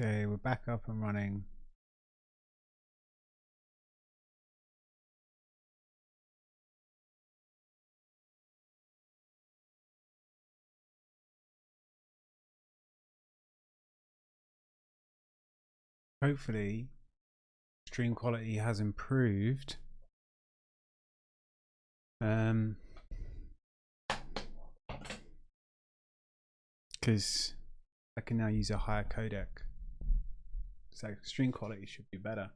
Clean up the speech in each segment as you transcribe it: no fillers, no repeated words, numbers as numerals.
Okay, we're back up and running. Hopefully, stream quality has improved. Because I can now use a higher codec, so stream quality should be better.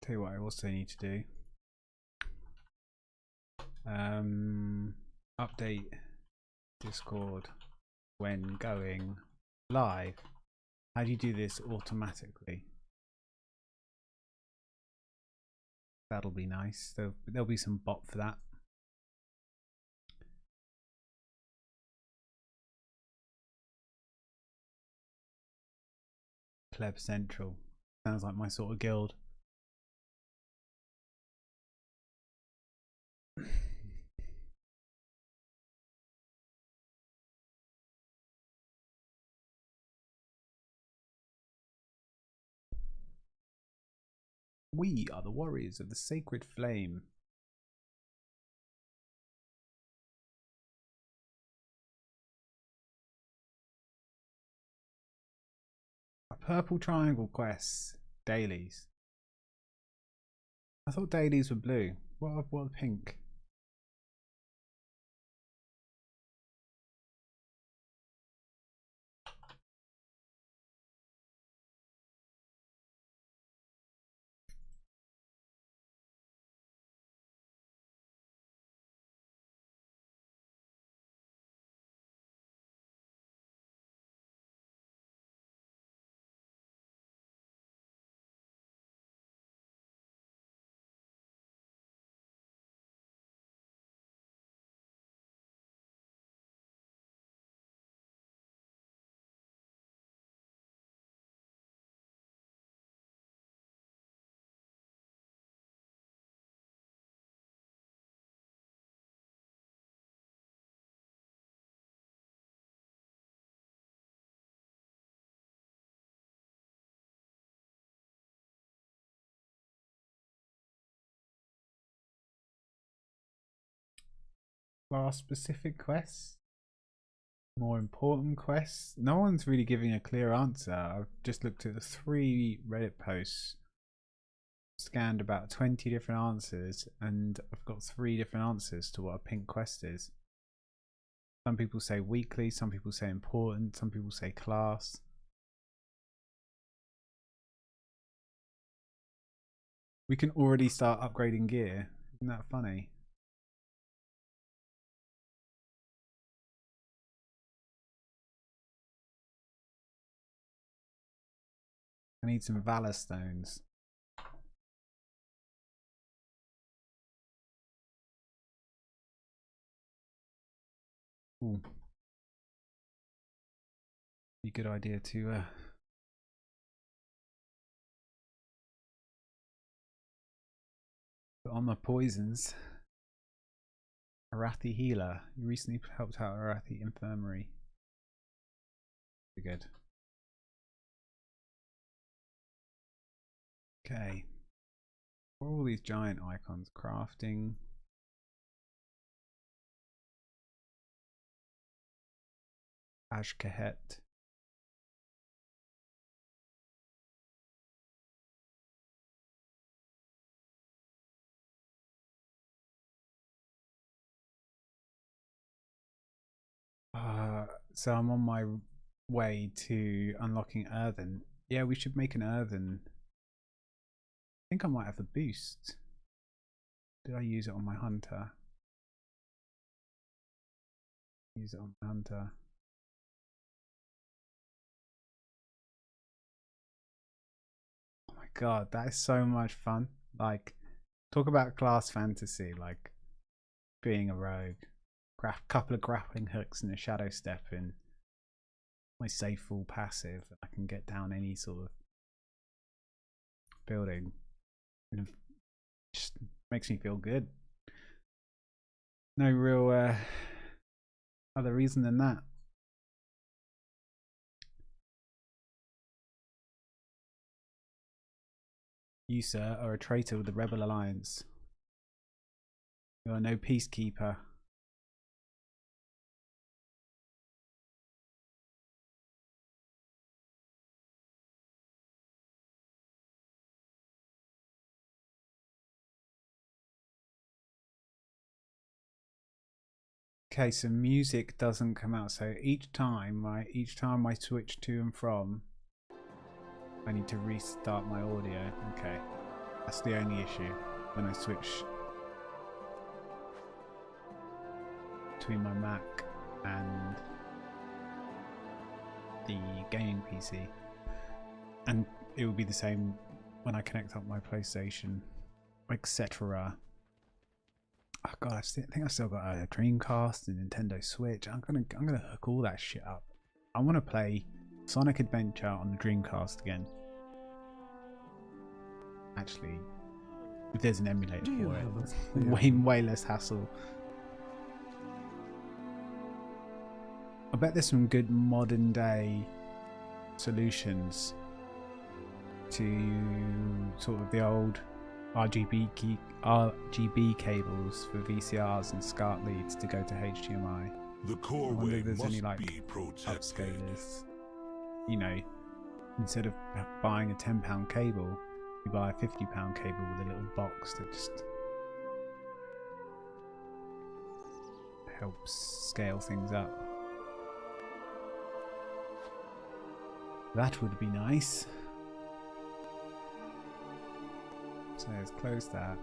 Tell you what I also need to do. Update Discord when going live. How do you do this automatically? That'll be nice. There'll be some bot for that. Pleb Central. Sounds like my sort of guild. We are the warriors of the sacred flame. A purple triangle quests. Dailies. I thought dailies were blue. What are pink? Class specific quests? More important quests? No one's really giving a clear answer. I've just looked at the 3 Reddit posts, scanned about 20 different answers, and I've got 3 different answers to what a pink quest is. Some people say weekly, some people say important, some people say class. We can already start upgrading gear. Isn't that funny? I need some Valor Stones. Ooh. Be a good idea to put on the poisons. Arathi Healer. You recently helped out Arathi Infirmary. Pretty good. Okay. What are all these giant icons? Crafting. Ashkahet. So I'm on my way to unlocking Earthen. Yeah, we should make an Earthen. I think I might have a boost. Did I use it on my hunter? Use it on my hunter. Oh my god, that is so much fun. Like, talk about class fantasy, like being a rogue. Couple of grappling hooks and a shadow step in my safe full passive. I can get down any sort of building. And it just makes me feel good. No real other reason than that. You, sir, are a traitor with the Rebel Alliance. You are no peacekeeper. Okay, so music doesn't come out. So each time I switch to and from, I need to restart my audio. Okay, that's the only issue when I switch between my Mac and the gaming PC, and it will be the same when I connect up my PlayStation, etc. Oh god, I think I've still got a Dreamcast and Nintendo Switch. I'm gonna hook all that shit up. I want to play Sonic Adventure on the Dreamcast again. Actually, if there's an emulator for it, it's way less hassle. I bet there's some good modern day solutions to sort of the old RGB cables for VCRs and SCART leads to go to HDMI. The core way must be protected. Upscalers. You know, instead of buying a £10 cable, you buy a £50 cable with a little box that just helps scale things up. That would be nice. So let's close that.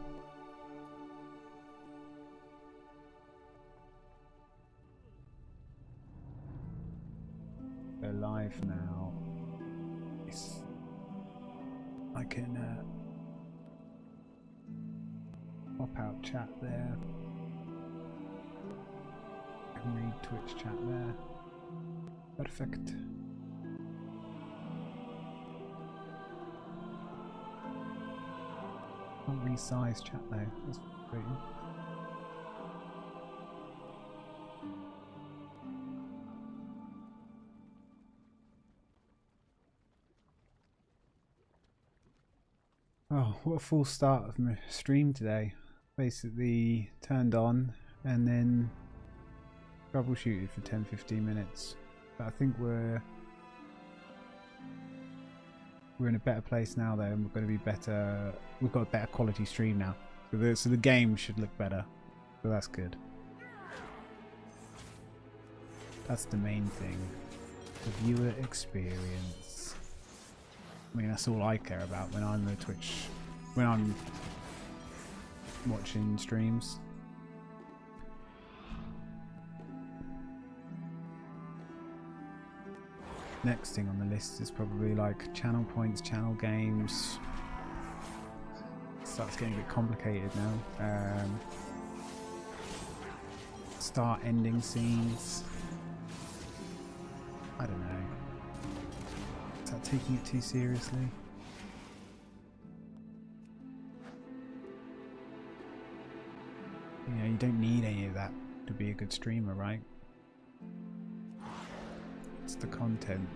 They're live now. Yes. I can pop out chat there. I can read Twitch chat there. Perfect. Can't resize chat though. That's great. Oh, what a full start of my stream today. Basically turned on and then troubleshooted for 10-15 minutes. But I think we're in a better place now though, and we're going to be better. We've got a better quality stream now. So the game should look better. So that's good. That's the main thing. The viewer experience. I mean, that's all I care about when I'm when I'm watching streams. Next thing on the list is probably like channel points, channel games. Starts getting a bit complicated now. Start ending scenes. I don't know. Is that taking it too seriously? You know, you don't need any of that to be a good streamer, right? It's the content,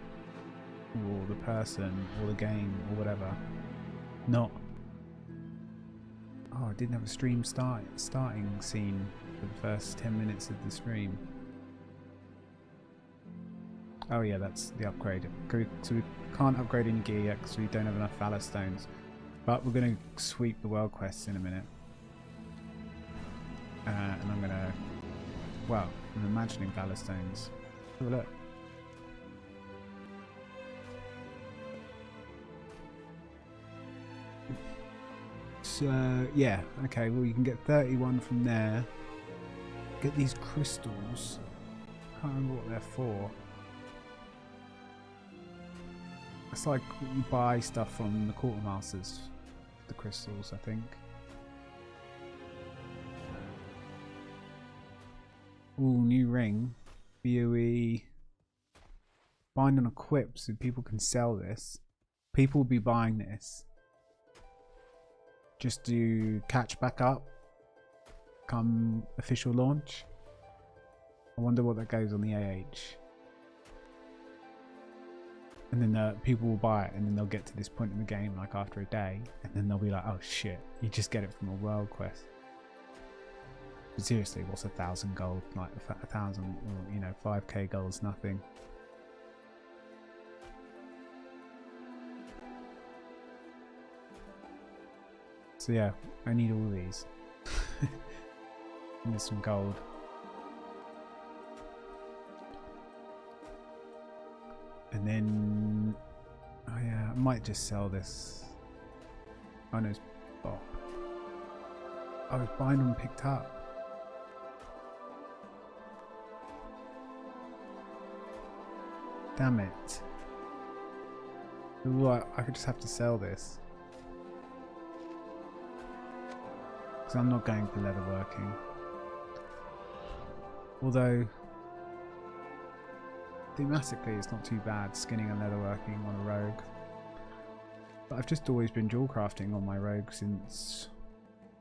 or the person, or the game, or whatever. Not, oh, I didn't have a stream starting scene for the first 10 minutes of the stream. Oh yeah, that's the upgrade. So we can't upgrade any gear yet because we don't have enough Valor Stones. But we're going to sweep the world quests in a minute. And I'm going to, well, I'm imagining Valor Stones. Have a look. So, yeah, okay, well you can get 31 from there. Get these crystals. Can't remember what they're for. It's like you buy stuff from the quartermasters, the crystals, I think. Ooh, new ring. BOE. Find and equip so people can sell this. People will be buying this just to catch back up come official launch. I wonder what that goes on the AH. And then people will buy it, and then they'll get to this point in the game, like after a day, and then they'll be like, "Oh shit, you just get it from a world quest." But seriously, what's 1,000 gold? Like 1,000, or, you know, 5k gold's nothing. So yeah, I need all these. And there's some gold. And then, oh yeah, I might just sell this. Oh no, it's Bob. Oh, it's Bindon picked up. Damn it. Ooh, I could just have to sell this. Because I'm not going for leatherworking. Although, thematically it's not too bad skinning and leatherworking on a rogue. But I've just always been dual crafting on my rogue since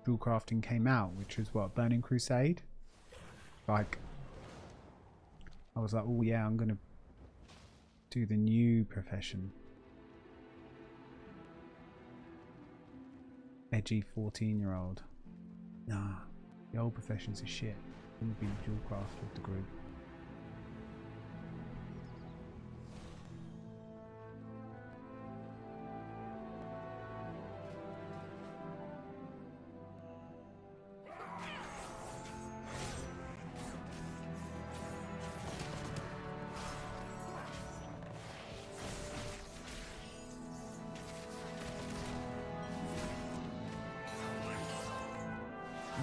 dual crafting came out, which was what, Burning Crusade? Like, I was like, oh yeah, I'm gonna do the new profession. Edgy 14-year-old. Nah, the old profession's a shit. I'm gonna be dual craft with the group.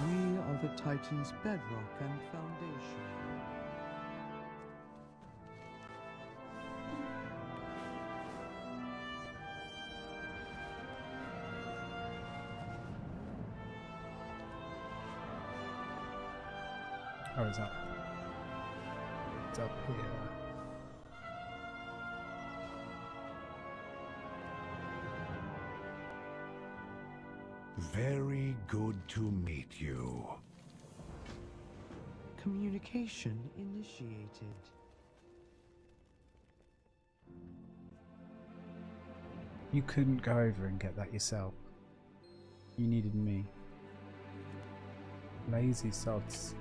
We are the Titan's bedrock and foundation. Oh, it's up. It's up here. Very good to meet you. Communication initiated. You couldn't go over and get that yourself. You needed me. Lazy sods.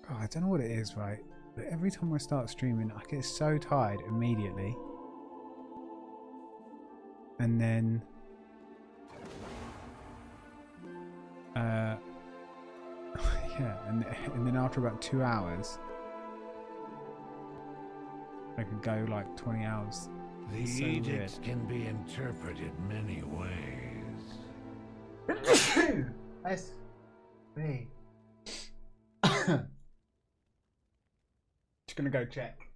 Oh, I don't know what it is, right? But every time I start streaming, I get so tired immediately. And then yeah, and then after about 2 hours I could go like 20 hours. The It's so edict can be interpreted many ways. S B. Just gonna go check.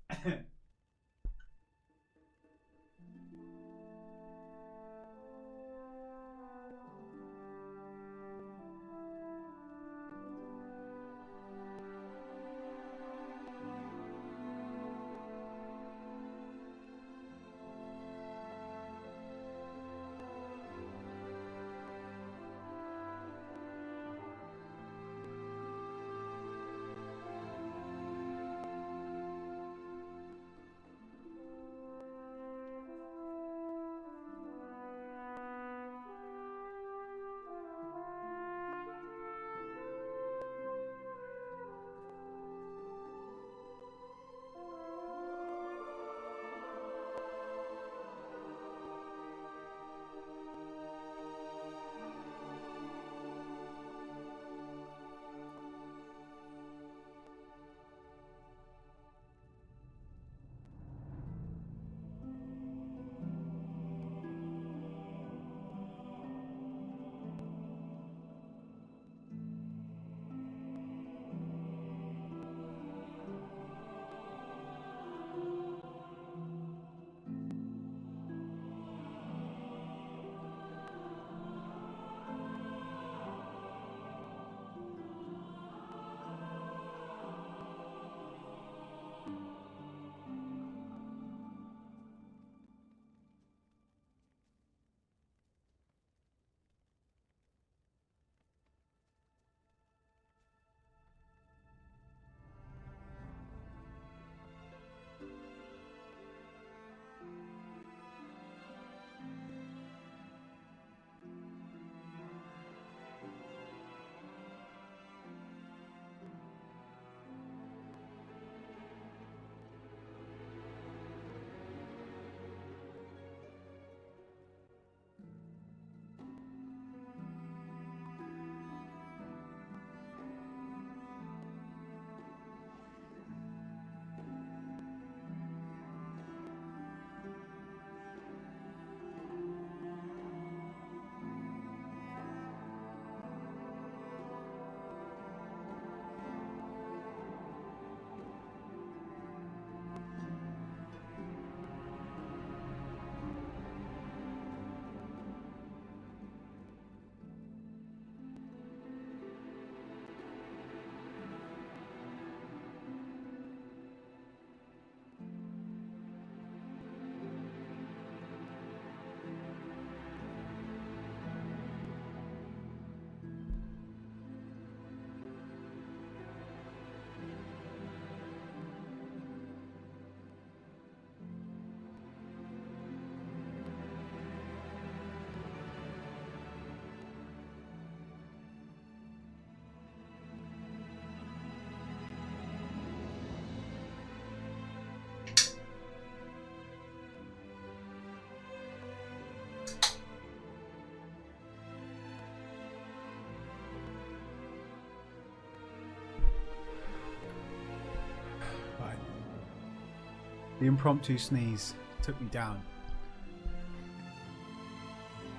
The impromptu sneeze took me down.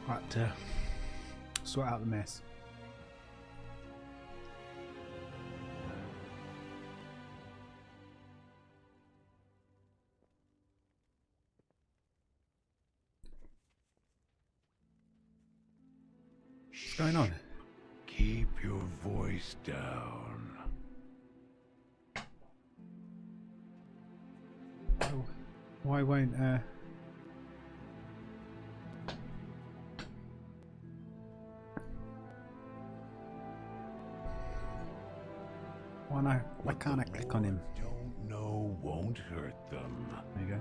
I had to sort out the mess. What's going on? Keep your voice down. Oh, why won't why can't I click on him? Don't know won't hurt them. There you go.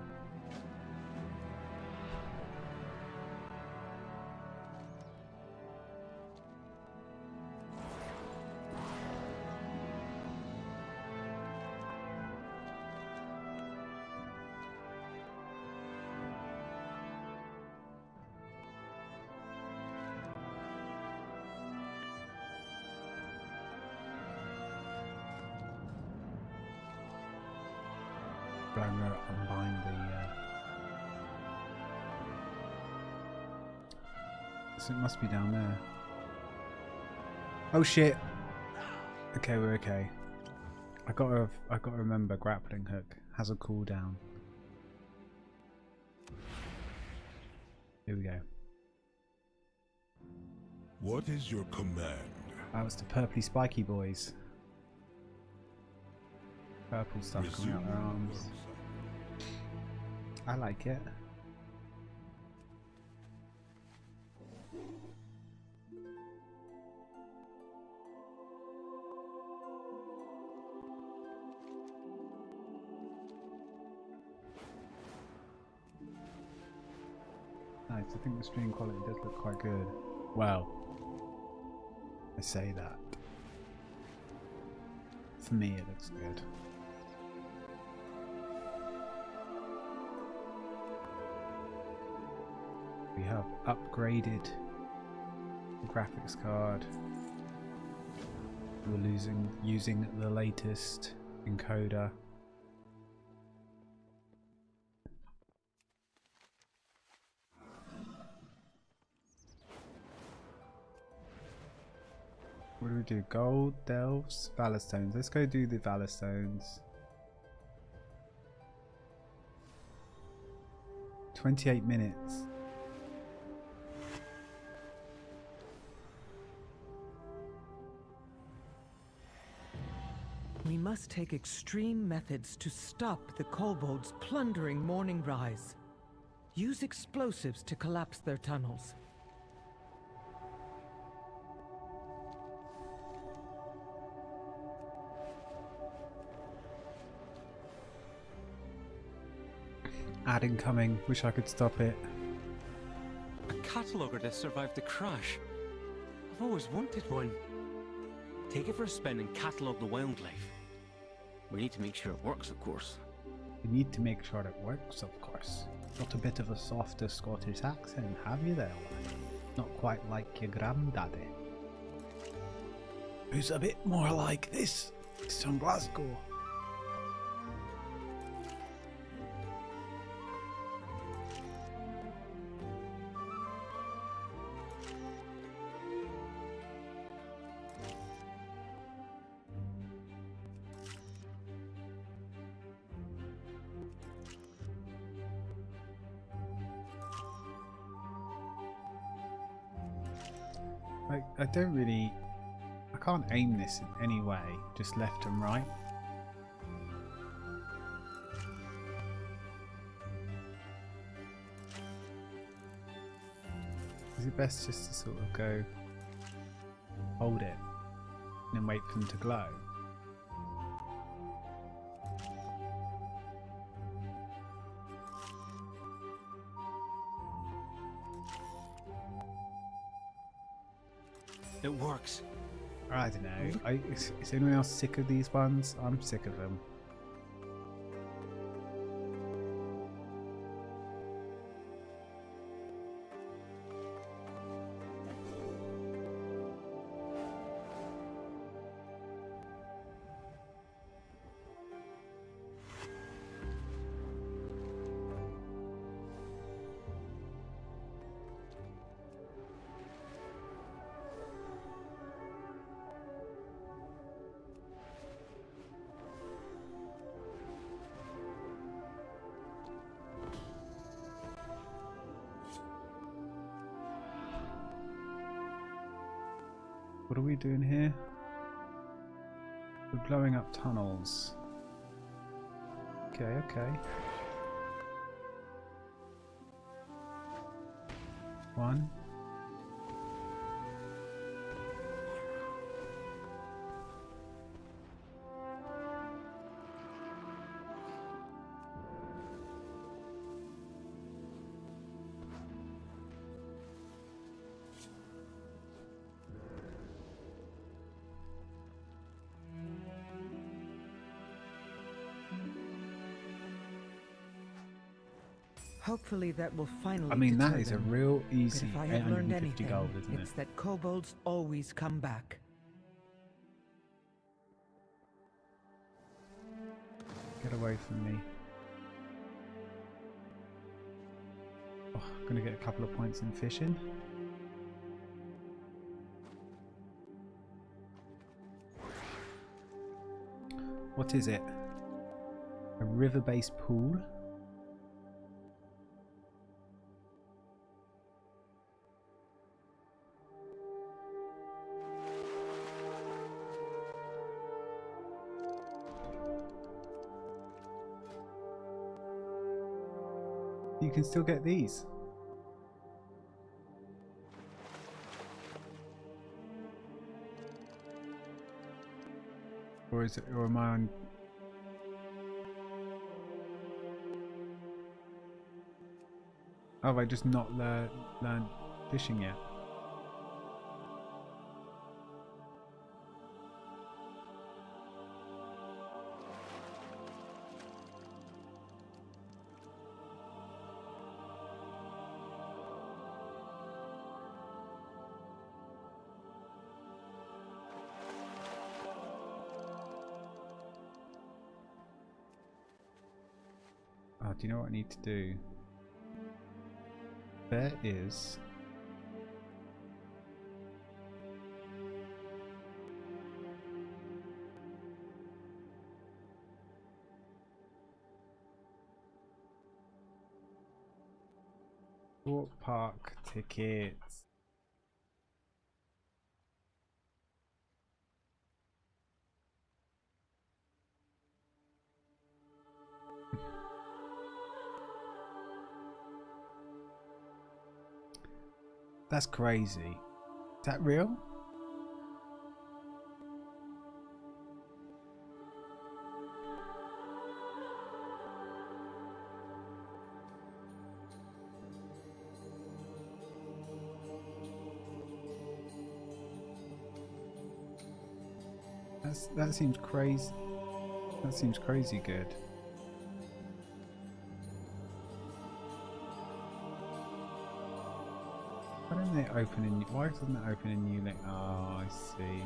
But I'm gonna unbind the so it must be down there. Oh shit. Okay, we're okay. I gotta remember grappling hook has a cooldown. Here we go. What is your command? That was the purpley spiky boys. Purple stuff coming out their arms. I like it. Nice, I think the stream quality does look quite good. Well, I say that. For me it looks good. We have upgraded the graphics card. We're using the latest encoder. What do we do? Gold, delves, valor stones. Let's go do the valor stones. 28 minutes. We must take extreme methods to stop the kobolds plundering Morning Rise. Use explosives to collapse their tunnels. Ad incoming. Wish I could stop it. A cataloger that survived the crash. I've always wanted one. Take it for a spin and catalogue the wildlife. We need to make sure it works, of course. You need to make sure it works, of course. Got a bit of a softer Scottish accent, have you there, lad? Not quite like your granddaddy. Who's a bit more like this? It's from Glasgow. I don't really... I can't aim this in any way, just left and right. Is it best just to sort of go... hold it, and then wait for them to glow? It works. I don't know. Is anyone else sick of these ones? I'm sick of them. What are we doing here? We're blowing up tunnels. Okay, okay. One. Hopefully that will finally I mean, that deter is a them. real But easy if I have learned 850 anything, gold, isn't it? it's that kobolds always come back. Get away from me. Oh, I'm gonna get a couple of points in fishing. What is it? A river-based pool? You can still get these. Or is it, or am I on? Oh, have I just not learned fishing yet? Oh, do you know what I need to do? There is... Thorpe Park tickets. That's crazy. Is that real? That seems crazy. That seems crazy good. Why don't they open in? Why doesn't it open in new link? Oh, I see.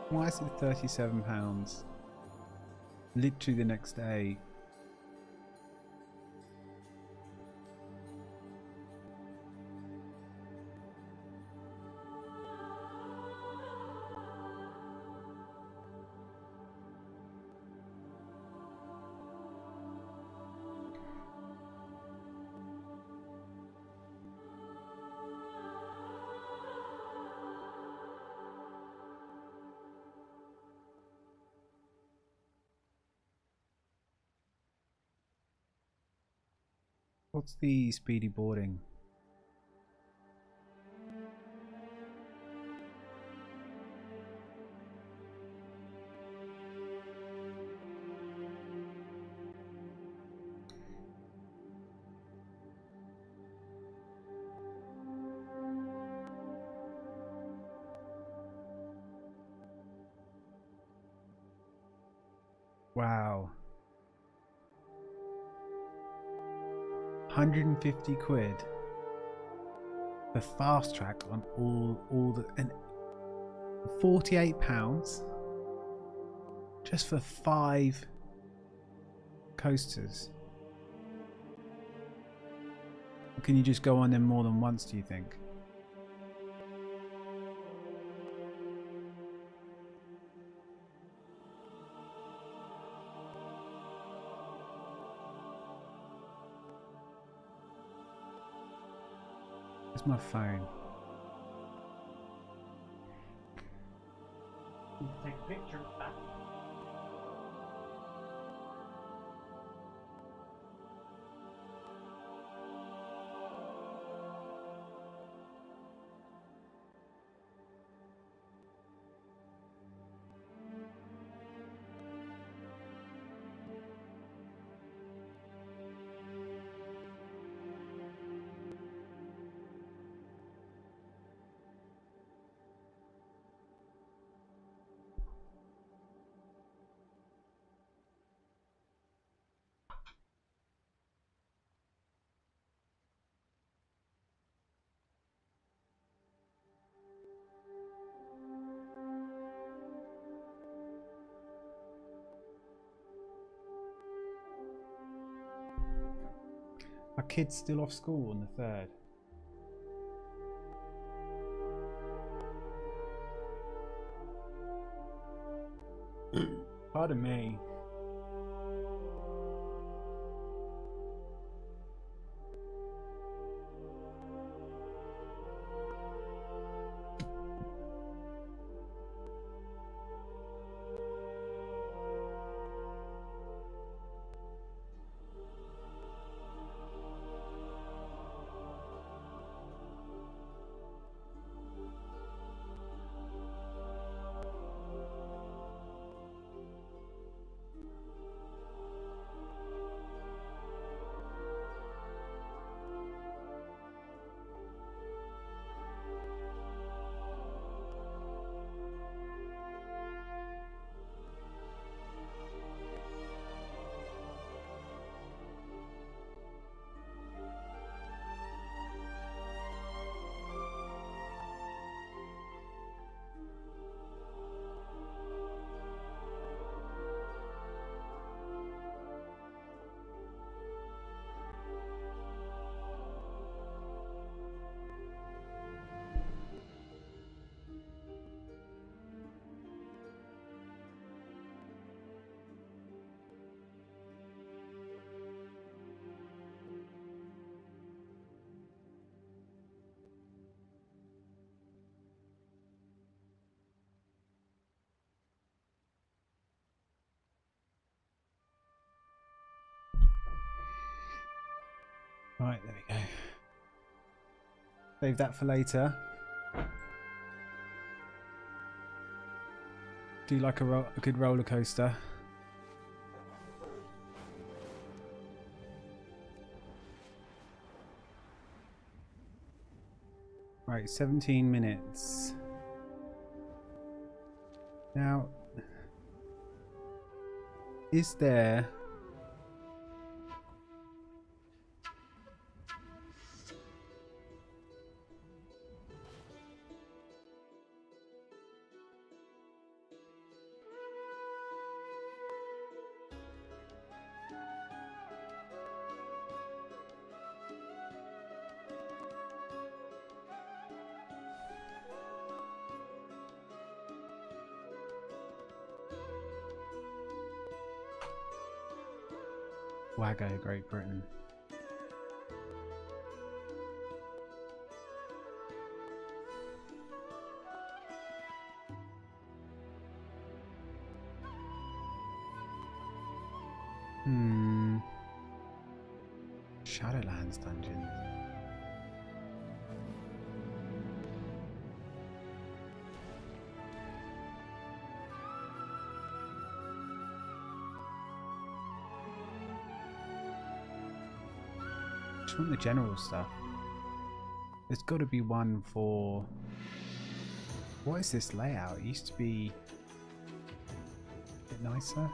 Why is it £37? Literally the next day. What's the speedy boarding? Wow. 150 quid. The fast track on all the, and £48 just for 5 coasters. Or can you just go on them more than once, do you think? Where's my phone? Take a picture of that. Are kids still off school on the 3rd? Pardon me. Right, there we go. Save that for later. Do you like a good roller coaster? Right, 17 minutes. Now, is there... Waggo, Great Britain. Shadowlands dungeons. Just want the general stuff. There's got to be one for... What is this layout? It used to be a bit nicer.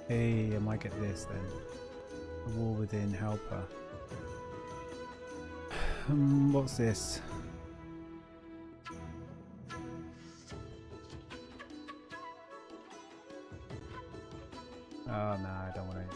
Hey, I might get this then. The War Within helper. What's this? Oh no, I don't want to.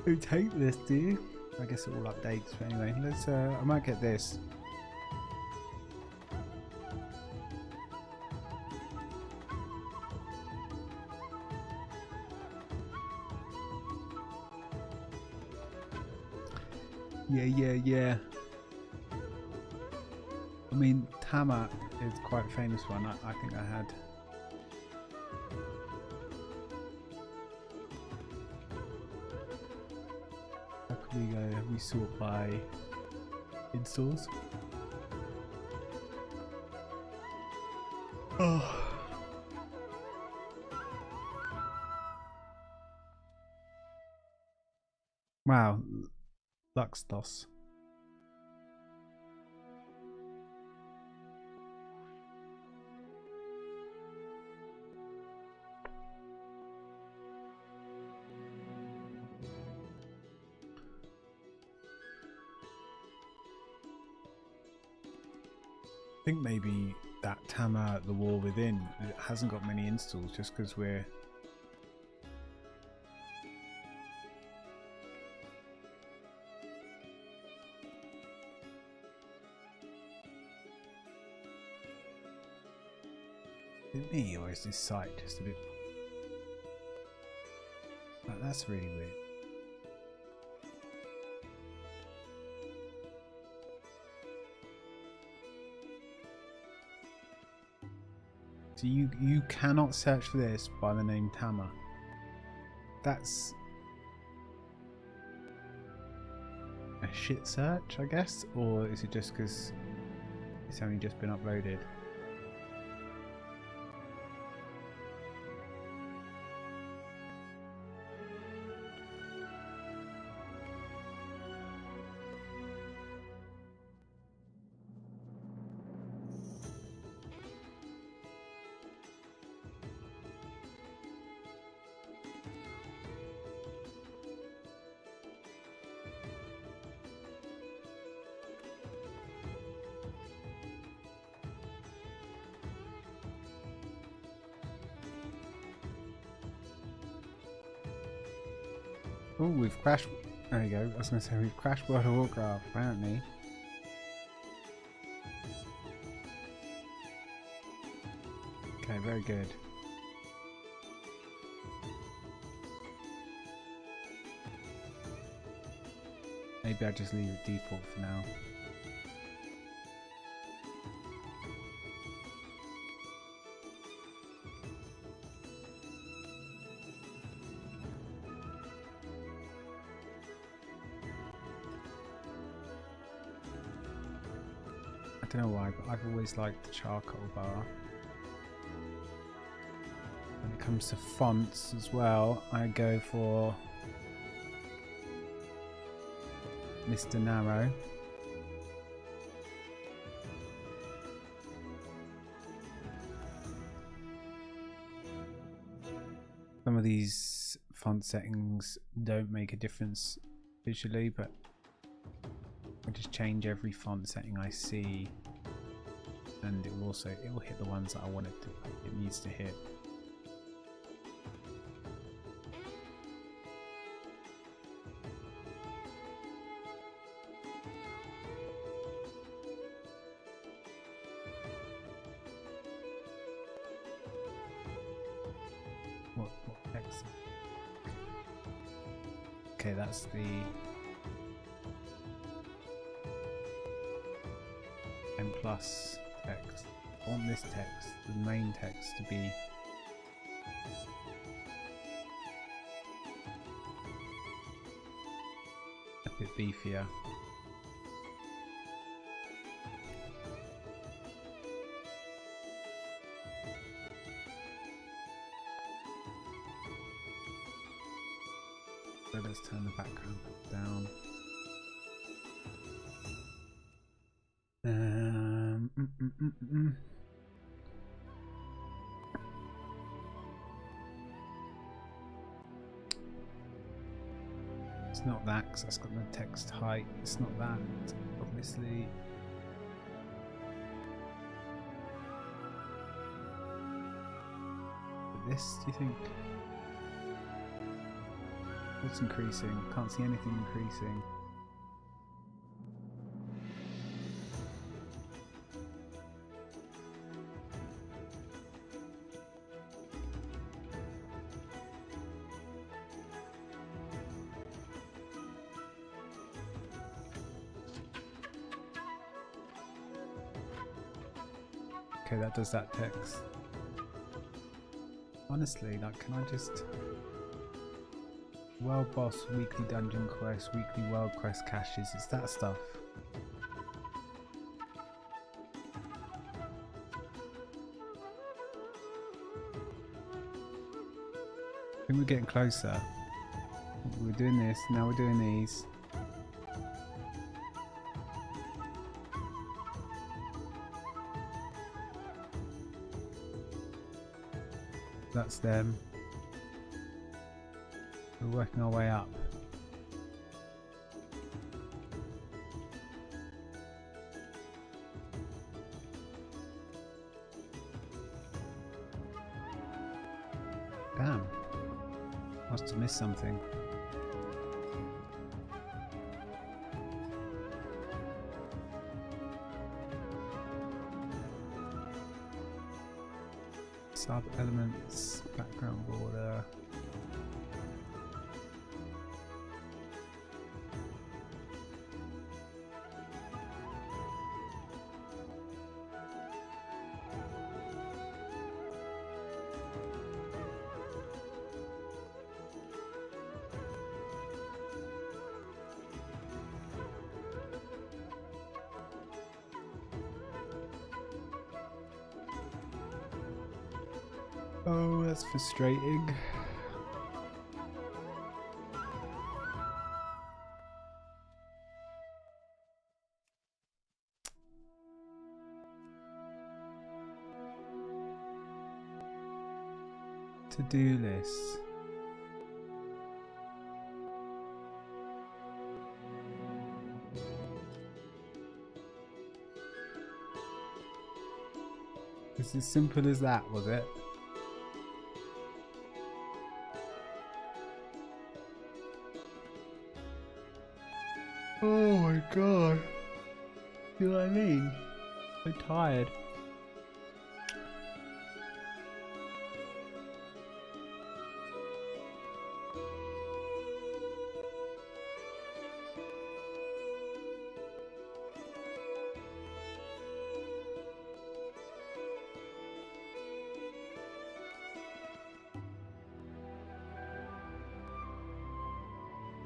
Who take this, do you? I guess it all updates, but anyway, let's I might get this. Yeah. I mean, Tama is quite a famous one. I think I had. How can we go? We sort by installs. Oh. Wow, Luxtos. I think maybe that Tama, the War Within, it hasn't got many installs just because we're. Is it me or is this site just a bit. Oh, that's really weird. So you cannot search for this by the name Tama. That's a shit search, I guess, or is it just because it's only just been uploaded? Oh, we've crashed. There you go. I was going to say we've crashed World of Warcraft, apparently. Okay, very good. Maybe I'll just leave it default for now. I don't know why, but I've always liked the charcoal bar. When it comes to fonts as well, I go for Mr. Narrow. Some of these font settings don't make a difference visually, but I just change every font setting I see, and it will hit the ones that I want it needs to hit. What text? Okay, that's the M+ text. I want this text, the main text, to be a bit beefier. So let's turn the background down. Um, mm, mm, mm, mm. It's not that because that's got no text height. It's not that, obviously. But this, do you think? What's increasing? Can't see anything increasing. Okay, that does that text. Honestly, like, can I just... World boss, weekly dungeon quest, weekly world quest caches, it's that stuff. I think we're getting closer. We're doing this, now we're doing these. That's them. We're working our way up. Damn. Must have missed something. Sub elements, background border. Oh, that's frustrating. To-do list. It's as simple as that, was it? Oh my god. You know what I mean? So tired.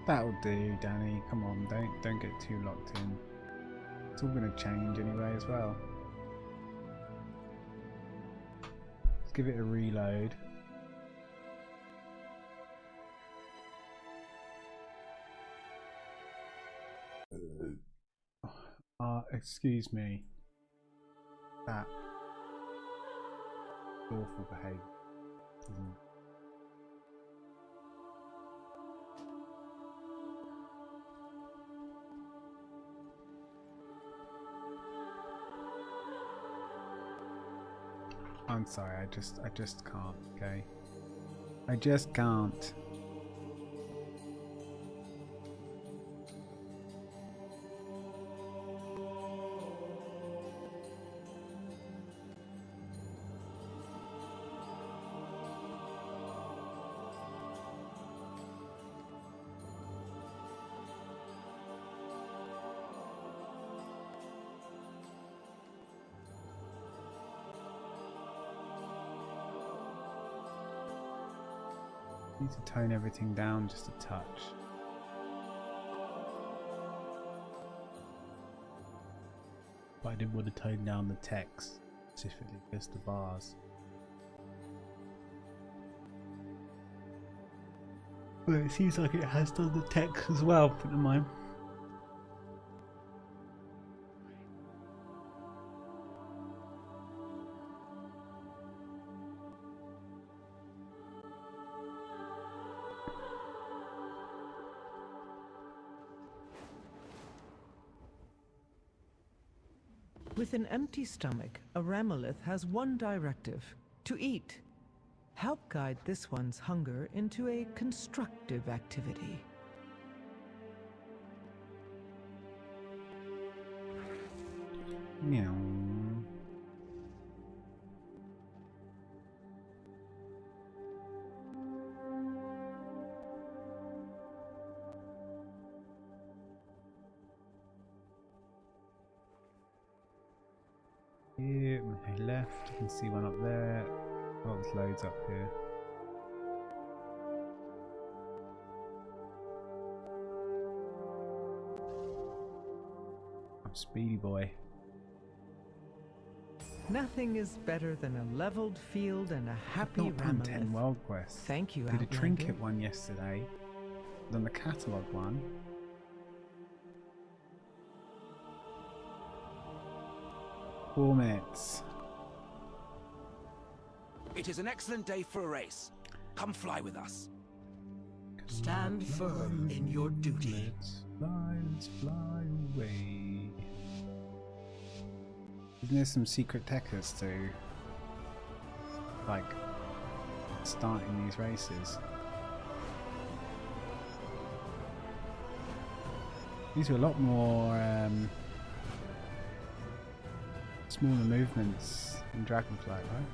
That'll do, Danny. Come on, don't get too locked in. It's all gonna change anyway as well. Let's give it a reload. Excuse me. That awful behaviour, isn't it? I'm sorry, I just can't, okay? I just can't. Need to tone everything down just a touch. But I didn't want to tone down the text, specifically just the bars. Well, it seems like it has done the text as well, put in mind. With an empty stomach, a Ramolith has one directive: to eat. Help guide this one's hunger into a constructive activity. Meow. Here, my left, you can see one up there. Oh, there's loads up here. I'm Speedy Boy. Nothing is better than a leveled field and a happy Not done 10 Ramolith. world quests. Thank you, Did a Outlander. trinket one yesterday, then the catalogue one. Four minutes. It is an excellent day for a race. Come fly with us. Stand firm in your duty. Let's fly away. Isn't there some secret techers to, like, starting these races? These are a lot more smaller movements in Dragonflight, right?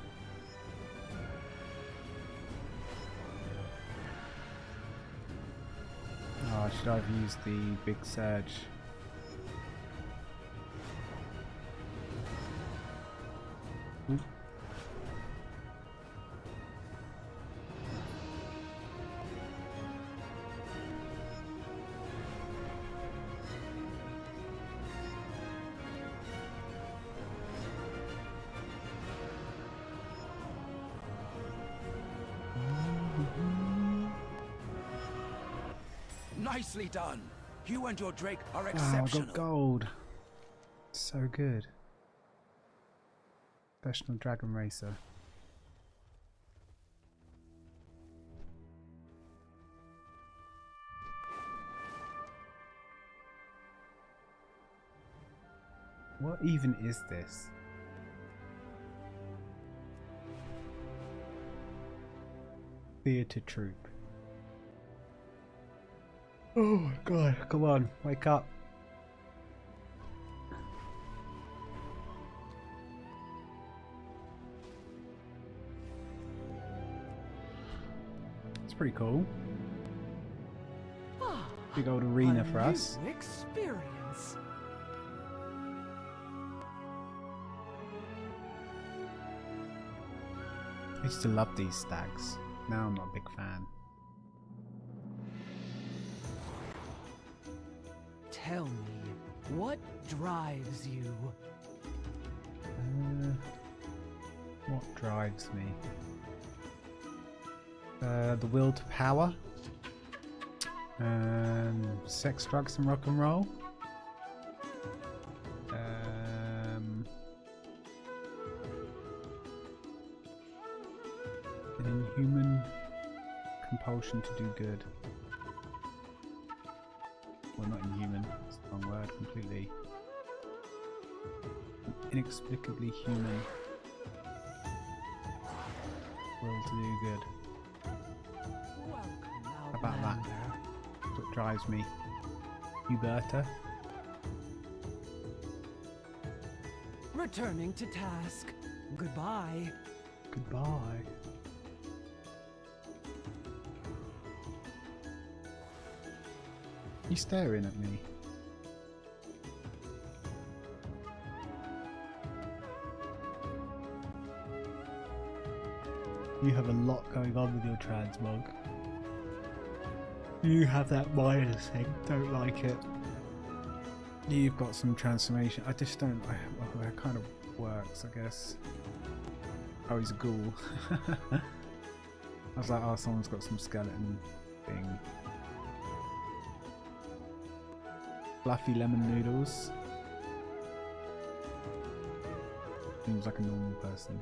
Oh, should I have used the big surge? Oop. Nicely done. You and your Drake are Wow, I exceptional. got gold. So good. Professional Dragon Racer. What even is this? Theatre troupe. Oh my god, come on, wake up. It's pretty cool. Big old arena for us. New experience. I used to love these stags. Now I'm not a big fan. Tell me, what drives you? What drives me? The will to power. Sex, drugs, and rock and roll. An inhuman compulsion to do good. Well, not inhuman, it's the wrong word, completely. Inexplicably human will to do good. How about that? That's what drives me. Huberta. Returning to task. Goodbye. Goodbye. You staring at me? You have a lot going on with your transmog. You have that minus thing, don't like it. You've got some transformation. I just don't. Well, that kind of works, I guess. Oh, he's a ghoul. I was like, oh, someone's got some skeleton thing. Fluffy lemon noodles. Seems like a normal person.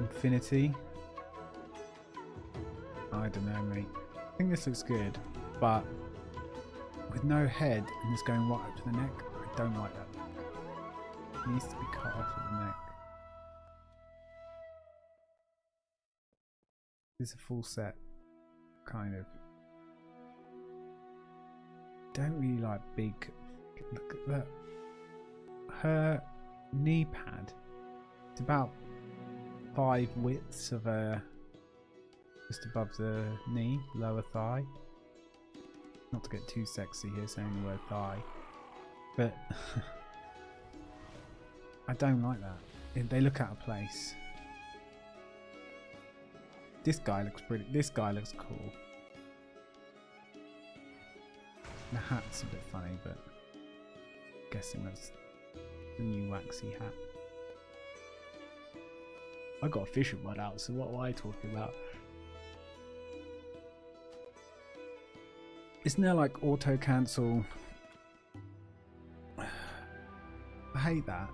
Infinity. I don't know, mate. I think this looks good, but with no head and it's going right up to the neck, I don't like that look. It needs to be cut off at the neck. This is a full set, kind of. Don't really like big. Look at that. Her knee pad. It's about 5 widths of a. Just above the knee, lower thigh. Not to get too sexy here saying the word thigh, but I don't like that. They look out of place. This guy looks pretty. This guy looks cool. The hat's a bit funny, but I'm guessing that's the new waxy hat. I got a fishing rod out, so what am I talking about? Isn't there like auto cancel? I hate that.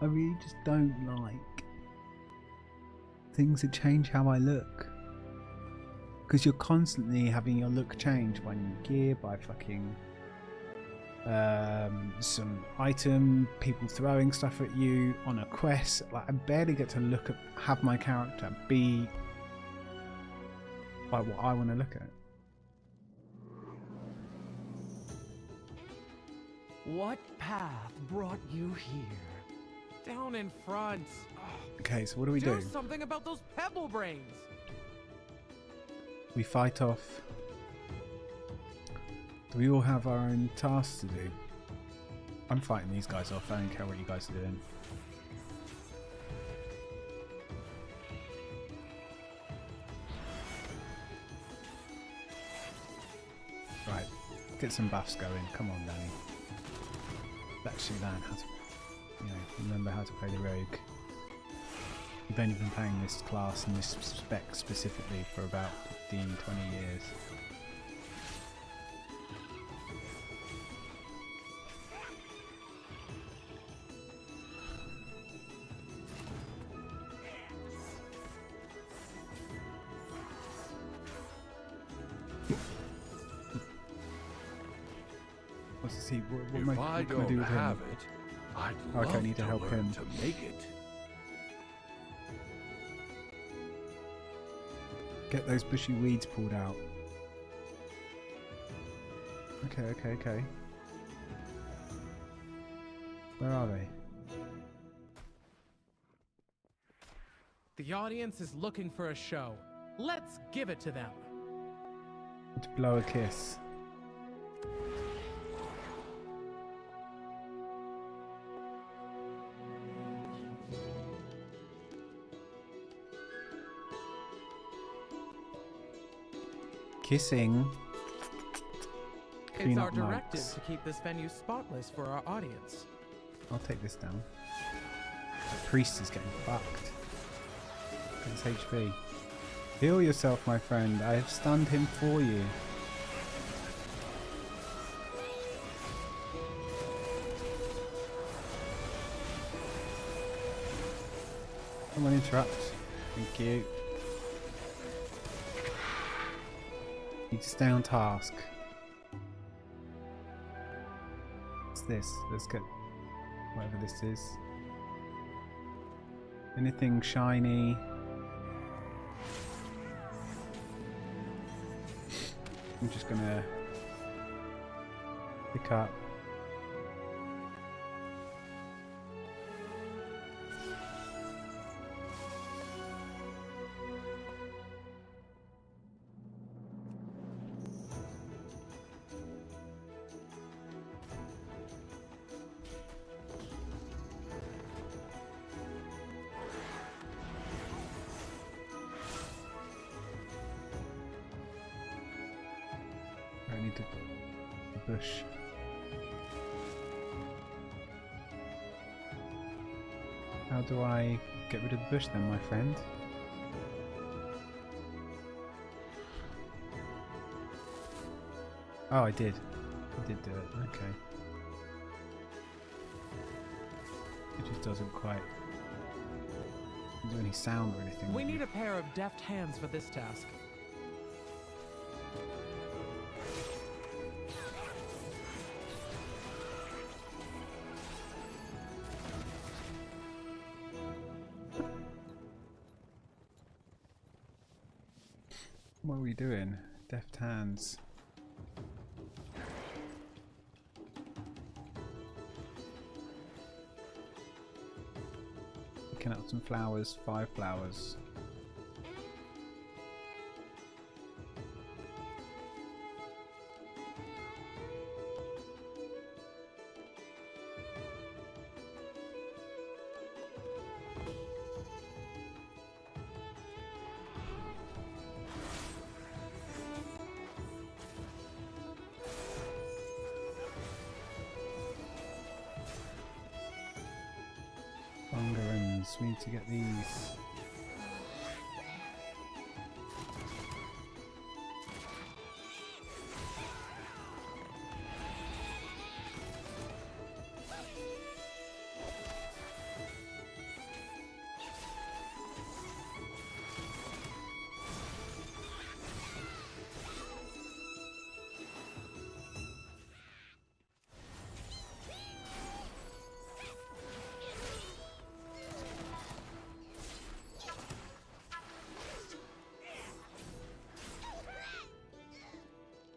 I really just don't like things that change how I look. Because you're constantly having your look change when you gear by fucking some item, people throwing stuff at you on a quest. Like I barely get to have my character be like what I want to look at. What path brought you here? Down in front. Okay, so what do we do? Do something about those pebble brains. We fight off. Do we all have our own tasks to do? I'm fighting these guys off. I don't care what you guys are doing. Right, get some buffs going. Come on, Danny. Actually learn how to, remember how to play the rogue. You've only been playing this class and this spec specifically for about 15-20 years. What's this? What If I can I do don't with have him? it, I'd Okay, I love need to help learn him. to make it. Get those bushy weeds pulled out. Okay. Where are they? The audience is looking for a show. Let's give it to them. To blow a kiss. Kissing. It's Clean our up directive mugs. to keep this venue spotless for our audience. I'll take this down. The priest is getting fucked. It's HP. Heal yourself, my friend. I have stunned him for you. Someone interrupt. Thank you. Need to stay on task. What's this? Let's get whatever this is. Anything shiny. I'm just gonna pick up. I need to bush. How do I get rid of the bush then, my friend? Oh, I did. I did do it. Okay. It just doesn't quite do any sound or anything. We need a pair of deft hands for this task. What are we doing? Deft hands. Picking up some flowers, 5 flowers. Bungarins, we need to get these.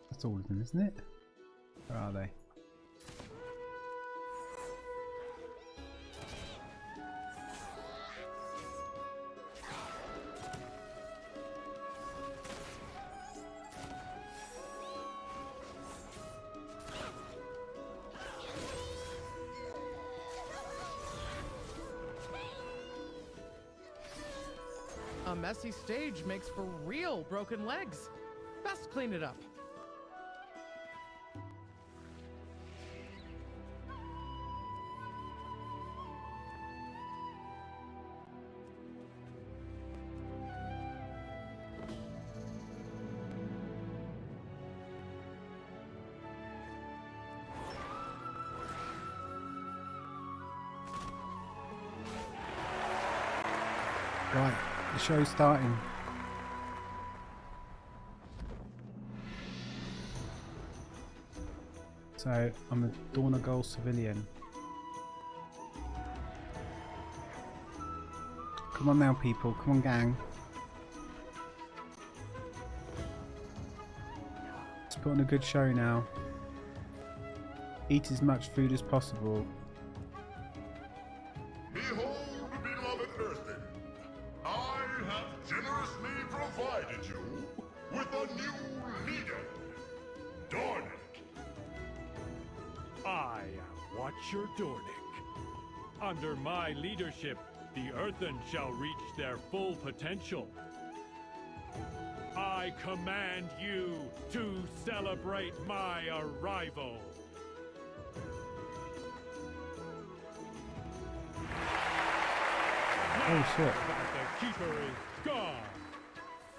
That's all of them, isn't it? Where are they? A messy stage makes for real broken legs. Best clean it up. Right, the show's starting. So, I'm a Dornagal civilian. Come on now, people. Come on, gang. Let's put on a good show now. Eat as much food as possible. Behold, beloved Earthen, I have generously provided you with a new leader, Dornick. I am Watcher Dornick. Under my leadership, the Earthen shall reach their full potential. I command you to celebrate my arrival. Oh shit. That the Keeper is gone.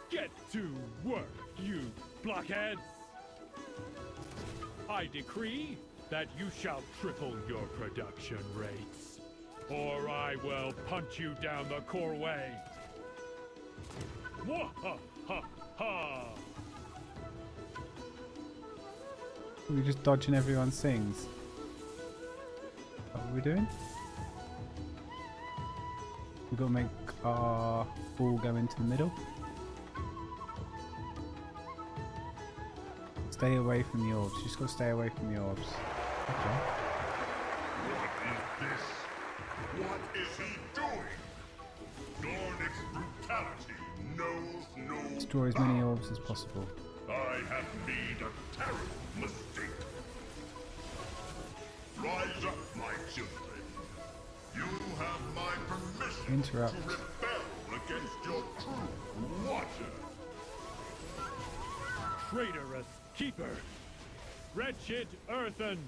Get to work, you blockheads. I decree that you shall triple your production rates, or I will punch you down the core way. Wah-ha-ha-ha! We're just dodging everyone's things. What are we doing? We've got to make our ball go into the middle. Stay away from the orbs. You just got to stay away from the orbs. Okay. What is this? What is he doing? Dornick's brutality knows no Destroy as many orbs as possible. I have made a terrible mistake. Rise up, my children. You have my permission Interrupt. to rebel against your true Watcher. Traitorous Keeper! Wretched Earthen!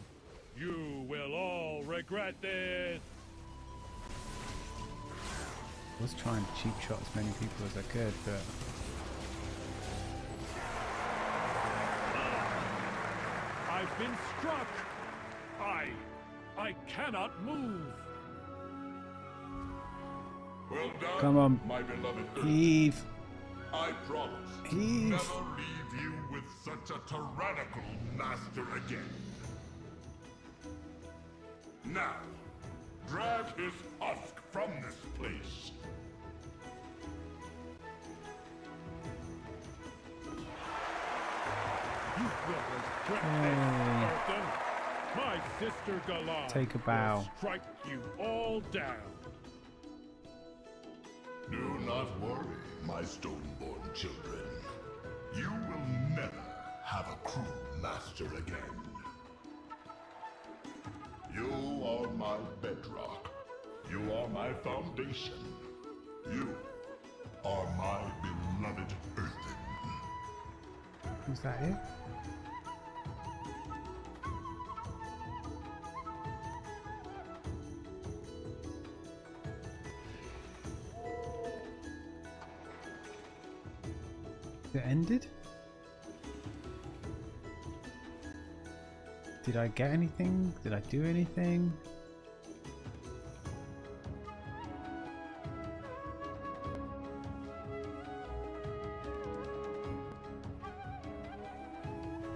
You will all regret this! I was trying to cheap shot as many people as I could, but been struck. I cannot move. Well done, Come on. my beloved Earth. Heave. I promise to Heave. never leave you with such a tyrannical master again. Now, drag his husk from this place. You will regret this, Arthur. My sister Galar Take a bow. will strike you all down. Do not worry, my stone-born children. You will never have a crew master again. You are my bedrock. You are my foundation. You are my beloved Earthen. Is that it? It ended? Did I get anything? Did I do anything?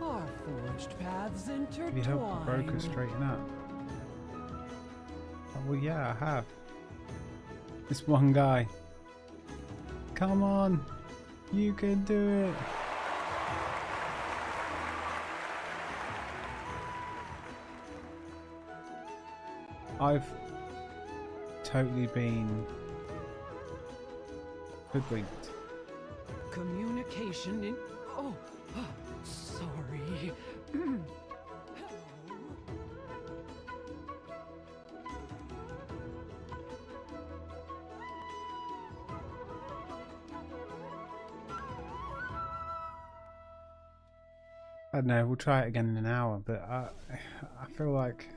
Our forged paths Did you help the broker intertwine. straighten up? Oh, well, yeah, I have. This one guy. Come on! You can do it! I've totally been hoodwinked. Communication in. Oh, sorry. I don't know, we'll try it again in an hour, but I feel like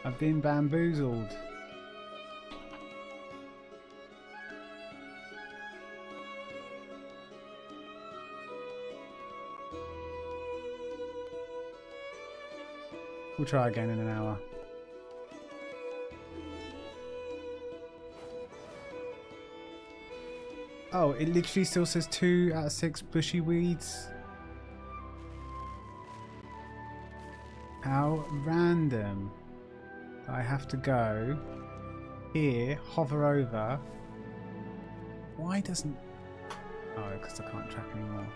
I've been bamboozled. We'll try again in an hour. Oh, it literally still says 2 out of 6 bushy weeds. How random. I have to go here, hover over. Why doesn't... Oh, because I can't track anymore.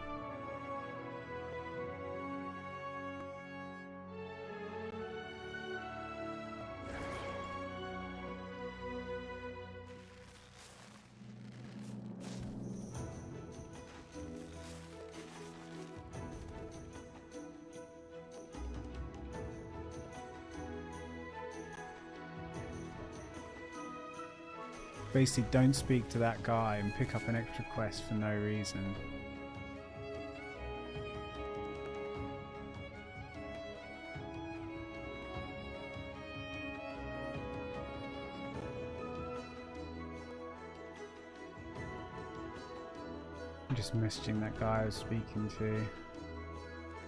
Basically, don't speak to that guy and pick up an extra quest for no reason. I'm just messaging that guy I was speaking to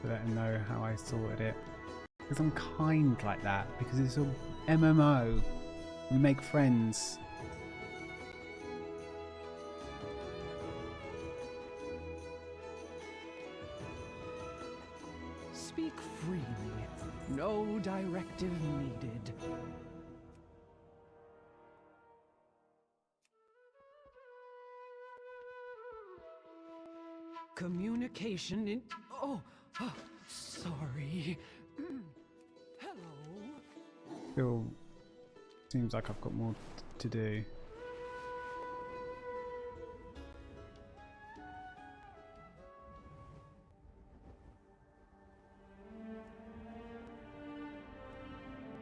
let him know how I sorted it. Because I'm kind like that, because it's a MMO. We make friends. Speak freely. No directive needed. Communication in. Oh, sorry. Hello. Still seems like I've got more to do.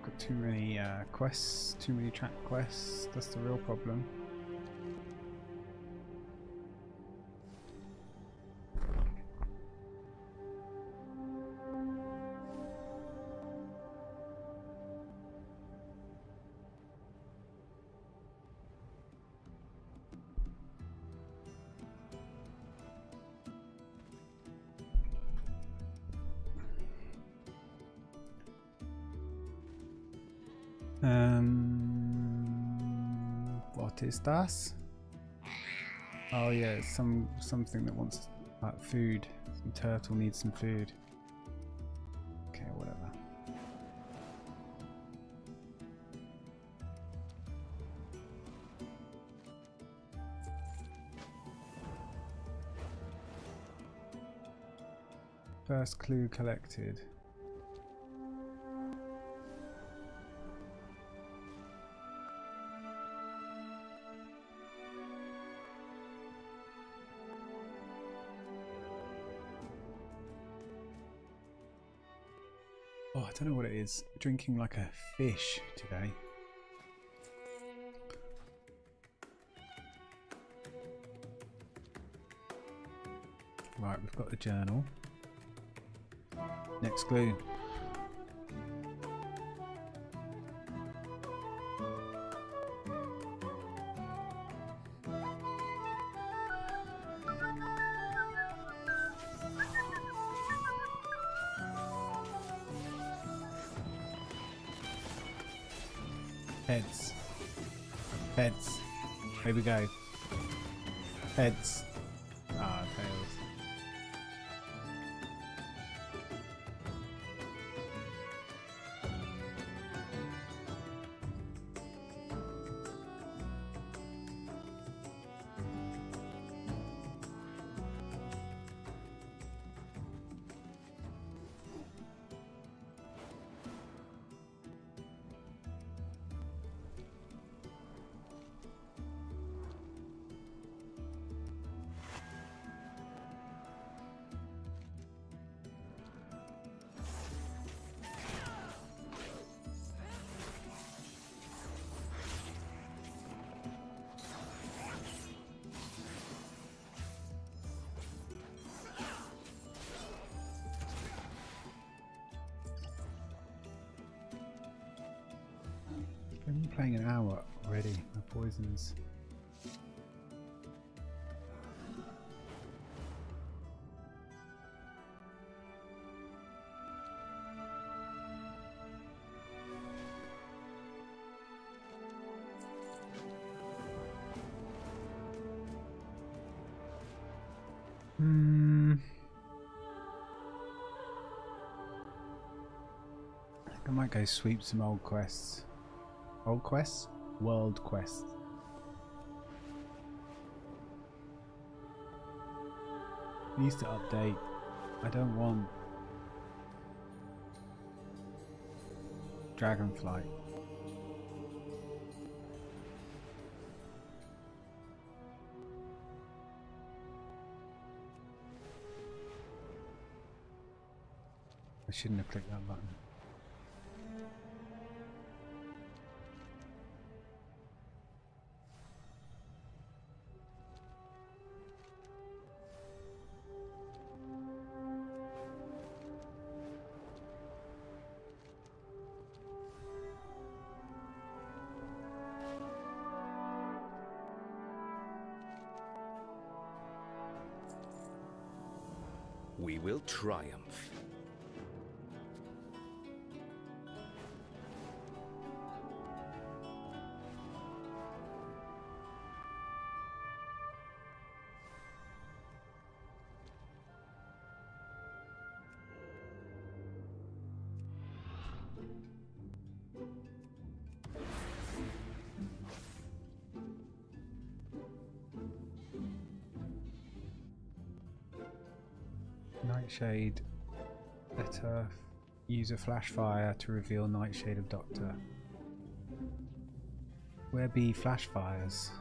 Got got too many quests, too many track quests. That's the real problem. What is that? Oh yeah, it's something that wants like food. Some turtle needs some food. Okay, whatever. First clue collected. Oh, I don't know what it is. Drinking like a fish today. Right, we've got the journal. Next clue. Heads. Heads. Here we go. Heads. Ah, tails. I've been playing an hour already. My poisons. I think I might go sweep some old quests. Old quests? World quests. Needs to update. I don't want Dragonflight. I shouldn't have clicked that button. We will triumph. Nightshade. Better use a flash fire to reveal Nightshade of Doctor. Where be flash fires?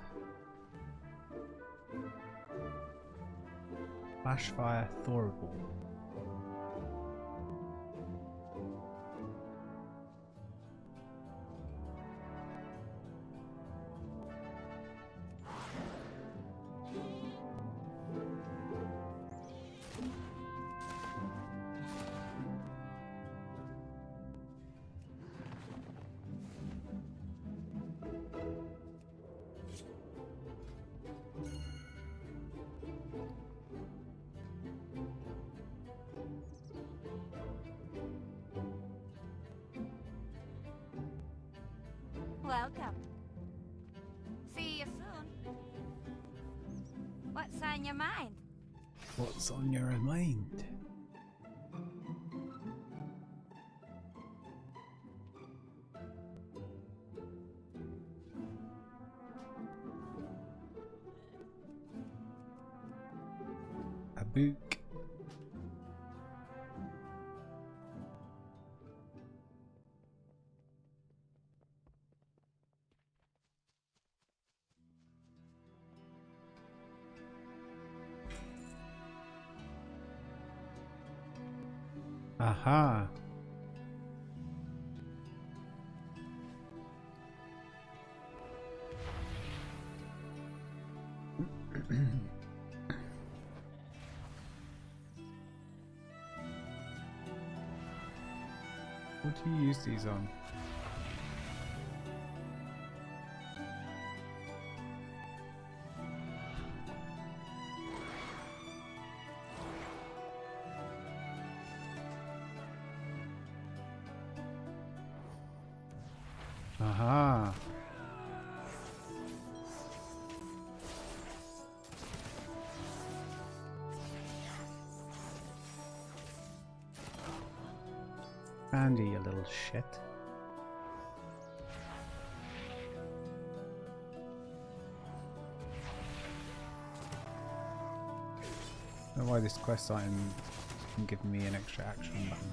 Flash fire Thorable. welcome. See you soon. What's on your mind? What's on your mind? A book. Aha. What do you use these on? Aha. Andy, you little shit. I don't know why this quest item isn't giving me an extra action button.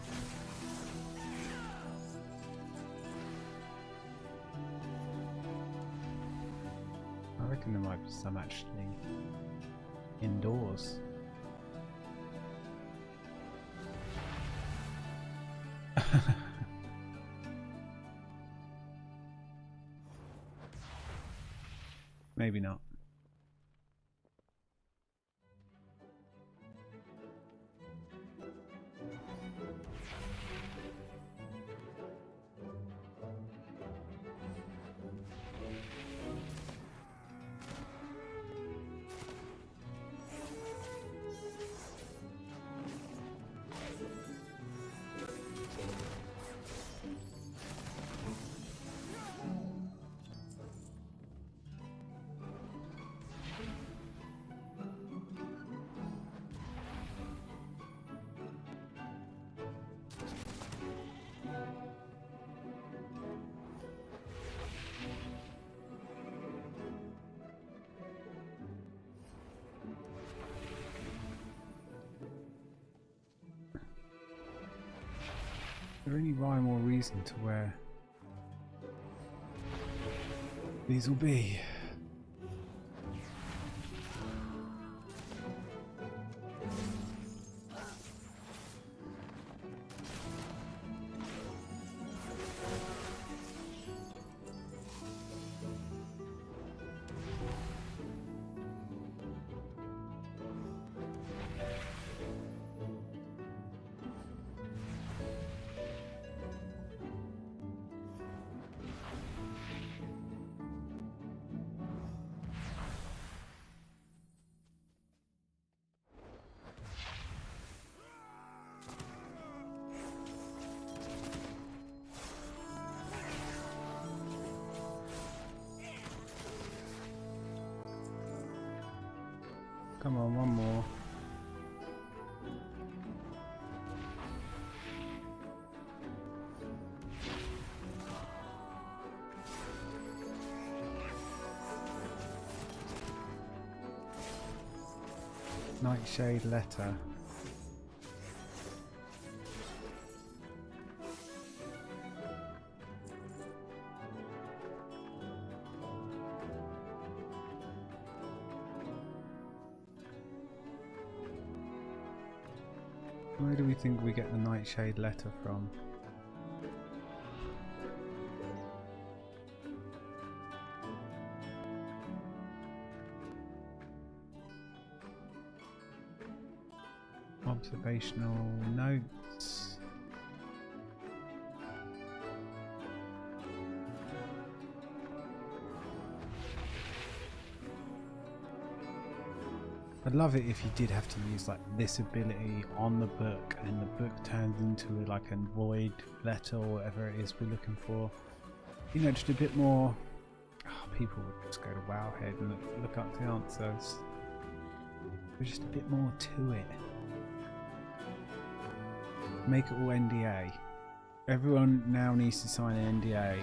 I reckon there might be some actually indoors. Maybe not. Is there any rhyme or reason to where these will be? Come on, one more. Nightshade letter. Where do we think we get the Nightshade letter from? Observational notes. I'd love it if you did have to use like this ability on the book and the book turns into like a void letter or whatever it is we're looking for. you know, just a bit more. Oh, people would just go to Wowhead and look up the answers. There's just a bit more to it. Make it all NDA. Everyone now needs to sign an NDA,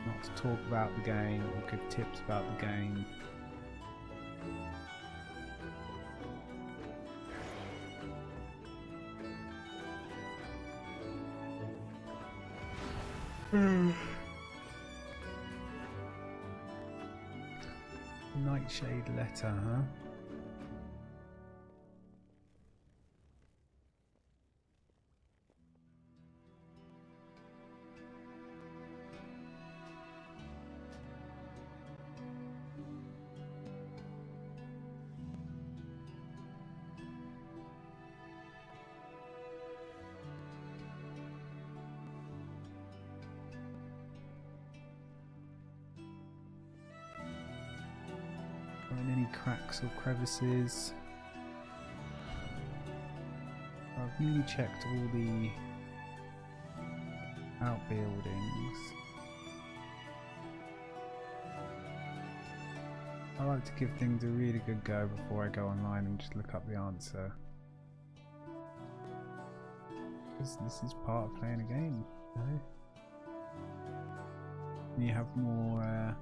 not to talk about the game or give tips about the game. Nightshade letter, huh? Any cracks or crevices? I've nearly checked all the outbuildings. I like to give things a really good go before I go online and just look up the answer. Because this is part of playing a game, you know? And you have more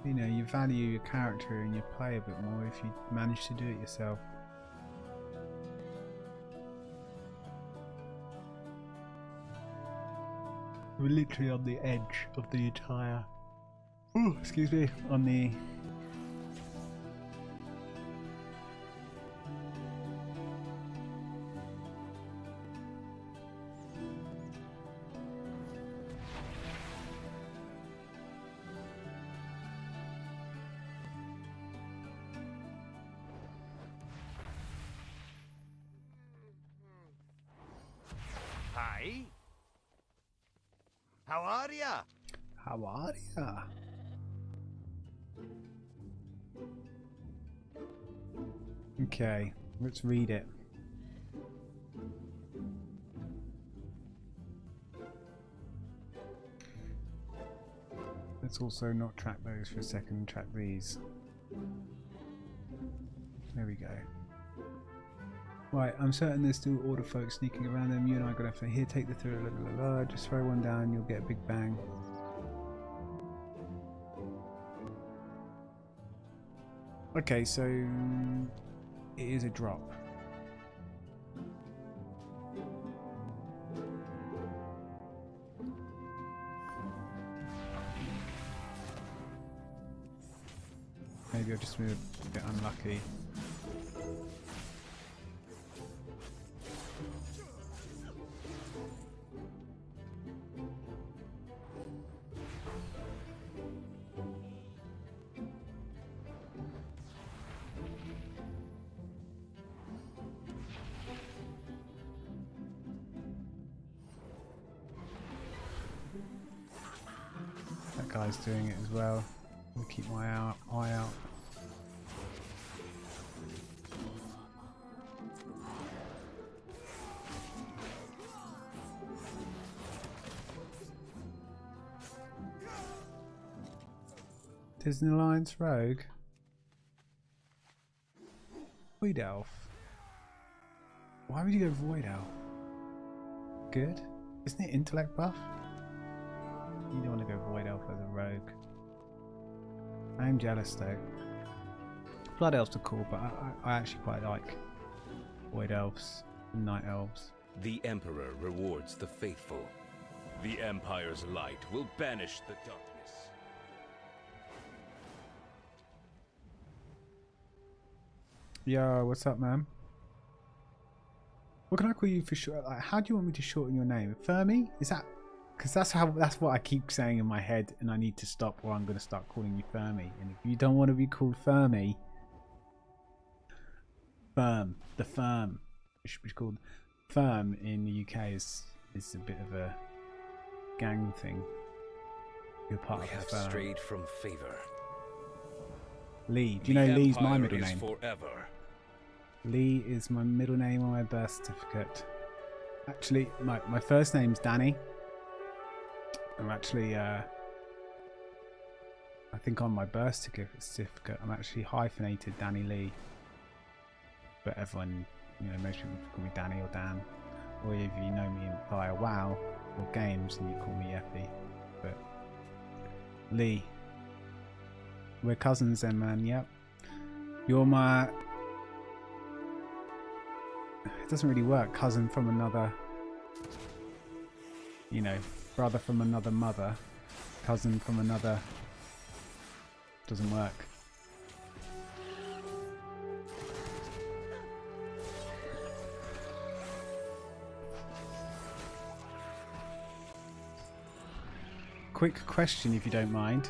you know, you value your character and you play a bit more if you manage to do it yourself. We're literally on the edge of the entire... Ooh, excuse me, on the... Hi. How are ya? How are ya? Okay, let's read it. Let's also not track those for a second and track these. There we go. Right, I'm certain there's still order folks sneaking around them. You and I got to here, take the through. Just throw one down, you'll get a big bang. Okay, so it is a drop. Maybe I've just been a bit unlucky. That guy's doing it as well. I'll keep my eye out. Disney Alliance Rogue. Void Elf. Why would you go Void Elf? Good. Isn't it intellect buff? You don't want to go Void Elf as a rogue. I am jealous though. Blood Elves are cool, but I actually quite like Void Elves and Night Elves. The Emperor rewards the faithful. The Empire's light will banish the darkness. Yo, what's up, man? What can I call you for short? Like, how do you want me to shorten your name? Fermi? Is that? Because that's what I keep saying in my head, and I need to stop, or I'm going to start calling you Fermi. And if you don't want to be called Fermi, Firm, the Firm, it should be called Firm in the UK is a bit of a gang thing. You're part of the Firm. We have strayed from favor. Lee, do you know Lee's my middle is name? Forever. Lee is my middle name on my birth certificate. Actually, my first name's Danny. I'm actually, I think on my birth certificate, I'm actually hyphenated Danny Lee. But everyone, you know, most people call me Danny or Dan. Or if you know me via WoW or games, and you call me Yeffy. But Lee. We're cousins then, man, yep. You're my... It doesn't really work. Cousin from another... You know, brother from another mother. Cousin from another... Doesn't work. Quick question, if you don't mind.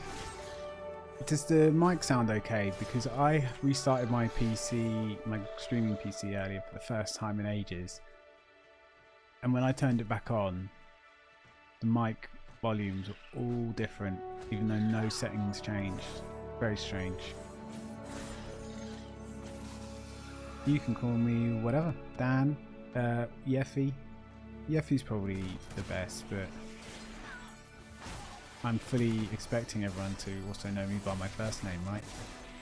Does the mic sound okay? Because I restarted my PC, my streaming PC earlier for the first time in ages. And when I turned it back on, the mic volumes are all different, even though no settings changed. Very strange. You can call me whatever. Dan, Yeffy. Yeffy's probably the best, but I'm fully expecting everyone to also know me by my first name, right?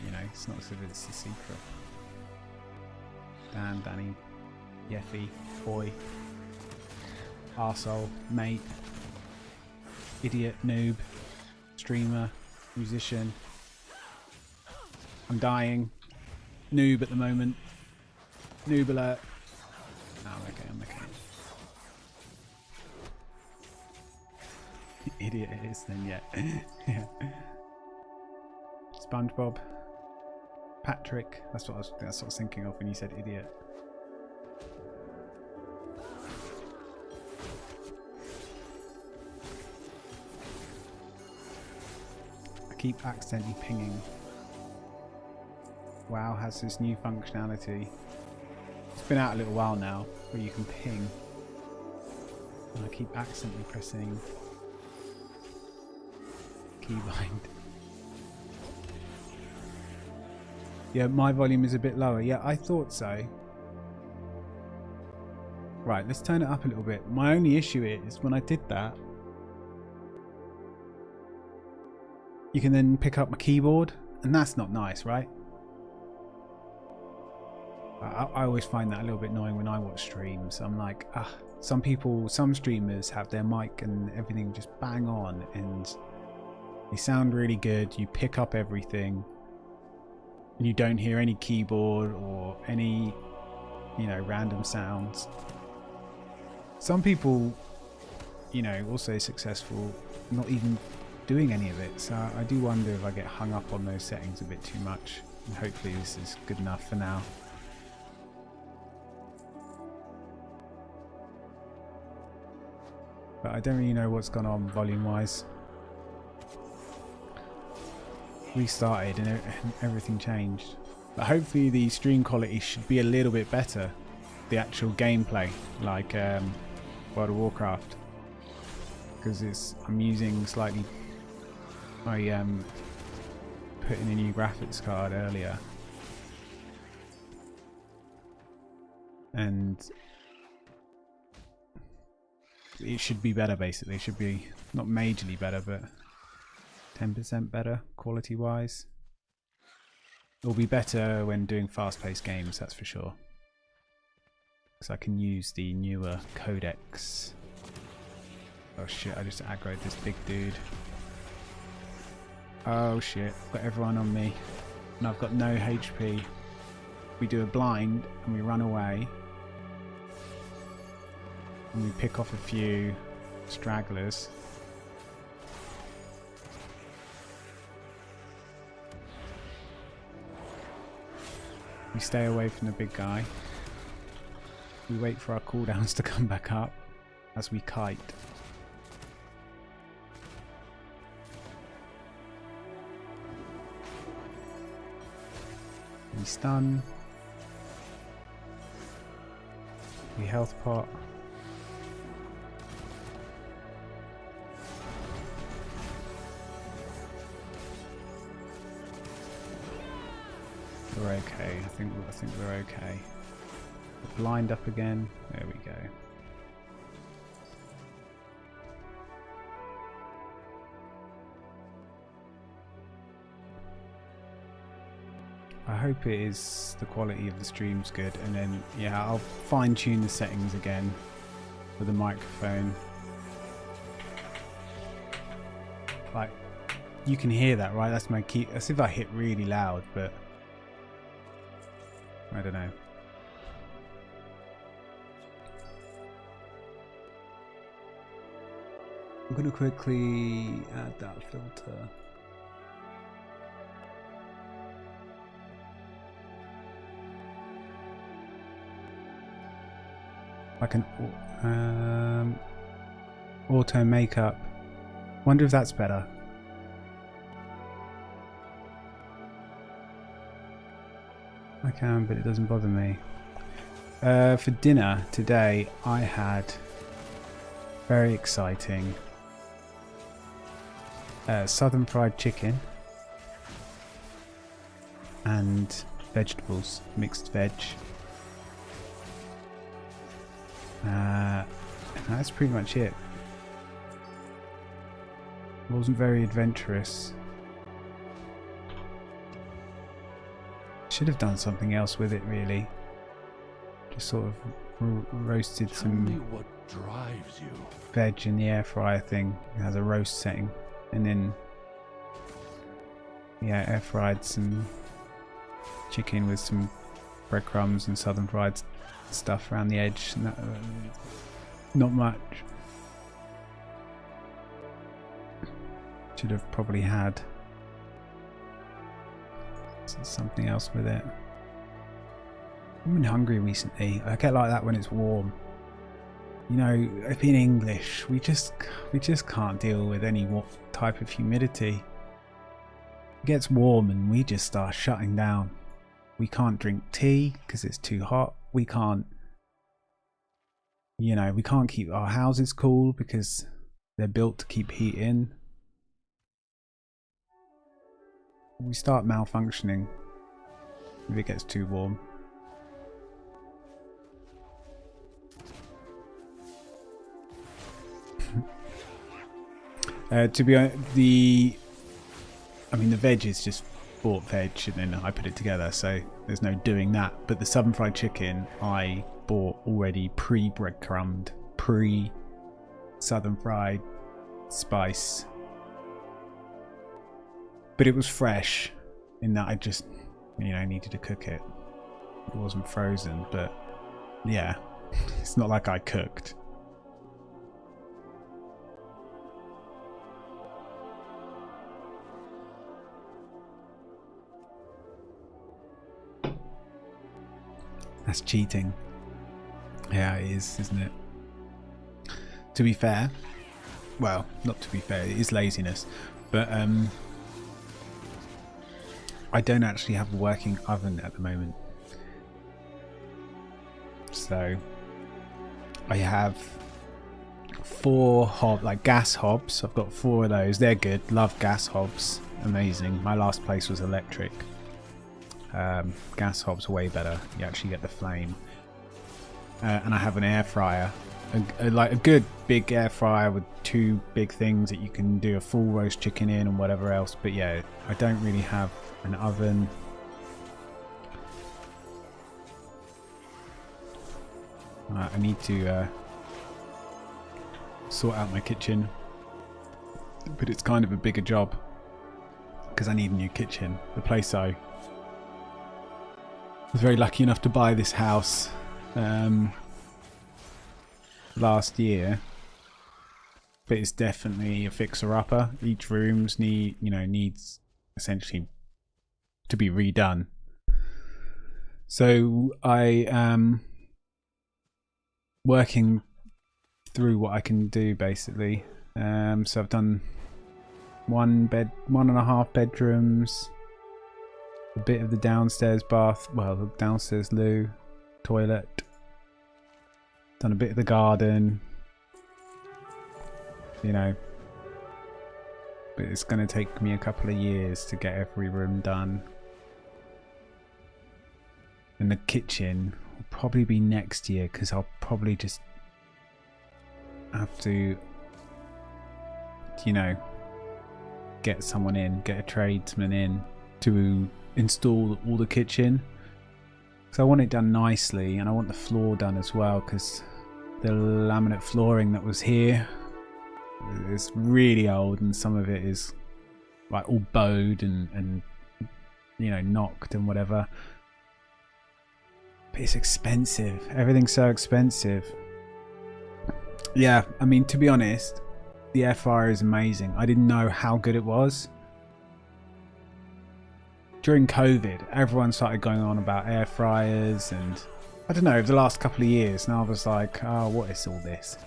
You know, it's not as if it's a secret. Dan, Danny, Yeffy, boy, arsehole, mate, idiot, noob, streamer, musician. I'm dying. Noob at the moment. Noob alert. No, I'm okay, I'm okay. Idiot it is then, yeah. Yeah. SpongeBob. Patrick. That's what I was thinking of when you said idiot. I keep accidentally pinging. WoW has this new functionality. It's been out a little while now, where you can ping. And I keep accidentally pressing keybind. Yeah, my volume is a bit lower. Yeah, I thought so. Right, let's turn it up a little bit. My only issue is when I did that, you can then pick up my keyboard, and that's not nice, right? I always find that a little bit annoying when I watch streams. I'm like, some streamers have their mic and everything just bang on, and they sound really good. You pick up everything, and you don't hear any keyboard or any, you know, random sounds. Some people, you know, also successful, not even doing any of it. So I do wonder if I get hung up on those settings a bit too much. And hopefully this is good enough for now. But I don't really know what's gone on volume wise. Restarted and everything changed. But hopefully the stream quality should be a little bit better. The actual gameplay, like World of Warcraft. Because I'm using slightly... I put in a new graphics card earlier. And it should be better, basically. It should be not majorly better, but 10% better quality wise. It'll be better when doing fast-paced games, that's for sure. Because I can use the newer codecs. Oh shit, I just aggroed this big dude. Oh shit, got everyone on me. And I've got no HP. We do a blind and we run away. And we pick off a few stragglers. We stay away from the big guy. We wait for our cooldowns to come back up as we kite. We stun. We health pot. We're okay. I think we're okay. We're blind up again. There we go. I hope it is, the quality of the stream's good, and then yeah, I'll fine tune the settings again for the microphone. Like, you can hear that, right? That's my key. That's if I hit really loud, but I don't know. I'm gonna quickly add that filter. I can auto makeup. Wonder if that's better. I can, but it doesn't bother me. For dinner today, I had very exciting southern fried chicken and vegetables, mixed veg. That's pretty much it. It wasn't very adventurous. Should have done something else with it, really. Just sort of roasted some what drives you. veg in the air fryer thing. It has a roast setting, and then yeah, air fried some chicken with some breadcrumbs and southern fried stuff around the edge. And that, not much. Should have probably had something else with it. I've been hungry recently. I get like that when it's warm. You know, being English, we just can't deal with any type of humidity. It gets warm and we just start shutting down. We can't drink tea because it's too hot. We can't, you know, we can't keep our houses cool because they're built to keep heat in. We start malfunctioning if it gets too warm. To be honest, the veg is just bought veg and then I put it together, so there's no doing that. But the southern fried chicken I bought already pre-breadcrumbed, pre-southern fried spice. But it was fresh in that I just, you know, needed to cook it. It wasn't frozen, but yeah, it's not like I cooked. That's cheating. Yeah, it is, isn't it? To be fair, well, not to be fair, it is laziness, but I don't actually have a working oven at the moment. So I have 4 gas hobs. I've got 4 of those. They're good. Love gas hobs. Amazing. My last place was electric. Gas hobs are way better. You actually get the flame. And I have an air fryer. Like a good big air fryer with 2 big things that you can do a full roast chicken in and whatever else. But yeah, I don't really have an oven. I need to sort out my kitchen, but it's kind of a bigger job because I need a new kitchen. The place I was very lucky enough to buy this house last year, but it's definitely a fixer-upper. Each room's needs essentially to be redone. So I am working through what I can do basically. So I've done 1.5 bedrooms, a bit of the downstairs bath, well, the downstairs loo, toilet, done a bit of the garden, you know, but it's going to take me a couple of years to get every room done. And the kitchen will probably be next year because I'll probably just have to, you know, get someone in, get a tradesman in to install all the kitchen. So I want it done nicely, and I want the floor done as well, because the laminate flooring that was here is really old, and some of it is like all bowed and you know, knocked and whatever. But it's expensive. Everything's so expensive. Yeah, I mean, to be honest, the air fryer is amazing. I didn't know how good it was. During COVID, everyone started going on about air fryers, and I don't know, over the last couple of years, now I was like, oh, what is all this?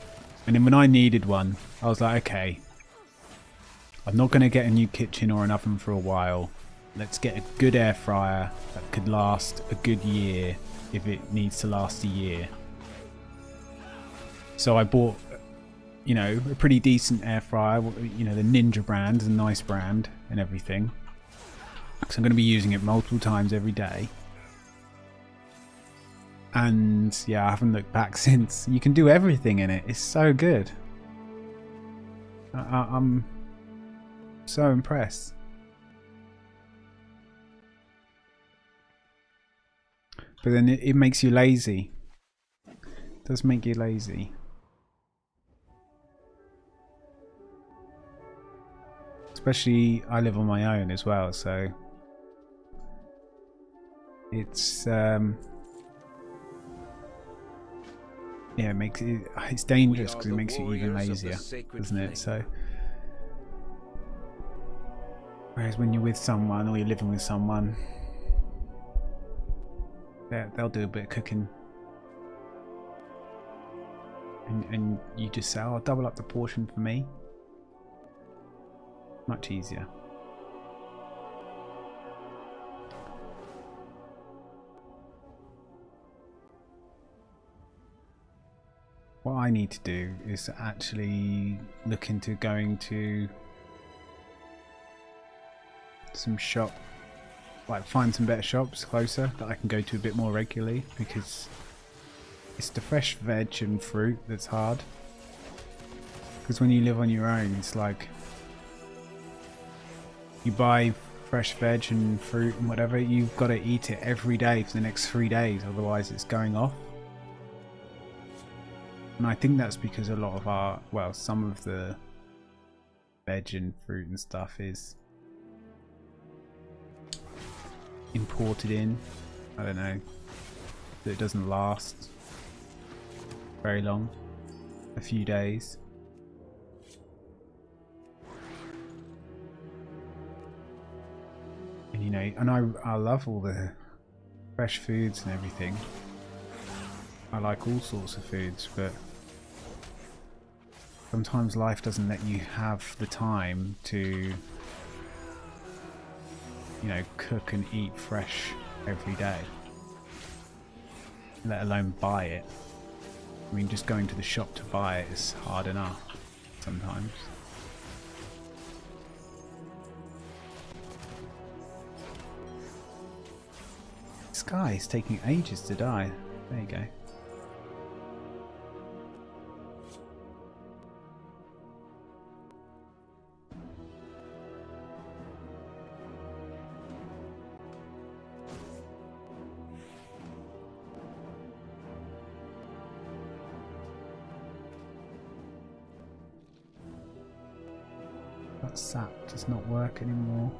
And then when I needed one, I was like, okay, I'm not going to get a new kitchen or an oven for a while. Let's get a good air fryer that could last a good year if it needs to last a year. So I bought, you know, a pretty decent air fryer. You know, the Ninja brand is a nice brand and everything. So I'm going to be using it multiple times every day. And yeah, I haven't looked back since. You can do everything in it. It's so good. I'm so impressed. But then it makes you lazy. It does make you lazy. Especially, I live on my own as well, so it's yeah, it makes it, it's dangerous because it makes you even lazier, doesn't it? So whereas when you're with someone or you're living with someone, they'll do a bit of cooking, and you just say, "Oh, double up the portion for me." Much easier. What I need to do is actually look into going to some shop, like find some better shops closer that I can go to a bit more regularly, because it's the fresh veg and fruit that's hard. Because when you live on your own, it's like you buy fresh veg and fruit and whatever, you've got to eat it every day for the next 3 days, otherwise it's going off. And I think that's because a lot of our, well, some of the veg and fruit and stuff is imported in. I don't know, that it doesn't last very long, a few days. And you know, and I love all the fresh foods and everything. I like all sorts of foods, but sometimes life doesn't let you have the time to, you know, cook and eat fresh every day, let alone buy it. I mean, just going to the shop to buy it is hard enough sometimes. This guy is taking ages to die. There you go. That sap does not work anymore.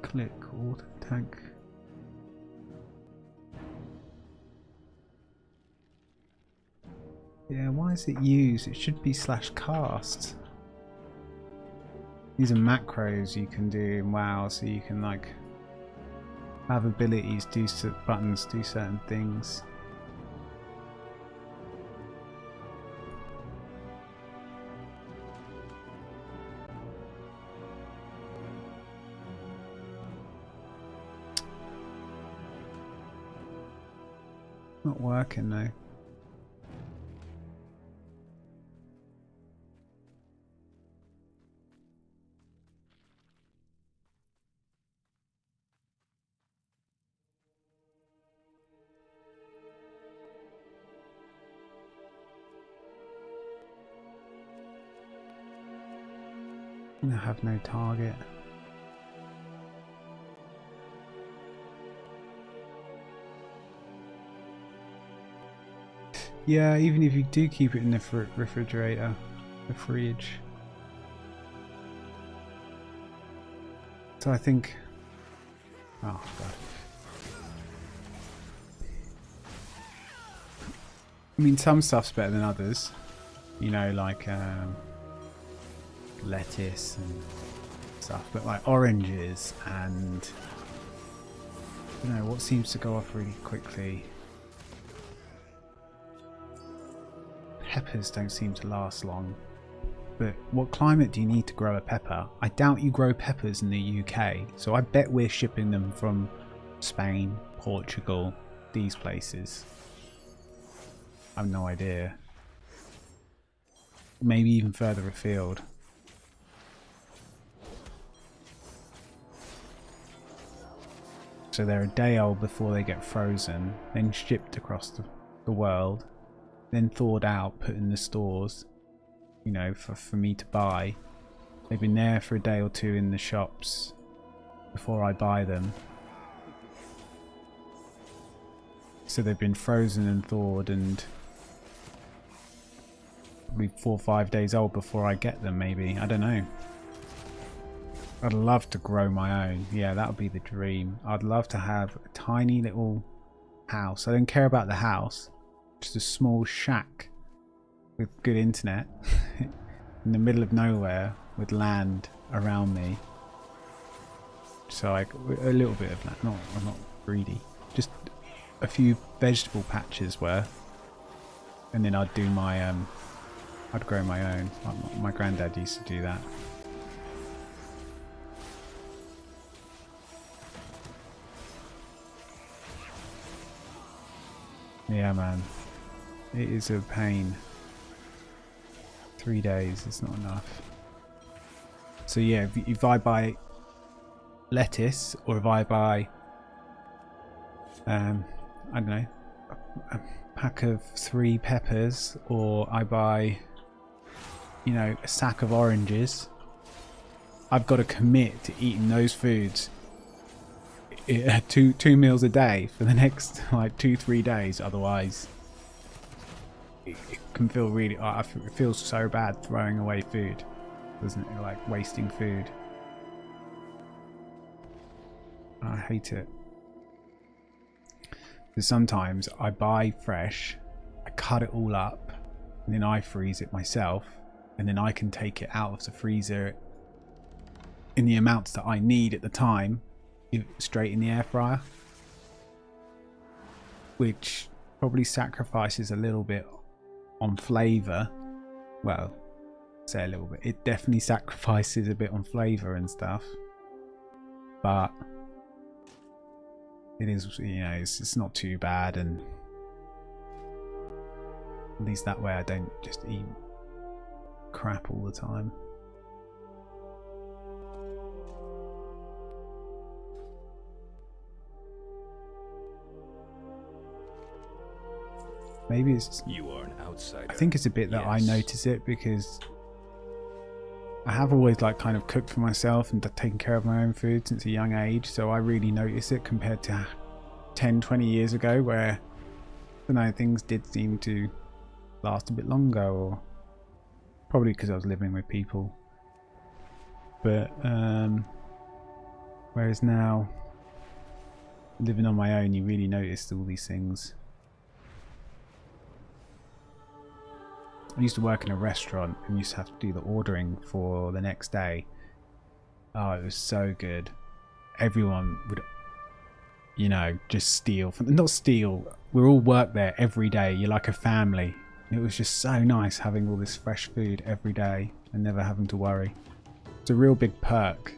Click water tank. Yeah, why is it used? It should be /cast. These are macros you can do in WoW, so you can like have abilities, do buttons, do certain things. Not working though. I have no target. Yeah, even if you do keep it in the refrigerator, the fridge. So I think... Oh, God. I mean, some stuff's better than others. You know, like lettuce and stuff. But like oranges and... You know, what seems to go off really quickly? Peppers don't seem to last long. But what climate do you need to grow a pepper? I doubt you grow peppers in the UK, so I bet we're shipping them from Spain, Portugal, these places. I have no idea. Maybe even further afield. So they're a day old before they get frozen, then shipped across the world, then thawed out, put in the stores, you know, for me to buy. They've been there for a day or two in the shops before I buy them. So they've been frozen and thawed and probably 4 or 5 days old before I get them, maybe. I don't know. I'd love to grow my own. Yeah, that would be the dream. I'd love to have a tiny little house. I don't care about the house. Just a small shack with good internet in the middle of nowhere with land around me. So like a little bit of that. I'm not greedy. Just a few vegetable patches worth. And then I'd do my I'd grow my own. My granddad used to do that. Yeah, man. It is a pain. 3 days is not enough. So yeah, if I buy lettuce or if I buy, I don't know, a pack of 3 peppers, or I buy, you know, a sack of oranges, I've got to commit to eating those foods two meals a day for the next like 2-3 days. Otherwise it can feel really, it feels so bad throwing away food, doesn't it? Like wasting food. I hate it. Because sometimes I buy fresh, I cut it all up, and then I freeze it myself, and then I can take it out of the freezer in the amounts that I need at the time, straight in the air fryer, which probably sacrifices a little bit on flavour. Well, say a little bit. It definitely sacrifices a bit on flavour and stuff, but it is, you know, it's not too bad, and at least that way I don't just eat crap all the time. Maybe it's... You are an outsider. I think it's a bit that I notice it because I have always like kind of cooked for myself and taken care of my own food since a young age, so I really notice it compared to 10-20 years ago where, you know, things did seem to last a bit longer, or probably because I was living with people. But whereas now, living on my own, you really notice all these things. I used to work in a restaurant and used to have to do the ordering for the next day. Oh, it was so good. Everyone would, you know, just steal. Not steal. We all work there every day. You're like a family. It was just so nice having all this fresh food every day and never having to worry. It's a real big perk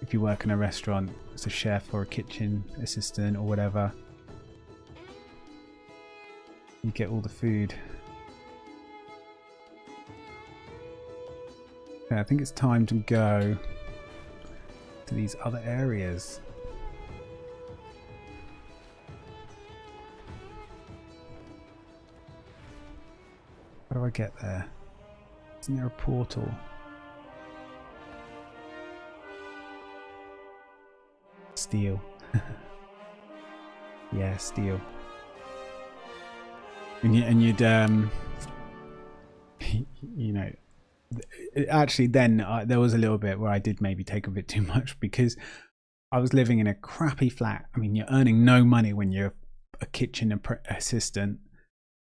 if you work in a restaurant as a chef or a kitchen assistant or whatever. You get all the food. Okay, I think it's time to go to these other areas. How do I get there? Isn't there a portal? steel. Yeah, steel. And you'd you know, actually then there was a little bit where I did maybe take a bit too much, because I was living in a crappy flat. I mean, you're earning no money when you're a kitchen assistant.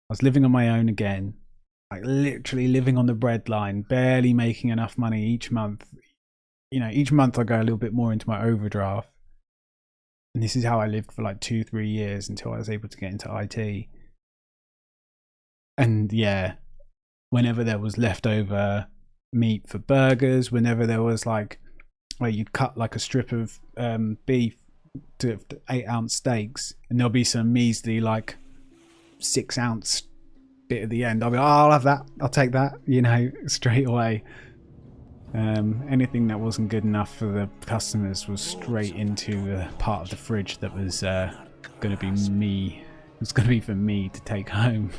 I was living on my own again, like literally living on the breadline, barely making enough money each month. You know, each month I go a little bit more into my overdraft. And this is how I lived for like 2-3 years until I was able to get into IT. And yeah, whenever there was leftover meat for burgers, whenever there was like, where you'd cut like a strip of beef to 8-ounce steaks, and there'll be some measly like 6-ounce bit at the end, I'll be, oh, I'll have that, I'll take that, you know, straight away. Anything that wasn't good enough for the customers was straight into the part of the fridge that was going to be me. It was going to be for me to take home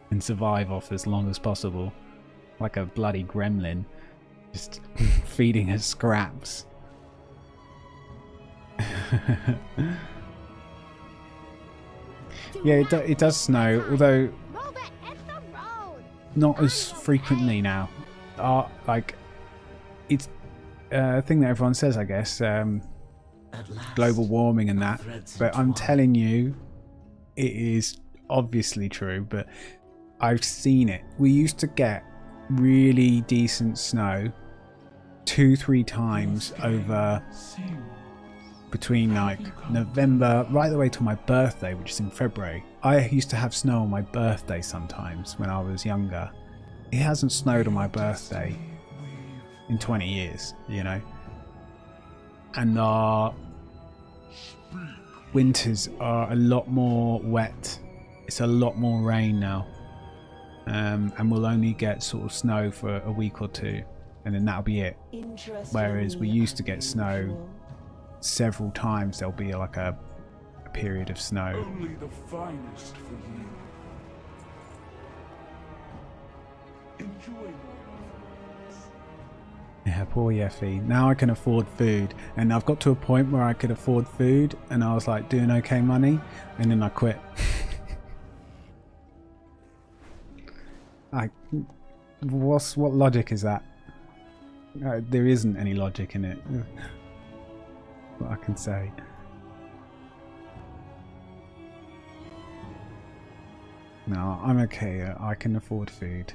and survive off as long as possible, like a bloody gremlin, just feeding her scraps. Yeah, it does snow, although not as frequently now. Like, it's a thing that everyone says, I guess, global warming and that, but I'm telling you, it is obviously true, but I've seen it. We used to get really decent snow 2-3 times over between like November right the way to my birthday, which is in February. I used to have snow on my birthday sometimes when I was younger. It hasn't snowed on my birthday in 20 years, you know. And our winters are a lot more wet. It's a lot more rain now. And we'll only get sort of snow for a week or two, and then that'll be it. Whereas we used to get snow several times. There'll be like a period of snow. Only the finest for you. Enjoy. Yeah, poor Yeffy. Now I can afford food, and I've got to a point where I could afford food, and I was like doing okay money, and then I quit. What logic is that? There isn't any logic in it. What I can say. No, I'm okay. I can afford food.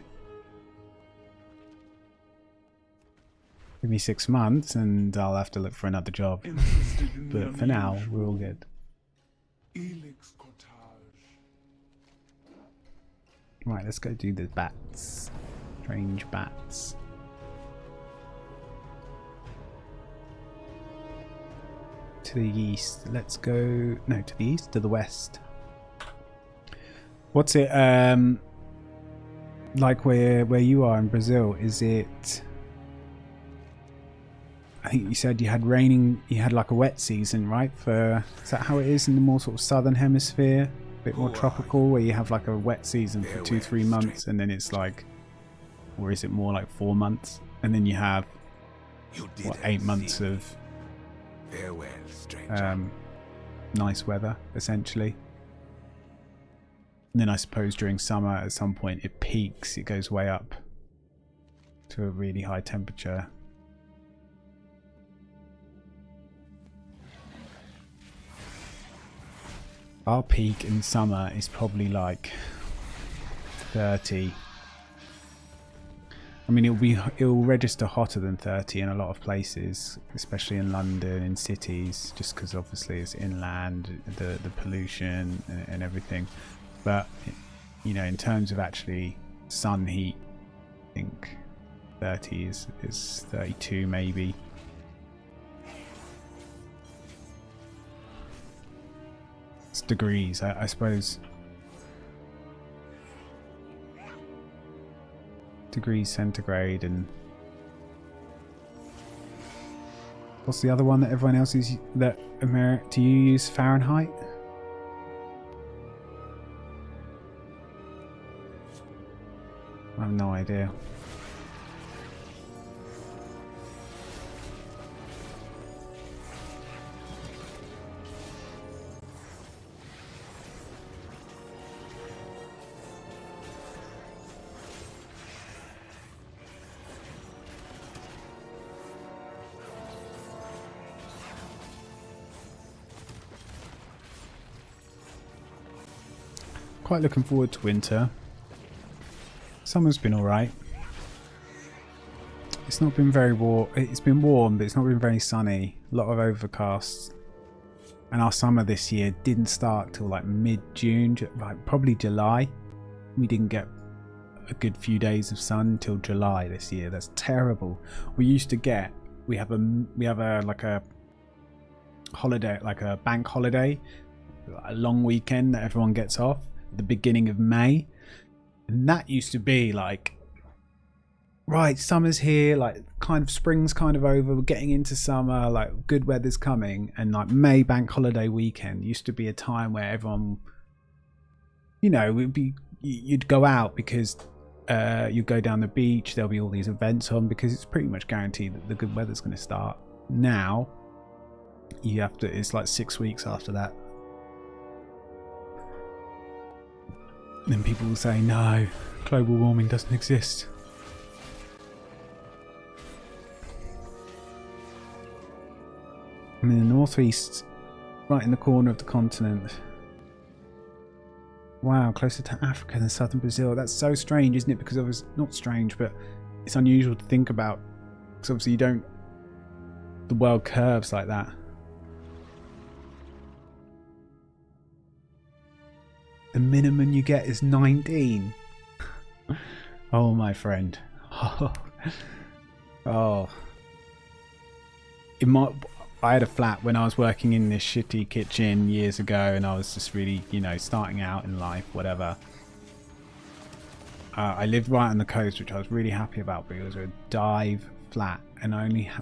Give me 6 months and I'll have to look for another job. But for now, we're all good. Right, let's go do the bats. Strange bats. To the east. Let's go... No, to the east? To the west. What's it, like where you are in Brazil? Is it... I think you said you had raining, you had like a wet season, right? Is that how it is in the more sort of southern hemisphere? A bit more tropical, where you have like a wet season for 2-3 months, and then it's like, or is it more like 4 months? And then you have, what, 8 months of nice weather, essentially. And then I suppose during summer, at some point, it peaks, it goes way up to a really high temperature. Our peak in summer is probably like 30. I mean, it'll register hotter than 30 in a lot of places, especially in London, in cities, just because obviously it's inland, the pollution and everything. But, you know, in terms of actually sun heat, I think 30 is 32 maybe. It's degrees, I suppose. Degrees centigrade. And what's the other one that everyone else is, that do you use Fahrenheit? I have no idea. Quite looking forward to winter. Summer's been alright. It's not been very warm. It's been warm, but it's not been very sunny. A lot of overcasts. And our summer this year didn't start till like mid-June, like probably July. We didn't get a good few days of sun until July this year. That's terrible. We used to get, we have a like a holiday, like a bank holiday, a long weekend that everyone gets off at the beginning of May, and that used to be like, right, summer's here, like kind of spring's kind of over, we're getting into summer, like good weather's coming. And like May bank holiday weekend used to be a time where everyone, you know, you'd go out because you'd go down the beach, there'll be all these events on, because it's pretty much guaranteed that the good weather's going to start. Now you have to, it's like 6 weeks after that. Then people will say, no, global warming doesn't exist. I'm in the northeast, right in the corner of the continent. Wow, closer to Africa than southern Brazil. That's so strange, isn't it? Because it was not strange, but it's unusual to think about. Because obviously you don't, the world curves like that. The minimum you get is 19. Oh, my friend. Oh. I had a flat when I was working in this shitty kitchen years ago, and I was just really, you know, starting out in life, whatever. I lived right on the coast, which I was really happy about, but it was a dive flat, and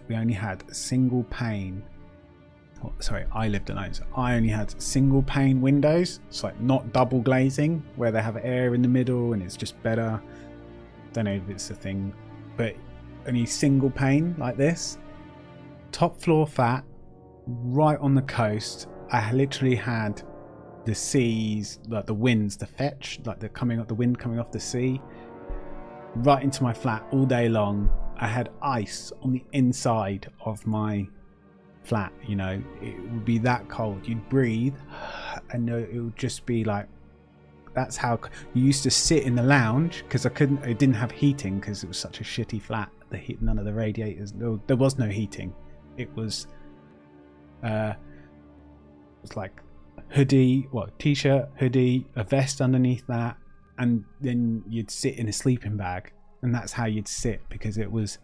we only had a single pane. Oh, sorry, I lived alone, so I only had single pane windows. It's like not double glazing, where they have air in the middle, and it's just better. Don't know if it's a thing, but only single pane like this. Top floor flat, right on the coast. I literally had the seas, like the winds, the fetch, like the wind coming off the sea, right into my flat all day long. I had ice on the inside of my flat, you know, it would be that cold. You'd breathe and it would just be like, that's how you used to sit in the lounge, because it didn't have heating because it was such a shitty flat. None of the radiators, there was no heating. It was like hoodie, t-shirt, hoodie, a vest underneath that, and then you'd sit in a sleeping bag, and that's how you'd sit, because it was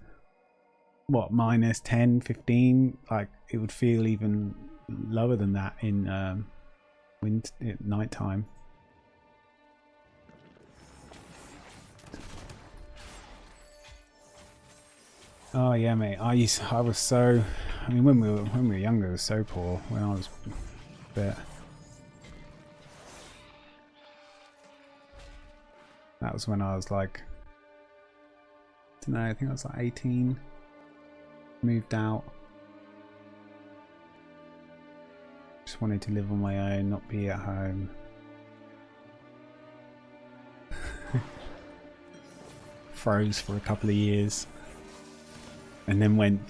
minus 10, 15, like it would feel even lower than that in night time. Oh yeah, mate. I was so. I mean, when we were younger, it was so poor. When I was a bit. That was when I was like. I don't know. I think I was like 18. Moved out. Just wanted to live on my own, not be at home. Froze for a couple of years. And then went,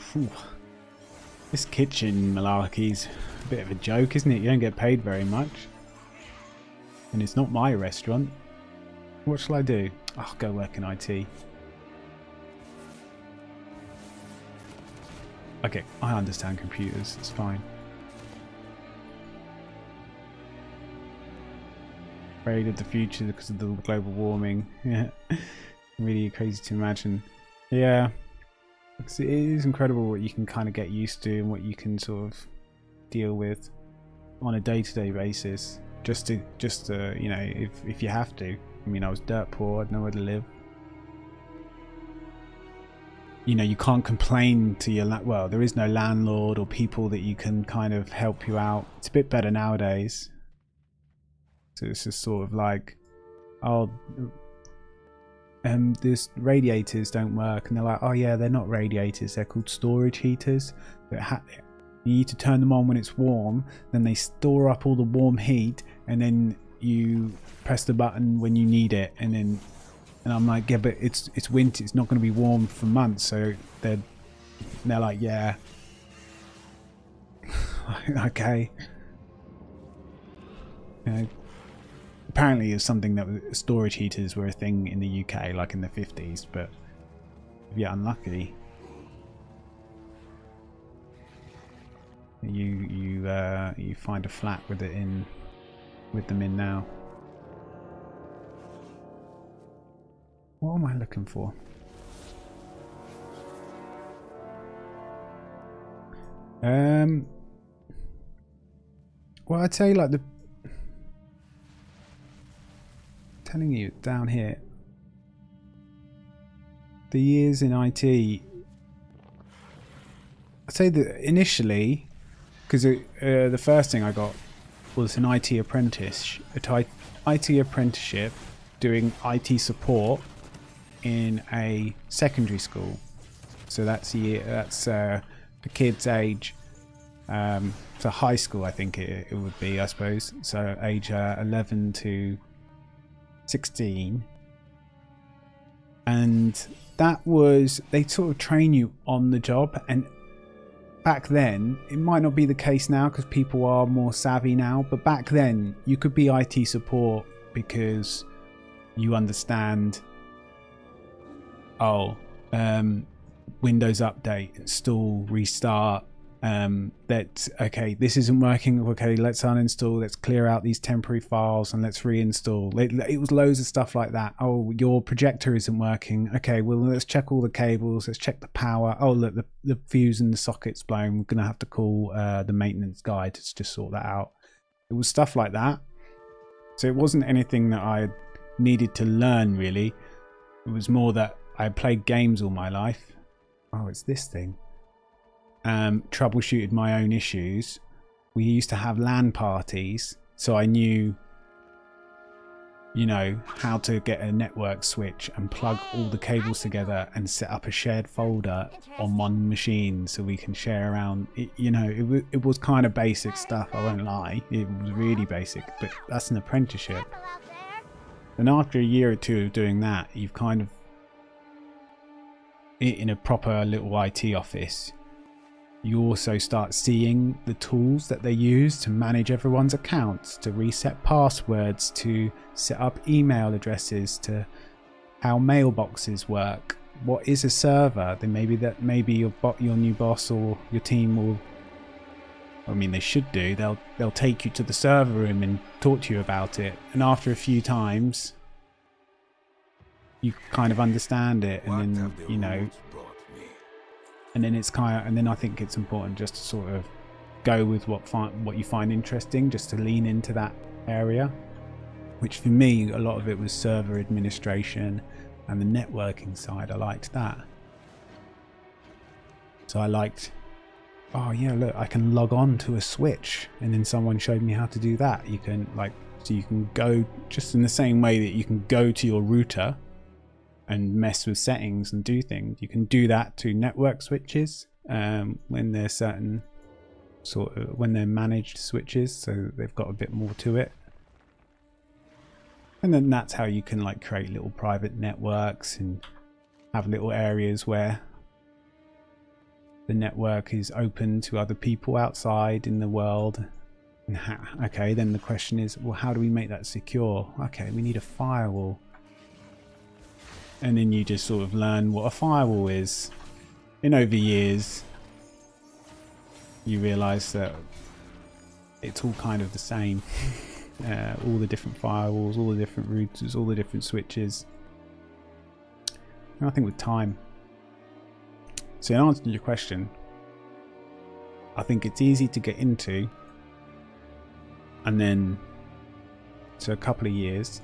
this kitchen malarkey's a bit of a joke, isn't it? You don't get paid very much. And it's not my restaurant. What shall I do? I'll go work in IT. Okay, I understand computers, it's fine. Afraid of the future because of the global warming. Yeah, really crazy to imagine. Yeah. It is incredible what you can kind of get used to and what you can sort of deal with on a day-to-day basis, just to you know, if you have to. I mean, I was dirt poor, I had nowhere to live. You know, you can't complain to your well, there is no landlord or people that you can kind of help you out. It's a bit better nowadays. So it's just sort of like, oh, this radiators don't work, and they're like, oh yeah, they're not radiators, they're called storage heaters. You need to turn them on when it's warm, then they store up all the warm heat, and then you press the button when you need it, and I'm like, yeah, but it's winter, it's not going to be warm for months. So they're like, yeah. Okay, you know, apparently it's something that storage heaters were a thing in the UK, like in the 50s, but if you're unlucky, you find a flat with them in now. What am I looking for? Well, I'd say like telling you down here, the years in IT, I'd say that initially, because the first thing I got was an IT apprenticeship doing IT support in a secondary school. So that's the kids age, so high school I think it would be, I suppose. So age 11 to 16, and that was, they sort of train you on the job. And back then, it might not be the case now because people are more savvy now, but back then you could be IT support because you understand, Windows update, install, restart, okay, this isn't working, okay, let's uninstall, let's clear out these temporary files and let's reinstall. It was loads of stuff like that. Oh, your projector isn't working, okay, well, let's check all the cables, let's check the power. Oh, look, the fuse in the socket's blown, we're gonna have to call the maintenance guy to just sort that out. It was stuff like that. So it wasn't anything that I needed to learn, really. It was more that I played games all my life. Oh, it's this thing. Troubleshooted my own issues. We used to have LAN parties, so I knew, how to get a network switch and plug all the cables together and set up a shared folder on one machine so we can share around. It was kind of basic stuff, I won't lie. It was really basic, but that's an apprenticeship. And after a year or two of doing that, you've kind of, in a proper little IT office, you also start seeing the tools that they use to manage everyone's accounts, to reset passwords, to set up email addresses, to how mailboxes work. What is a server? Then maybe your new boss or your team will, I mean, they should do. They'll take you to the server room and talk to you about it. And after a few times, you kind of understand it, and then and then it's and then I think it's important just to sort of go with what you find interesting, just to lean into that area. Which for me, a lot of it was server administration and the networking side. I liked that. So I liked, oh yeah, look, I can log on to a switch, and then someone showed me how to do that. You can so you can go just in the same way that you can go to your router and mess with settings and do things. You can do that to network switches when they're certain when they're managed switches, so they've got a bit more to it. And then that's how you can create little private networks and have little areas where the network is open to other people outside in the world. And okay, then the question is, well, how do we make that secure? Okay, we need a firewall. And then you just sort of learn what a firewall is. And over years, you realise that it's all kind of the same. All the different firewalls, all the different routers, all the different switches. And I think with time. So in answer to your question, I think it's easy to get into. And then, so a couple of years,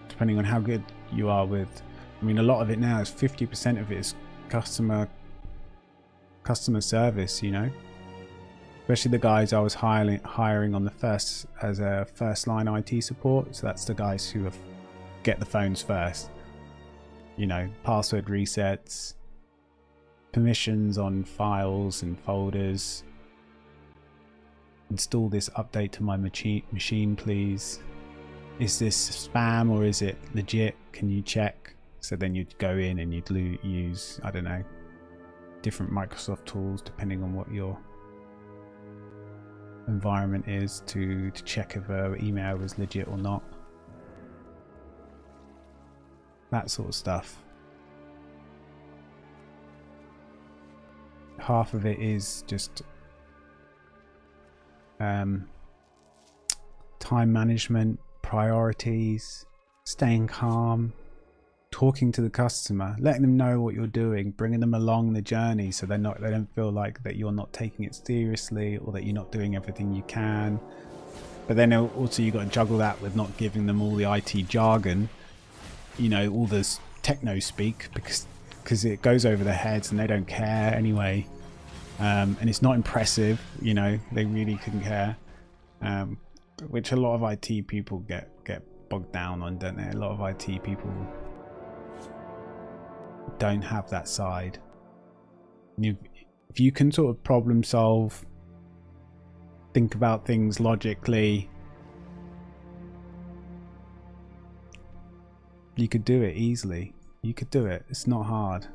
depending on how good you are with, I mean, a lot of it now is 50% of it is customer service, especially the guys I was hiring on as a first line IT support. So that's the guys who get the phones first, password resets, permissions on files and folders, install this update to my machine please. Is this spam or is it legit? Can you check? So then you'd go in and you'd use, I don't know, different Microsoft tools depending on what your environment is to check if an email was legit or not. That sort of stuff. Half of it is just time management, priorities, staying calm, talking to the customer, letting them know what you're doing, bringing them along the journey so they don't feel like that you're not taking it seriously or that you're not doing everything you can. But then also you got to juggle that with not giving them all the IT jargon, you know, all this techno speak, because it goes over their heads and they don't care anyway. And it's not impressive, you know, they really couldn't care, which a lot of IT people get bogged down on, don't they? A lot of IT people don't have that side. If you can sort of problem solve, think about things logically, you could do it easily. You could do it. It's not hard.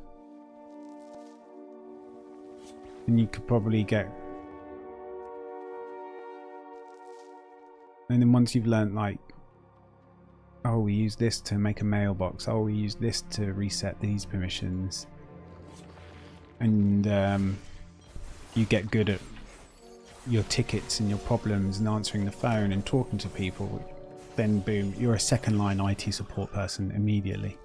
And you could probably get... And then once you've learned, like, oh, we use this to make a mailbox, oh, we use this to reset these permissions, and you get good at your tickets and your problems and answering the phone and talking to people, then boom, you're a second line IT support person immediately.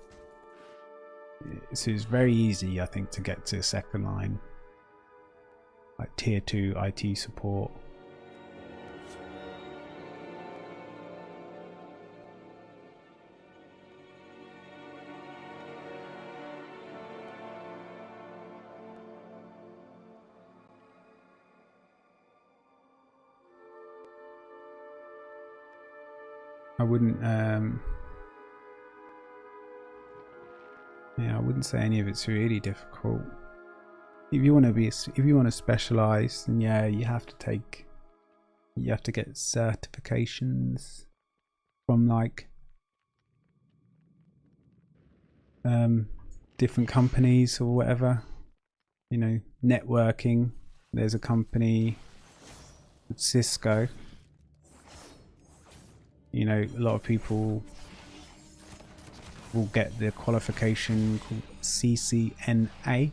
So it's very easy, I think, to get to second line, like tier 2 IT support. I wouldn't yeah, I wouldn't say any of it's really difficult. If you want to specialize, then yeah, you have to get certifications from like different companies or whatever, you know, networking. There's a company, Cisco. You know, a lot of people will get the qualification called CCNA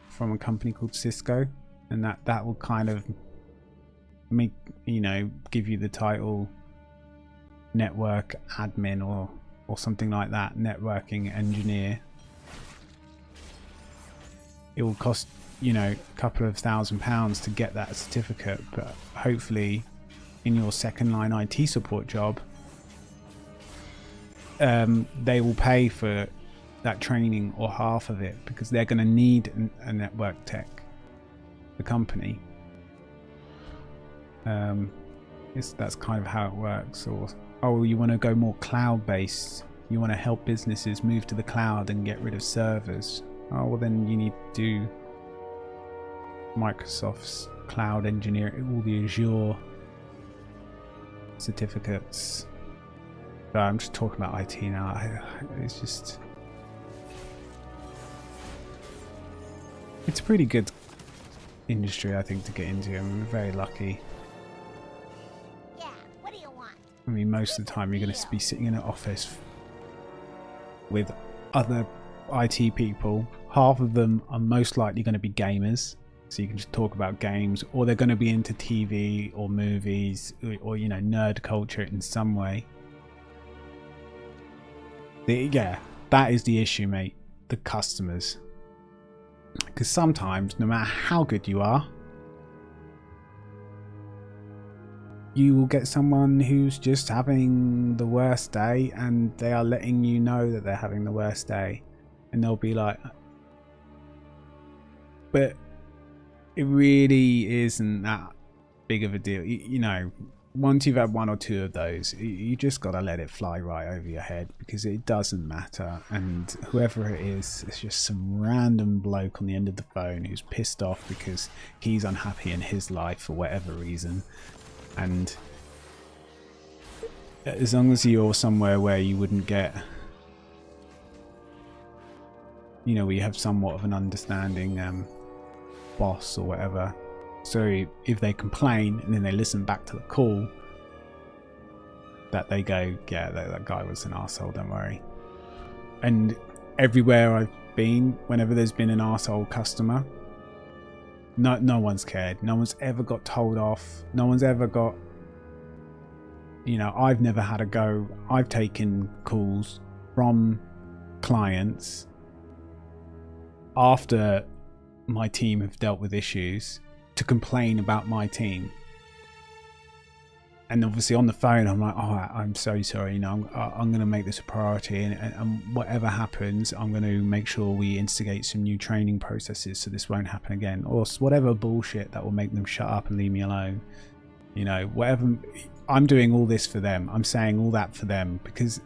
from a company called Cisco, and that will kind of make, you know, give you the title network admin or something like that, networking engineer. It will cost, you know, a couple of £1,000 to get that certificate, but hopefully in your second line IT support job, they will pay for that training or half of it, because they're going to need a network tech, the company. That's kind of how it works. Or, oh, you want to go more cloud based, you want to help businesses move to the cloud and get rid of servers. Oh, well, then you need to do Microsoft's cloud engineering, all the Azure certificates. But I'm just talking about IT now. It's just, it's a pretty good industry, I think, to get into. I'm very lucky. Yeah, what do you want? I mean, most of the time you're going to be sitting in an office with other IT people. Half of them are most likely going to be gamers, so you can just talk about games, or they're going to be into TV or movies, or you know, nerd culture in some way. Yeah, that is the issue, mate. The customers. Because sometimes, no matter how good you are, you will get someone who's just having the worst day, and they are letting you know that they're having the worst day. And they'll be like, but it really isn't that big of a deal. You know, once you've had one or two of those, you just got to let it fly right over your head, because it doesn't matter. And whoever it is, it's just some random bloke on the end of the phone who's pissed off because he's unhappy in his life for whatever reason. And as long as you're somewhere where you wouldn't get, you know, we have somewhat of an understanding boss or whatever, So if they complain and then they listen back to the call, that they go, yeah, that guy was an arsehole, don't worry. And everywhere I've been, whenever there's been an arsehole customer, no one's cared. No one's ever got told off. No one's ever got, you know, I've never had a go. I've taken calls from clients after my team have dealt with issues to complain about my team. And obviously on the phone, I'm like, oh, I'm so sorry. You know, I'm going to make this a priority, and whatever happens, I'm going to make sure we instigate some new training processes so this won't happen again, or whatever bullshit that will make them shut up and leave me alone. You know, whatever. I'm doing all this for them. I'm saying all that for them because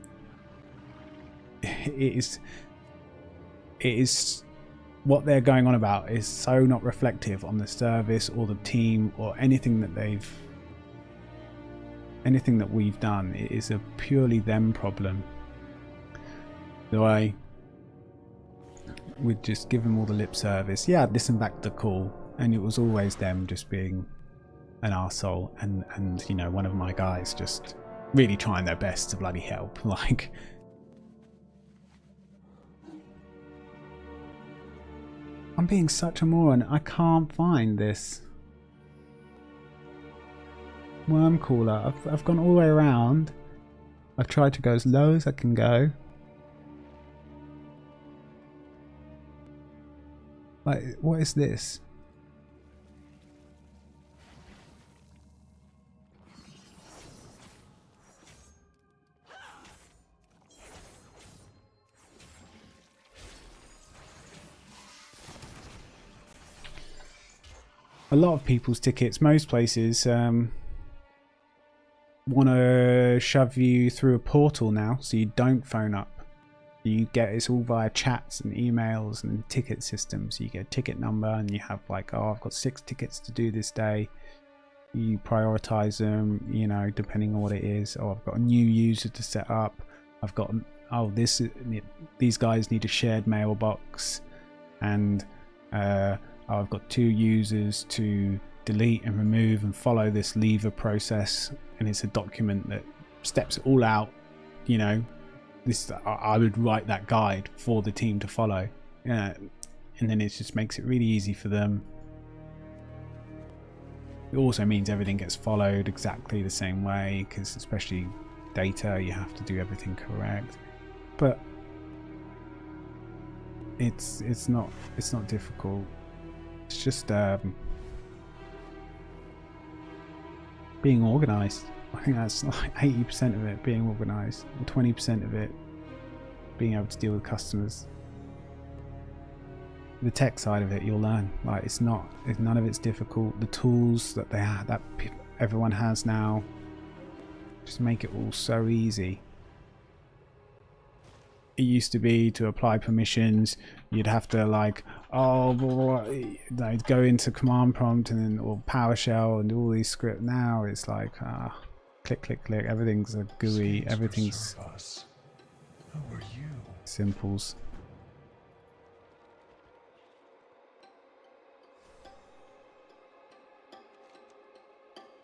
it is what they're going on about is so not reflective on the service or the team or anything that we've done. It is a purely them problem. So I would just give them all the lip service. Yeah, I'd listen back to the call, and it was always them just being an arsehole, and you know, one of my guys just really trying their best to bloody help. Like, I'm being such a moron. I can't find this worm cooler. I've gone all the way around. I've tried to go as low as I can go. Like, what is this? A lot of people's tickets, most places, want to shove you through a portal now, so you don't phone up. You get, it's all via chats and emails and ticket systems. You get a ticket number and you have like, oh, I've got 6 tickets to do this day. You prioritize them, you know, depending on what it is. Oh, I've got a new user to set up. I've got, oh, these guys need a shared mailbox, and I've got 2 users to delete and remove and follow this lever process, and it's a document that steps it all out. You know, this, I would write that guide for the team to follow, and then it just makes it really easy for them. It also means everything gets followed exactly the same way, because especially data, you have to do everything correct. But it's not difficult. It's just being organized. I think that's like 80% of it, being organized, and 20% of it being able to deal with customers. The tech side of it, you'll learn. Like, none of it's difficult. The tools that everyone has now just make it all so easy. It used to be, to apply permissions, you'd have to like, oh, like, go into command prompt and then, or PowerShell and do all these scripts. Now it's like, click, click, click. Everything's a GUI. Everything's simples.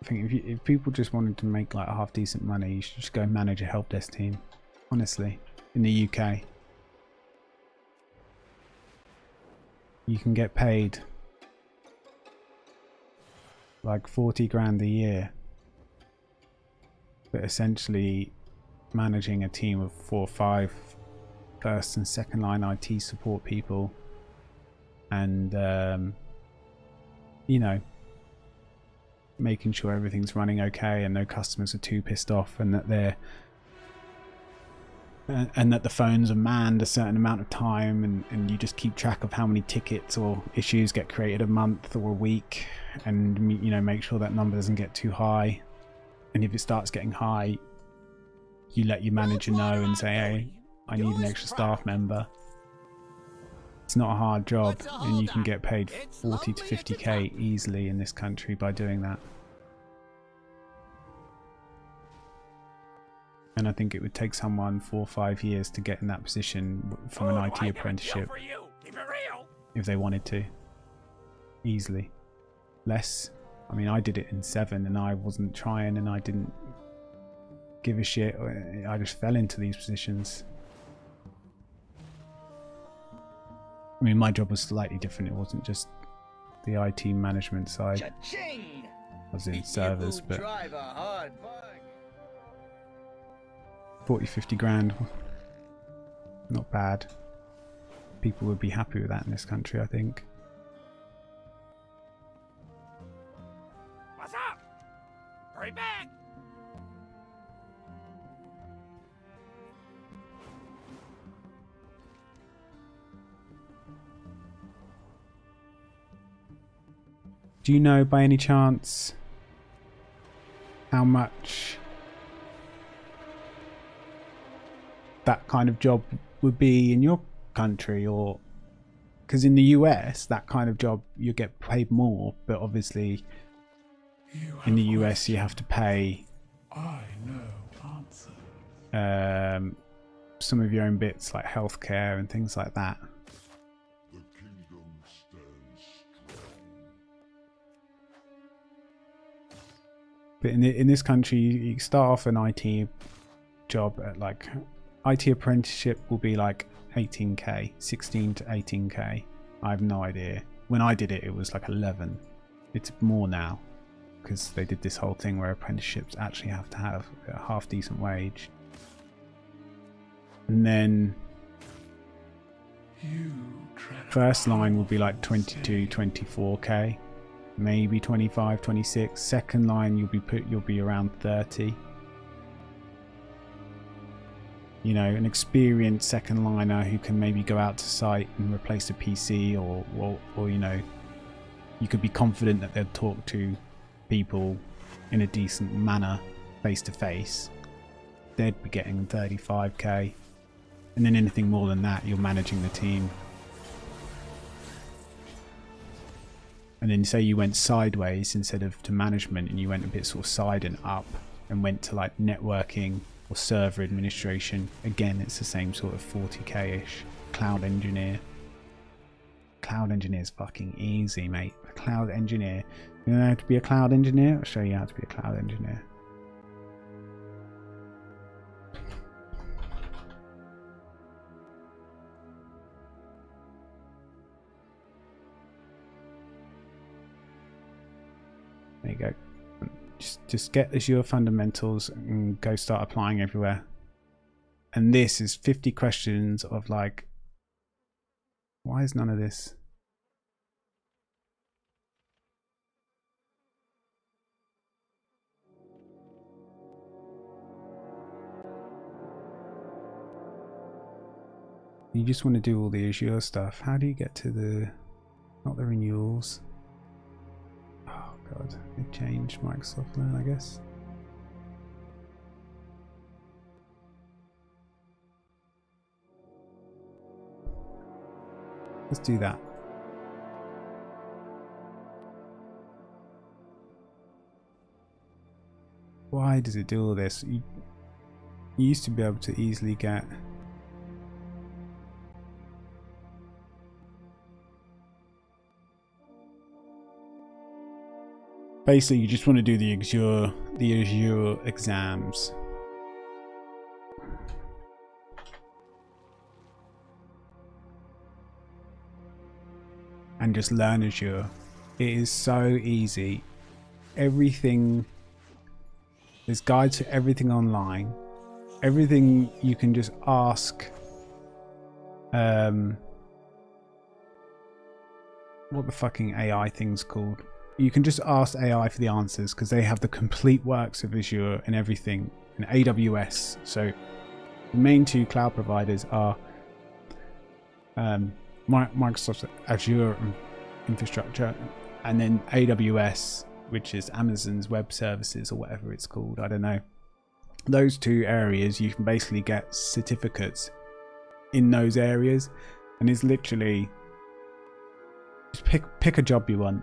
I think if people just wanted to make like half decent money, you should just go manage a help desk team. Honestly, in the UK, you can get paid like 40 grand a year, but essentially managing a team of 4 or 5 first and second line IT support people, and you know, making sure everything's running okay and no customers are too pissed off, and that the phones are manned a certain amount of time, and you just keep track of how many tickets or issues get created a month or a week, and you know, make sure that number doesn't get too high, and if it starts getting high, you let your manager know and say, hey, I need an extra staff member. It's not a hard job, and you can get paid 40 to 50k easily in this country by doing that. And I think it would take someone 4 or 5 years to get in that position from an IT apprenticeship, if they wanted to, easily. less. I mean, I did it in 7 and I wasn't trying and I didn't give a shit. I just fell into these positions. I mean, my job was slightly different. It wasn't just the IT management side. Cha-ching! I was in servers, but Drive a hard 40-50 grand, not bad. People would be happy with that in this country, I think. What's up? Hurry back! Do you know by any chance how much that kind of job would be in your country? Or because in the US that kind of job you get paid more, but obviously in the US you have to pay some of your own bits like healthcare and things like that. But in this country, you start off an IT job at like, IT apprenticeship will be like 18k, 16 to 18k. I have no idea. When I did it, it was like 11. It's more now because they did this whole thing where apprenticeships actually have to have a half decent wage. And then first line will be like 22, 24k. Maybe 25, 26. Second line you'll be around 30. You know, an experienced second liner who can maybe go out to site and replace a PC, or you know, you could be confident that they'll talk to people in a decent manner face to face. They'd be getting 35k. And then anything more than that, you're managing the team. And then say you went sideways instead of to management, and you went a bit sort of side and up and went to like networking or server administration. Again, it's the same sort of 40k-ish. Cloud engineer. Cloud engineer is fucking easy, mate. A cloud engineer. You know how to be a cloud engineer? I'll show you how to be a cloud engineer. There you go. Just get Azure fundamentals and go start applying everywhere. And this is 50 questions of like, why is none of this? You just want to do all the Azure stuff. How do you get to the, not the renewals? Oh god, they changed Microsoft Learn, I guess. Let's do that. Why does it do all this? You used to be able to easily get basically, you just want to do the Azure exams. And just learn Azure. It is so easy. Everything, there's guides to everything online. Everything you can just ask. What the fucking AI thing's called? You can just ask AI for the answers because they have the complete works of Azure and everything in AWS. So the main two cloud providers are Microsoft's Azure infrastructure, and then AWS, which is Amazon's web services or whatever it's called. I don't know. Those two areas, you can basically get certificates in those areas, and it's literally just pick a job you want.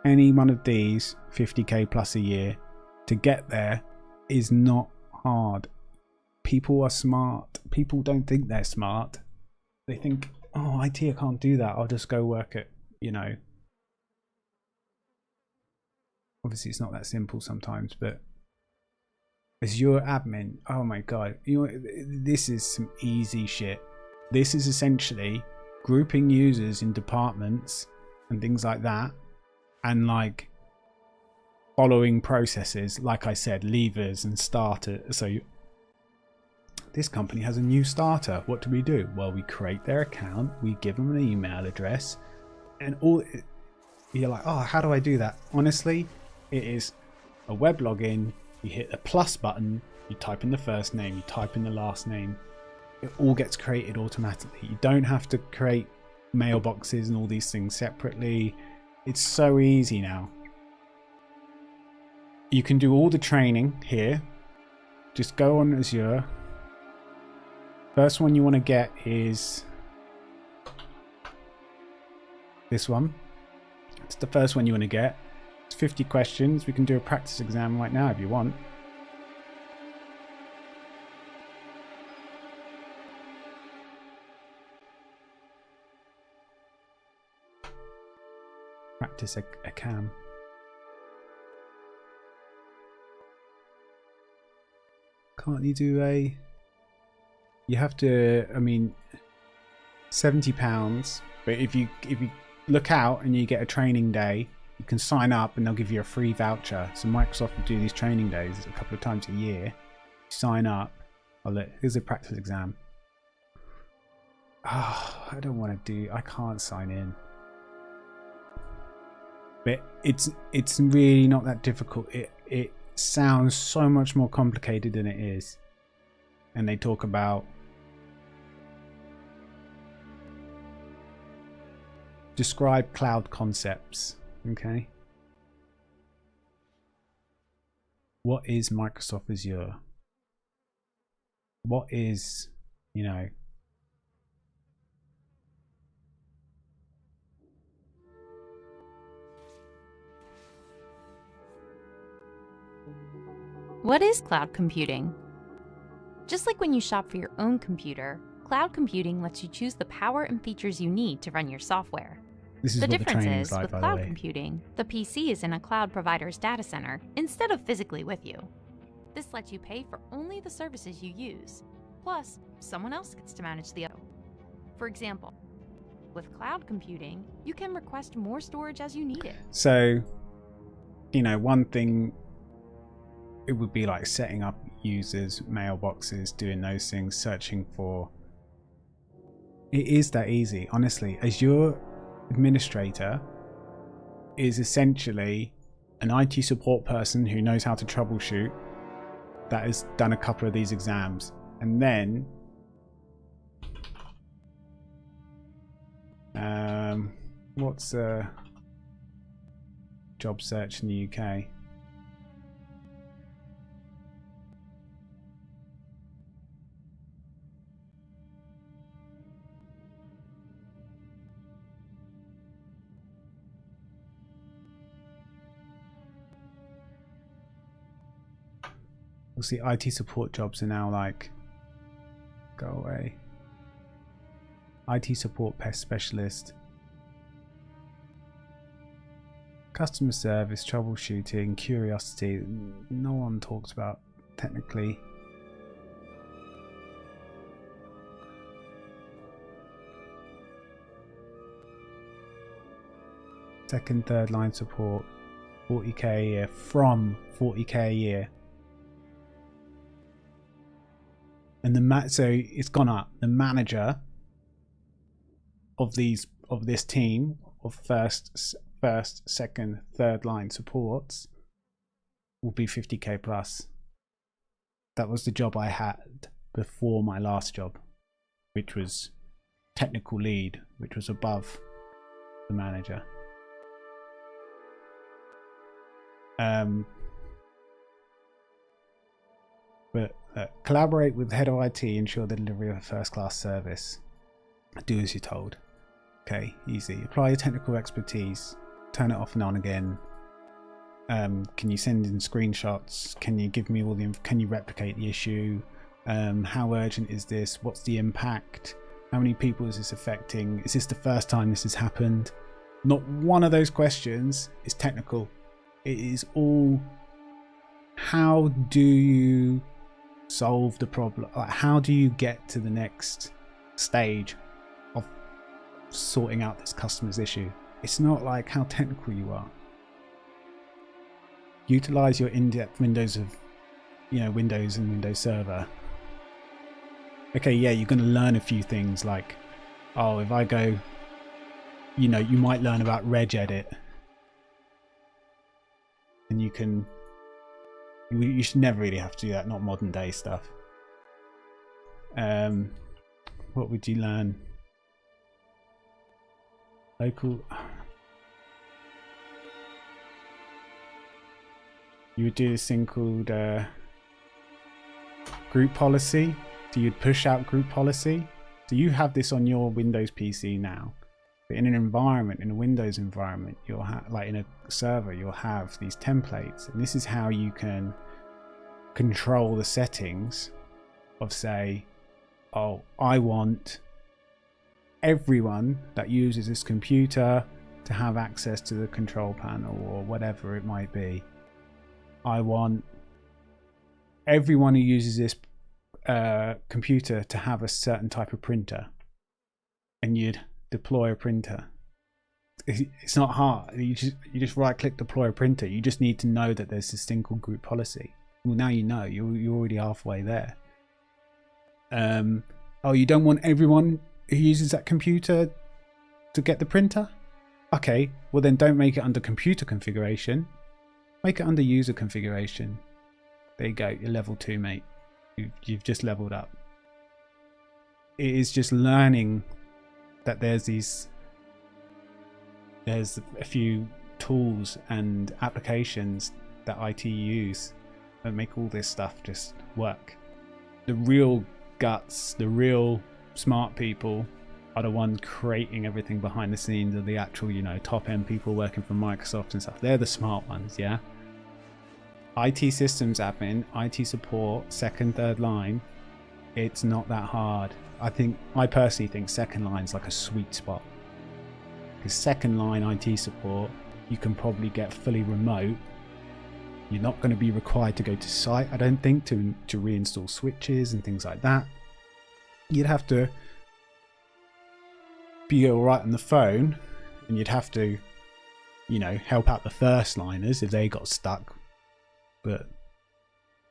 Any one of these, 50k plus a year. To get there is not hard. People are smart. People don't think they're smart. They think, oh, IT, I can't do that. I'll just go work at, you know, obviously it's not that simple sometimes, but Azure admin, oh my god, this is some easy shit. This is essentially grouping users in departments and things like that, and like following processes, like I said, levers and starter. So this company has a new starter. What do we do? Well, we create their account, we give them an email address, and all. You're like, oh, how do I do that? Honestly, it is a web login. You hit the plus button, you type in the first name, you type in the last name. It all gets created automatically. You don't have to create mailboxes and all these things separately. It's so easy now. You can do all the training here. Just go on Azure. First one you want to get is this one. It's the first one you want to get. It's 50 questions. We can do a practice exam right now if you want. Practice a cam. Can't you do a... You have to, I mean, £70, but if you look out and you get a training day, you can sign up and they'll give you a free voucher. So Microsoft will do these training days a couple of times a year. Sign up. Oh look, here's a practice exam. Oh, I don't want to do, I can't sign in. But it's really not that difficult. It sounds so much more complicated than it is. And they talk about describe cloud concepts. Okay. What is Microsoft Azure? What is, you know, what is cloud computing? Just like when you shop for your own computer, cloud computing lets you choose the power and features you need to run your software. The difference is, with cloud computing, the PC is in a cloud provider's data center instead of physically with you. This lets you pay for only the services you use. Plus, someone else gets to manage the other. For example, with cloud computing, you can request more storage as you need it. So, you know, one thing, it would be like setting up users, mailboxes, doing those things, searching for... It is that easy, honestly. Azure administrator is essentially an IT support person who knows how to troubleshoot, that has done a couple of these exams, and then what's a job search in the UK? We'll see, IT support jobs are now like, go away. IT support pest specialist. Customer service, troubleshooting, curiosity. No one talks about technically. Second, third line support. 40k a year, from 40k a year. And so it's gone up. The manager of this team of first, second, third line supports will be 50k plus. That was the job I had before my last job, which was technical lead, which was above the manager. But collaborate with head of IT, ensure the delivery of a first-class service. Do as you're told. Okay, easy. Apply your technical expertise. Turn it off and on again. Can you send in screenshots? Can you give me all the? Can you replicate the issue? How urgent is this? What's the impact? How many people is this affecting? Is this the first time this has happened? Not one of those questions is technical. It is all, how do you solve the problem? Like, how do you get to the next stage of sorting out this customer's issue? It's not like how technical you are. Utilize your in-depth Windows Windows and Windows Server. Okay, yeah, you're going to learn a few things like, oh, if I go, you might learn about regedit, and you should never really have to do that, not modern day stuff. What would you learn? Local. You would do this thing called group policy. So you'd push out group policy. So you have this on your Windows PC now. But in an environment, in a Windows environment, you'll have, like in a server, you'll have these templates. And this is how you can control the settings of, say, oh, I want everyone that uses this computer to have access to the control panel or whatever it might be. I want everyone who uses this computer to have a certain type of printer, and you'd deploy a printer. It's not hard. You just right click deploy a printer. You just need to know that there's this thing called group policy. Well, now you know. You're already halfway there. Oh, you don't want everyone who uses that computer to get the printer? Okay, well then don't make it under computer configuration. Make it under user configuration. There you go, you're level 2, mate. You've just leveled up. It is just learning that there's a few tools and applications that IT use that make all this stuff just work. The real guts, the real smart people are the ones creating everything behind the scenes, of the actual, top end people working for Microsoft and stuff. They're the smart ones, yeah? IT systems admin, IT support, second, third line, it's not that hard. I personally think second line's like a sweet spot. Because second line IT support, you can probably get fully remote. You're not going to be required to go to site, I don't think, to reinstall switches and things like that. You'd have to be alright on the phone, and you'd have to, help out the first liners if they got stuck. But,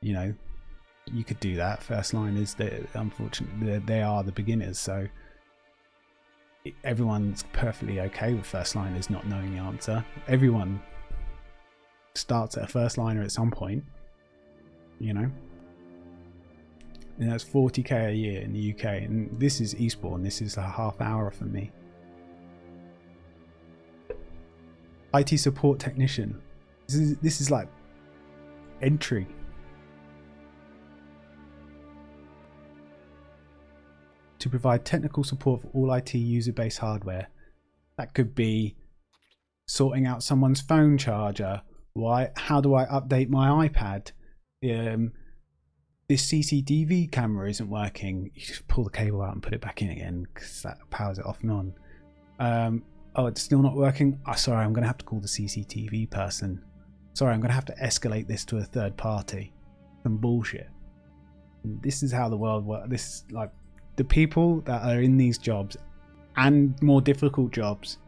you could do that. First liners, unfortunately, they are the beginners, so everyone's perfectly okay with first liners not knowing the answer. Everyone starts at a first liner at some point, and that's 40k a year in the UK, and this is Eastbourne. This is a half hour from me. IT support technician. This is like entry. To provide technical support for all IT user-based hardware. That could be sorting out someone's phone charger. How do I update my iPad? This CCTV camera isn't working. You just pull the cable out and put it back in again, because that powers it off and on. Oh, it's still not working. Oh, sorry, I'm going to have to call the CCTV person. Sorry, I'm going to have to escalate this to a third party. Some bullshit. And this is how the world works. This is like the people that are in these jobs and more difficult jobs,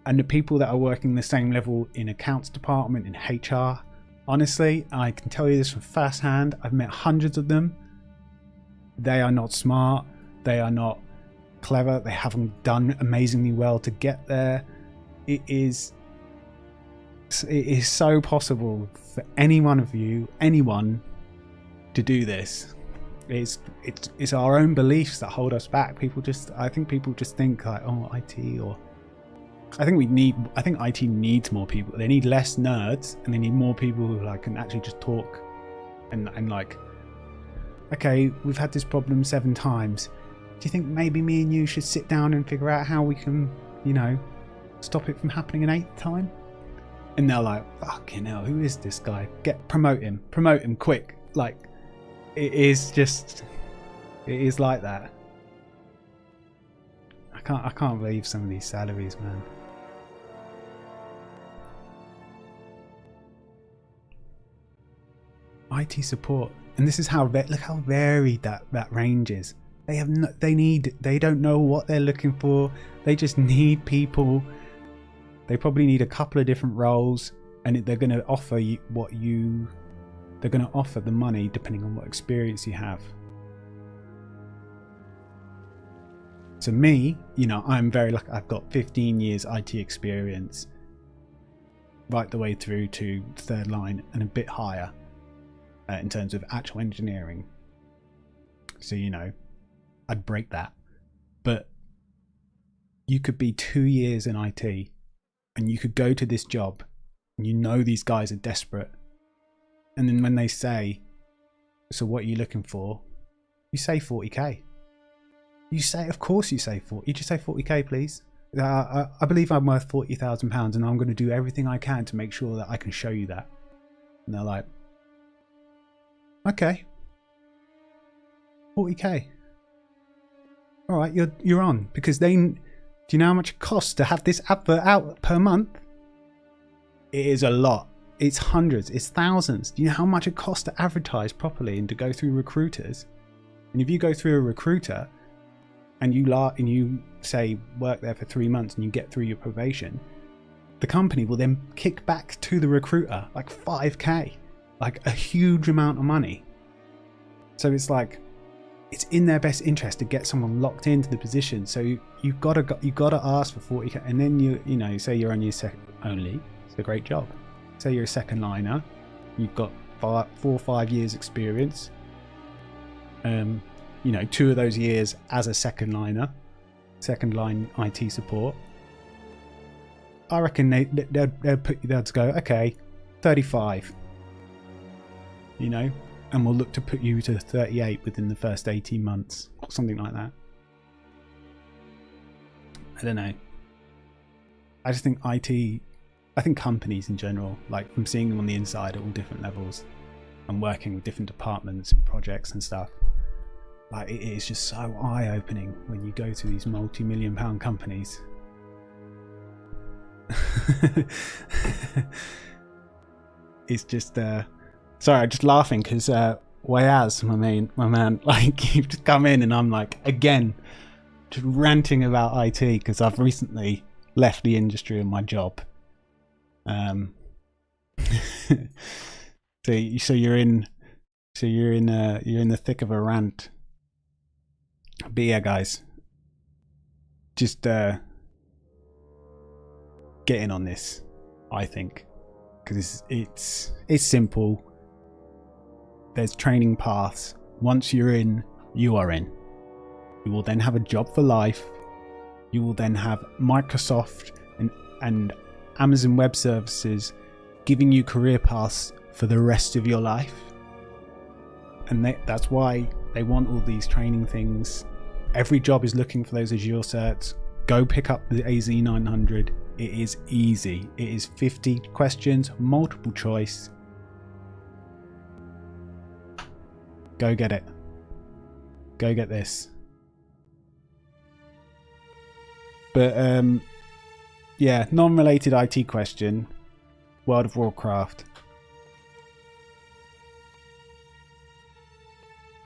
and the people that are working the same level in accounts department, in HR. Honestly, I can tell you this from first hand. I've met hundreds of them. They are not smart. They are not clever. They haven't done amazingly well to get there. It is so possible for any one of you, anyone, to do this. It's our own beliefs that hold us back. I think people just think like, oh, IT, or I think IT needs more people. They need less nerds, and they need more people who can actually just talk and like, okay, we've had this problem 7 times. Do you think maybe me and you should sit down and figure out how we can, stop it from happening an 8th time? And they're like, fucking hell, who is this guy? Promote him quick. Like, it is like that. I can't believe some of these salaries, man. IT support, and this is how look how varied that range is. They have they don't know what they're looking for. They just need people. They probably need a couple of different roles, and they're going to offer you they're going to offer the money depending on what experience you have. So me, you know, I'm very lucky. I've got 15 years IT experience, right the way through to third line and a bit higher in terms of actual engineering. So, you know, I'd break that. But you could be 2 years in IT and you could go to this job and you know these guys are desperate. And then when they say, so what are you looking for? You say 40k. You say, of course you say 40. You just say 40k, please. I believe I'm worth £40,000 and I'm going to do everything I can to make sure that I can show you that. And they're like, okay, 40k. All right, you're on. Because do you know how much it costs to have this advert out per month? It is a lot. It's hundreds, it's thousands. Do you know how much it costs to advertise properly and to go through recruiters? And if you go through a recruiter and you say work there for 3 months and you get through your probation, the company will then kick back to the recruiter like 5k, like a huge amount of money. So it's like, it's in their best interest to get someone locked into the position. So you've got to ask for 40k, and then you know, say you're on your second only. It's a great job. Say you're a second liner, you've got 4 or 5 years experience. You know, 2 of those years as a second line IT support. I reckon they'll go, okay, 35. You know, and we'll look to put you to 38 within the first 18 months, or something like that. I don't know. I just think I think companies in general, like from seeing them on the inside at all different levels and working with different departments and projects and stuff, like it is just so eye-opening when you go to these multi-million-pound companies. It's just sorry, I'm just laughing because Wayaz, my man, like you've just come in and I'm like, again, just ranting about IT because I've recently left the industry and my job. So you're in the thick of a rant. But yeah, guys, just get in on this, I think, because it's simple. There's training paths. Once you're in, you are in. You will then have a job for life. You will then have Microsoft and Amazon Web Services giving you career paths for the rest of your life. And that's why they want all these training things. Every job is looking for those Azure certs. Go pick up the AZ900. It is easy. It is 50 questions, multiple choice. Go get it. Go get this. But yeah, non-related IT question. World of Warcraft.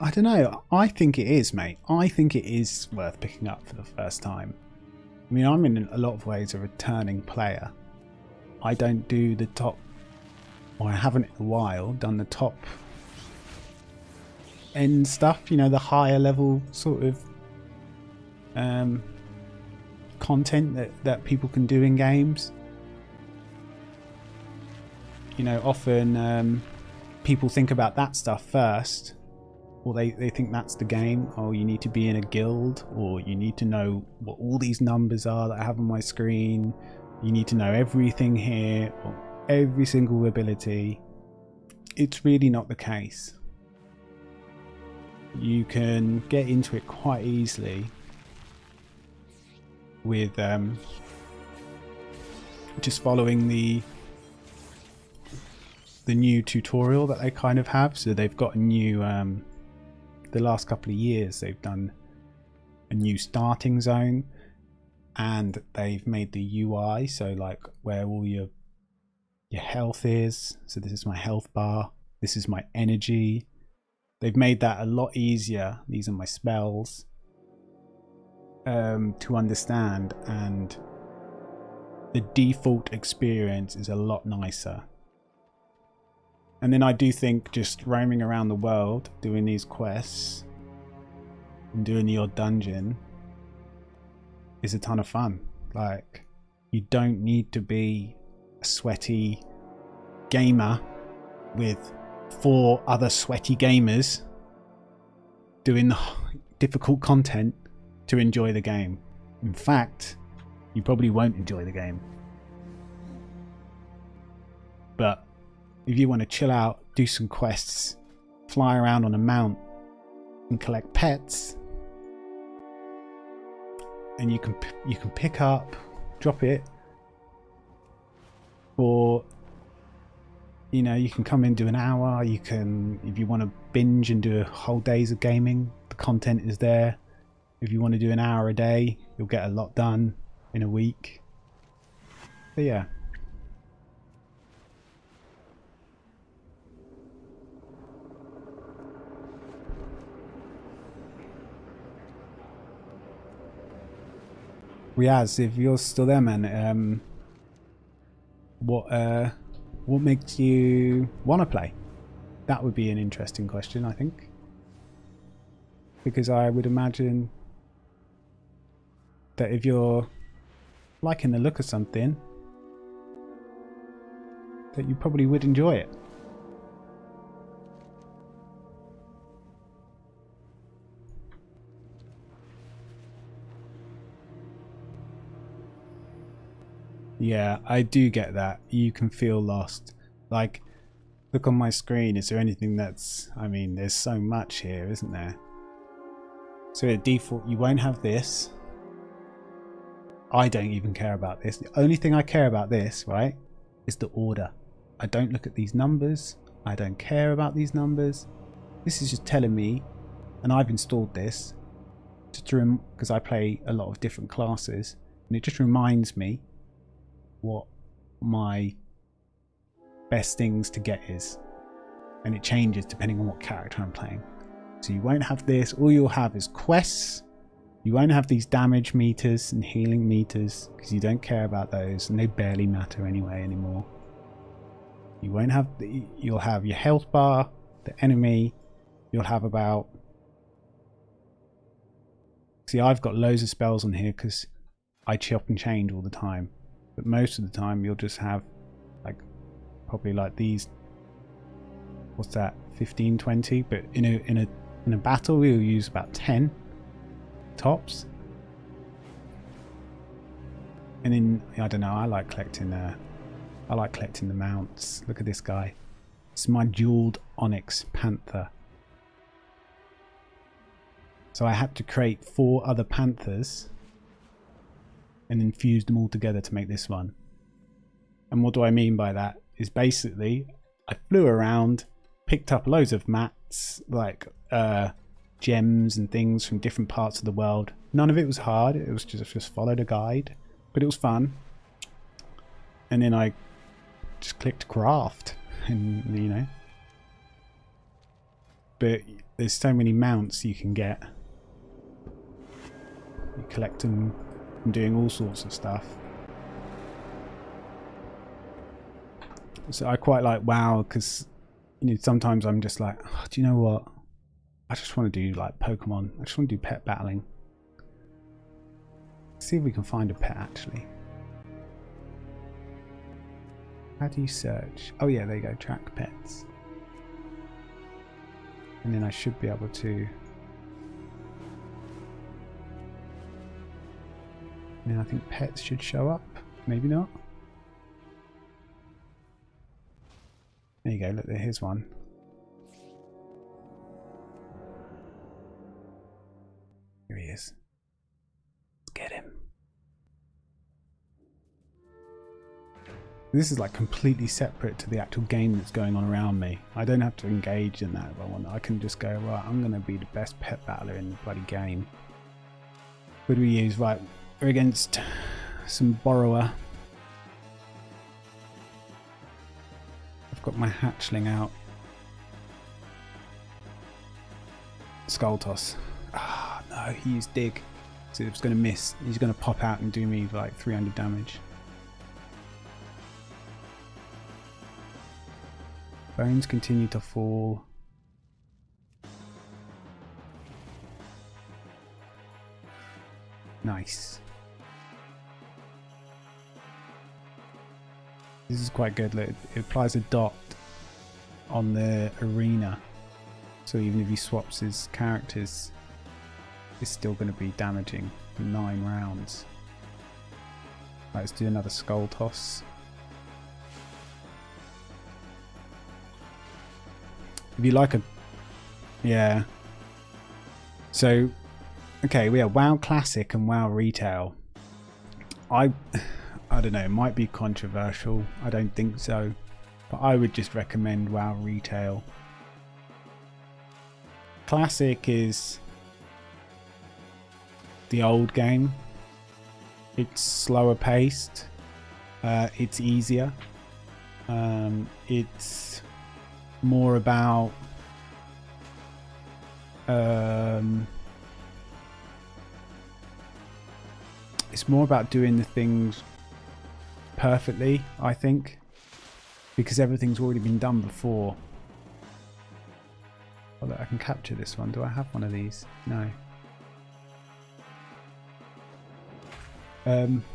I don't know. I think it is, mate. I think it is worth picking up for the first time. I mean, I'm in a lot of ways a returning player. I don't do the top, or I haven't in a while done the top end stuff, you know, the higher level sort of content that people can do in games. You know, often people think about that stuff first, or they think that's the game. Oh, you need to be in a guild, or you need to know what all these numbers are that I have on my screen. You need to know everything here, or every single ability. It's really not the case. You can get into it quite easily with just following the new tutorial that they kind of have. So they've got a new the last couple of years they've done a new starting zone, and they've made the UI so like where all your health is. So this is my health bar. This is my energy. They've made that a lot easier. These are my spells to understand, and the default experience is a lot nicer. And then I do think just roaming around the world, doing these quests and doing the odd dungeon is a ton of fun. Like, you don't need to be a sweaty gamer with 4 other sweaty gamers doing the difficult content to enjoy the game. In fact, you probably won't enjoy the game. But if you want to chill out, do some quests, fly around on a mount and collect pets, and you can pick up, drop it, or you know, you can come in, do an hour. You can, if you want to binge and do a whole days of gaming, the content is there. If you want to do an hour a day, you'll get a lot done in a week. But yeah. Riaz, if you're still there, man, what makes you want to play? That would be an interesting question, I think, because I would imagine that if you're liking the look of something, that you probably would enjoy it. Yeah, I do get that. You can feel lost. Like, look on my screen. Is there anything that's... I mean, there's so much here, isn't there? So at default, you won't have this. I don't even care about this. The only thing I care about this, right, is the order. I don't look at these numbers. I don't care about these numbers. This is just telling me, and I've installed this, because I play a lot of different classes, and it just reminds me what my best things to get is, and it changes depending on what character I'm playing. So you won't have this. All you'll have is quests. You won't have these damage meters and healing meters because you don't care about those, and they barely matter anyway anymore. You won't have you'll have your health bar, the enemy. You'll have about, see, I've got loads of spells on here because I chop and change all the time. But most of the time you'll just have like probably like these, what's that, 15, 20, but in a battle we'll use about 10 tops. And then I don't know, I like collecting the mounts. Look at this guy. It's my jeweled onyx panther. So I had to create 4 other panthers and infuse them all together to make this one. And what do I mean by that is basically I flew around, picked up loads of mats, like gems and things from different parts of the world. None of it was hard, it was just followed a guide, but it was fun. And then I just clicked craft, and you know, but there's so many mounts you can get. You collect them from doing all sorts of stuff. So I quite like WoW because, you know, sometimes I'm just like, oh, do you know what? I just want to do like Pokemon. I just want to do pet battling. Let's see if we can find a pet actually. How do you search? Oh yeah, there you go, track pets. And then I should be able to... And then I think pets should show up. Maybe not. There you go, look, here's one. Here he is. Let's get him. This is like completely separate to the actual game that's going on around me. I don't have to engage in that if I want. I can just go, right, I'm going to be the best pet battler in the bloody game. What do we use? Right, we're against some borrower. I've got my hatchling out. Skull toss. Ah, no, he used dig. So it was going to miss. He's going to pop out and do me like 300 damage. Bones continue to fall. Nice. This is quite good. Look, it applies a dot on the arena. So even if he swaps his characters, it's still going to be damaging for 9 rounds. Right, let's do another skull toss. If you like a... Yeah. So, okay, we have WoW Classic and WoW Retail. I don't know, it might be controversial. I don't think so. But I would just recommend WoW Retail. Classic is the old game. It's slower paced. It's easier. It's more about doing the things perfectly, I think, because everything's already been done before. Oh, look, I can capture this one. Do I have one of these? No.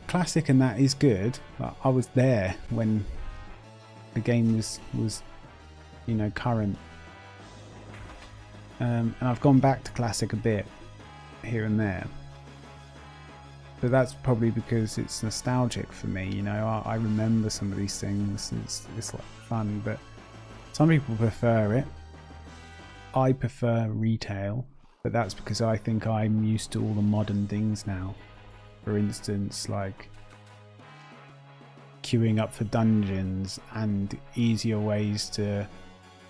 Classic and that is good. I was there when the game was you know, current. And I've gone back to Classic a bit here and there. But that's probably because it's nostalgic for me, you know. I remember some of these things. It's like fun, but some people prefer it. I prefer Retail, but that's because I think I'm used to all the modern things now. For instance, like queuing up for dungeons and easier ways to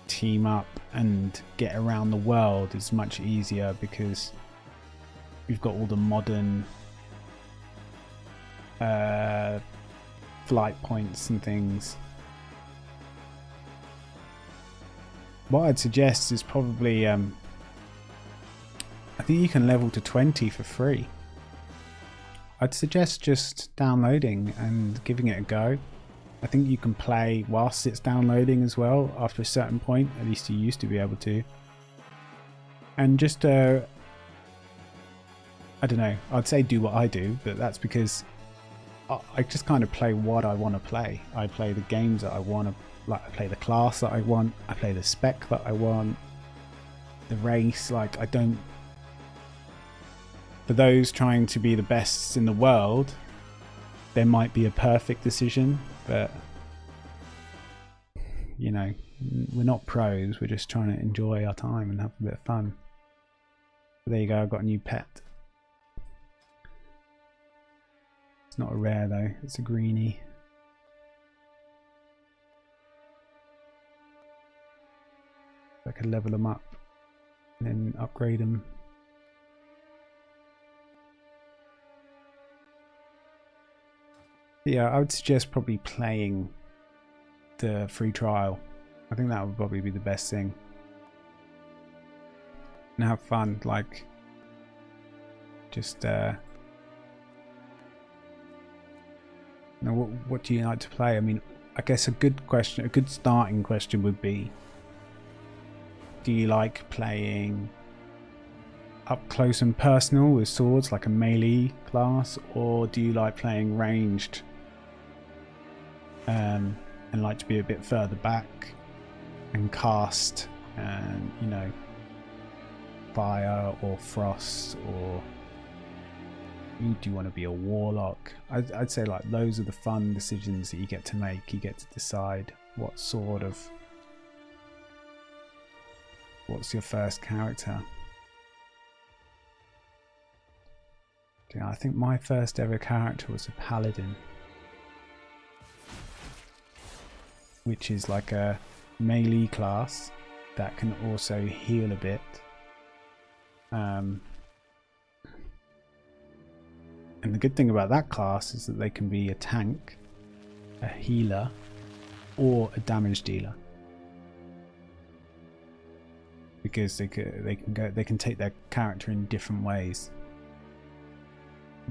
team up and get around the world is much easier because we've got all the modern flight points and things. What I'd suggest is probably I think you can level to 20 for free. I'd suggest just downloading and giving it a go. I think you can play whilst it's downloading as well after a certain point. At least you used to be able to. And just, I don't know, I'd say do what I do, but that's because I just kind of play what I want to play. I play the games that I want to, like I play the class that I want, I play the spec that I want, the race, like I don't... For those trying to be the best in the world, there might be a perfect decision, but you know, we're not pros, we're just trying to enjoy our time and have a bit of fun. But there you go, I've got a new pet. It's not a rare though, it's a greenie. I could level them up and then upgrade them. Yeah, I would suggest probably playing the free trial. I think that would probably be the best thing. And have fun, like just now what do you like to play? I mean, I guess a good starting question would be, do you like playing up close and personal with swords like a melee class, or do you like playing ranged and like to be a bit further back and cast and, you know, fire or frost, or do you want to be a warlock? I'd say like those are the fun decisions that you get to make. You get to decide what sort of, what's your first character. Yeah, I think my first ever character was a paladin, which is like a melee class that can also heal a bit. And the good thing about that class is that they can be a tank, a healer, or a damage dealer. because they can take their character in different ways.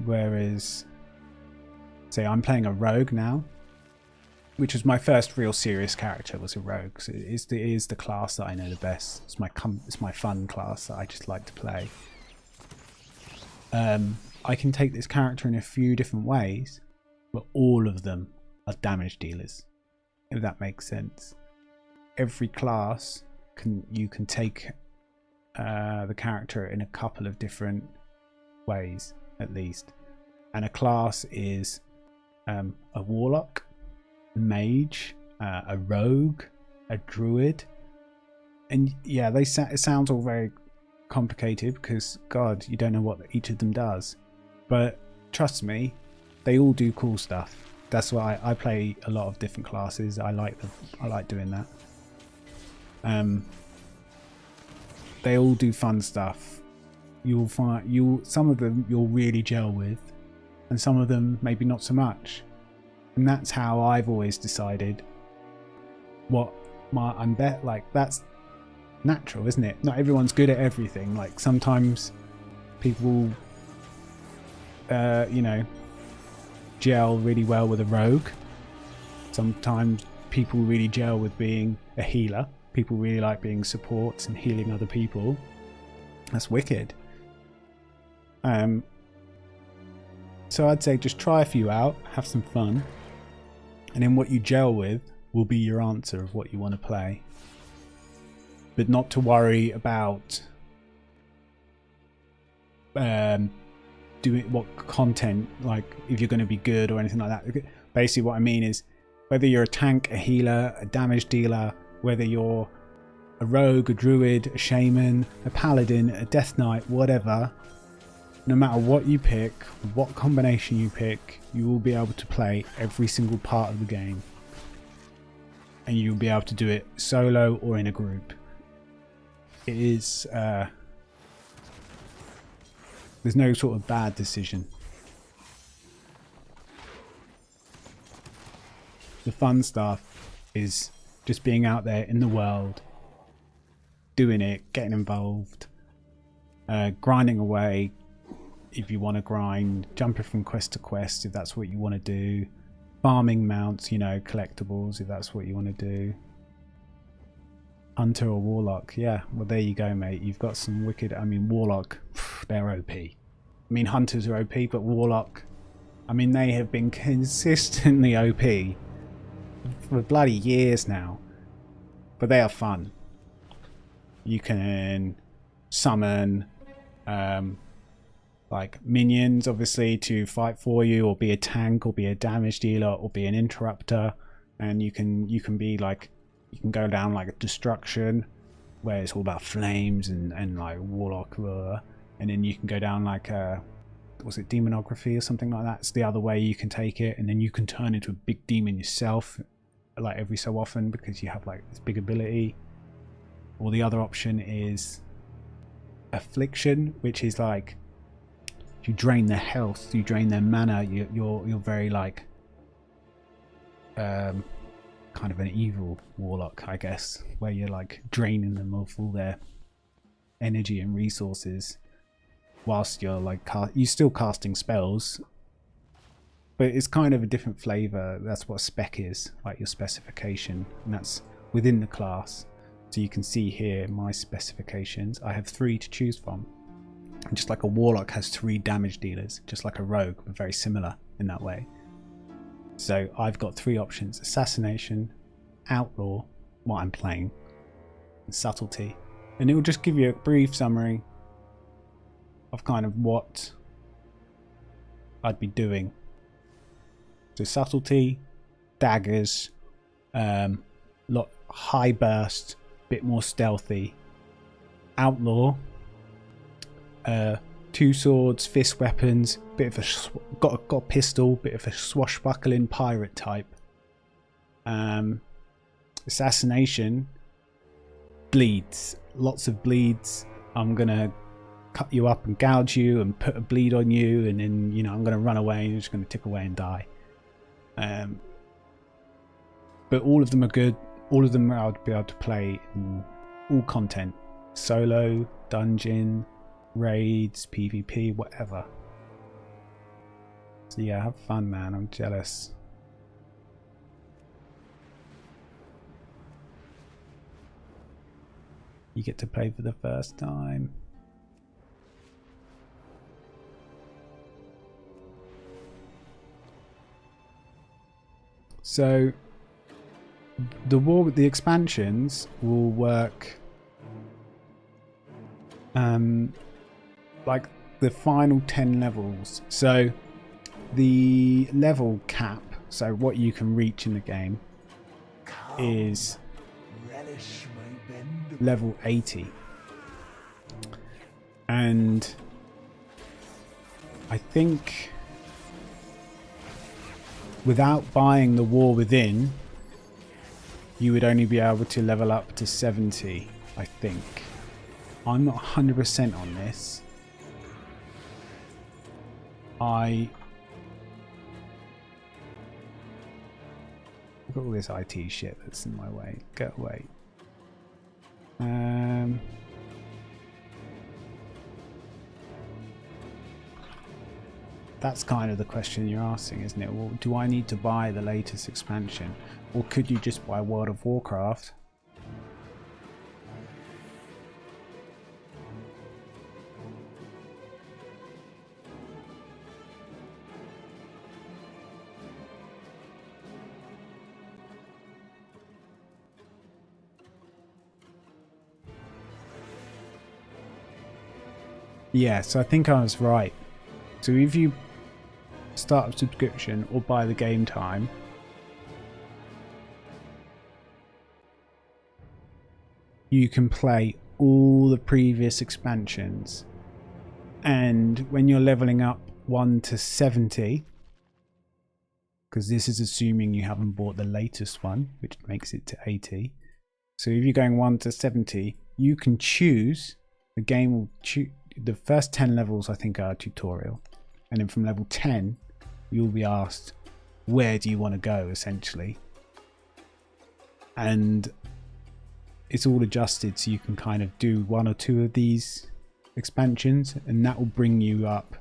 Whereas, say I'm playing a rogue now, which was my first real serious character, was a rogue. So it is the class that I know the best. It's my fun class that I just like to play. I can take this character in a few different ways, but all of them are damage dealers, if that makes sense. Every class you can take the character in a couple of different ways, at least. And a class is a warlock, mage, a rogue, a druid, and yeah, it sounds all very complicated because God, you don't know what each of them does, but trust me, they all do cool stuff. That's why I play a lot of different classes. I like doing that. They all do fun stuff. You'll find some of them you'll really gel with, and some of them maybe not so much. And that's how I've always decided what that's natural, isn't it? Not everyone's good at everything. Like sometimes people gel really well with a rogue. Sometimes people really gel with being a healer. People really like being supports and healing other people. That's wicked. So I'd say just try a few out, have some fun, and then what you gel with will be your answer of what you want to play. But not to worry about doing what content, like if you're going to be good or anything like that. Basically what I mean is whether you're a tank, a healer, a damage dealer, whether you're a rogue, a druid, a shaman, a paladin, a death knight, whatever, no matter what you pick, what combination you pick, you will be able to play every single part of the game. And you'll be able to do it solo or in a group. It is there's no sort of bad decision. The fun stuff is just being out there in the world, doing it, getting involved, grinding away if you want to grind, jumping from quest to quest if that's what you want to do, farming mounts, collectibles if that's what you want to do. Hunter or warlock, yeah, well there you go, mate. You've got some wicked. I mean, warlock, they're OP. I mean, hunters are OP, but warlock, I mean, they have been consistently OP for bloody years now. But they are fun. You can summon like minions, obviously, to fight for you, or be a tank, or be a damage dealer, or be an interrupter, and you can be like. You can go down like a destruction where it's all about flames and like warlock, and then you can go down like was it demonography or something like that. It's the other way you can take it, and then you can turn into a big demon yourself like every so often because you have like this big ability. Or the other option is affliction, which is like you drain their health, you drain their mana. You're very like kind of an evil warlock, I guess, where you're like draining them of all their energy and resources whilst you're like you're still casting spells, but it's kind of a different flavor. That's what spec is, like your specification, and that's within the class. So you can see here my specifications. I have 3 to choose from, and just like a warlock has 3 damage dealers, just like a rogue, but very similar in that way. So I've got 3 options: assassination, outlaw, what I'm playing, and subtlety. And it will just give you a brief summary of kind of what I'd be doing. So subtlety, daggers, lot high burst, bit more stealthy. Outlaw, 2 swords, fist weapons, bit of a got a pistol, bit of a swashbuckling pirate type. Assassination, bleeds, lots of bleeds. I'm gonna cut you up and gouge you and put a bleed on you, and then I'm gonna run away and you're just gonna tick away and die. But all of them are good. All of them I'd be able to play in all content. solo, dungeon, raids, PvP, whatever. So yeah, have fun, man. I'm jealous. You get to play for the first time. So the war with the expansions will work like the final 10 levels. So the level cap, so what you can reach in the game, is level 80. And I think without buying the War Within, you would only be able to level up to 70, I think. I'm not 100% on this. Look at all this IT shit that's in my way. Go away. That's kind of the question you're asking, isn't it? Well, do I need to buy the latest expansion? Or could you just buy World of Warcraft? Yeah, so I think I was right. So if you start a subscription or buy the game time, you can play all the previous expansions. And when you're leveling up 1 to 70, because this is assuming you haven't bought the latest one, which makes it to 80. So if you're going 1 to 70, you can choose, the game will choose. The first 10 levels I think are a tutorial, and then from level 10 you'll be asked where do you want to go, essentially, and it's all adjusted so you can kind of do 1 or 2 of these expansions, and that will bring you up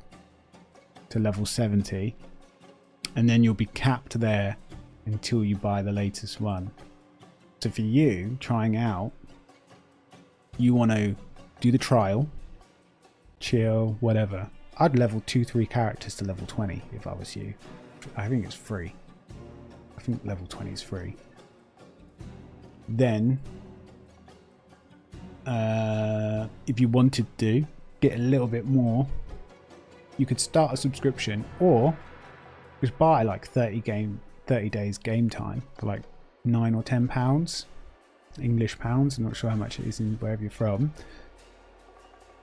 to level 70, and then you'll be capped there until you buy the latest one. So for you trying out, you want to do the trial, chill, whatever. I'd level 2-3 characters to level 20 if I was you. I think it's free. I think level 20 is free. Then if you wanted to get a little bit more, you could start a subscription or just buy like 30 days game time for like £9 or £10 English pounds. I'm not sure how much it is in wherever you're from.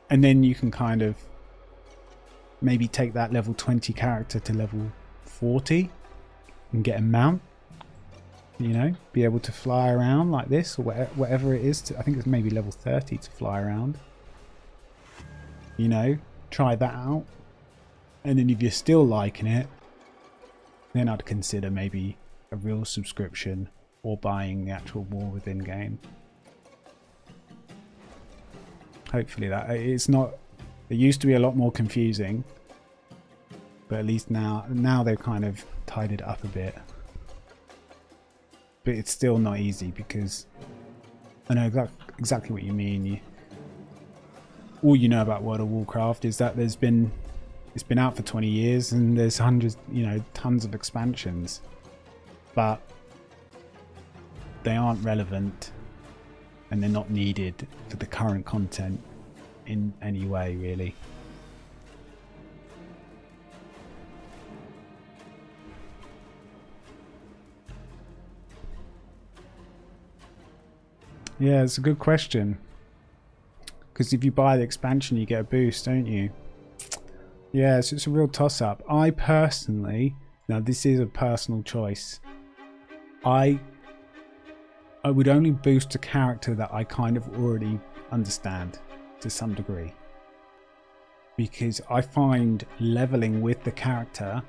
And then you can kind of maybe take that level 20 character to level 40 and get a mount, you know, be able to fly around like this or whatever it is. I think it's maybe level 30 to fly around, you know, try that out. And then if you're still liking it, then I'd consider maybe a real subscription or buying the actual War Within game. Hopefully that it's not. It used to be a lot more confusing, but at least now they've kind of tied it up a bit. But it's still not easy because I know exactly what you mean. All you know about World of Warcraft is that it's been out for 20 years and there's hundreds, you know, tons of expansions, but they aren't relevant. And they're not needed for the current content in any way, really. Yeah, it's a good question. Because if you buy the expansion, you get a boost, don't you? Yeah, so it's a real toss-up. I personally, now this is a personal choice, I would only boost a character that I kind of already understand to some degree, because I find leveling with the character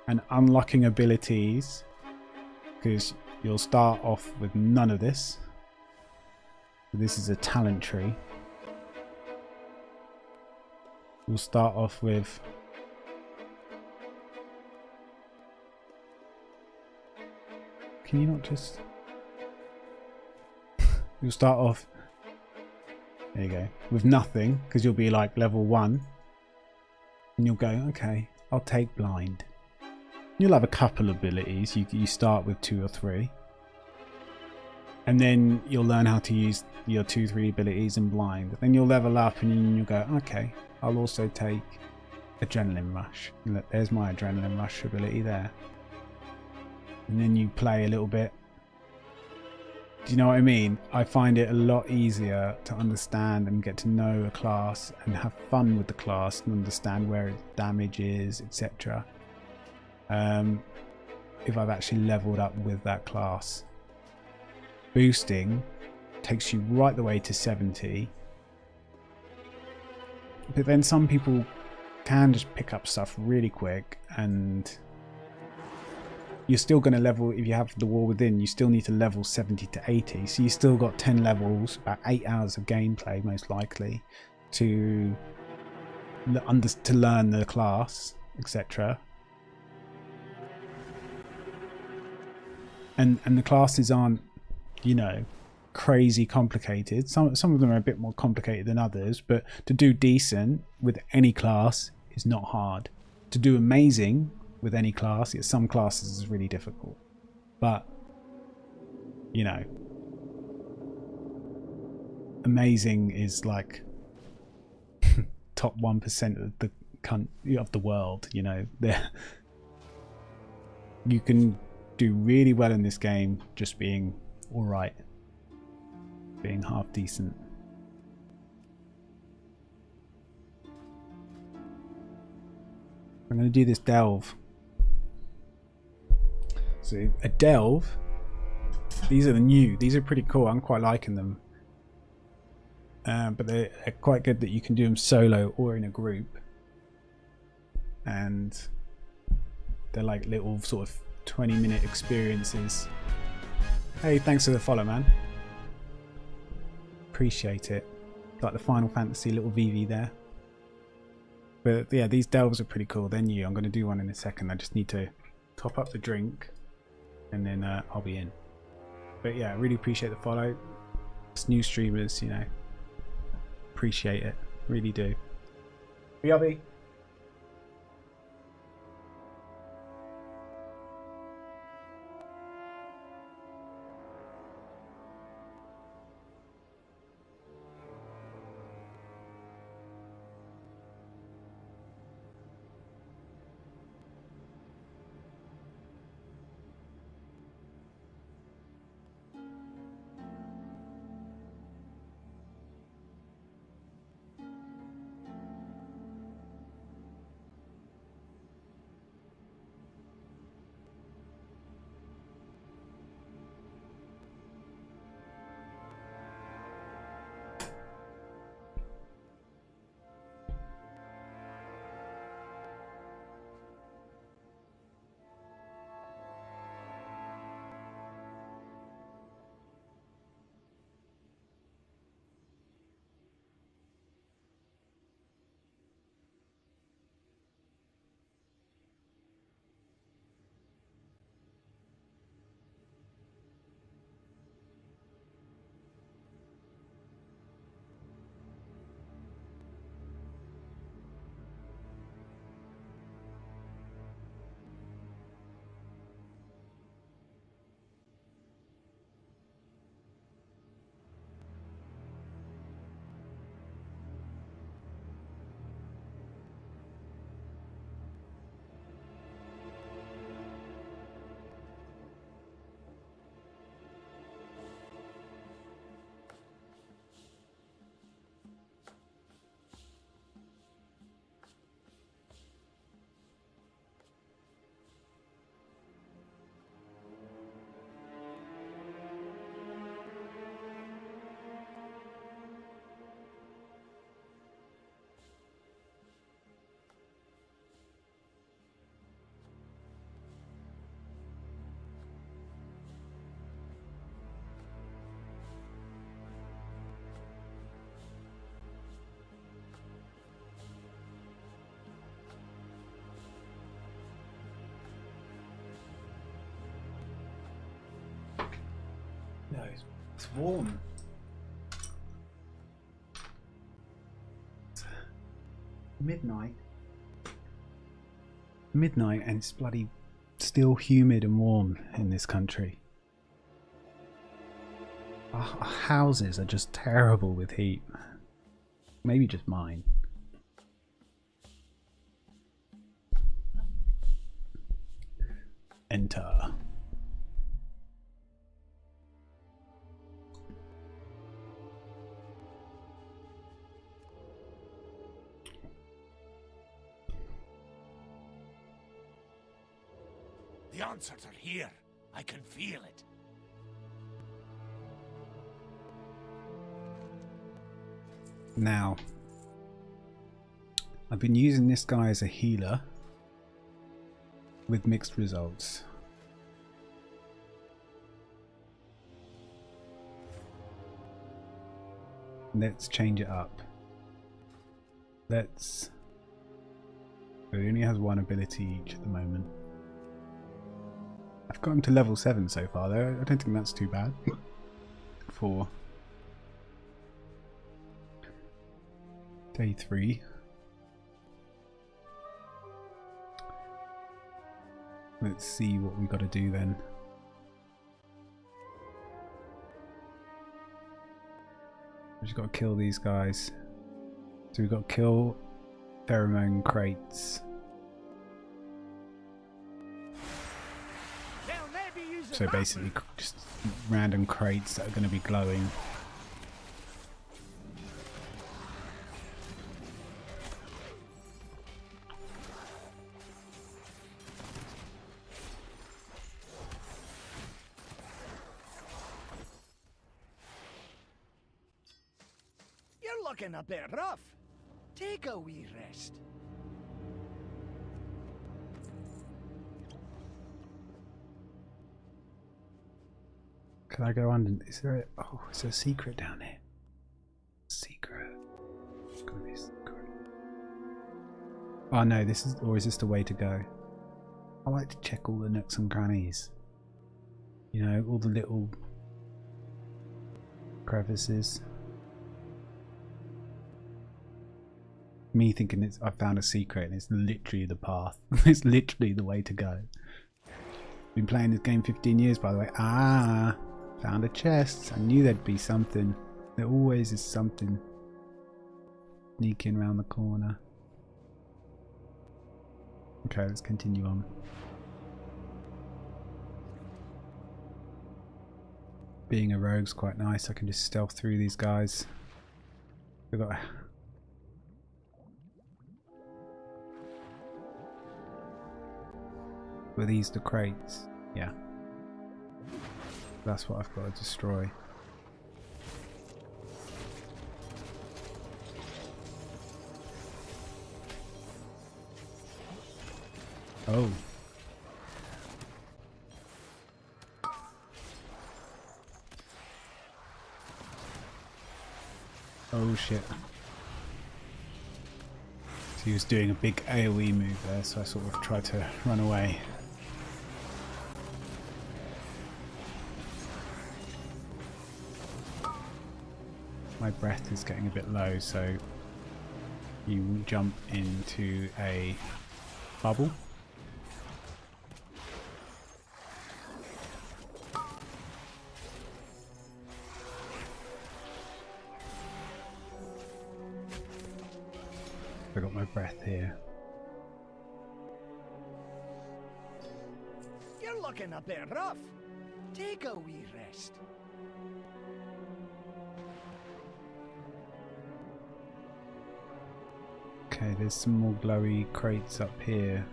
and unlocking abilities, because you'll start off with none of this, This is a talent tree. We'll start off with can you not just you'll start off there you go with nothing, because you'll be like level 1 and you'll go, okay, I'll take blind. You'll have a couple of abilities. You start with 2 or 3, and then you'll learn how to use your 2-3 abilities in blind. Then you'll level up and then you'll go, okay, I'll also take adrenaline rush. Look, there's my adrenaline rush ability there. And then you play a little bit. Do you know what I mean? I find it a lot easier to understand and get to know a class and have fun with the class and understand where its damage is, etc. If I've actually leveled up with that class. Boosting takes you right the way to 70. But then some people can just pick up stuff really quick, and you're still going to level, if you have the War Within, you still need to level 70 to 80. So you still got 10 levels, about 8 hours of gameplay most likely, to learn the class, etc. And the classes aren't, you know, crazy complicated. Some of them are a bit more complicated than others, but to do decent with any class is not hard. To do amazing with any class, some classes is really difficult, but you know, amazing is like top 1% of the world. You know, you can do really well in this game just being all right, being half decent. I'm going to do this delve. So a delve, these are the new, these are pretty cool. I'm quite liking them, but they're quite good that you can do them solo or in a group, and they're like little sort of 20-minute experiences. Hey, thanks for the follow, man. Appreciate it. Like the Final Fantasy little VV there. But yeah, these delves are pretty cool. They're new. I'm going to do one in a second. I just need to top up the drink and then I'll be in. But yeah, I really appreciate the follow. It's new streamers, you know. Appreciate it. Really do. BRB. It's warm. Midnight. Midnight and it's bloody still humid and warm in this country. Our houses are just terrible with heat. Maybe just mine. Enter. The answers are here. I can feel it. Now, I've been using this guy as a healer with mixed results. Let's change it up. Let's... So he only has one ability each at the moment. I've got him to level 7 so far though. I don't think that's too bad. For day 3. Let's see what we got to do then. We just got to kill these guys. So we've got to kill pheromone crates. So basically just random crates that are going to be glowing. You're looking a bit rough. Take a wee rest. Can I go under? Is there a, oh, is there a secret down here? Secret. It's gonna be a secret. Oh no, this is, or is this the way to go? I like to check all the nooks and crannies. You know, all the little crevices. Me thinking it's, I found a secret and it's literally the path. It's literally the way to go. Been playing this game 15 years by the way. Ah! Found a chest. I knew there'd be something. There always is something sneaking around the corner. Okay, let's continue on. Being a rogue's quite nice. I can just stealth through these guys. We've got. Were these the crates? Yeah. That's what I've got to destroy. Oh. Oh shit. So he was doing a big AoE move there, so I sort of tried to run away. My breath is getting a bit low, so you jump into a bubble. I got my breath here. You're looking a bit rough. Take a wee rest. Okay, there's some more glowy crates up here.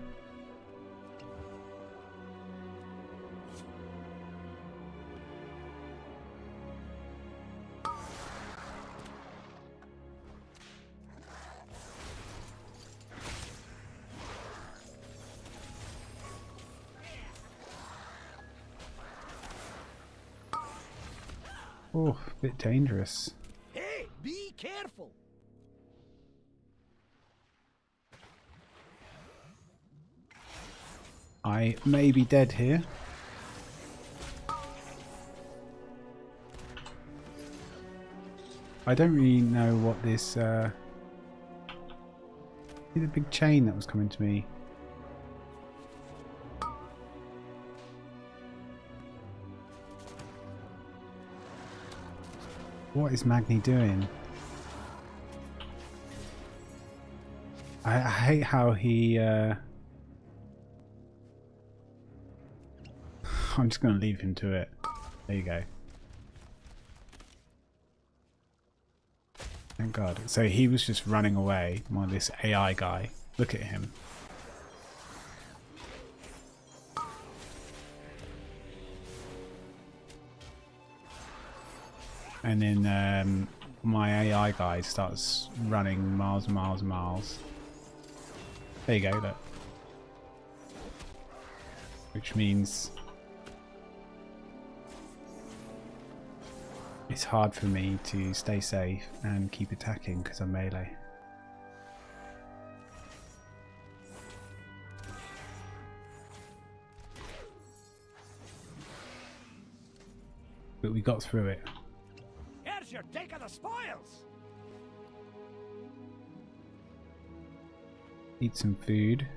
Oh, a bit dangerous. Hey, be careful. I may be dead here. I don't really know what this see the big chain that was coming to me. What is Magni doing? I hate how he I'm just going to leave him to it. There you go. Thank God. So he was just running away while this AI guy. Look at him. And then my AI guy starts running miles and miles and miles. There you go, look. Which means it's hard for me to stay safe and keep attacking because I'm melee. But we got through it. Here's your take of the spoils. Eat some food.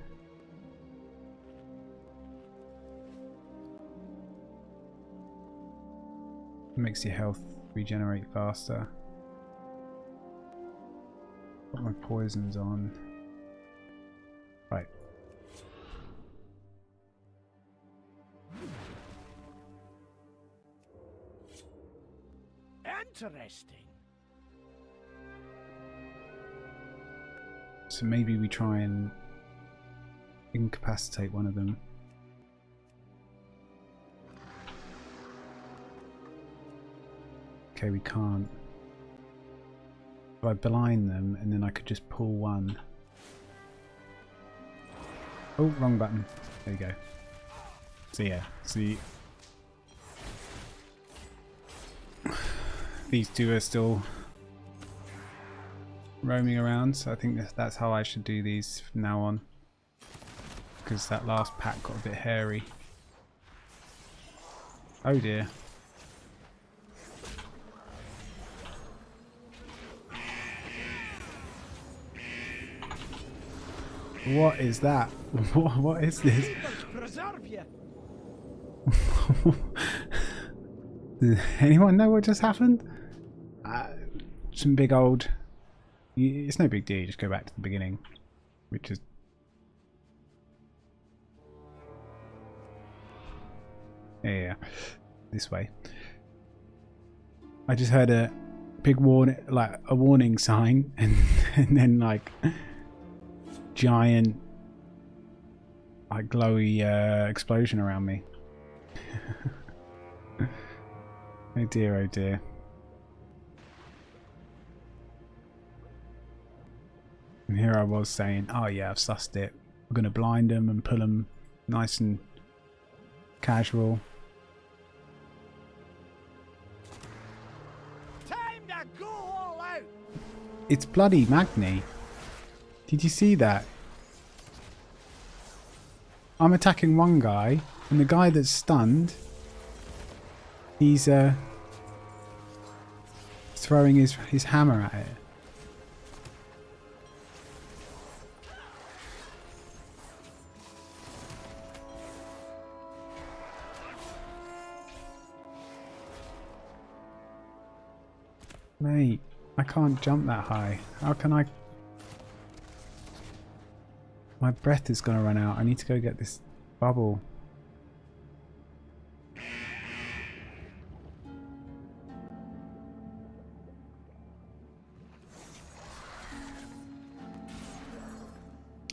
Makes your health regenerate faster. Put my poisons on. Right. Interesting. So maybe we try and incapacitate one of them. Okay, we can't. If I blind them and then I could just pull one. Oh, wrong button. There you go. So yeah, see. These two are still roaming around, so I think that's how I should do these from now on. Because that last pack got a bit hairy. Oh dear. What is that? What is this? Does anyone know what just happened? Some big old... It's no big deal, you just go back to the beginning. Which is... Yeah, this way. I just heard a big warning, like a warning sign, and then like... giant like glowy explosion around me. Oh dear, oh dear. And here I was saying, oh yeah, I've sussed it. We're going to blind them and pull them nice and casual. Time to go all out. It's bloody Magni. Did you see that? I'm attacking one guy, and the guy that's stunned, he's throwing his hammer at it. Mate, I can't jump that high. How can I... My breath is going to run out. I need to go get this bubble.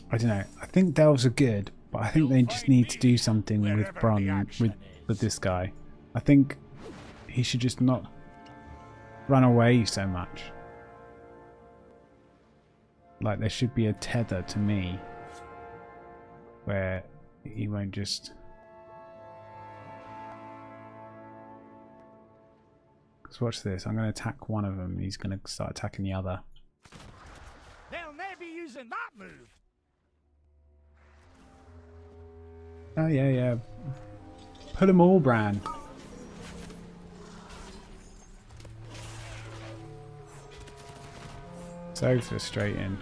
I don't know. I think delves are good, but I think they just need to do something with Bron, with this guy. I think he should just not run away so much. Like there should be a tether to me. Where he won't just... Because watch this, I'm going to attack one of them, he's going to start attacking the other. They'll never be using that move. Oh yeah, yeah. Put them all, Bran. So frustrating.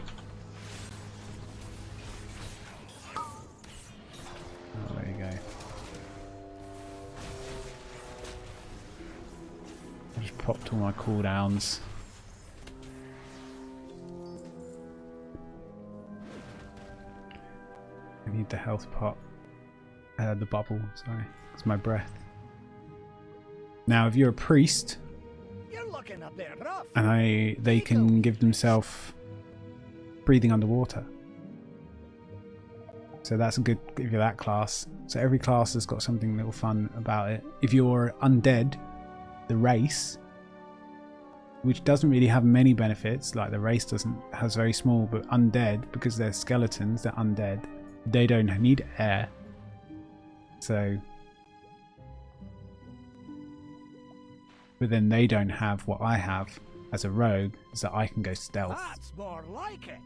Oh, there you go. I just popped all my cooldowns. I need the health pot. The bubble, sorry. It's my breath. Now, if you're a priest, You're looking a bit rough. and they can give themselves breathing underwater. So that's a good if you're that class. So every class has got something little fun about it. If you're undead, the race, which doesn't really have many benefits, like the race has very small, but undead, because they're skeletons, they're undead. They don't need air. So, but then they don't have what I have as a rogue, is that I can go stealth. That's more like it.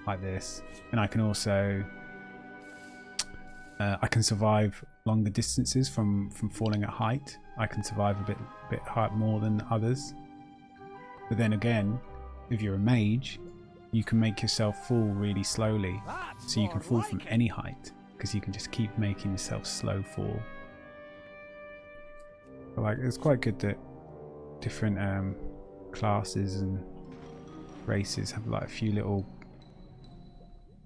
Like this, and I can also I can survive longer distances from falling at height. I can survive a bit height more than others. But then again, if you're a mage, you can make yourself fall really slowly, so you can fall from any height because you can just keep making yourself slow fall. But like, it's quite good that different classes and races have like a few little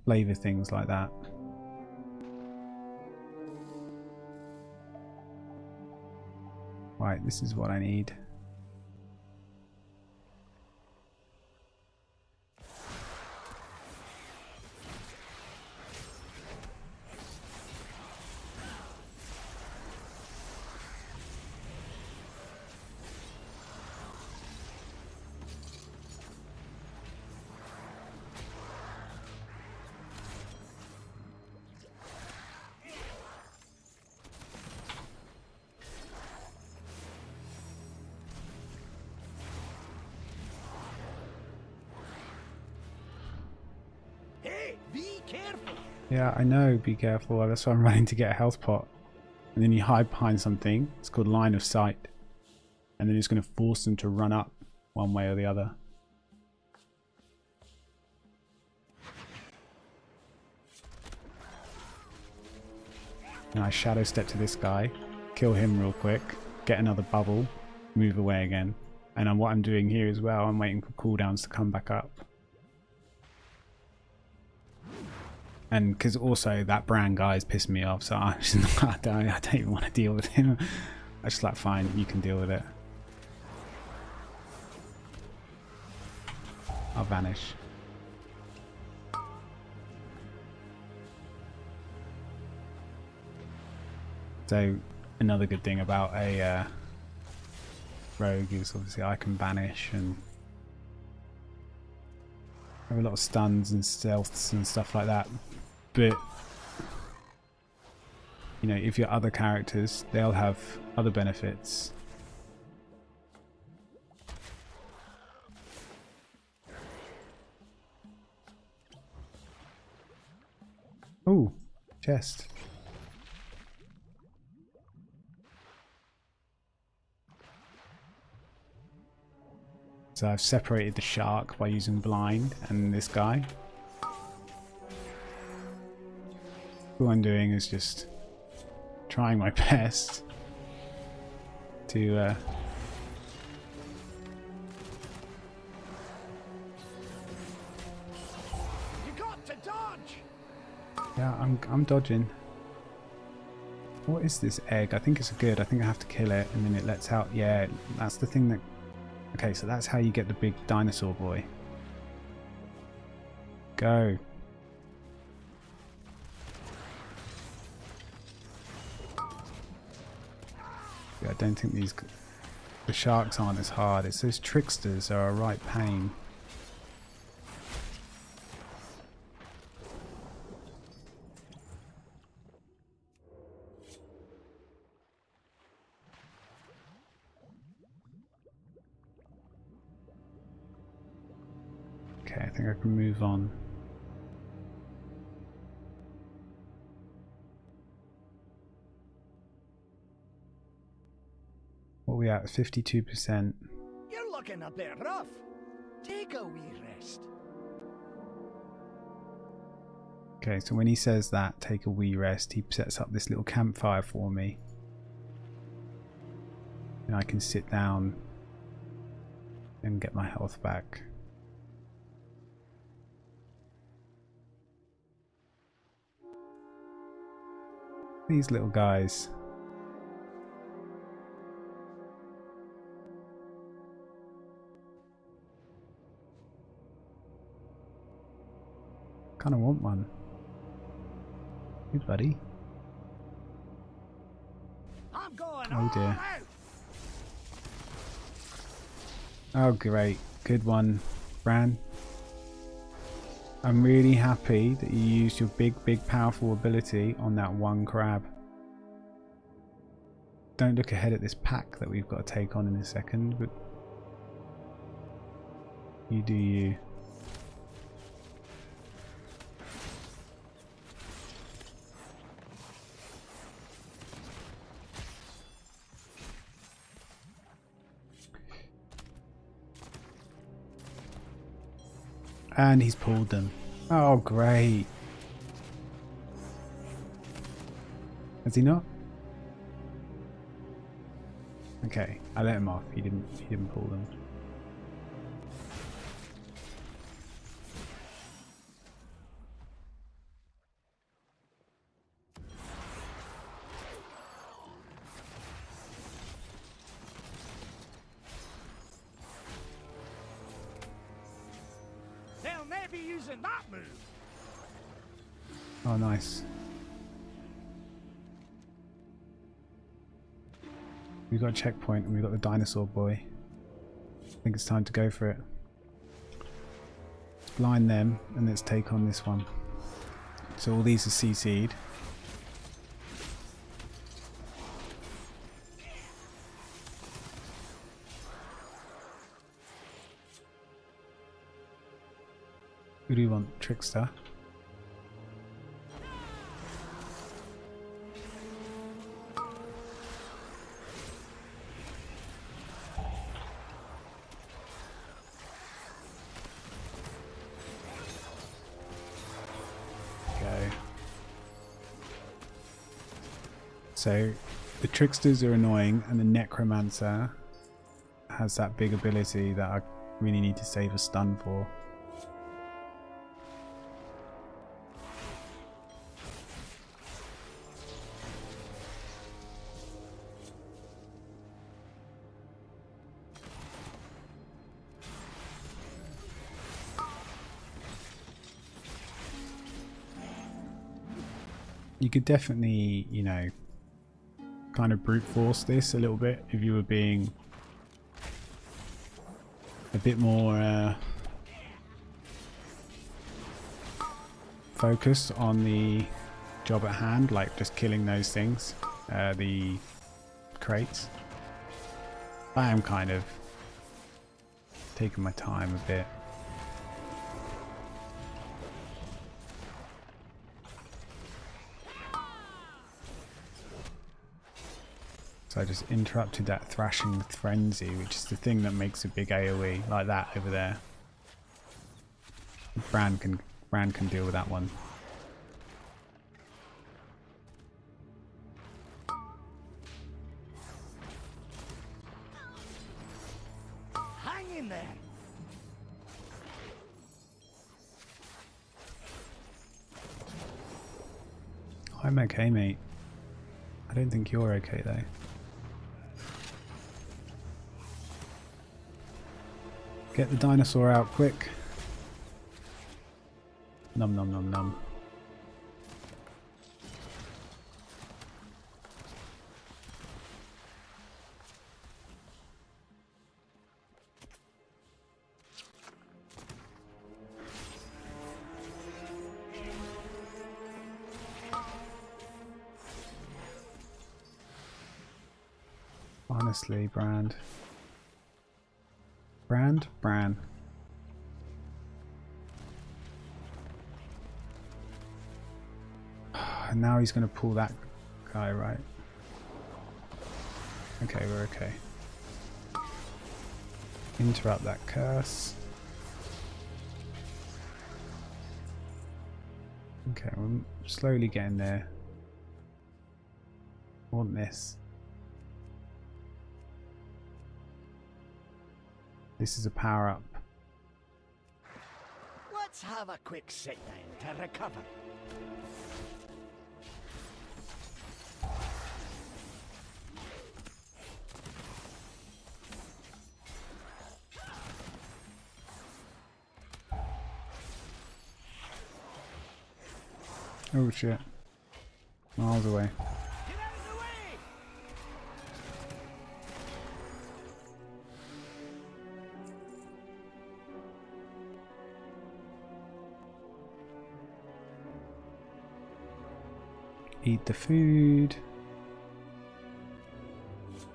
flavor things like that. Right, this is what I need. Yeah, I know, be careful. That's why I'm running to get a health pot. And then you hide behind something. It's called line of sight. And then it's going to force them to run up one way or the other. Now I shadow step to this guy, kill him real quick, get another bubble, move away again. And what I'm doing here as well, I'm waiting for cooldowns to come back up. And because also that brand guy's pissed me off, so I don't even want to deal with him. I just like, fine, you can deal with it. I'll vanish. So another good thing about a rogue is obviously I can banish and have a lot of stuns and stealths and stuff like that. But you know, if you're other characters, they'll have other benefits. Ooh, chest. So I've separated the shark by using blind and this guy. All I'm doing is just trying my best to You got to dodge. yeah, I'm dodging. What is this egg? I think it's good. I think I have to kill it and then it lets out. Yeah, that's the thing that. Okay, so that's how you get the big dinosaur boy. Go. Yeah, I don't think the sharks aren't as hard. It's those tricksters are a right pain. Okay, I think I can move on. What are we at? 52%. You're looking a bit rough. Take a wee rest. Okay, so when he says that, take a wee rest, he sets up this little campfire for me. And I can sit down and get my health back. These little guys. Kind of want one. Hey, buddy. I'm going Oh dear. all out. Oh great, good one, Bran. I'm really happy that you used your big powerful ability on that one crab. Don't look ahead at this pack that we've got to take on in a second, but you do you. And he's pulled them. Oh, great. Has he not? Okay, I let him off. He didn't pull them. They'll never be using that move. Oh, nice. We've got a checkpoint and we've got the dinosaur boy. I think it's time to go for it. Let's blind them and let's take on this one. So all these are CC'd. Who do you want? Trickster? So the tricksters are annoying and the necromancer has that big ability that I really need to save a stun for. You could definitely, you know, kind of brute force this a little bit if you were being a bit more focused on the job at hand, like just killing those things, the crates. I am kind of taking my time a bit. So I just interrupted that thrashing frenzy, which is the thing that makes a big AoE, like that over there. Bran can deal with that one. Hang in there. I'm okay, mate. I don't think you're okay though. Get the dinosaur out quick. Num num num num. Honestly, Bran. And now he's going to pull that guy, right? Okay, we're okay. Interrupt that curse. Okay, we're slowly getting there. I want this. This is a power up. Let's have a quick sit down to recover. Oh shit. Miles away. Eat the food.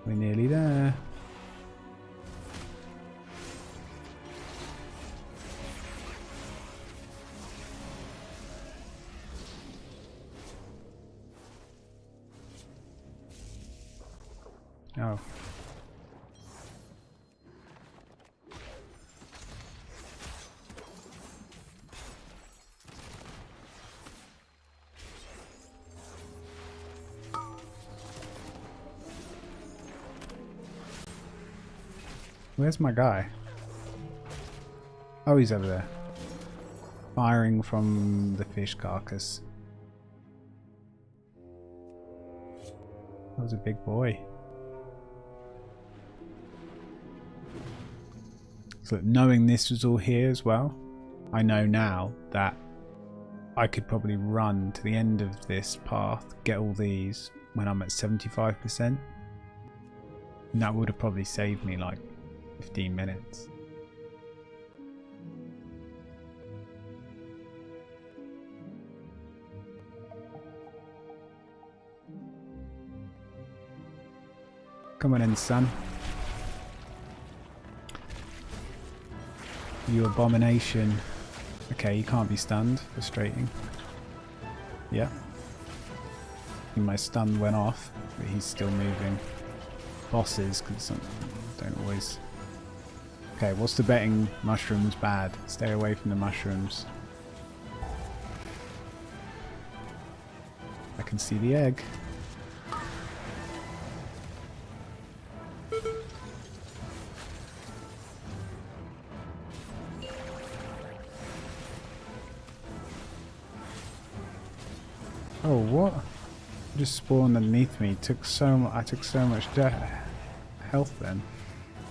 We're nearly there. Oh. Where's my guy? Oh, he's over there. Firing from the fish carcass. That was a big boy. So knowing this was all here as well, I know now that I could probably run to the end of this path, get all these when I'm at 75%. And that would have probably saved me like 15 minutes. Come on in, son. You abomination. Okay, you can't be stunned. Frustrating. Yeah. I think my stun went off, but he's still moving. Bosses, because don't always... Okay, what's the betting? Mushrooms bad. Stay away from the mushrooms. I can see the egg. Oh, what? Just spawned underneath me. Took so I took so much health then.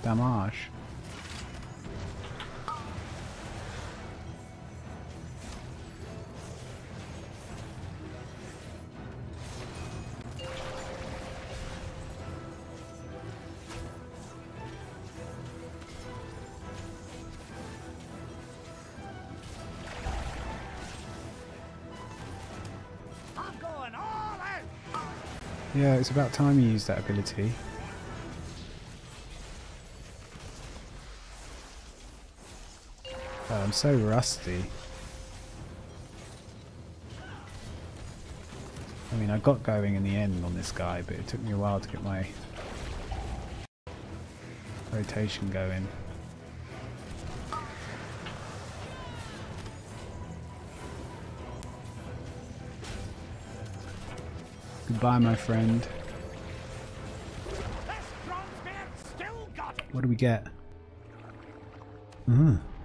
Damage. Yeah, it's about time you used that ability. Oh, I'm so rusty. I mean, I got going in the end on this guy, but it took me a while to get my rotation going. Goodbye, my friend. What do we get?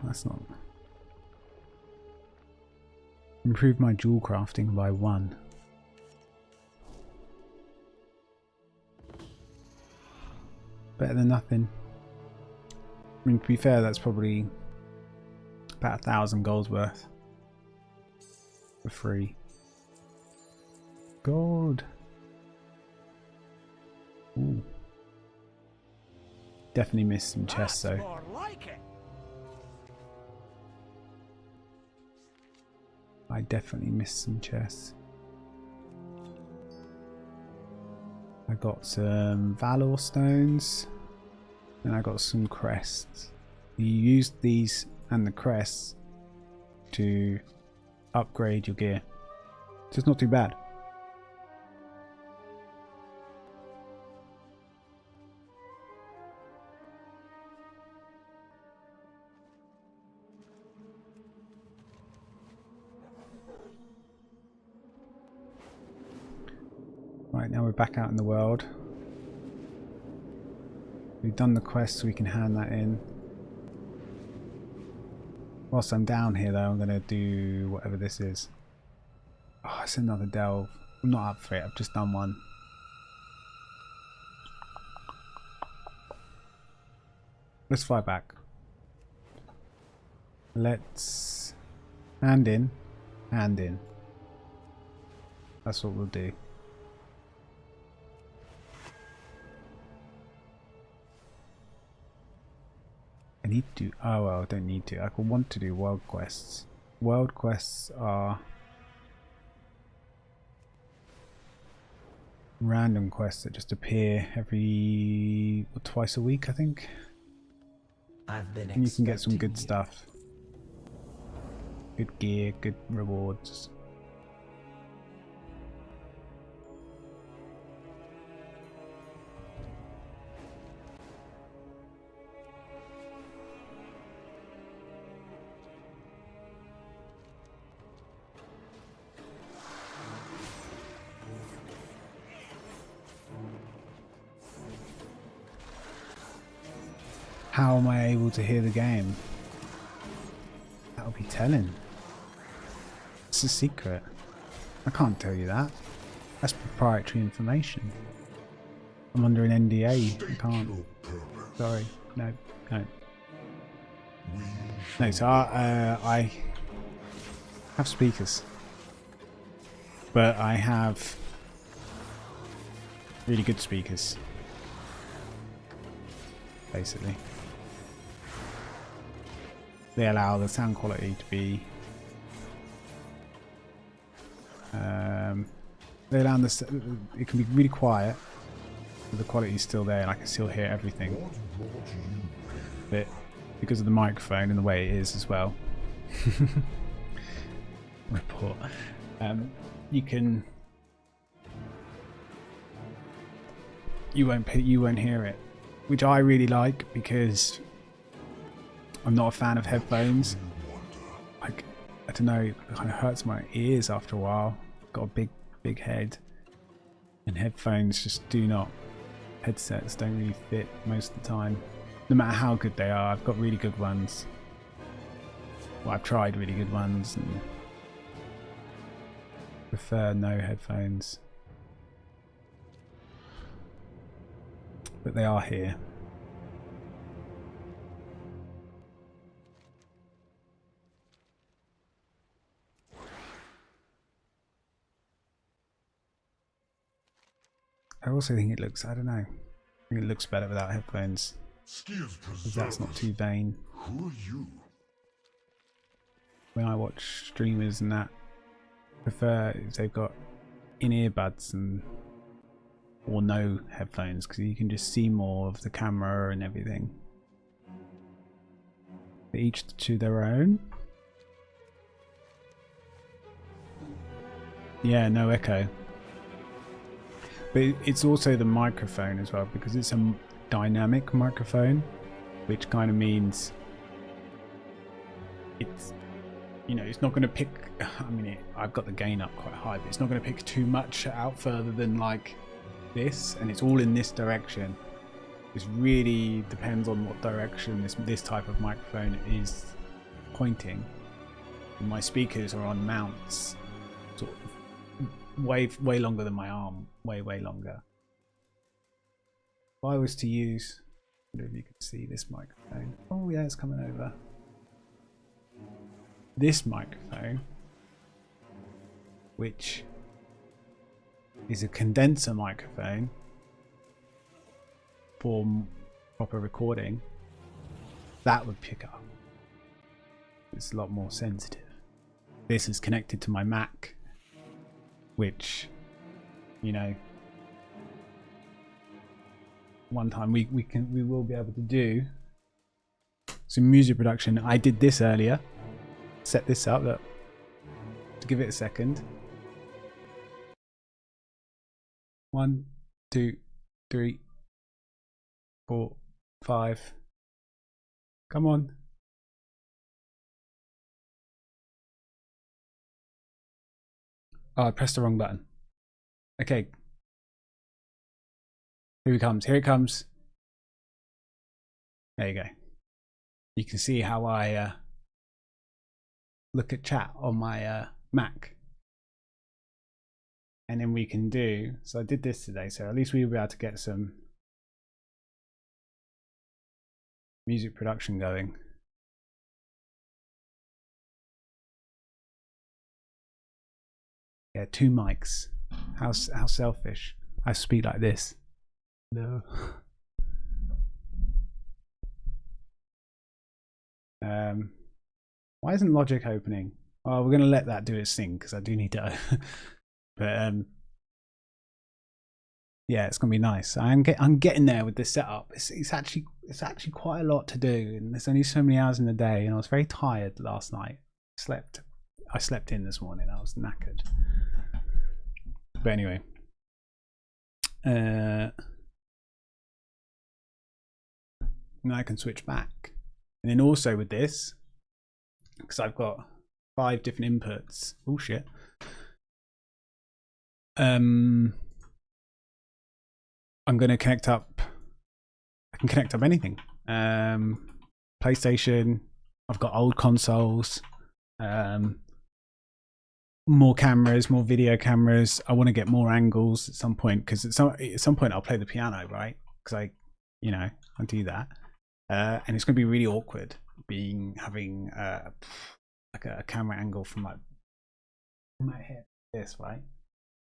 That's not... Improve my jewel crafting by 1. Better than nothing. I mean, to be fair, that's probably about 1,000 gold worth. For free. Gold. Ooh. Definitely missed some chests though. I definitely missed some chests. I got some Valor stones and I got some crests. You used these and the crests to upgrade your gear. So it's not too bad. now we're back out in the world. We've done the quest, so we can hand that in. Whilst I'm down here though, I'm going to do whatever this is. Oh, it's another delve. I'm not up for it, I've just done one. Let's fly back. Let's hand in, hand in. That's what we'll do. I need to do, oh well, I don't need to. I could want to do world quests. World quests are random quests that just appear every, twice a week, I think. And you can get some good stuff. Good gear, good rewards. How am I able to hear the game? That'll be telling. It's a secret. I can't tell you that. That's proprietary information. I'm under an NDA. I can't. Sorry. No. No. No, so I have speakers. But I have really good speakers. Basically. They allow the sound quality to be they allow this, it can be really quiet but the quality is still there and I can still hear everything, but because of the microphone and the way it is as well report, you won't hear it, which I really like because I'm not a fan of headphones. Like, I don't know, it kind of hurts my ears after a while. Got a big head, and headphones just do not. Headsets don't really fit most of the time, no matter how good they are. I've got really good ones. Well, I've tried really good ones, and prefer no headphones. But they are here. I also think it looks, I don't know, I think it looks better without headphones. Because that's not too vain. Who are you? When I watch streamers and that, I prefer if they've got in-ear buds and or no headphones, because you can just see more of the camera and everything. But each to their own. Yeah, no echo. But it's also the microphone as well, because it's a dynamic microphone, which kind of means it's, you know, it's not going to pick, I mean, I've got the gain up quite high, but it's not going to pick too much out further than like this, and it's all in this direction. It really depends on what direction this type of microphone is pointing. And my speakers are on mounts, sort of way longer than my arm, way longer. If I was to use, I don't know if you can see this microphone. Oh yeah, it's coming over. This microphone, which is a condenser microphone for proper recording, that would pick up. It's a lot more sensitive. This is connected to my Mac, which, you know, one time we will be able to do some music production. I did this earlier, set this up, look, to give it a second. 1, 2, 3, 4, 5. Come on. Oh, I pressed the wrong button. Okay, Here he comes. Here it comes. There you go. You can see how I look at chat on my Mac. And then we can do, so I did this today, so at least we'll be able to get some music production going. Yeah, 2 mics. How selfish. I speak like this. No. Why isn't Logic opening? Oh, we're going to let that do its thing because I do need to. But yeah, it's gonna be nice. I'm getting there with this setup. It's actually quite a lot to do, and there's only so many hours in the day. And I was very tired last night. I slept in this morning. I was knackered. But anyway, now I can switch back, and then also with this, because I've got 5 different inputs. Oh shit. I'm going to connect up. I can connect up anything. PlayStation. I've got old consoles. More cameras, more video cameras. I want to get more angles at some point because at some point I'll play the piano, right? Because I do that, and it's going to be really awkward having like a camera angle from like my head, this right.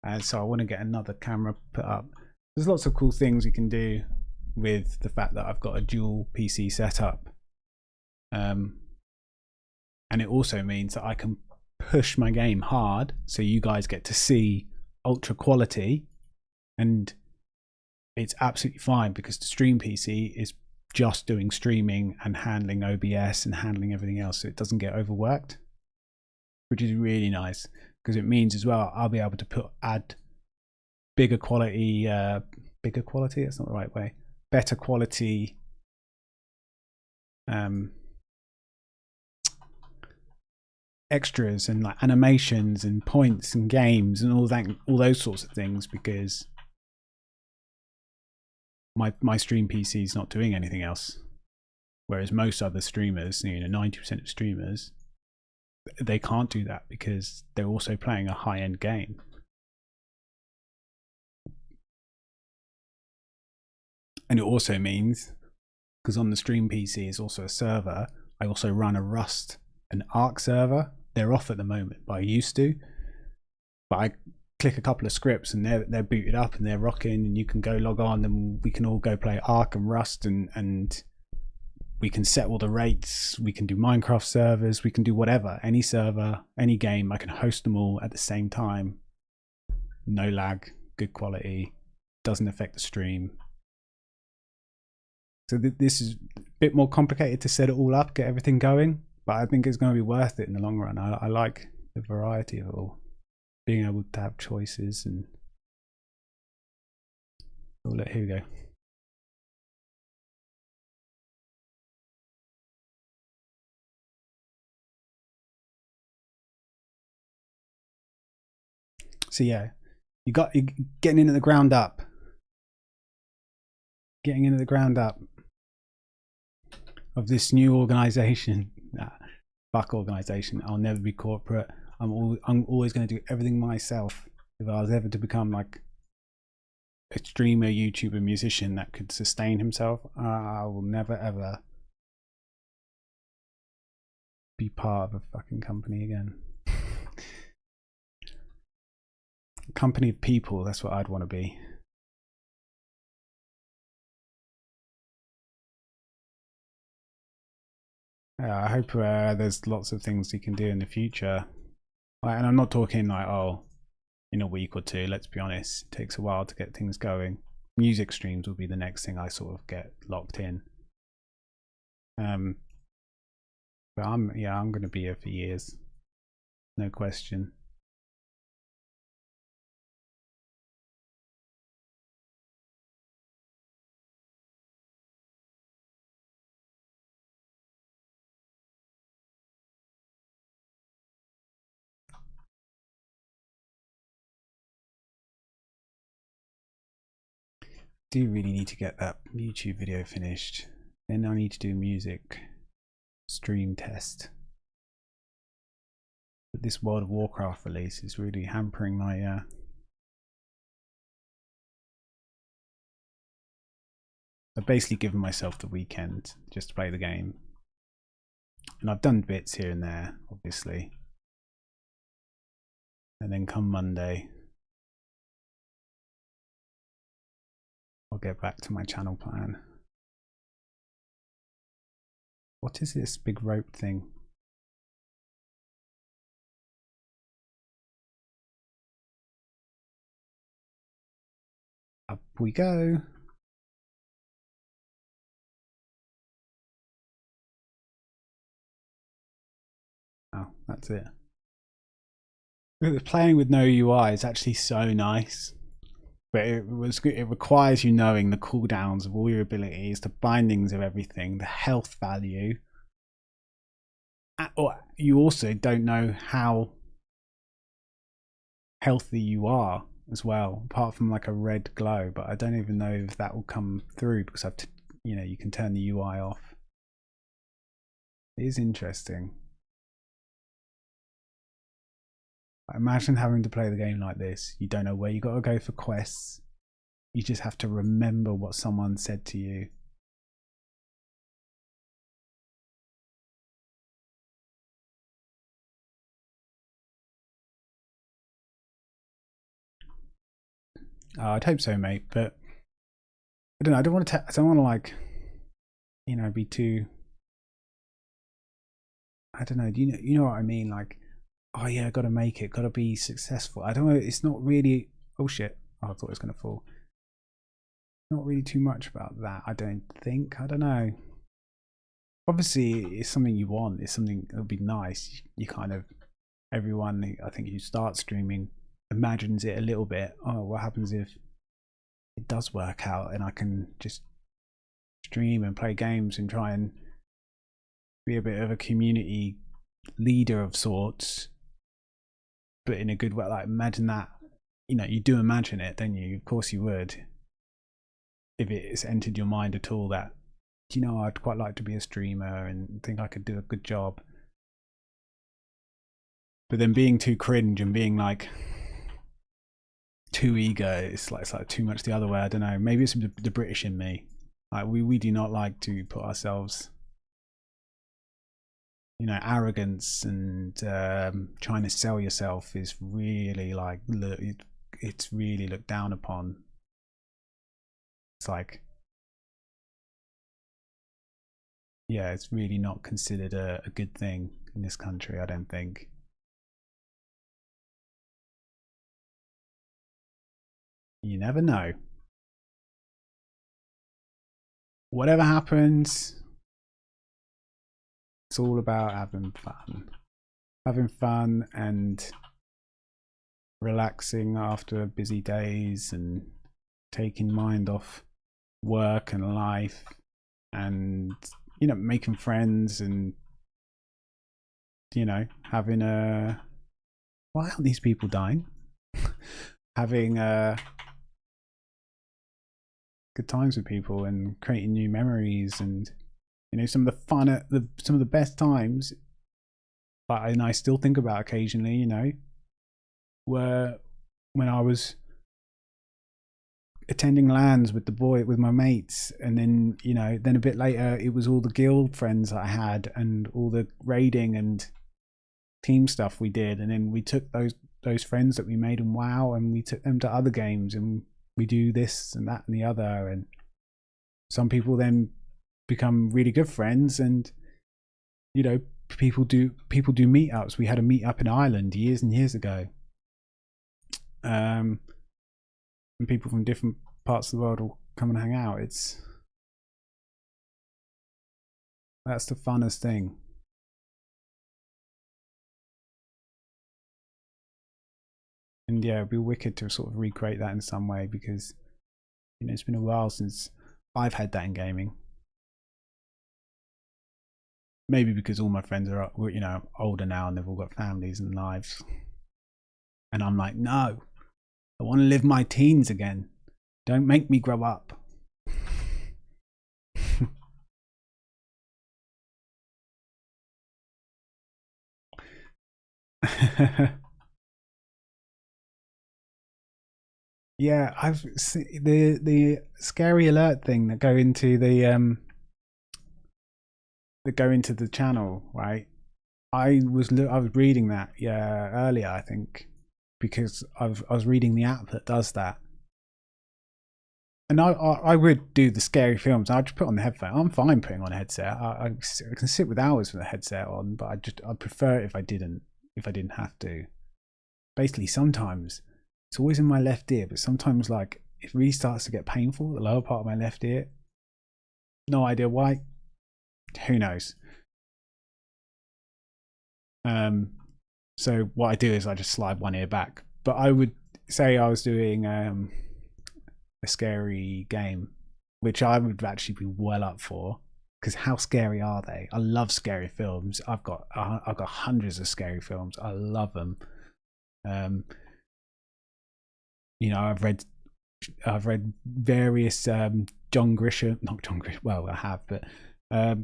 And so I want to get another camera put up. There's lots of cool things you can do with the fact that I've got a dual PC setup. And it also means that I can push my game hard so you guys get to see ultra quality. And it's absolutely fine because the stream PC is just doing streaming and handling OBS and handling everything else, so it doesn't get overworked, which is really nice. Because it means as well I'll be able to add bigger quality, that's not the right way, better quality extras and like animations and points and games and all those sorts of things, because my stream PC is not doing anything else, whereas most other streamers, 90% of streamers, they can't do that because they're also playing a high-end game. And it also means, because on the stream PC is also a server, I also run a Rust and Arc server. They're off at the moment, but I used to. But I click a couple of scripts and they're booted up and they're rocking, and you can go log on and we can all go play Arc and Rust, and we can set all the rates. We can do Minecraft servers. We can do whatever, any server, any game. I can host them all at the same time. No lag, good quality, doesn't affect the stream. So this is a bit more complicated to set it all up, get everything going, but I think it's going to be worth it in the long run. I like the variety of it all, being able to have choices. And here we go. So yeah, you're getting into the ground up. Getting into the ground up of this new organization. Fuck organization. I'll never be corporate. I'm always going to do everything myself. If I was ever to become like a streamer, YouTuber, musician that could sustain himself, I will never ever be part of a fucking company again. A company of people, that's what I'd want to be. I hope there's lots of things you can do in the future. And I'm not talking like, oh, in a week or two, let's be honest. It takes a while to get things going. Music streams will be the next thing I sort of get locked in. But I'm going to be here for years. No question. do really need to get that YouTube video finished. Then I need to do music stream test. But this World of Warcraft release is really hampering my I've basically given myself the weekend just to play the game. And I've done bits here and there, obviously. And then come Monday, I'll get back to my channel plan. What is this big rope thing? Up we go. Oh, that's it. Playing with no UI is actually so nice, but it requires you knowing the cooldowns of all your abilities, the bindings of everything, the health value. Or you also don't know how healthy you are as well, apart from like a red glow. But I don't even know if that will come through because I've you can turn the UI off. It is interesting. Imagine having to play the game like this. You don't know where you got to go for quests. You just have to remember what someone said to you. I'd hope so, mate. But I don't know. I don't want to like, be too. I don't know. Do you know what I mean? Like, oh yeah, got to make it, got to be successful. I don't know. It's not really. Oh shit! Oh, I thought it was gonna fall. Not really too much about that. I don't think. I don't know. Obviously, it's something you want. It's something that would be nice. You kind of everyone. I think who starts streaming imagines it a little bit. Oh, what happens if it does work out and I can just stream and play games and try and be a bit of a community leader of sorts, but in a good way. Like, imagine that. You do imagine it, don't you? Of course you would. If it's entered your mind at all that, I'd quite like to be a streamer and think I could do a good job. But then being too cringe and being like too eager, it's like too much the other way. I don't know. Maybe it's the British in me. Like we do not like to put ourselves, arrogance and trying to sell yourself is really like it's really looked down upon. It's like, yeah, it's really not considered a good thing in this country, I don't think. You never know. Whatever happens, it's all about having fun. Having fun and relaxing after busy days and taking mind off work and life and making friends and having a why aren't these people dying? Having good times with people and creating new memories and some of the fun some of the best times, and I still think about occasionally, were when I was attending LANs with my mates, and then then a bit later it was all the guild friends that I had and all the raiding and team stuff we did, and then we took those friends that we made in WoW and we took them to other games and we do this and that and the other, and some people then become really good friends, and people do meetups. We had a meetup in Ireland years and years ago, and people from different parts of the world will come and hang out. That's the funnest thing. And yeah, it'd be wicked to sort of recreate that in some way, because it's been a while since I've had that in gaming. Maybe because all my friends are older now and they've all got families and lives, and I'm like, no, I want to live my teens again. Don't make me grow up. Yeah, I've seen the scary alert thing that go into the channel, right? I was reading that earlier, I think, because I was reading the app that does that. And I would do the scary films. I'd just put on the headphone. I'm fine putting on a headset. I can sit with hours with a headset on, but I'd prefer it if I didn't have to. Basically, sometimes it's always in my left ear, but sometimes like it really starts to get painful, the lower part of my left ear. No idea why. Who knows? So what I do is I just slide one ear back. But I would say I was doing a scary game, which I would actually be well up for, because how scary are they? I love scary films. I've got hundreds of scary films. I love them. You know, I've read various John Grisham, not John Grisham. Well, I have, but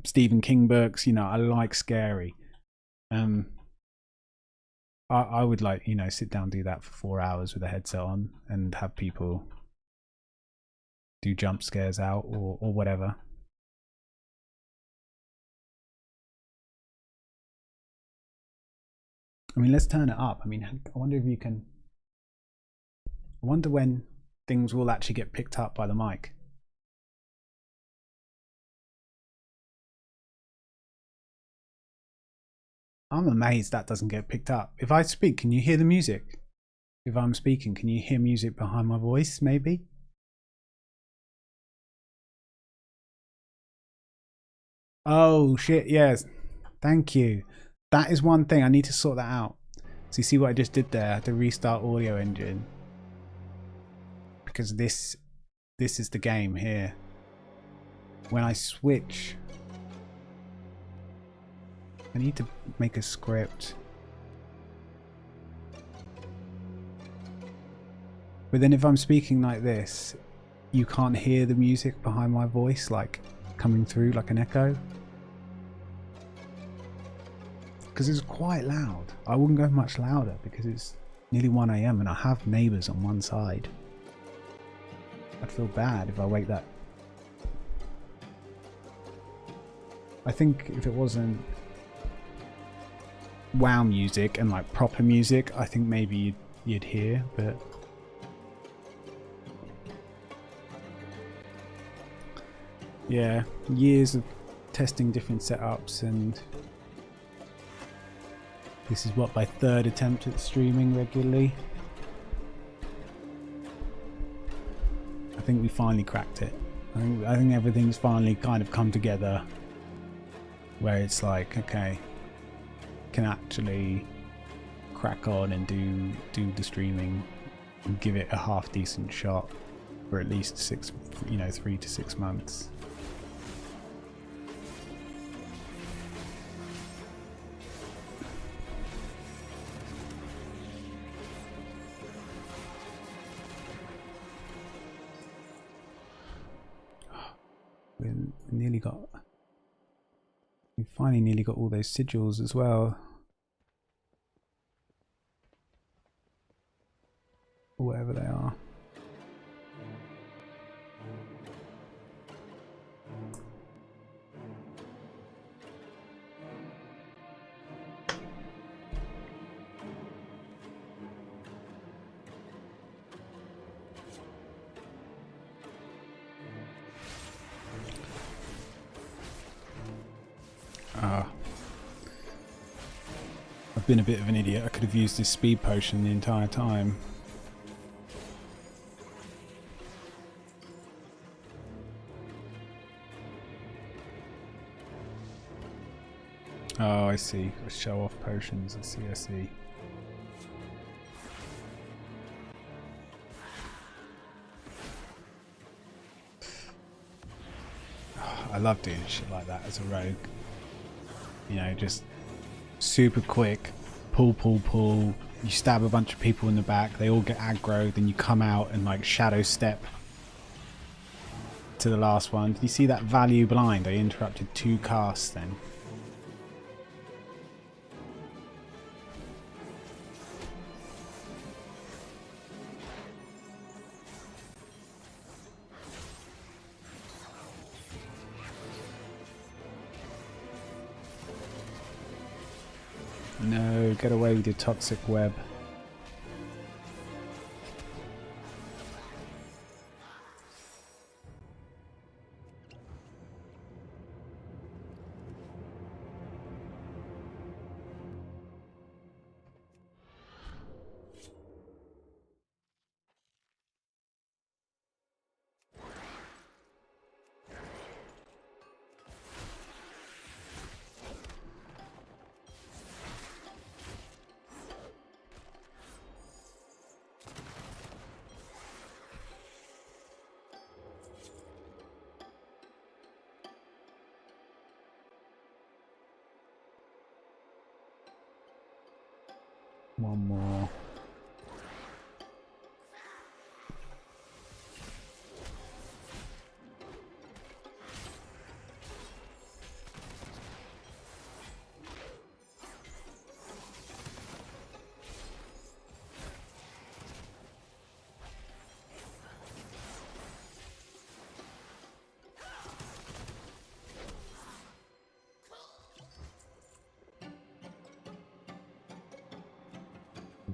Stephen King books. You know, I like scary. I would like, you know, sit down, do that for 4 hours with a headset on, and have people do jump scares out or whatever. I mean, let's turn it up. I mean, I wonder if you can. I wonder when things will actually get picked up by the mic. I'm amazed that doesn't get picked up. If I speak, can you hear the music? If I'm speaking, can you hear music behind my voice, maybe? Oh, shit, yes. Thank you. That is one thing. I need to sort that out. So you see what I just did there? I had to restart Audio Engine. Because this is the game here. When I switch, I need to make a script. But then if I'm speaking like this, you can't hear the music behind my voice, like coming through like an echo. Because it's quite loud. I wouldn't go much louder because it's nearly 1 AM and I have neighbours on one side. I'd feel bad if I wake that. I think if it wasn't WoW music and like proper music, I think maybe you'd hear, but yeah, years of testing different setups, and this is what, my third attempt at streaming regularly. I think we finally cracked it. I think everything's finally kind of come together where it's like, okay, can actually crack on and do the streaming and give it a half decent shot for at least 3 to 6 months. We finally nearly got all those sigils as well. Or whatever they are. I've been a bit of an idiot. I could have used this speed potion the entire time. Oh, I see. Show off potions. I see. I love doing shit like that as a rogue. You know, just super quick, pull, you stab a bunch of people in the back, they all get aggro, then you come out and like shadow step to the last one. Did you see that value blind? I interrupted 2 casts then. No, get away with your toxic web. One more.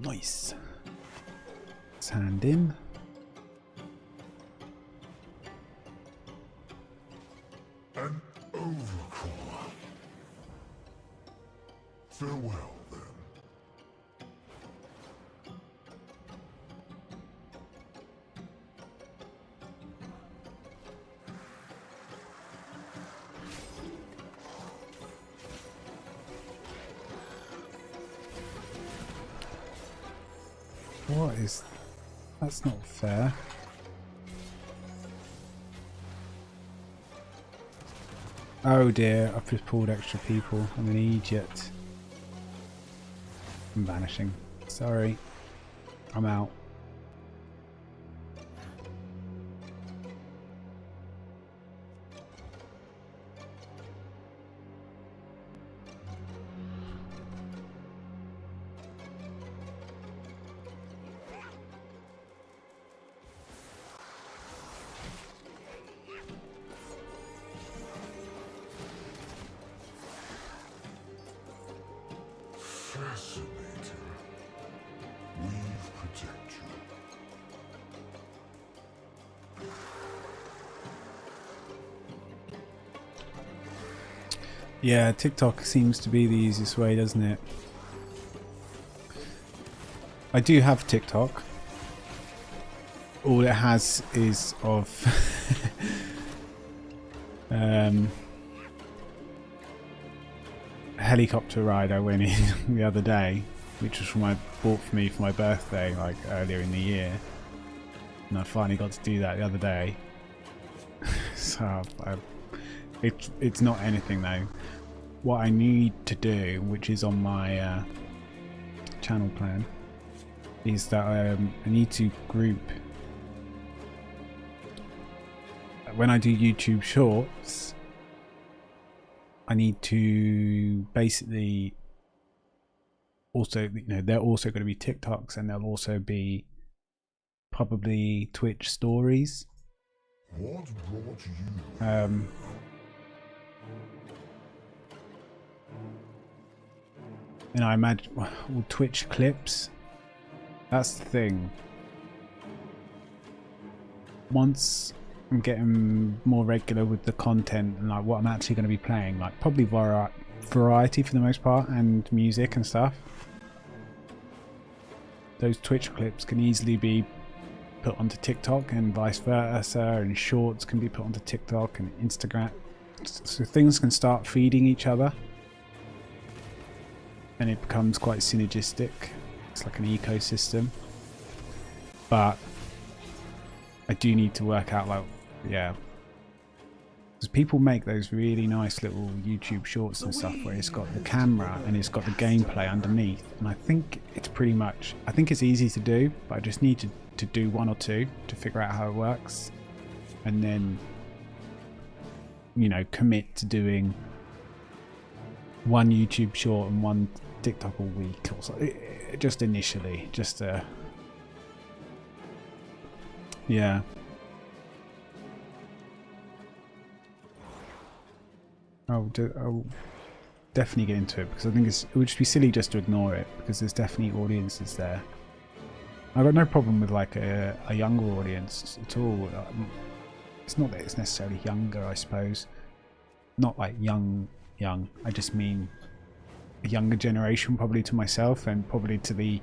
Nice. Let's hand in. An overcore. Farewell, then. What is... That's not fair. Oh dear, I've just pulled extra people. I'm an idiot. I'm vanishing. Sorry. I'm out. Fascinating. Weave protection. Yeah, TikTok seems to be the easiest way, doesn't it? I do have TikTok. All it has is of helicopter ride I went in the other day, which was bought for me for my birthday, like earlier in the year, and I finally got to do that the other day. So it's not anything though. What I need to do, which is on my channel plan, is that I need to group. When I do YouTube Shorts, I need to basically also, you know, they're also going to be TikToks, and there'll also be probably Twitch stories. What brought you? And I imagine, well, Twitch clips. That's the thing. Once I'm getting more regular with the content and like what I'm actually going to be playing, like probably variety for the most part, and music and stuff, those Twitch clips can easily be put onto TikTok and vice versa, and shorts can be put onto TikTok and Instagram, so things can start feeding each other and it becomes quite synergistic. It's like an ecosystem. But I do need to work out, like, yeah, because people make those really nice little YouTube shorts and stuff where it's got the camera and it's got the gameplay underneath, and I think it's pretty much, I think it's easy to do, but I just need to do one or two to figure out how it works, and then, you know, commit to doing one YouTube short and one TikTok a week or so, just initially, just yeah. Oh, definitely get into it because I think it would just be silly just to ignore it because there's definitely audiences there. I've got no problem with like a younger audience at all. It's not that it's necessarily younger, I suppose. Not like young. I just mean a younger generation, probably to myself and probably to the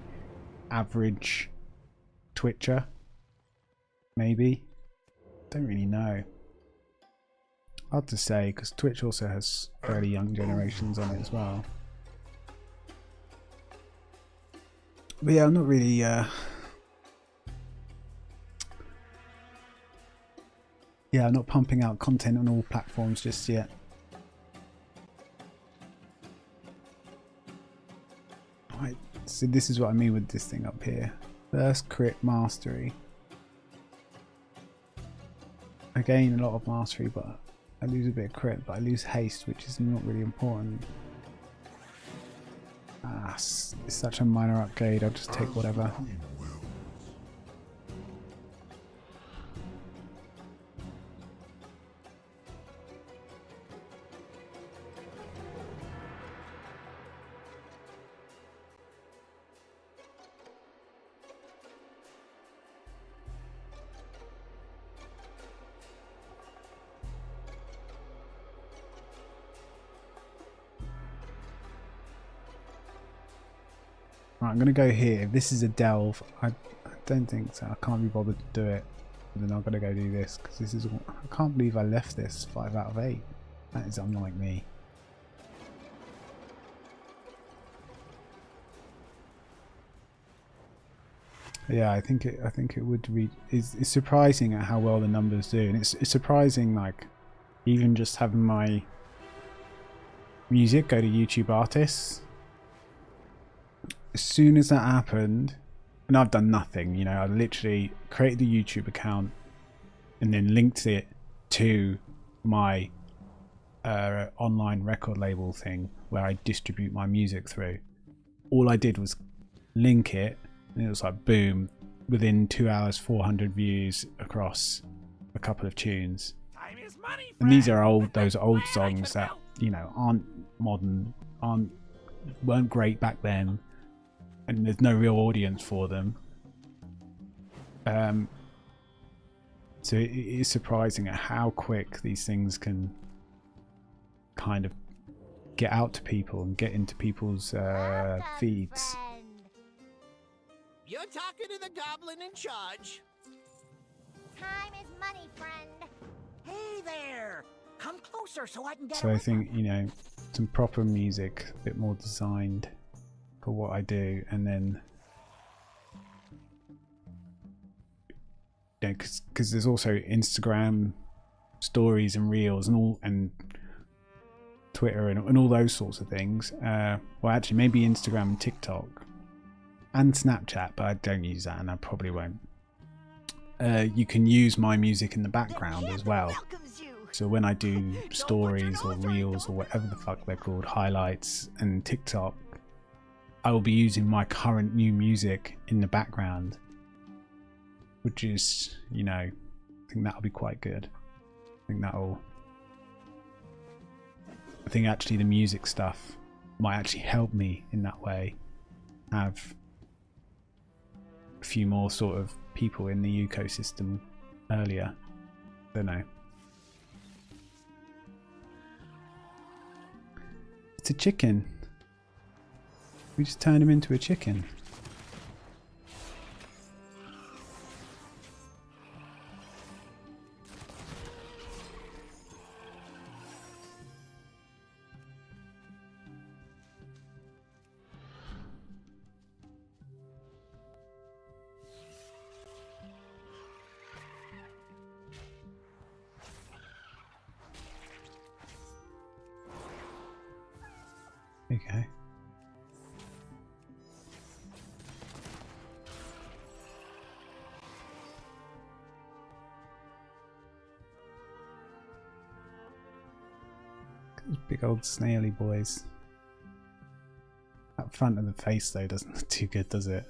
average Twitcher. Maybe. Don't really know. Hard to say because Twitch also has fairly young generations on it as well. But yeah, I'm not really yeah, I'm not pumping out content on all platforms just yet. Right, so this is what I mean with this thing up here. First crit mastery. I gain a lot of mastery, but I lose a bit of crit, but I lose haste, which is not really important. Ah, it's such a minor upgrade, I'll just take whatever. Right, I'm going to go here. If this is a delve, I don't think so. I can't be bothered to do it. Then I've got to go do this because this is. I can't believe I left this 5 out of 8. That is unlike me. Yeah, I think it would read. It's surprising at how well the numbers do, and it's surprising like even just having my music go to YouTube artists. As soon as that happened, and I've done nothing, you know, I literally created the YouTube account and then linked it to my online record label thing where I distribute my music through. All I did was link it, and it was like boom, within 2 hours 400 views across a couple of tunes. And these are those old songs that, you know, aren't modern, weren't great back then, and there's no real audience for them. So it is surprising at how quick these things can kind of get out to people and get into people's feeds. You're talking to the goblin in charge. Time is money, friend. Hey there! Come closer so I can get. So I think, you know, some proper music, a bit more designed for what I do, and then, you know, because there's also Instagram stories and reels and all, and Twitter and all those sorts of things. Well, actually, maybe Instagram and TikTok and Snapchat, but I don't use that, and I probably won't. You can use my music in the background as well. So when I do stories or reels or whatever the fuck they're called, highlights and TikTok, I will be using my current new music in the background, which is, you know, I think that'll be quite good. I think actually the music stuff might actually help me in that way. Have a few more sort of people in the ecosystem earlier. Don't know. It's a chicken. We just turned him into a chicken. Okay. Those big old snaily boys. That front of the face though doesn't look too good, does it?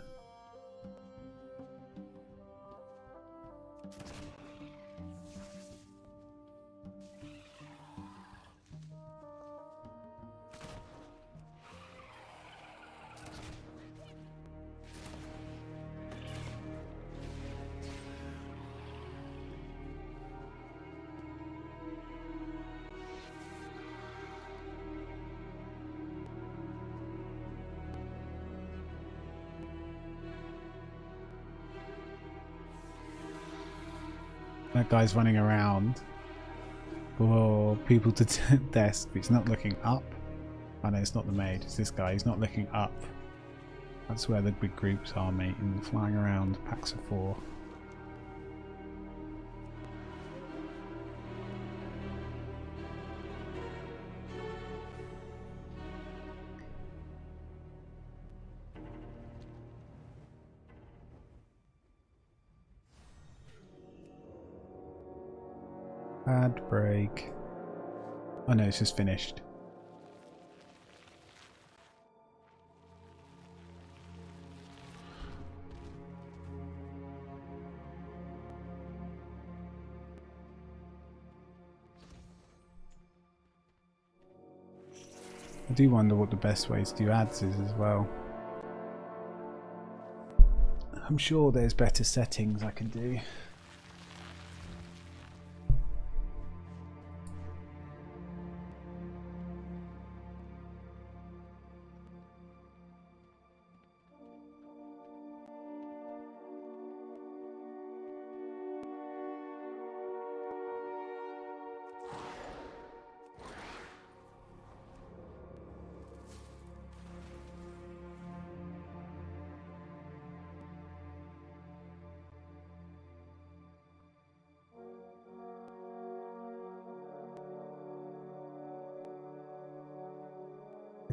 That guy's running around for people to test, but he's not looking up. Oh no, it's not the maid, it's this guy. He's not looking up. That's where the big groups are, mate, and flying around, packs of 4. Ad break. Oh no, it's just finished. I do wonder what the best way to do ads is as well. I'm sure there's better settings I can do.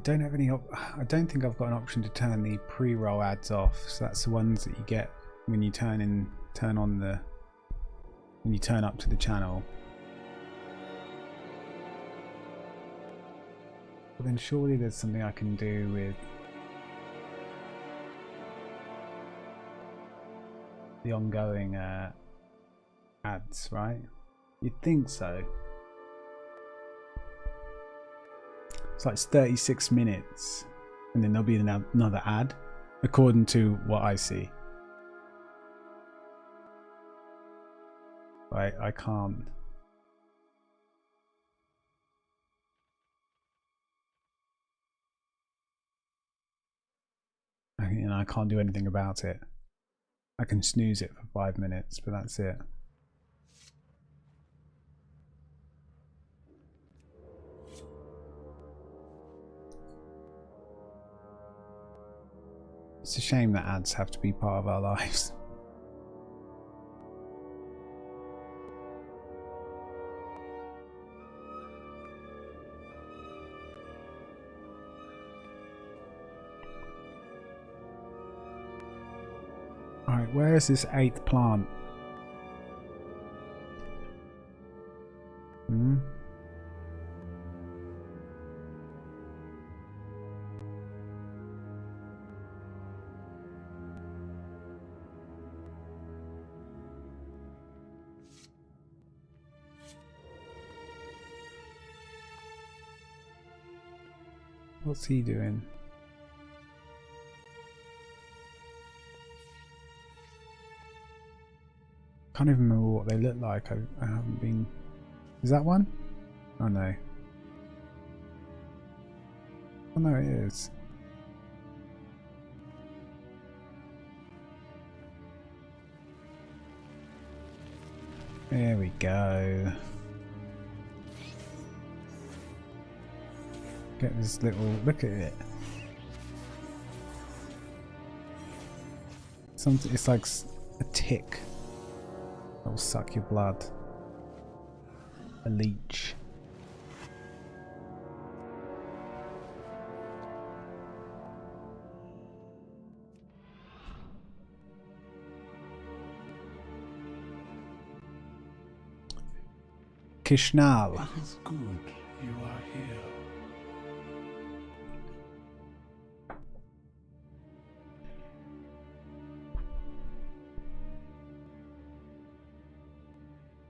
I don't think I've got an option to turn the pre-roll ads off. So that's the ones that you get when you when you turn up to the channel. But then surely there's something I can do with the ongoing ads, right? You'd think so. It's like 36 minutes and then there'll be another ad according to what I see. Right, I can't. And I can't do anything about it. I can snooze it for 5 minutes, but that's it. It's a shame that ads have to be part of our lives. Alright, where is this 8th plant? What's he doing? Can't even remember what they look like. I haven't been. Is that one? Oh no. Oh no, it is. There we go. Get this little look at it. It's like a tick that will suck your blood. A leech. Kishnal. It is good you are here.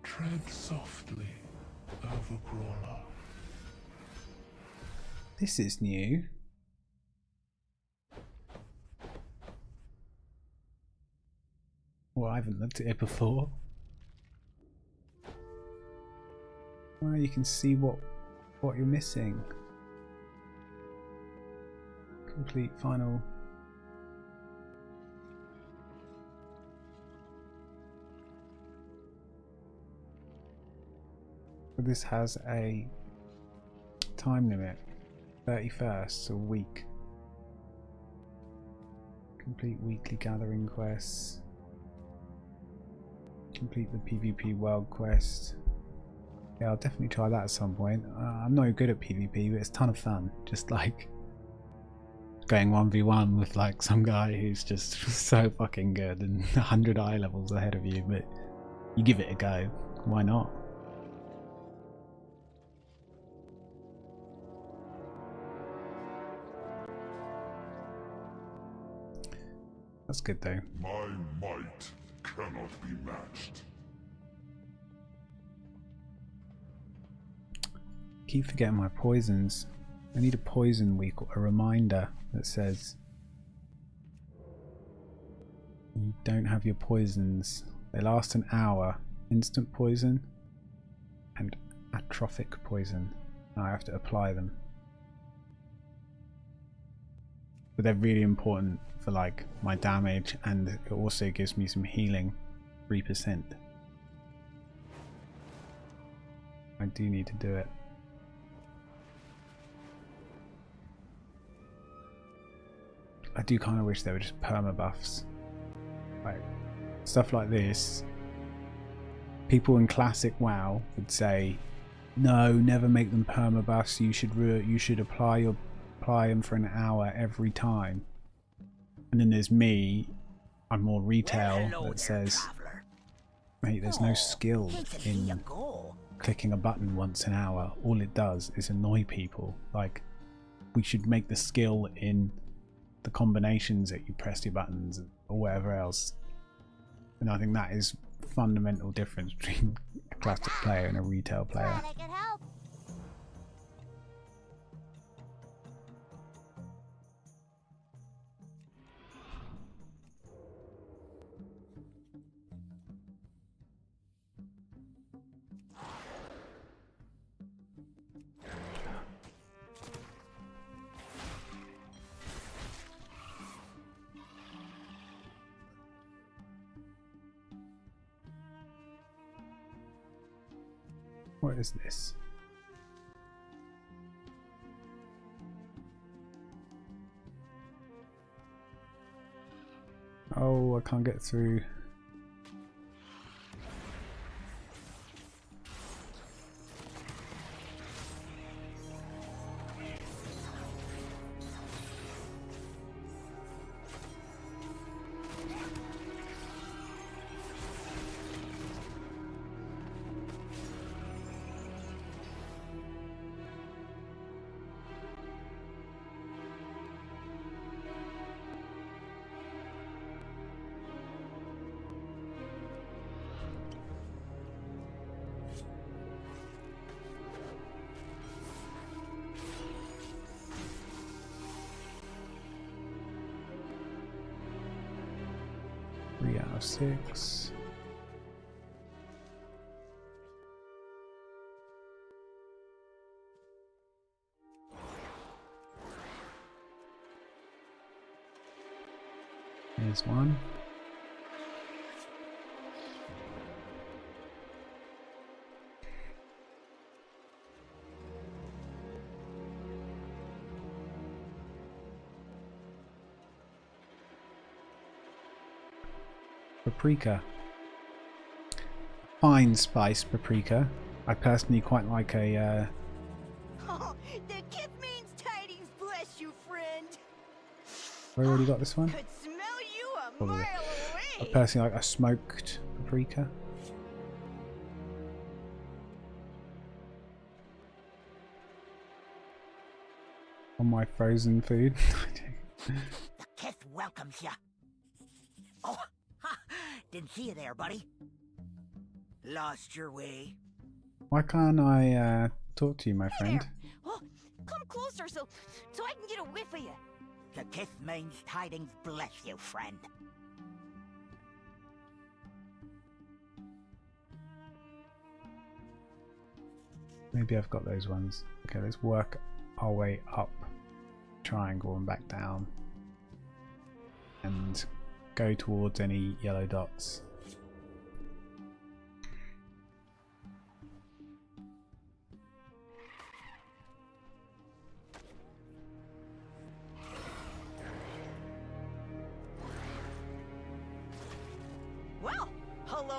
Tread softly, overcrawler. This is new. Well, I haven't looked at it before. Well, you can see what you're missing. Complete final. But this has a time limit, 31st, so a week. Complete weekly gathering quests. Complete the PvP world quest. Yeah, I'll definitely try that at some point. I'm not good at PvP, but it's a ton of fun. Just like going 1v1 with like some guy who's just so fucking good and 100 eye levels ahead of you, but you give it a go. Why not? That's good though. My might cannot be matched. Keep forgetting my poisons. I need a poison week, a reminder that says you don't have your poisons. They last an hour. Instant poison and atrophic poison. Now I have to apply them. But they're really important for like my damage, and it also gives me some healing, 3%. I do need to do it. I do kind of wish they were just perma buffs. Like stuff like this. People in classic WoW would say, "No, never make them perma buffs. You should apply them for an hour every time." And then there's me. I'm more retail that says, "Mate, there's no skill in clicking a button once an hour. All it does is annoy people. Like, we should make the skill in the combinations that you press your buttons or whatever else." And I think that is fundamental difference between a classic player and a retail player. What is this? Oh, I can't get through. Three out of 6. Here's one. Paprika. Fine spice paprika. I personally quite like a Oh, the kith means tidings, bless you, friend. I already got this one. Could smell you a Probably. mile I away. personally like a smoked paprika. On my frozen food. The kith welcomes ya. Oh, ha, didn't see you there, buddy. Lost your way. Why can't I talk to you, my friend? Oh, come closer so I can get a whiff of you. The kith means tidings, bless you, friend. Maybe I've got those ones. Okay, let's work our way up triangle and back down and go towards any yellow dots.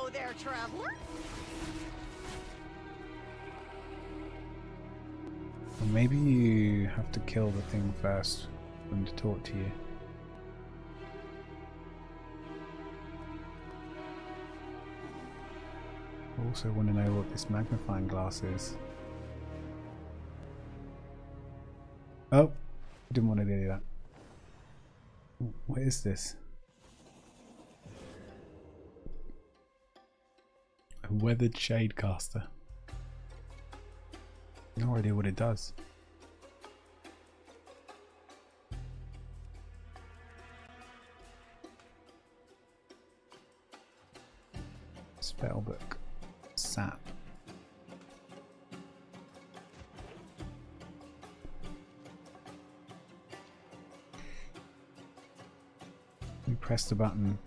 Hello there, traveler. Or maybe you have to kill the thing first for them to talk to you. I also want to know what this magnifying glass is. Oh, didn't want to do that. What is this? A weathered shade caster. No idea what it does. Spellbook. Sap. We press the button.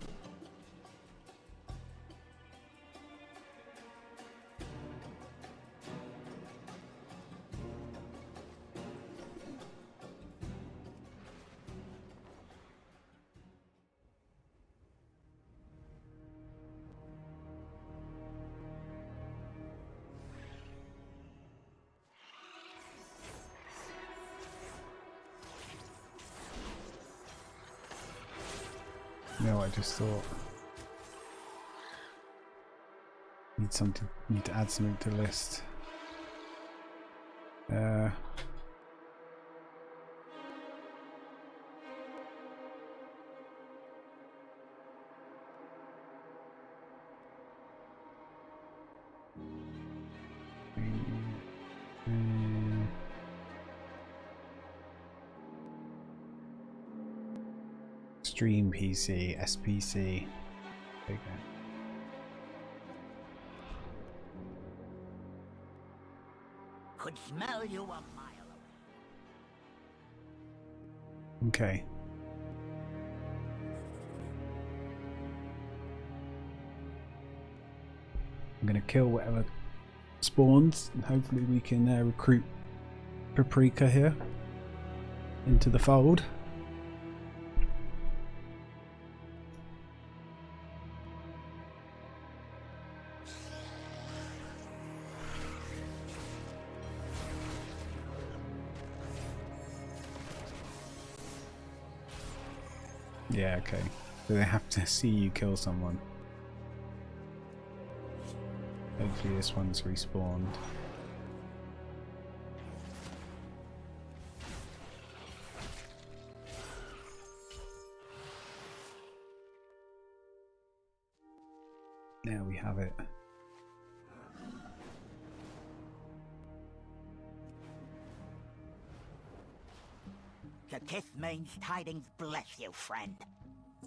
No, I just thought need to add something to the list. Stream PC, SPC. There you go. Could smell you a mile away. Okay. I'm gonna kill whatever spawns, and hopefully we can recruit Paprika here into the fold. Yeah, okay. So they have to see you kill someone. Hopefully this one's respawned. There we have it. The kiss means tidings bless you, friend.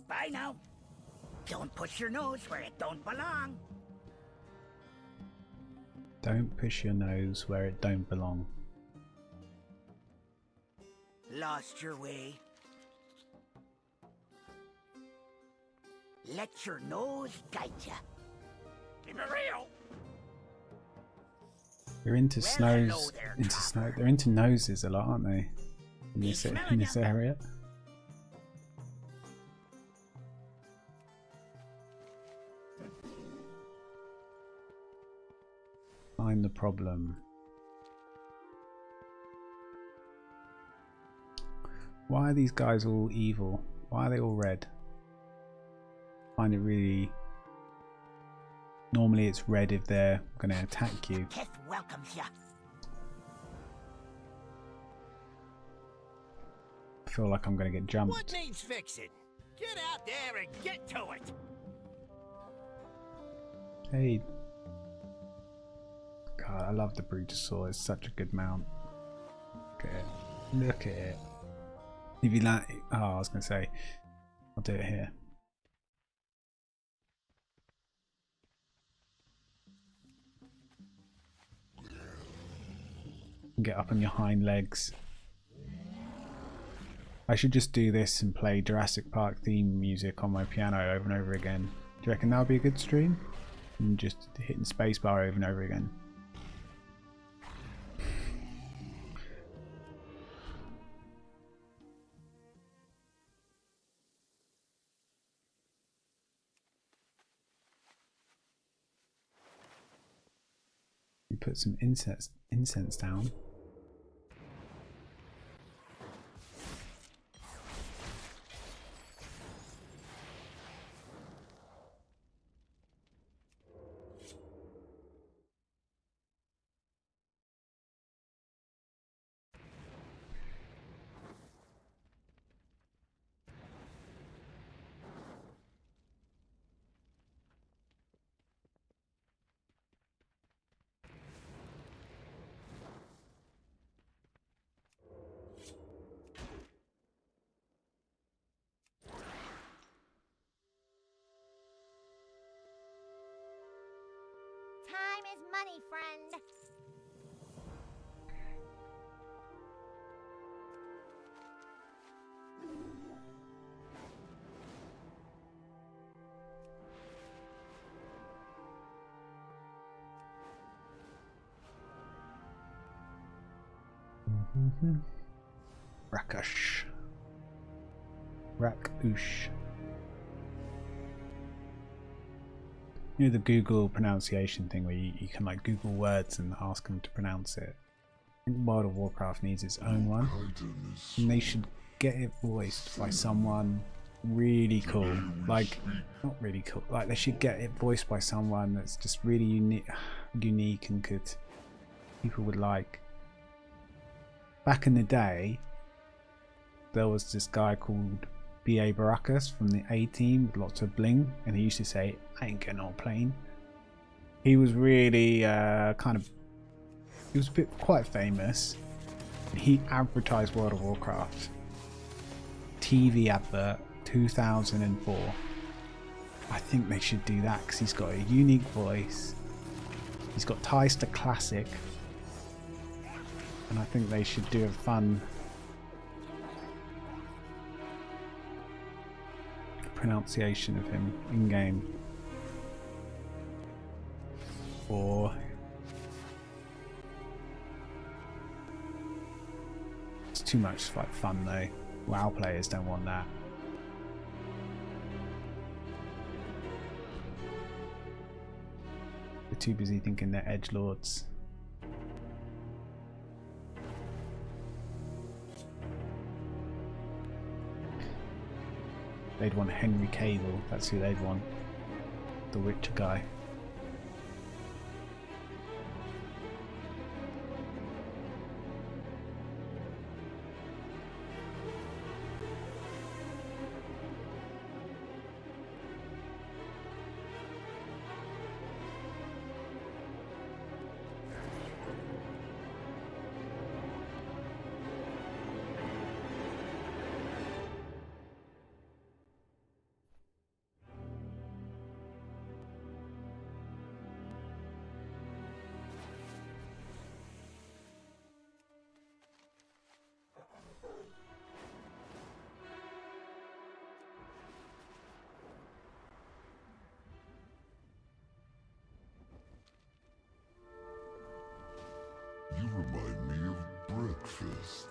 Bye now. Don't push your nose where it don't belong. Don't push your nose where it don't belong. Lost your way? Let your nose guide ya. Keep it real. They're into Well, snows. hello there, Into traveler. snow. They're into noses a lot, aren't they? In He's this smelling ya. area. Find the problem. Why are these guys all evil? Why are they all red? Find it really. Normally it's red if they're going to attack you. Kith welcomes ya. I feel like I'm going to get jumped. What needs fixing? Get out there and get to it. Hey. God, I love the Brutosaur. It's such a good mount. Look at it. Look at it. If you like, oh, I was going to say, I'll do it here. Get up on your hind legs. I should just do this and play Jurassic Park theme music on my piano over and over again. Do you reckon that would be a good stream? And just hitting spacebar over and over again. can put some incense down. Time is money, friend. Rakush. Rakush. You know the Google pronunciation thing where you can like Google words and ask them to pronounce it. I think World of Warcraft needs its own one. And they should get it voiced by someone really cool. Like, not really cool, like they should get it voiced by someone that's just really unique and good. People would like. Back in the day, there was this guy called B.A. Baracus from the A-Team with lots of bling, and he used to say, "I ain't getting no plane." He was really he was quite famous. He advertised World of Warcraft. TV advert, 2004. I think they should do that because he's got a unique voice. He's got ties to classic. And I think they should do a fun pronunciation of him in game. Or it's too much like fun though. WoW players don't want that. They're too busy thinking they're edgelords. They'd want Henry Cavill, that's who they'd want. The Witcher guy. You remind me of breakfast.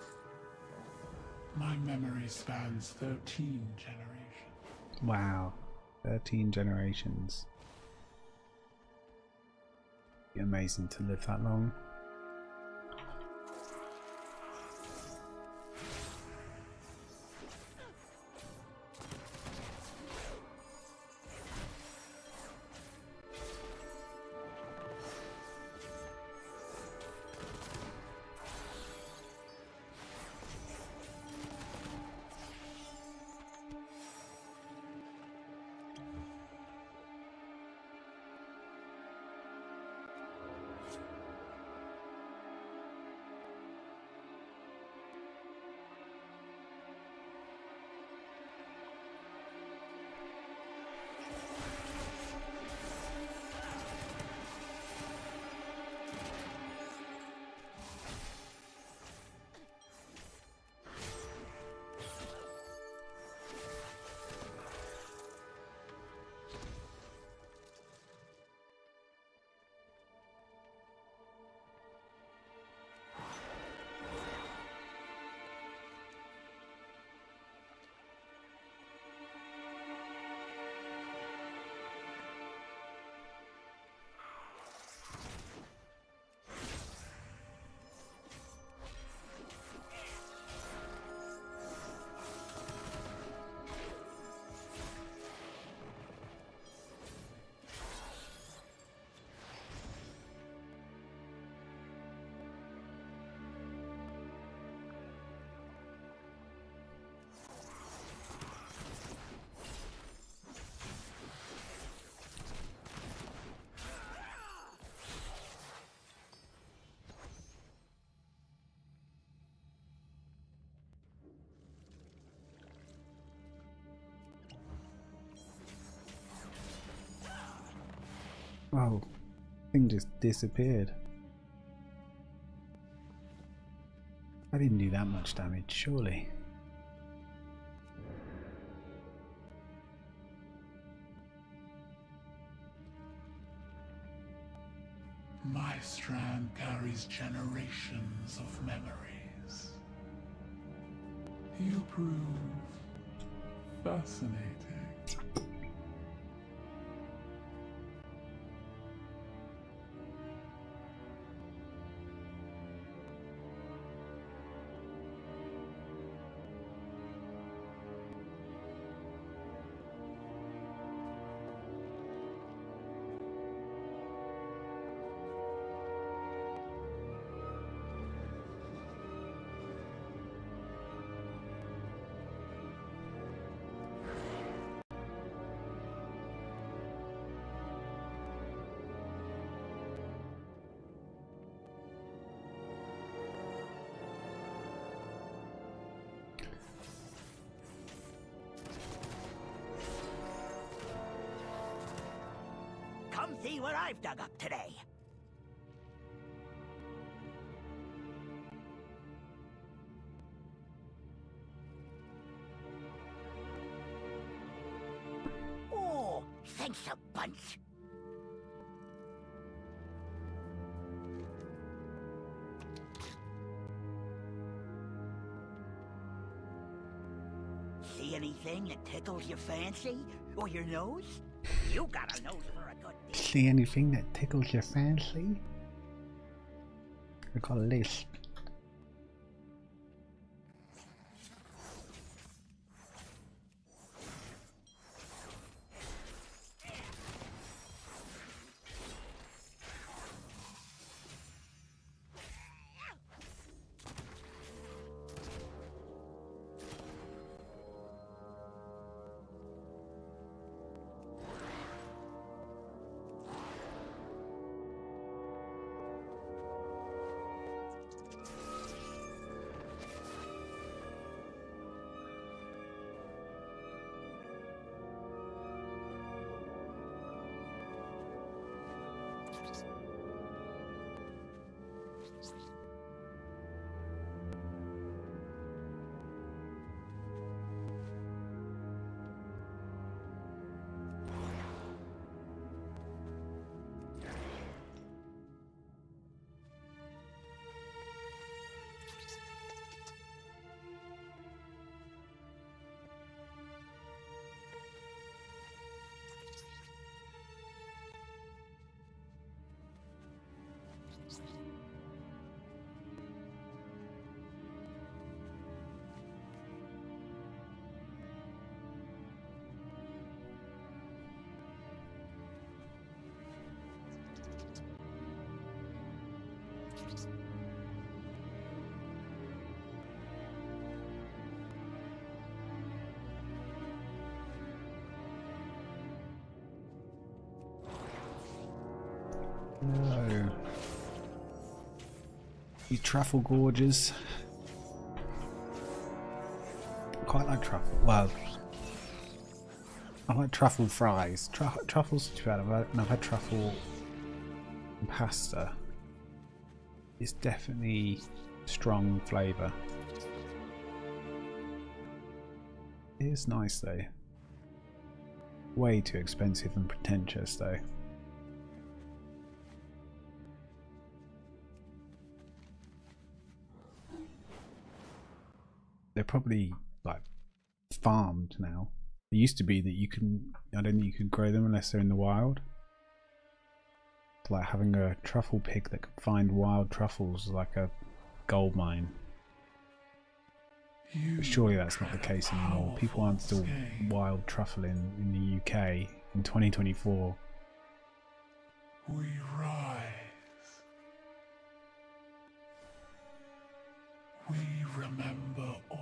My memory spans 13 generations. Wow, 13 generations. Be amazing to live that long. Oh, thing just disappeared. I didn't do that much damage, surely. My strand carries generations of memories. You prove fascinating. Come see what I've dug up today. Oh, thanks a bunch. See anything that tickles your fancy or your nose? You got a nose for a good thing. See anything that tickles your fancy? I got a list. No. These truffle gorges. Quite like truffle. Well, I like truffle fries. Truffles too bad. I've had truffle and pasta. It's definitely strong flavour. It is nice though. Way too expensive and pretentious though. They're probably like farmed now. It used to be that you can, I don't think you could grow them unless they're in the wild. It's like having a truffle pig that could find wild truffles is like a gold mine. But surely that's not the case anymore. People aren't still wild truffling in the UK in 2024. We rise. We remember all.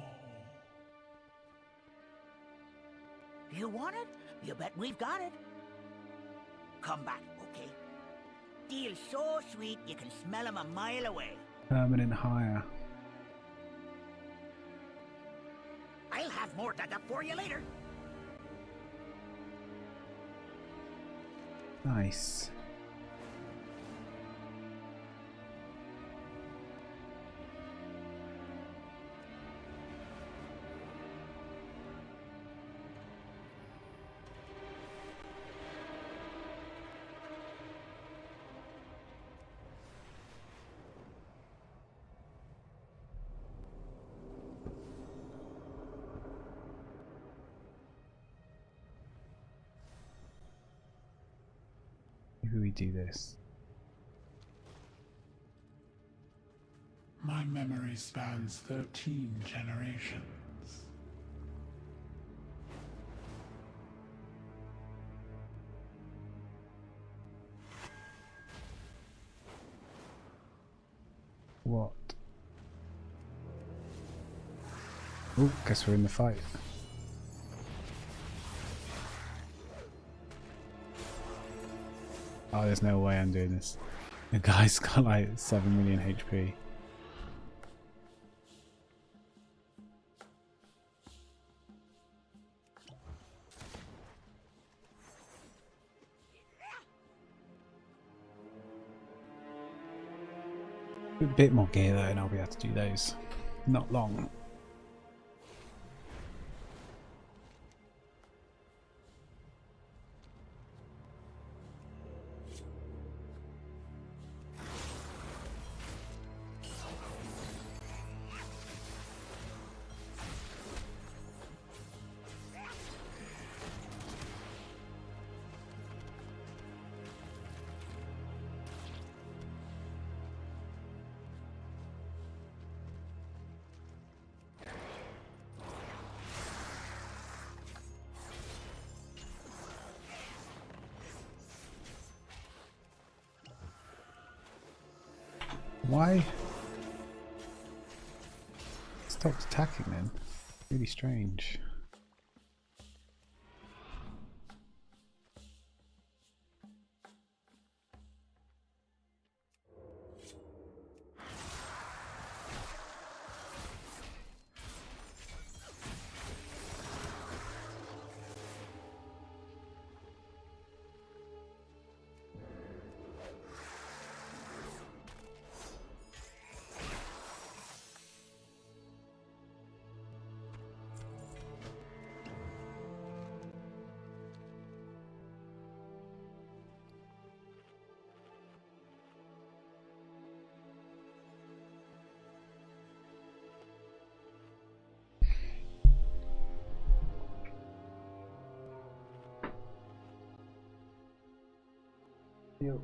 You want it? You bet we've got it. Come back, okay? Deal's so sweet you can smell 'em a mile away. Permanent hire. I'll have more dug up for you later. Nice. do we do this? My memory spans 13 generations. What? Oh, guess we're in the fight. Oh, there's no way I'm doing this. The guy's got like 7 million HP. A bit more gear though, and I'll be able to do those. Not long. Why? Stopped attacking then. Really strange.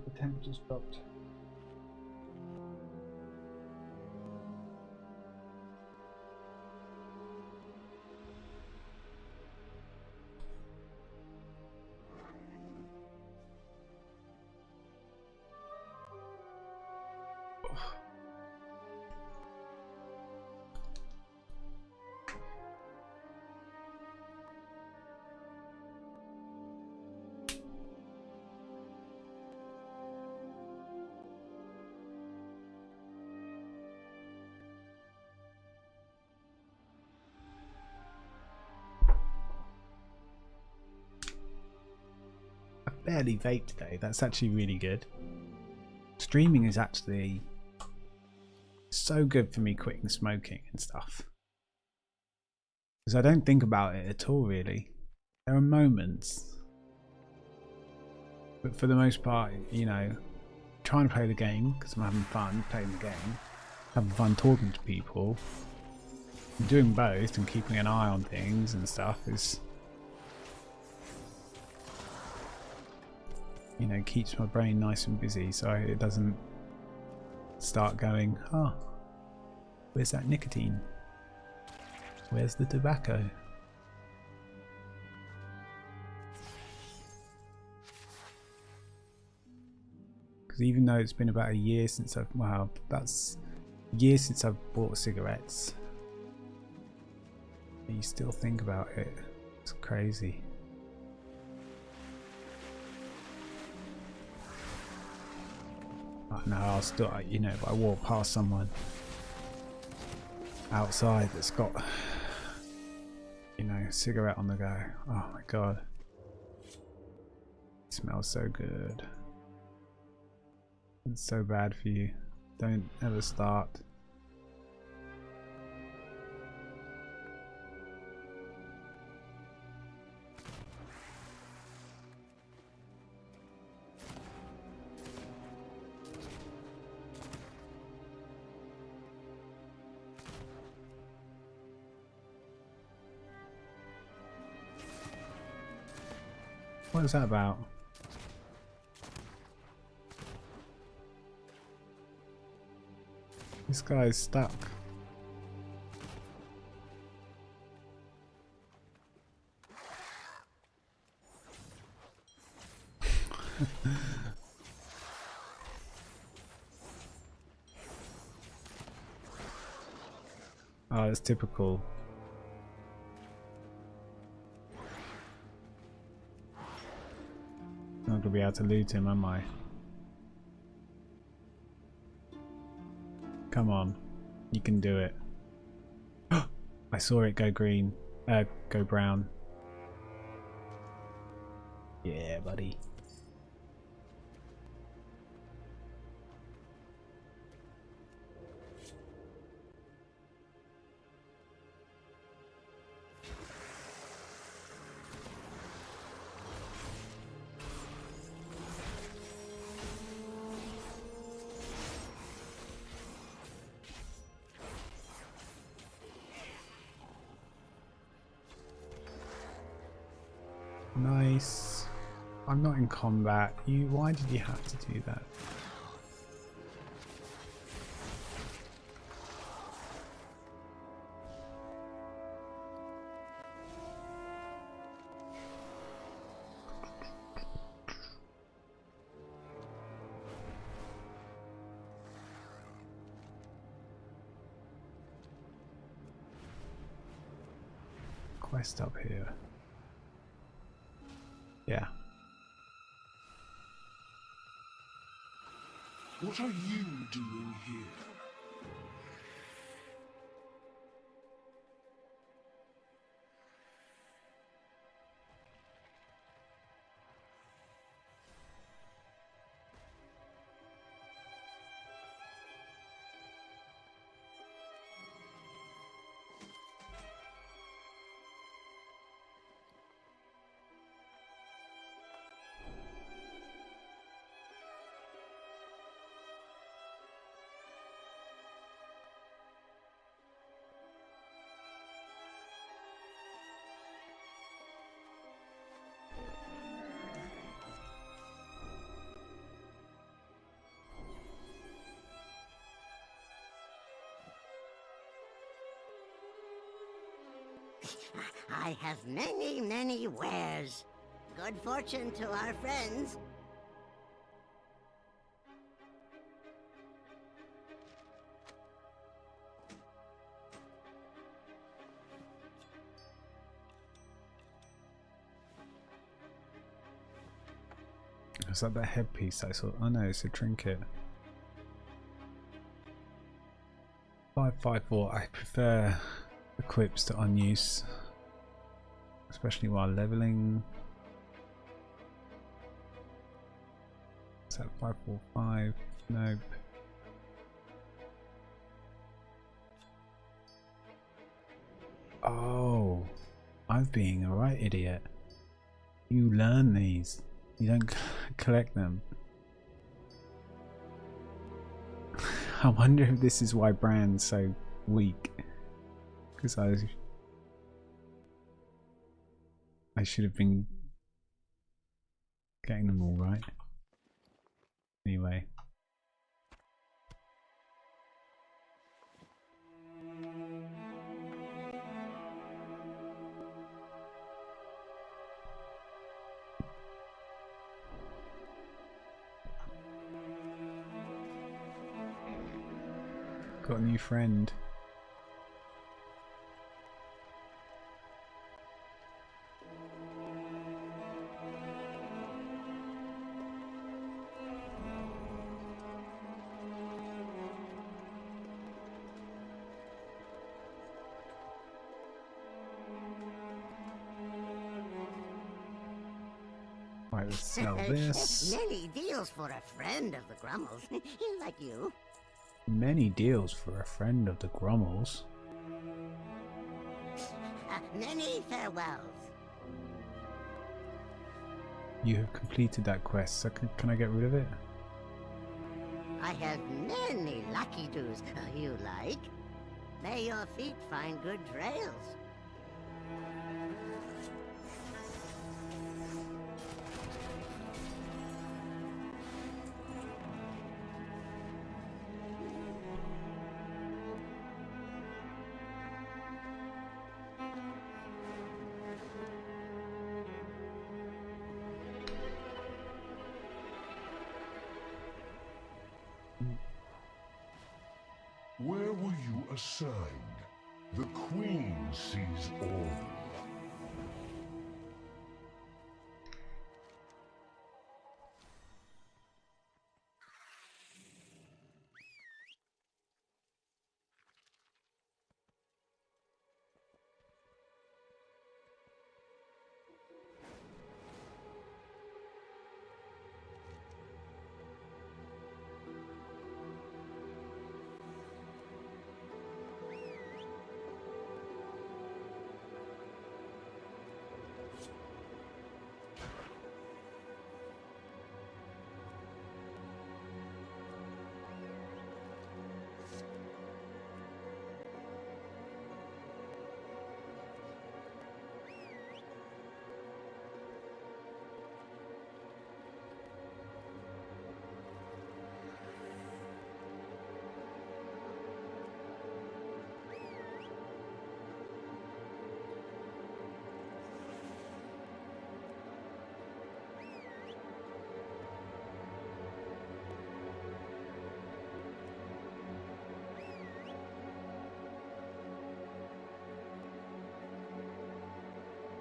The temperature's dropped. Barely vape today. That's actually really good. Streaming is actually so good for me quitting smoking and stuff, because I don't think about it at all really. There are moments, but for the most part, you know, trying to play the game because I'm having fun playing the game, having fun talking to people, and doing both and keeping an eye on things and stuff is, you know, keeps my brain nice and busy so it doesn't start going, oh, where's that nicotine? Where's the tobacco? Because even though it's been about a year since I've, wow, that's a year since I've bought cigarettes, you still think about it. It's crazy. No, I'll still, you know, if I walk past someone outside that's got, you know, a cigarette on the go, oh my god, it smells so good. It's so bad for you. Don't ever start. What is that about? This guy's stuck. Oh, it's typical. Not gonna be able to loot him, am I? Come on, you can do it. I saw it go green, go brown. Yeah, buddy. Nice. I'm not in combat. Why did you have to do that? Quest up here. Yeah. What are you doing here? I have many, many wares. Good fortune to our friends. Is that the headpiece I saw? Oh no, it's a trinket. 554. I prefer equips to unuse, especially while leveling. Is that 545? Nope. Oh, I'm being a right idiot. You learn these. You don't collect them. I wonder if this is why Brand's so weak. Because I should have been getting them all right. Anyway. Got a new friend. Right, let's sell this. Many deals for a friend of the Grummels, like you. Many deals for a friend of the Grummels. Many farewells. You have completed that quest, so can I get rid of it? I have many lucky doos you like. May your feet find good trails. Where were you assigned? The Queen sees all.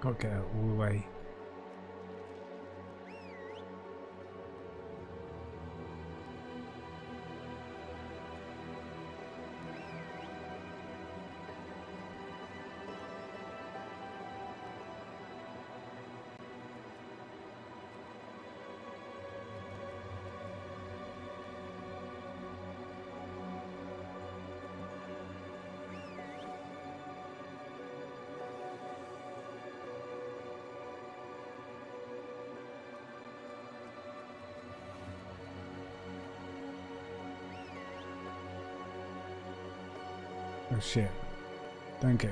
Got to get out all the way. Oh shit. Don't get...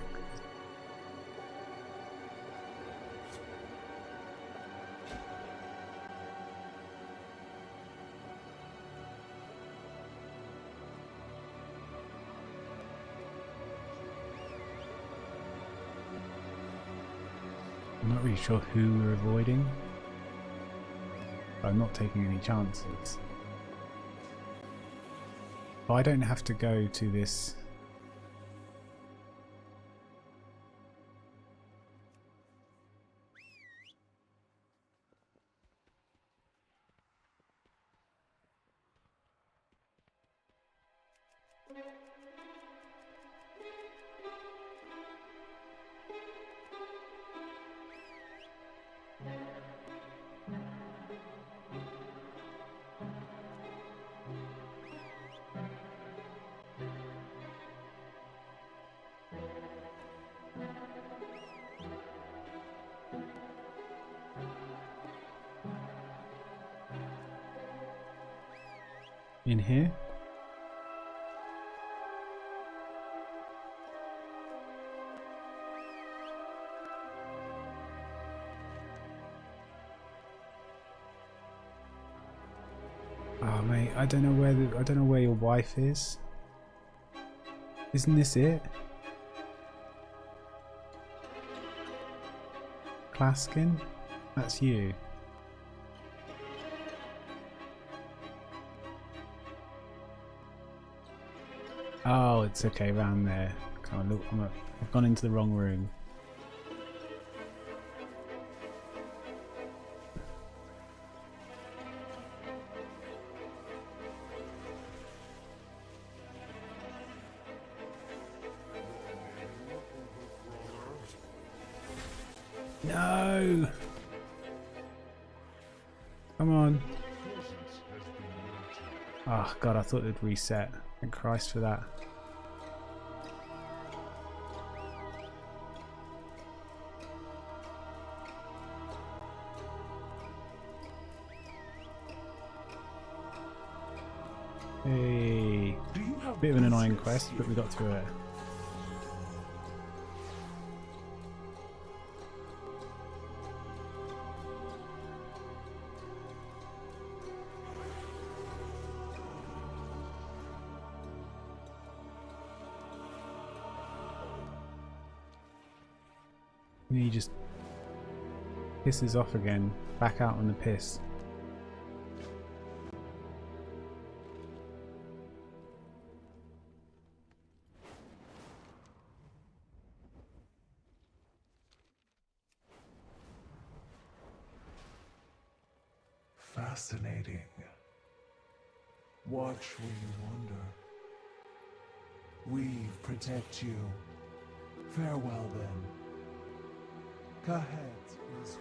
I'm not really sure who we're avoiding. I'm not taking any chances. But I don't have to go to this... in here? Oh mate, I don't know where your wife is. Isn't this it? Claskin? That's you. Oh, it's okay around there. Can't look. I've gone into the wrong room. No! Come on. Oh god, I thought it'd reset. Thank Christ for that. Hey, bit of an annoying quest, but we got through it. And he just pisses off again, back out on the piss. fascinating. Watch where you wander. We protect you. Farewell then. Kahet is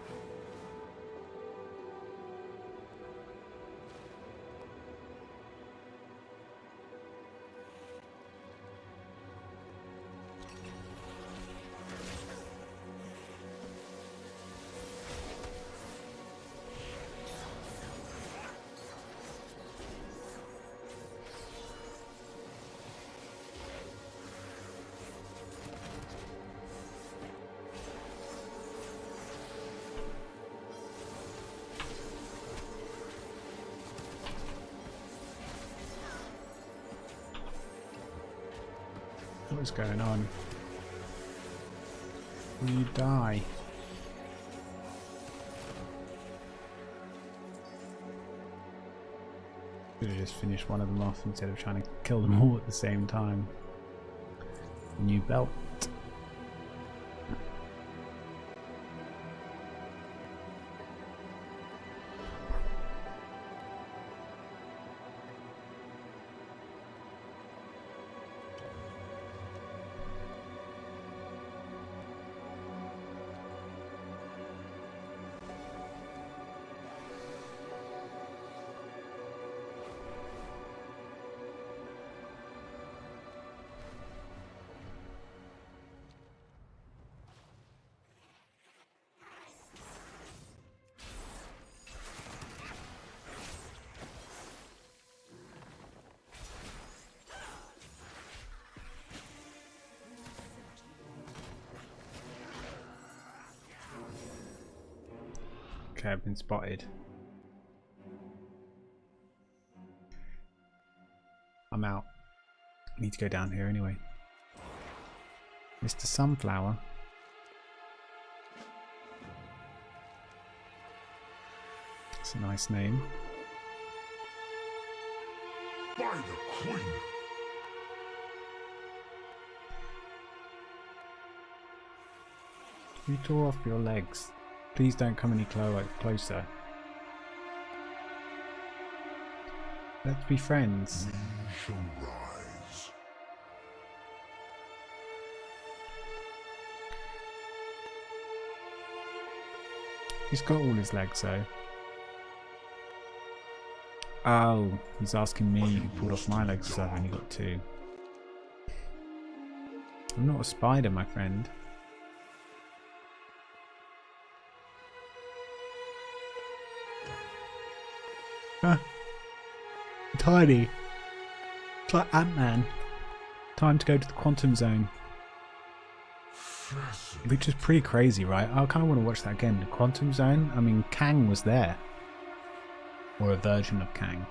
What's going on? Will you die? Could have just finished one of them off instead of trying to kill them all at the same time. New belt. Okay, I've been spotted. I'm out. I need to go down here anyway. Mr. Sunflower. It's a nice name. By the Queen! You tore off your legs. Please don't come any closer. Let's be friends. We shall rise. He's got all his legs though. Oh, he's asking me who pulled off my legs because I've only got two. I'm not a spider, my friend. Huh. Tiny. It's like Ant-Man. Time to go to the quantum zone. Which is pretty crazy, right? I kind of want to watch that again. The quantum zone? I mean, Kang was there. Or a version of Kang.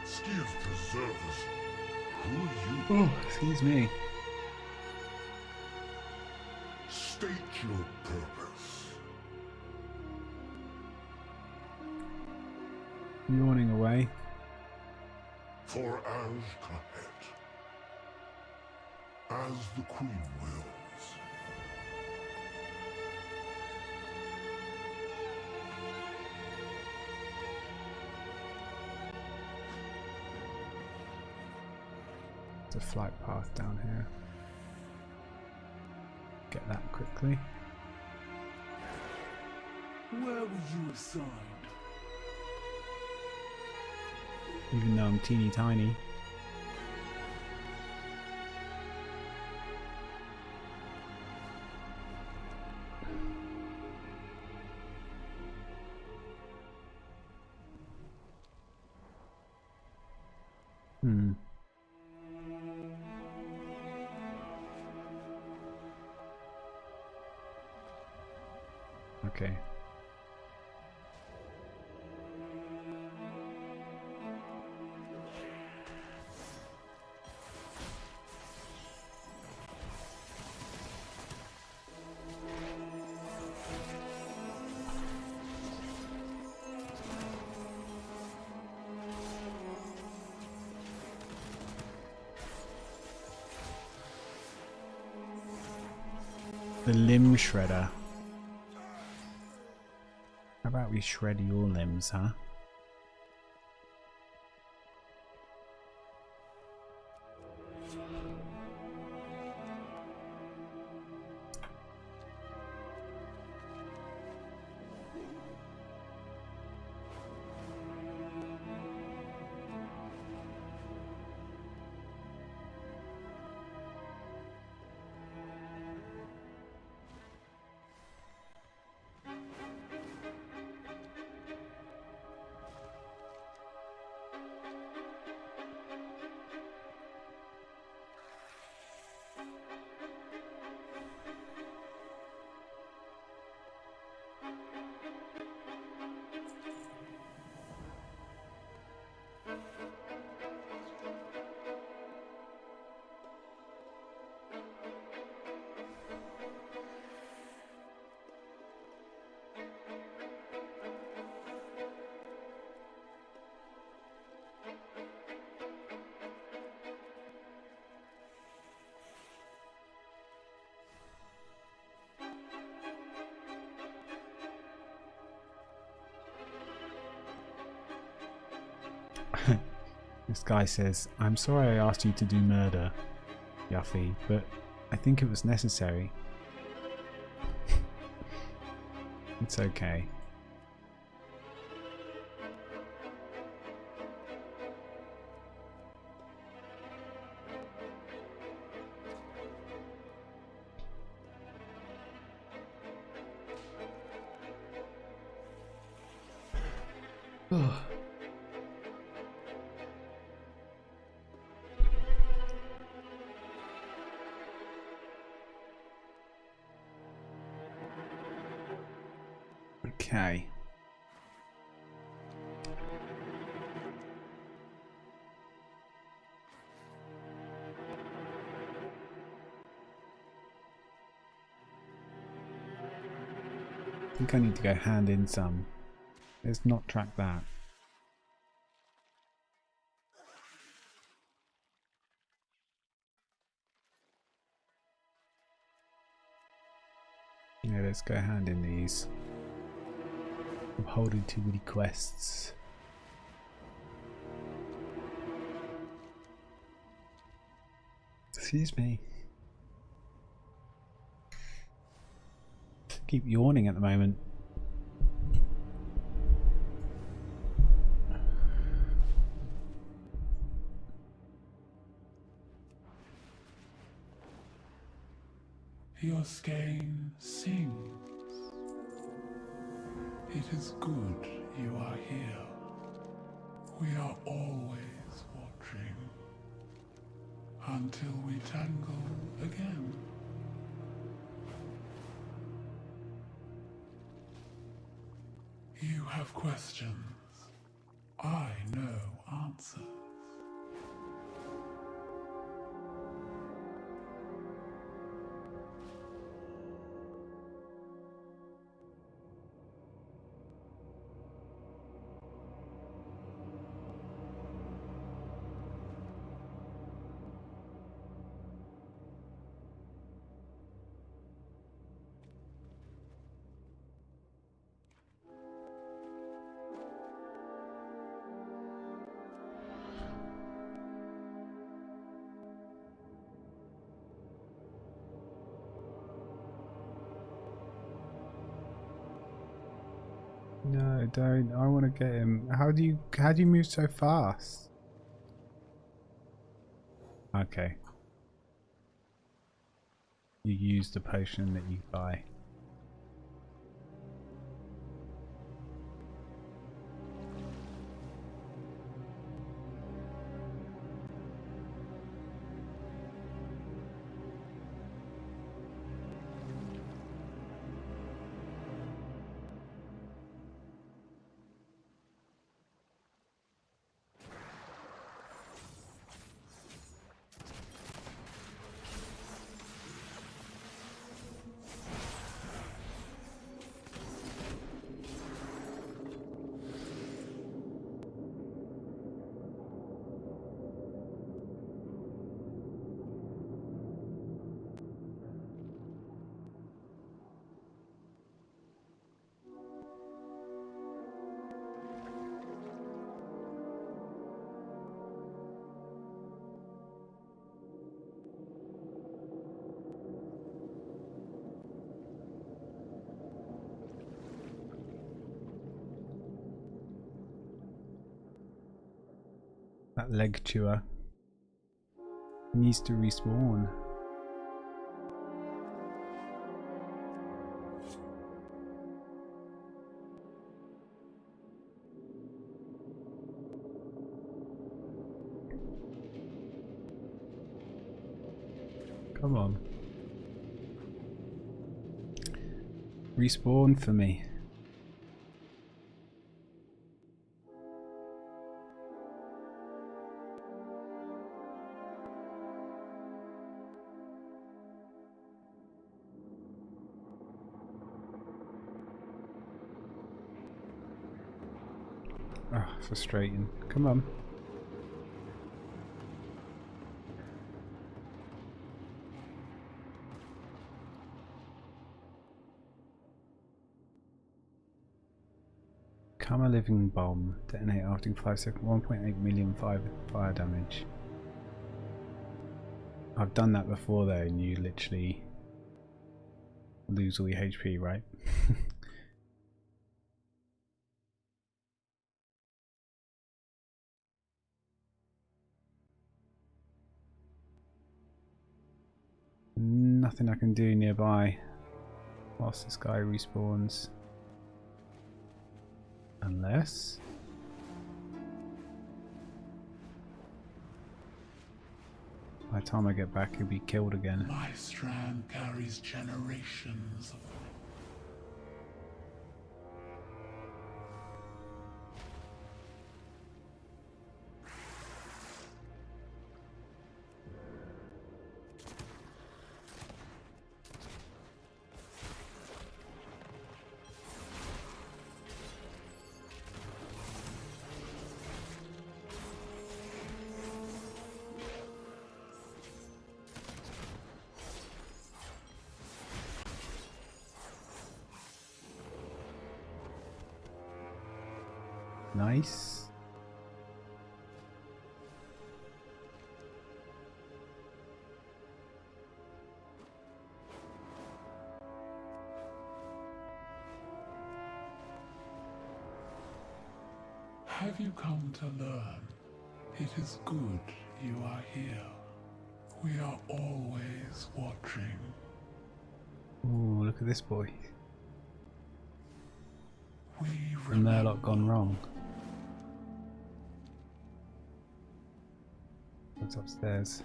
Skills preservers. Who are you? Oh, excuse me. State your purpose. Yawning away. For as Kahet. As the Queen wills. There's a flight path down here. Get that quickly. Where were you assigned? Even though I'm teeny tiny. Okay. The limb shredder. How about we shred your limbs, huh? This guy says, I'm sorry I asked you to do murder, Yuffie, but I think it was necessary. It's okay. Okay. I think I need to go hand in some. Let's not track that. Yeah, let's go hand in these. I'm holding too many quests. Excuse me. Keep yawning at the moment. Your skein sings. It is good you are here. We are always watching. Until we tangle again. You have questions. I know answers. No, don't. I want to get him. How do you move so fast? Okay. You use the potion that you buy. That leg chewer needs to respawn. Come on. Respawn for me. Ah, frustrating. Come on. Become a living bomb. Detonate after 5 seconds. 1.8 million fire damage. I've done that before though, and you literally lose all your HP, right? Nothing I can do nearby whilst this guy respawns. Unless... by the time I get back, he'll be killed again. My strand carries generations of... Nice. Have you come to learn? It is good you are here. We are always watching. Ooh, look at this boy. We The Murloc gone wrong. What's upstairs?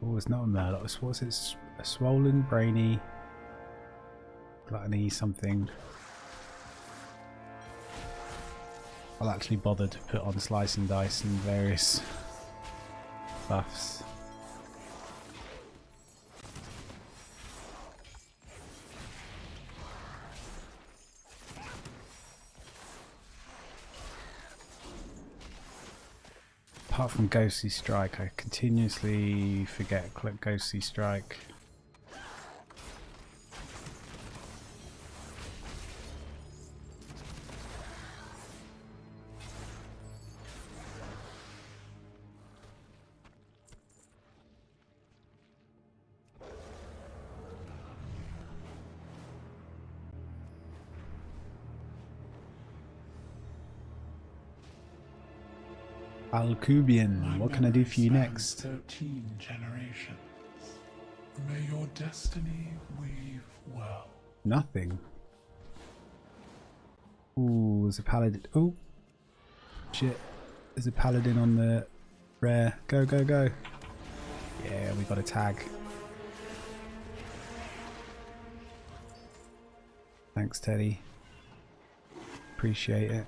Oh, it's not a Murloc. What's it? A swollen, brainy, gluttony something. I'll actually bother to put on slice and dice and various buffs. Apart from Ghostly Strike, I continuously forget Ghostly Strike. Alcubian, what can I do for you next? 13 generations. May your destiny weave well. Nothing. Ooh, there's a paladin. Oh, shit. There's a paladin on the rare. Go, go, go. Yeah, we got a tag. Thanks, Teddy. Appreciate it.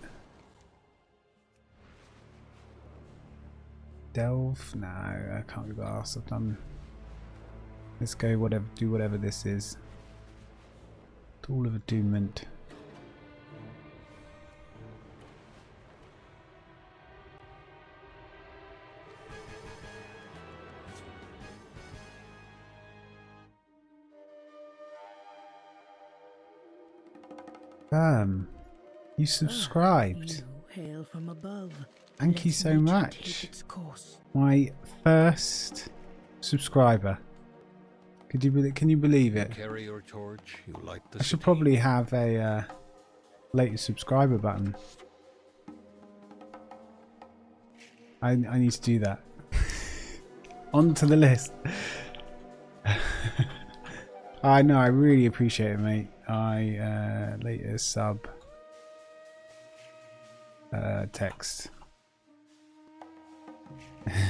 Delve? No, I can't be arsed. I've done. Let's go whatever, do whatever this is. Tool of Attunement. You subscribed. Hail from above. Thank you so much. My first subscriber. Can you believe it? Carry your torch. You light the I should city. probably have a latest subscriber button. I need to do that. Onto the list. I know, I really appreciate it, mate. Latest sub text.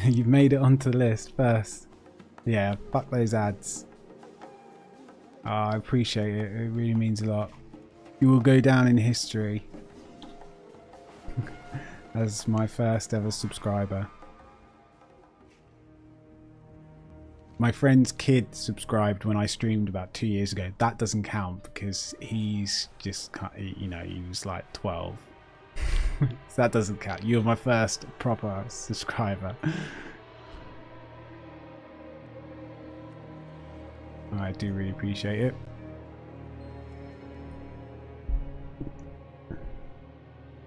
You've made it onto the list first. Yeah, fuck those ads. Oh, I appreciate it. It really means a lot. You will go down in history as my first ever subscriber. My friend's kid subscribed when I streamed about 2 years ago. That doesn't count because he's just, you know, he was like 12. So that doesn't count. You're my first proper subscriber. I do really appreciate it.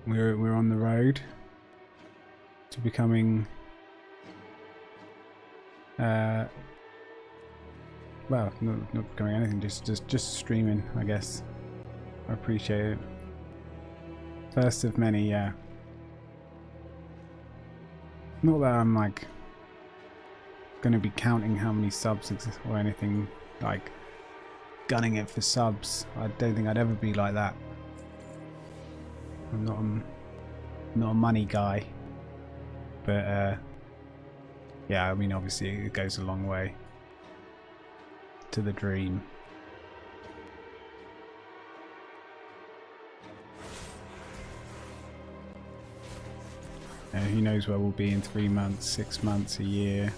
We're on the road to becoming well, not becoming anything, just streaming, I guess. I appreciate it. First of many, yeah. Not that I'm like gonna be counting how many subs or anything, like gunning it for subs. I don't think I'd ever be like that. I'm not a money guy, but yeah, I mean, obviously it goes a long way to the dream. Who knows where we'll be in 3 months, 6 months, a year.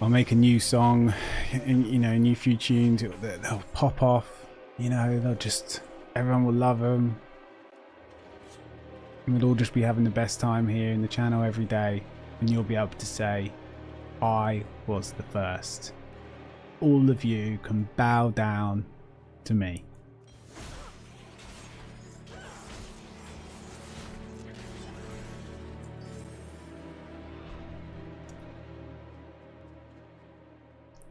I'll make a new song, and you know, a new few tunes. They'll pop off. You know, they'll just, everyone will love them. And we'll all just be having the best time here in the channel every day, and you'll be able to say, I was the first. All of you can bow down to me.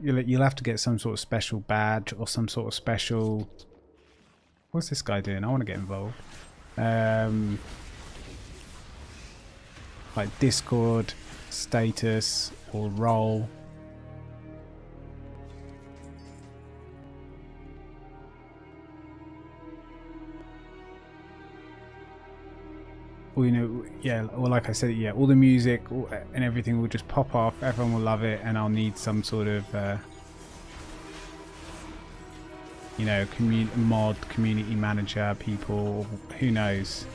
You'll have to get some sort of special badge or some sort of special... What's this guy doing? I want to get involved. Like Discord status or role. Well, you know, yeah, well, like I said, yeah, all the music and everything will just pop off, everyone will love it, and I'll need some sort of you know, community manager, people, who knows.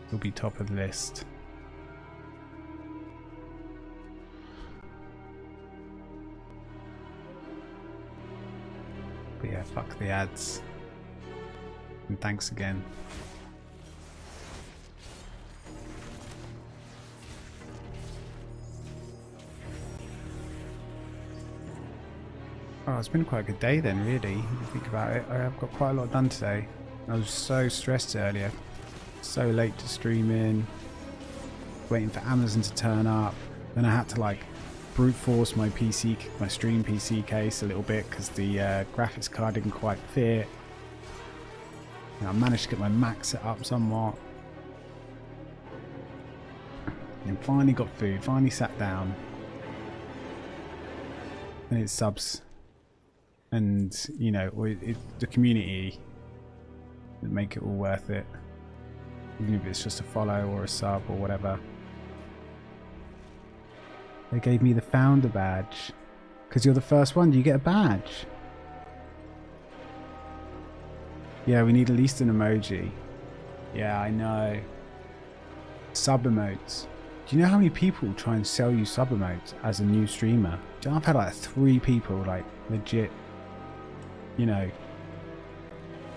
It'll be top of the list. But yeah, fuck the ads. And thanks again. Oh, it's been quite a good day then, really, if you think about it. I've got quite a lot done today. I was so stressed earlier. So late to stream in. Waiting for Amazon to turn up. Then I had to like brute force my PC, my stream PC case a little bit because the graphics card didn't quite fit. And I managed to get my Mac set up somewhat. And finally got food, finally sat down. And it's subs. And, you know, the community that make it all worth it. Even if it's just a follow or a sub or whatever. They gave me the founder badge. Because you're the first one, you get a badge. Yeah, we need at least an emoji. Yeah, I know. Sub emotes. Do you know how many people try and sell you sub emotes as a new streamer? Do you know, I've had like 3 people like legit, you know,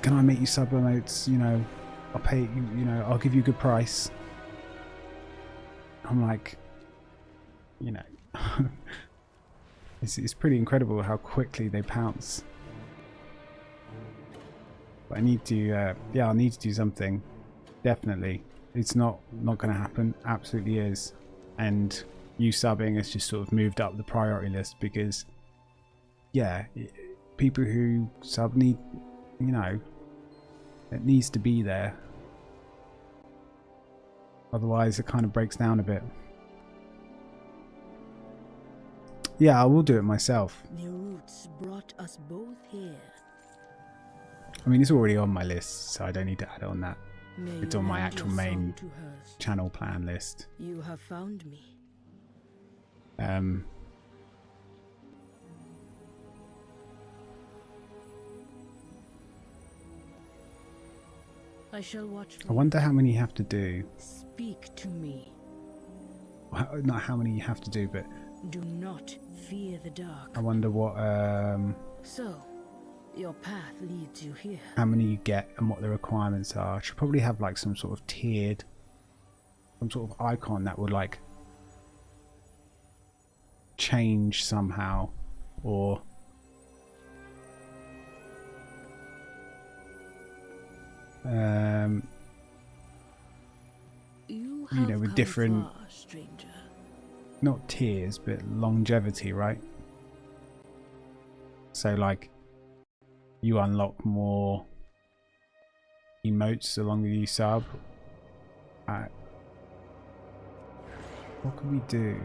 can I make you sub emotes? You know, I'll pay you, you know, I'll give you a good price. I'm like, you know, it's pretty incredible how quickly they pounce. But I need to, yeah, I'll need to do something. Definitely. It's not going to happen. Absolutely is. and you subbing has just sort of moved up the priority list because, yeah, people who sub need, you know, it needs to be there. Otherwise, it kind of breaks down a bit. Yeah, I will do it myself. The roots brought us both here. I mean, it's already on my list, so I don't need to add on that. May It's you on my lend actual your song main to hers. channel plan list. You have found me. I shall watch for I wonder how many you have to do. you. Speak to me. Not how many you have to do, but Do not fear the dark. I wonder what So, your path leads you here. how many you get and what the requirements are. I should probably have like some sort of tiered, some sort of icon that would like change somehow, or you know, with different, far, stranger. not tiers, but longevity, right? So like you unlock more emotes the longer you sub. What can we do?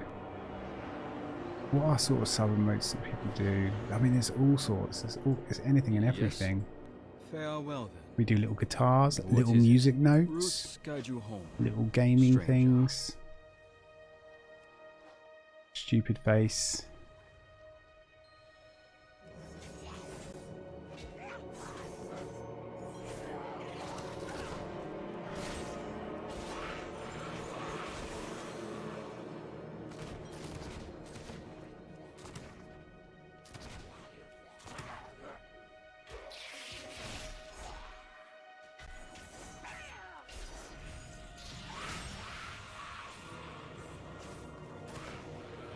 What are sort of sub emotes that people do? I mean, there's all sorts. There's anything and everything. Yes. Farewell then. We do little guitars, What little is it? music notes, Roots guide you home. little gaming Stranger. things. Stupid face.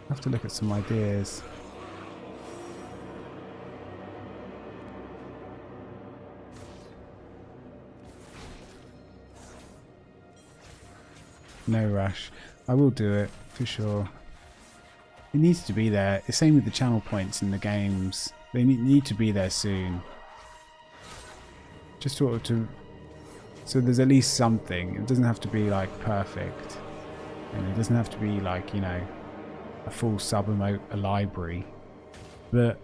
I have to look at some ideas. No rush. I will do it for sure. It needs to be there. The same with the channel points in the games. They need to be there soon. Just sort of to, so there's at least something. It doesn't have to be like perfect, and it doesn't have to be like, you know, a full sub emote, a library, but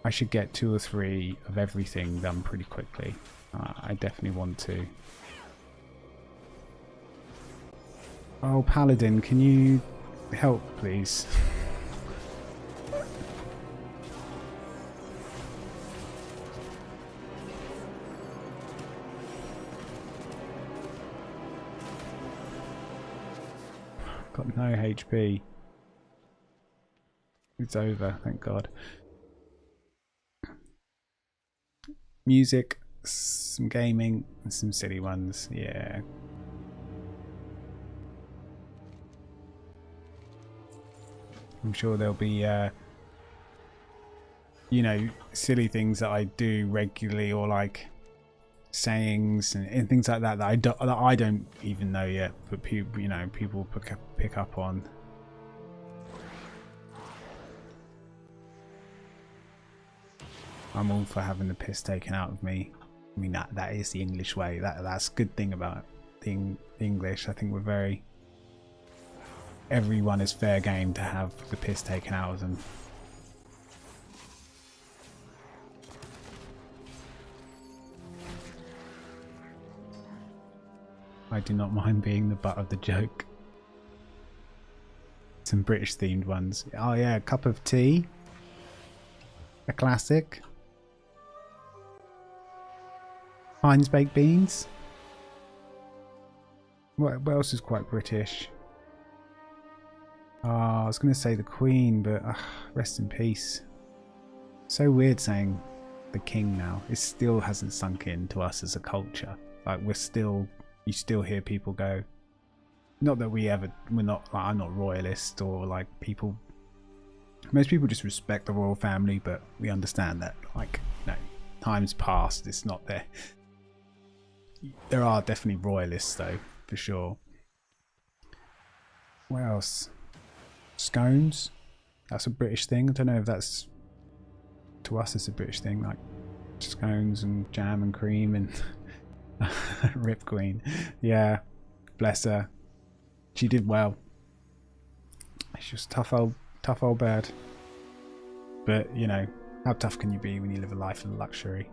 I should get 2 or 3 of everything done pretty quickly. I definitely want to. Oh, Paladin, can you help, please? Got no HP. It's over, thank God. Music, some gaming, and some silly ones, yeah. I'm sure there'll be, you know, silly things that I do regularly, or like sayings and things like that that I don't even know yet, but people, you know, people pick up on. I'm all for having the piss taken out of me. I mean, that is the English way. That's a good thing about the English. I think we're very, everyone is fair game to have the piss taken out of them. I do not mind being the butt of the joke. Some British themed ones. Oh yeah, a cup of tea. A classic. Heinz baked beans. What else is quite British? I was going to say the Queen, but rest in peace. So weird saying the King now. It still hasn't sunk in to us as a culture. Like you still hear people go. Not that we're not. Like, I'm not royalist or like people. Most people just respect the royal family, but we understand that, like, no, time's past. It's not there. There are definitely royalists, though, for sure. What else? Scones. That's a British thing. I don't know if that's... To us, it's a British thing. Like scones and jam and cream and... Rip Queen. Yeah. Bless her. She did well. She was tough old bird. But, you know, how tough can you be when you live a life of luxury?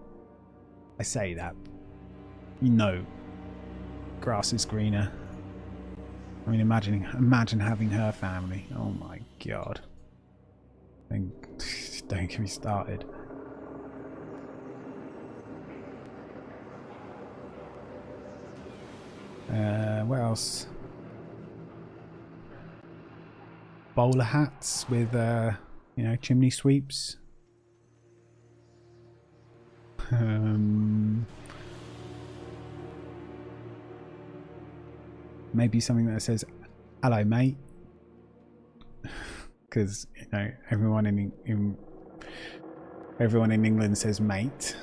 I say that. You know, grass is greener. I mean, imagine having her family. Oh my god. Don't get me started. What else? Bowler hats with, you know, chimney sweeps. Maybe something that says "Hello, mate," because you know everyone in England says "mate."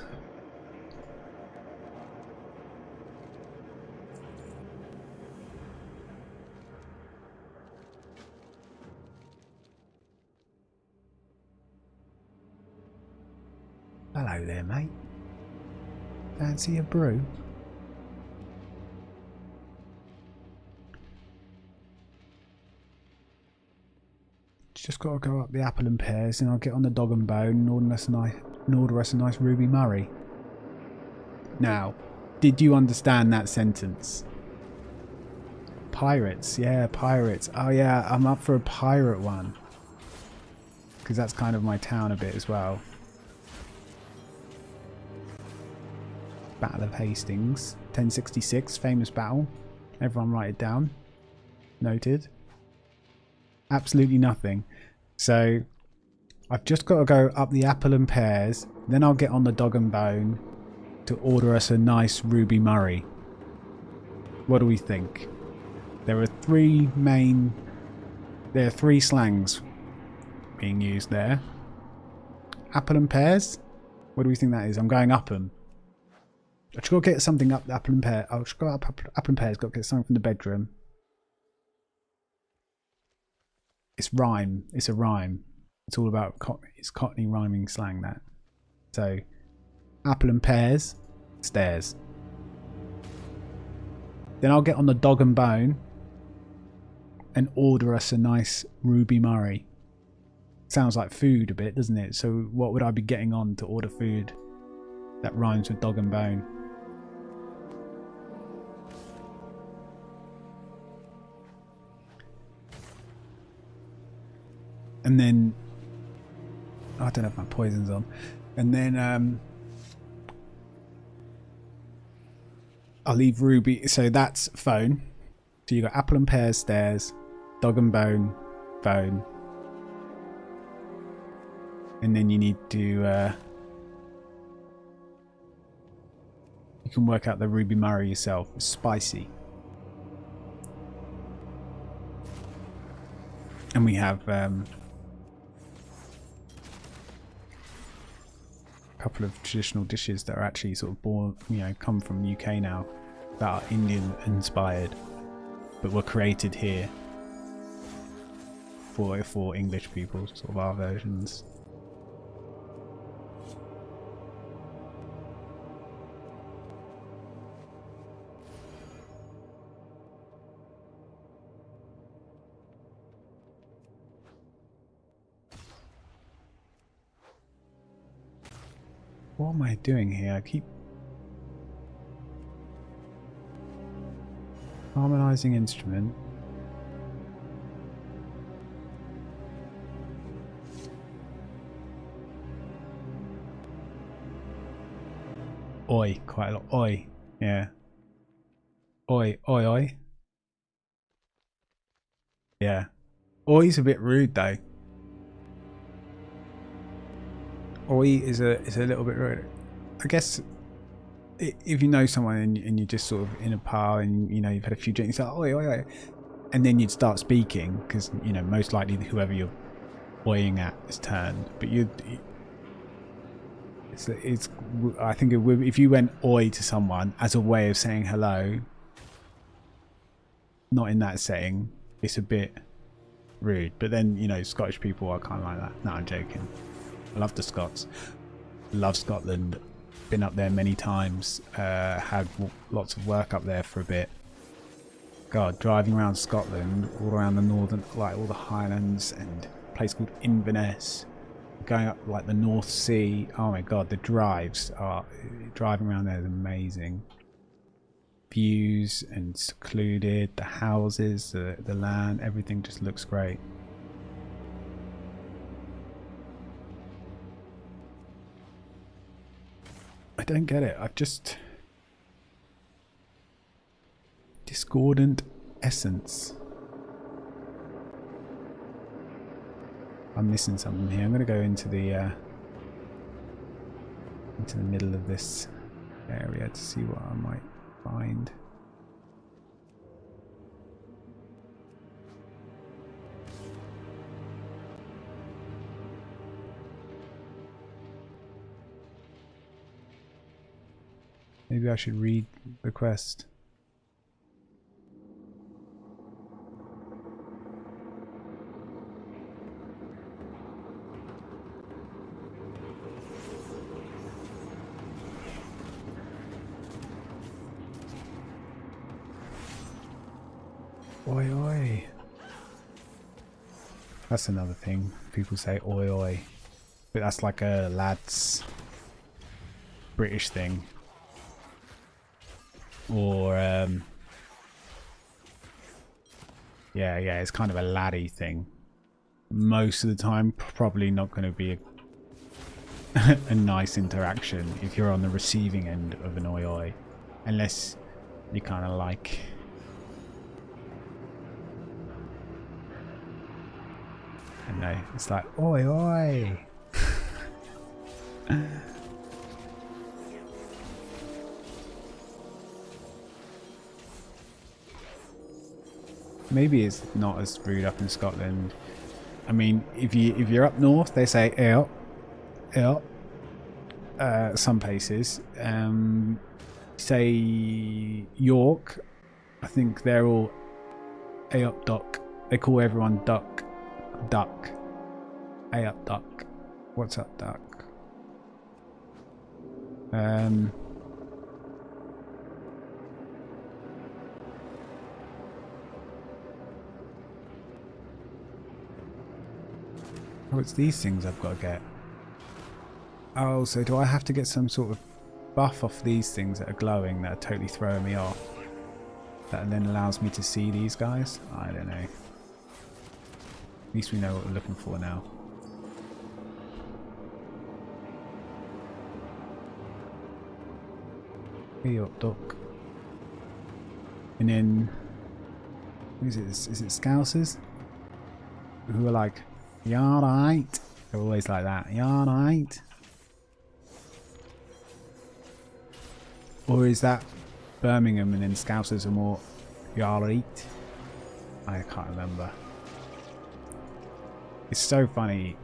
Hello there, mate. Fancy a brew? Just got to go up the apple and pears, and I'll get on the dog and bone and order us a nice Ruby Murray. Now, did you understand that sentence? Pirates, yeah, pirates. Oh yeah, I'm up for a pirate one. Because that's kind of my town a bit as well. Battle of Hastings, 1066, famous battle. Everyone write it down. Noted. Absolutely nothing. So I've just got to go up the apple and pears, then I'll get on the dog and bone to order us a nice Ruby Murray. What do we think? There are three slangs being used there. Apple and pears? What do we think that is? I'm going up them. I just got to get something up the apple and pear. I'll just go up apple and pears, got to get something from the bedroom. It's rhyme. It's a rhyme. It's all about it's Cockney rhyming slang, that. So, apple and pears, stairs. Then I'll get on the dog and bone and order us a nice Ruby Murray. Sounds like food a bit, doesn't it? So what would I be getting on to order food that rhymes with dog and bone? And then, I don't know if my poison's on. And then I'll leave Ruby. So that's phone. So you got apple and pears, stairs, dog and bone, phone. And then you need to, you can work out the Ruby Murray yourself. It's spicy. And we have couple of traditional dishes that are actually sort of born, you know, come from UK now, that are Indian inspired, but were created here for English people, sort of our versions. What am I doing here? I keep harmonizing instrument. Oi, quite a lot. Oi, yeah. Oi, oi, oi. Yeah. Oi's a bit rude though. Oi is a little bit rude. I guess if you know someone and you're just sort of in a pub and you know you've had a few drinks, like oi, oi, oi, and then you'd start speaking because you know most likely whoever you're oiing at is turned. But it's I think if you went oi to someone as a way of saying hello, not in that setting, it's a bit rude. But then, you know, Scottish people are kind of like that. No, I'm joking. I love the Scots. Love Scotland. Been up there many times. Had lots of work up there for a bit. God, driving around Scotland, all around the northern, like all the Highlands, and a place called Inverness, going up like the North Sea. Oh my God, the drives are, driving around there is amazing. Views and secluded, the houses, the land, everything just looks great. I don't get it. I've just... Discordant essence. I'm missing something here. I'm going to go into the middle of this area to see what I might find. Maybe I should read the quest. Oi oi. That's another thing. People say oi oi. But that's like a lad's British thing. Or yeah, it's kind of a laddie thing. Most of the time probably not going to be a nice interaction if you're on the receiving end of an oi oi. Unless you kind of like... I know, it's like, oi oi! Maybe it's not as rude up in Scotland. I mean, if you're up north, they say earl. Some places. Say York, I think they're all up duck. They call everyone duck. Duck. Up duck. What's up duck? Oh, it's these things I've got to get. Oh, so do I have to get some sort of buff off these things that are glowing that are totally throwing me off? That then allows me to see these guys? I don't know. At least we know what we're looking for now. Hey up, duck. And then... Who is it? Is it Scousers? Who are like... You alright? They're always like that. You alright? Or is that Birmingham and then Scousers are more you alright? I can't remember. It's so funny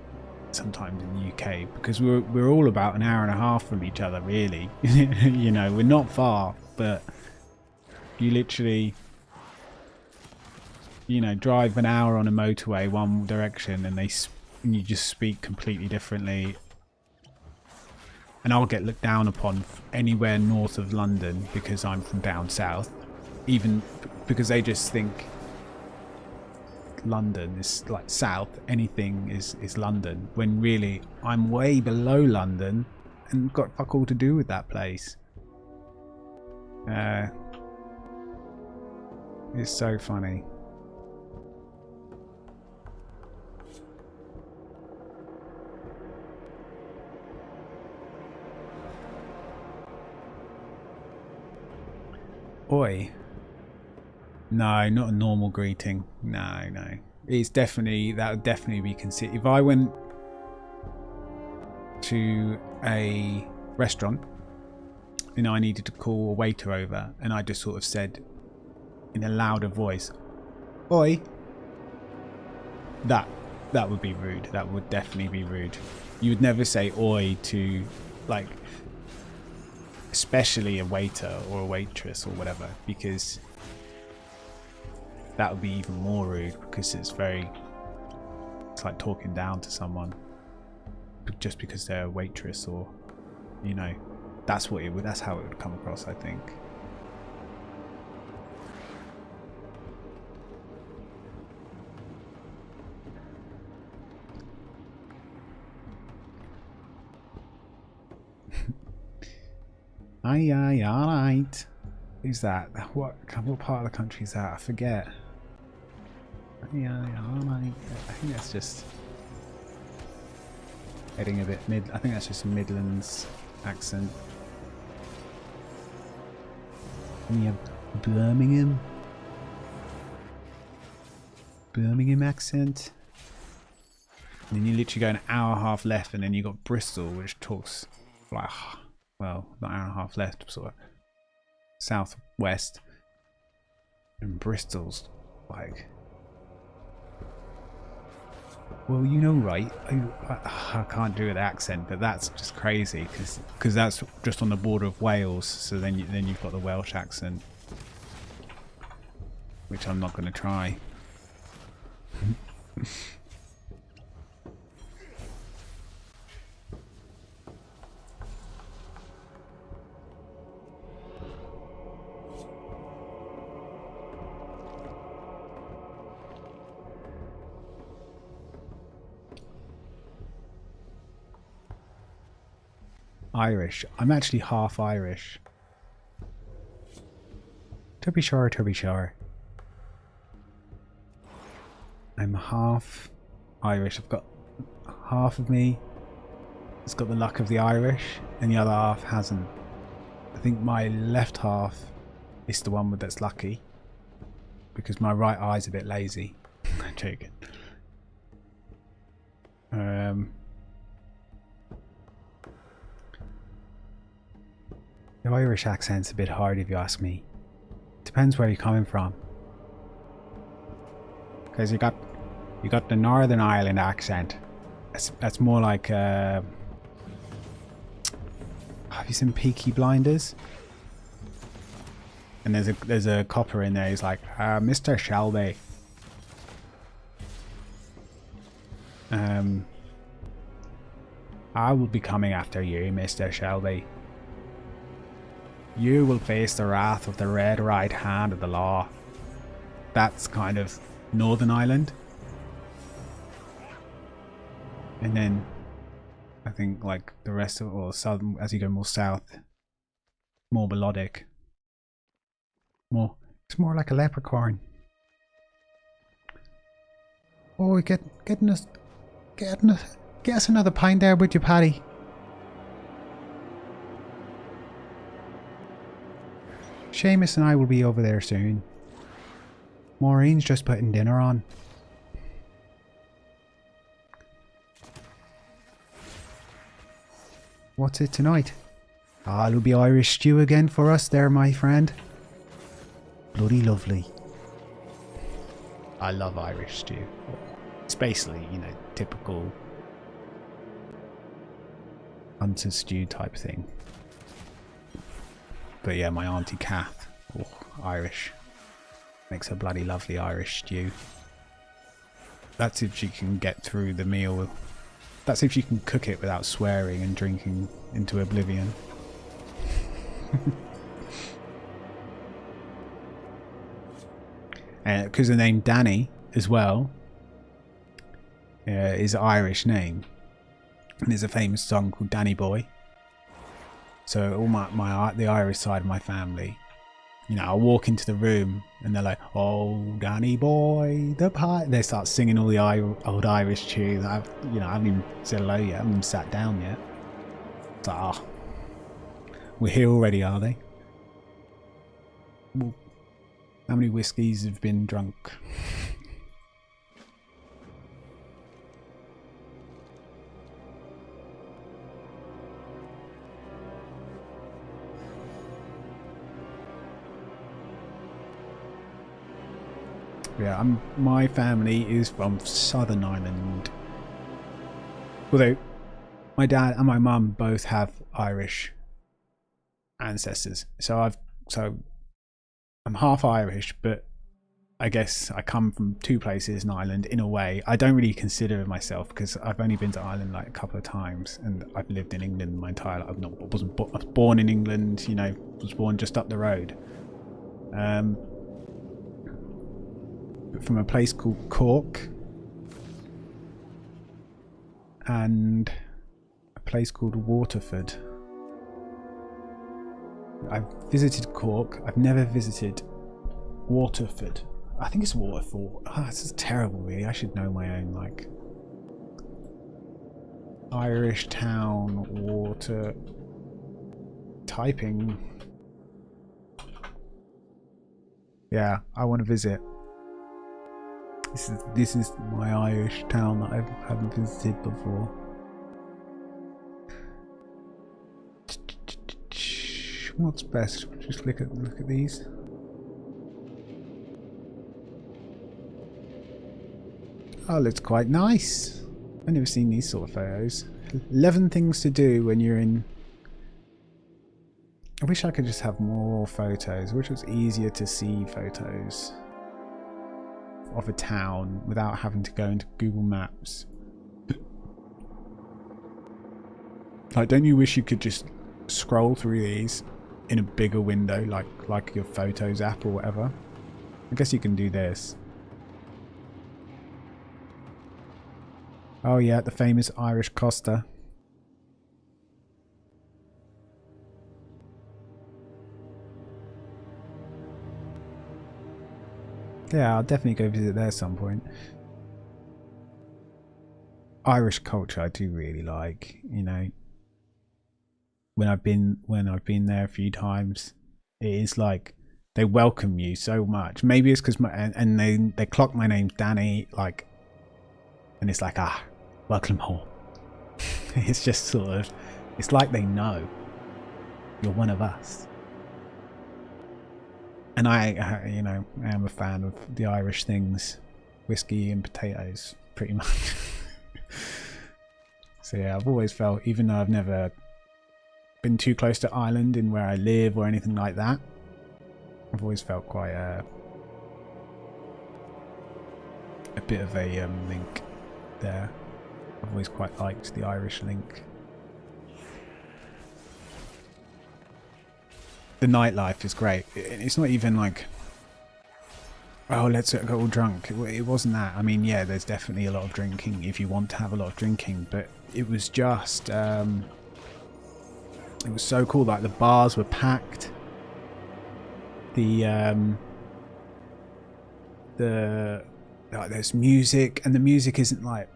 sometimes in the UK because we're all about an hour and a half from each other, really. You know, we're not far, but you literally, you know, drive an hour on a motorway one direction and you just speak completely differently. And I'll get looked down upon anywhere north of London because I'm from down south, even because they just think London is like south, anything is London, when really I'm way below London and got fuck all to do with that place. It's so funny. Oi. No, not a normal greeting. No. It's definitely, that would definitely be considered. If I went to a restaurant and I needed to call a waiter over and I just sort of said in a louder voice, oi, that would be rude. That would definitely be rude. You would never say oi to, like, especially a waiter or a waitress or whatever, because that would be even more rude because it's very it's like talking down to someone just because they're a waitress, or you know, that's how it would come across, I think. Aye, alright. Who's that? What part of the country is that? I forget. Aye, alright. I think that's just heading a bit I think that's just a Midlands accent. And you have Birmingham accent. And then you literally go an hour and a half left, and then you got Bristol, which talks like, well, not an hour and a half left, sort of southwest. And Bristol's like, well, you know, right? I can't do an accent, but that's just crazy because that's just on the border of Wales. So then you've got the Welsh accent, which I'm not going to try. Irish. I'm actually half Irish. To be sure, to be sure. I'm half Irish. I've got half of me. It's got the luck of the Irish, and the other half hasn't. I think my left half is the one that's lucky, because my right eye's a bit lazy. I'm joking. The Irish accent's a bit hard if you ask me. Depends where you're coming from. Because you got the Northern Ireland accent. That's more like have you seen Peaky Blinders? And there's a copper in there. He's like, Mr. Shelby. I will be coming after you, Mr. Shelby. You will face the wrath of the red right hand of the law. That's kind of Northern Ireland. And then I think like the rest of, or southern, as you go more south, more melodic. It's more like a leprechaun. Oh, get us another pint there, would you, Paddy? Seamus and I will be over there soon. Maureen's just putting dinner on. What's it tonight? It'll be Irish stew again for us there, my friend. Bloody lovely. I love Irish stew. It's basically, you know, typical hunter stew type thing. But yeah, my auntie Kath, Irish, makes a bloody lovely Irish stew. That's if she can get through the meal. That's if she can cook it without swearing and drinking into oblivion. Because the name Danny as well is an Irish name, and there's a famous song called Danny Boy. So all the Irish side of my family, you know, I walk into the room and they're like, "Oh, Danny boy, the pie." They start singing all the old Irish tunes. I haven't even said hello yet. I haven't even sat down yet. It's like, we're here already, are they? Well, how many whiskies have been drunk? Yeah, my family is from Southern Ireland. Although my dad and my mum both have Irish ancestors, so I'm half Irish, but I guess I come from two places in Ireland in a way. I don't really consider myself, because I've only been to Ireland like a couple of times, and I've lived in England my entire life. I was born in England, you know, was born just up the road. But from a place called Cork and a place called Waterford. I've visited Cork. I've never visited Waterford. I think it's Waterford. Oh, this is terrible, really. I should know my own, like, Irish town water typing. Yeah, I want to visit. This is my Irish town that I haven't visited before. What's best? Just look at these. Oh, looks quite nice. I've never seen these sort of photos. 11 things to do when you're in... I wish I could just have more photos. I wish it was easier to see photos of a town without having to go into Google Maps. Like, don't you wish you could just scroll through these in a bigger window, like your Photos app or whatever? I guess you can do this. Oh yeah, the famous Irish Costa. Yeah, I'll definitely go visit there at some point. Irish culture I do really like, you know. When I've been there a few times, it is like they welcome you so much. Maybe it's because and they clock my name Danny, like, and it's like, ah, welcome home. It's just sort of, it's like they know you're one of us. And I, you know, I am a fan of the Irish things, whiskey and potatoes, pretty much. So yeah, I've always felt, even though I've never been too close to Ireland in where I live or anything like that, I've always felt quite a bit of a link there. I've always quite liked the Irish link. The nightlife is great. It's not even like, oh, let's get all drunk. It wasn't that. I mean, yeah, there's definitely a lot of drinking if you want to have a lot of drinking, but it was just, it was so cool. Like, the bars were packed. Like, there's music, and the music isn't like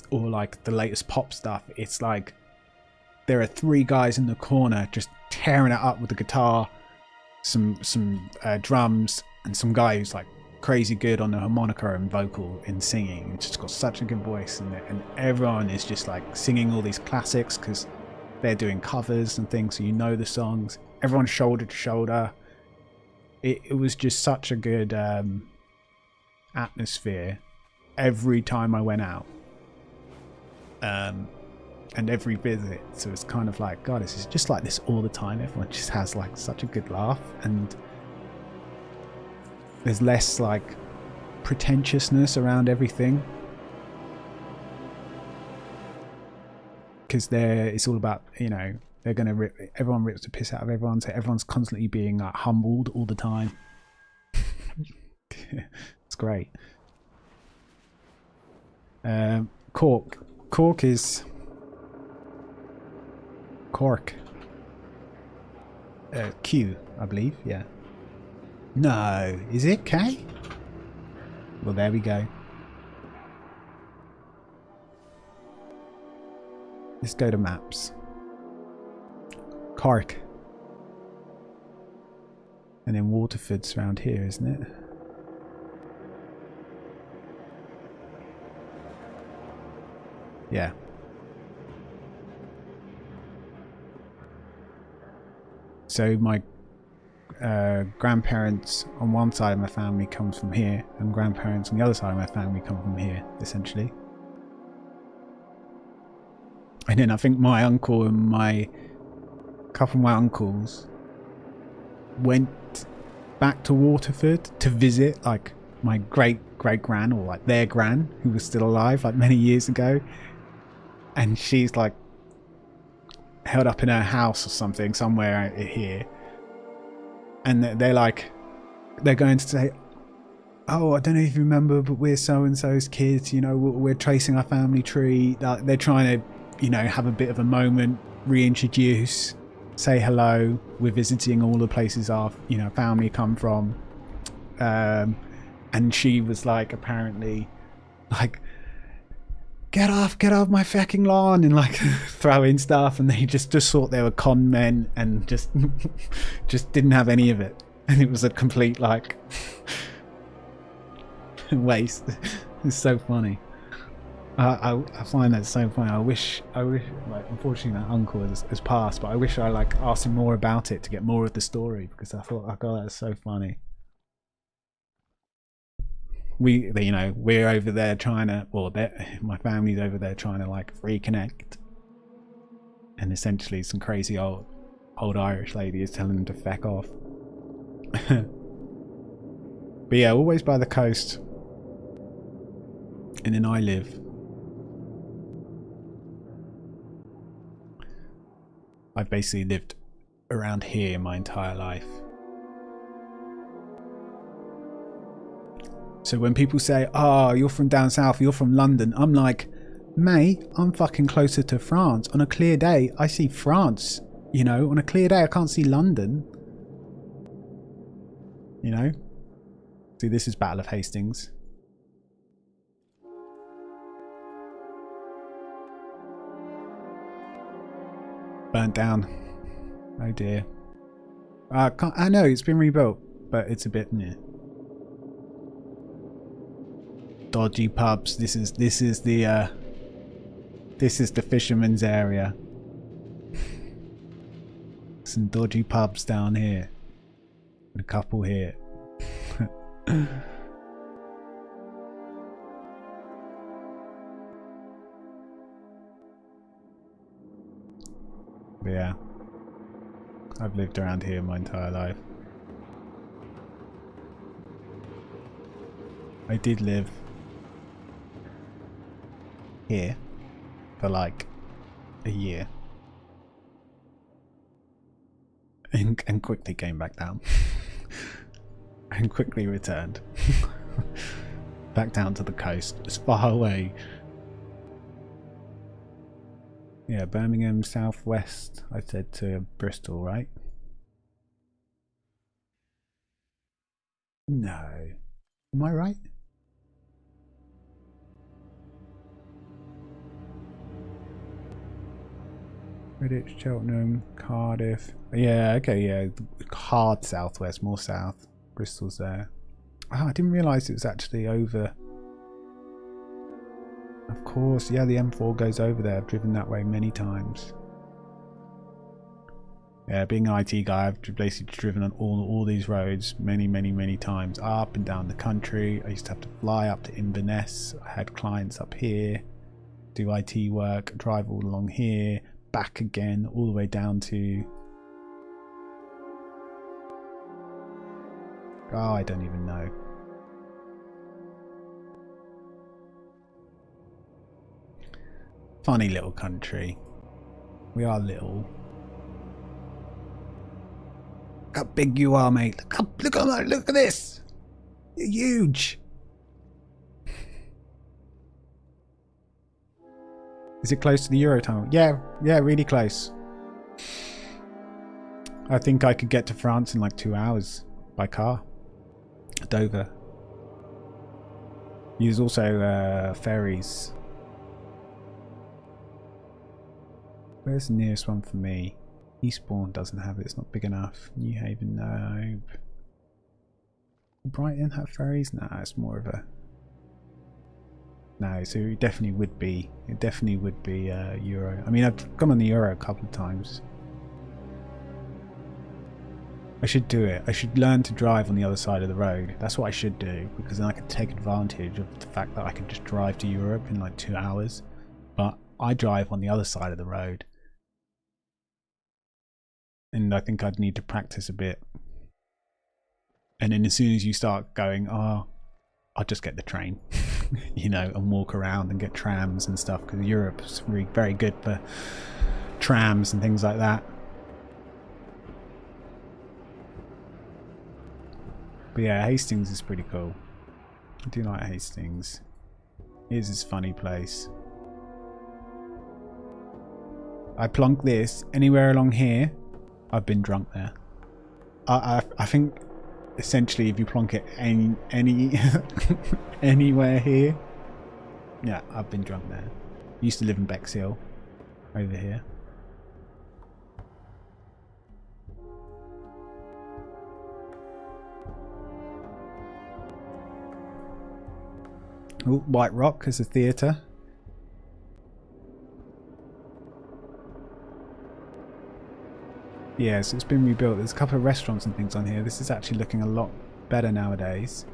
or like the latest pop stuff. It's like there are 3 guys in the corner just tearing it up with the guitar, some drums, and some guy who's like crazy good on the harmonica and vocal and singing. It's just got such a good voice, and everyone is just like singing all these classics because they're doing covers and things, so you know the songs. Everyone's shoulder to shoulder. It was just such a good atmosphere every time I went out, and every visit. So it's kind of like, God, this is just like this all the time. Everyone just has like such a good laugh, and there's less like pretentiousness around everything, because it's all about, you know, they're gonna everyone rips the piss out of everyone, so everyone's constantly being like humbled all the time. It's great. Cork is Cork. Q, I believe. Yeah. No, is it K? Well, there we go. Let's go to maps. Cork. And then Waterford's around here, isn't it? Yeah. So my grandparents on one side of my family comes from here, and grandparents on the other side of my family come from here, essentially. And then I think my uncle and a couple of my uncles went back to Waterford to visit, like my great-great-gran, or like their gran, who was still alive like many years ago. And she's like held up in her house or something somewhere here. And they're going to say, oh, I don't know if you remember, but we're so-and-so's kids, you know, we're tracing our family tree. They're trying to, you know, have a bit of a moment, reintroduce, say hello. We're visiting all the places our, you know, family come from. And she was like, apparently, like, get off my fucking lawn, and like throwing stuff, and they just thought they were con men and just didn't have any of it. And it was a complete like waste. It's so funny. I find that so funny. I wish like, unfortunately that uncle has passed, but I wish I like asked him more about it to get more of the story, because I thought, oh god, that's so funny. You know, we're over there trying to, or my family's over there trying to like reconnect, and essentially some crazy old Irish lady is telling them to feck off. But yeah, always by the coast. And then I live. I've basically lived around here my entire life. So when people say, oh, you're from down south, you're from London, I'm like, mate, I'm fucking closer to France. On a clear day, I see France. You know, on a clear day, I can't see London. You know? See, this is Battle of Hastings. Burnt down. Oh dear. I know, it's been rebuilt, but it's a bit near. Dodgy pubs. This is the fisherman's area. Some dodgy pubs down here. And a couple here. But yeah. I've lived around here my entire life. I did live here for like a year and quickly came back down and quickly returned back down to the coast, as far away. Yeah, Birmingham, southwest, I said, to Bristol, right? No. Am I right? Redditch, Cheltenham, Cardiff. Yeah, okay, yeah. Hard southwest, more south. Bristol's there. Oh, I didn't realise it was actually over. Of course, yeah, the M4 goes over there. I've driven that way many times. Yeah, being an IT guy, I've basically driven on all these roads many times. Up and down the country. I used to have to fly up to Inverness. I had clients up here. Do IT work. Drive all along here. Back again, all the way down to... Oh, I don't even know. Funny little country. We are little. Look how big you are, mate. Look at this. You're huge. Is it close to the Eurotunnel? Yeah, really close. I think I could get to France in like 2 hours by car. Dover. Use also ferries. Where's the nearest one for me? Eastbourne doesn't have it, it's not big enough. New Haven, no. Brighton have ferries? Nah, it's more of a... No, so it definitely would be Euro. I mean, I've gone on the Euro a couple of times. I should do it. I should learn to drive on the other side of the road. That's what I should do, because then I could take advantage of the fact that I could just drive to Europe in like 2 hours. But I drive on the other side of the road. And I think I'd need to practice a bit. And then as soon as you start going, oh, I'll just get the train, you know, and walk around and get trams and stuff, because Europe's really very good for trams and things like that. But yeah, Hastings is pretty cool. I do like Hastings. Here's this funny place. I plonk this anywhere along here. I've been drunk there. I think essentially if you plonk it any anywhere here, yeah, I've been drunk there. Used to live in Bexhill over here. Ooh, White Rock as a theatre. Yeah, so it's been rebuilt. There's a couple of restaurants and things on here. This is actually looking a lot better nowadays,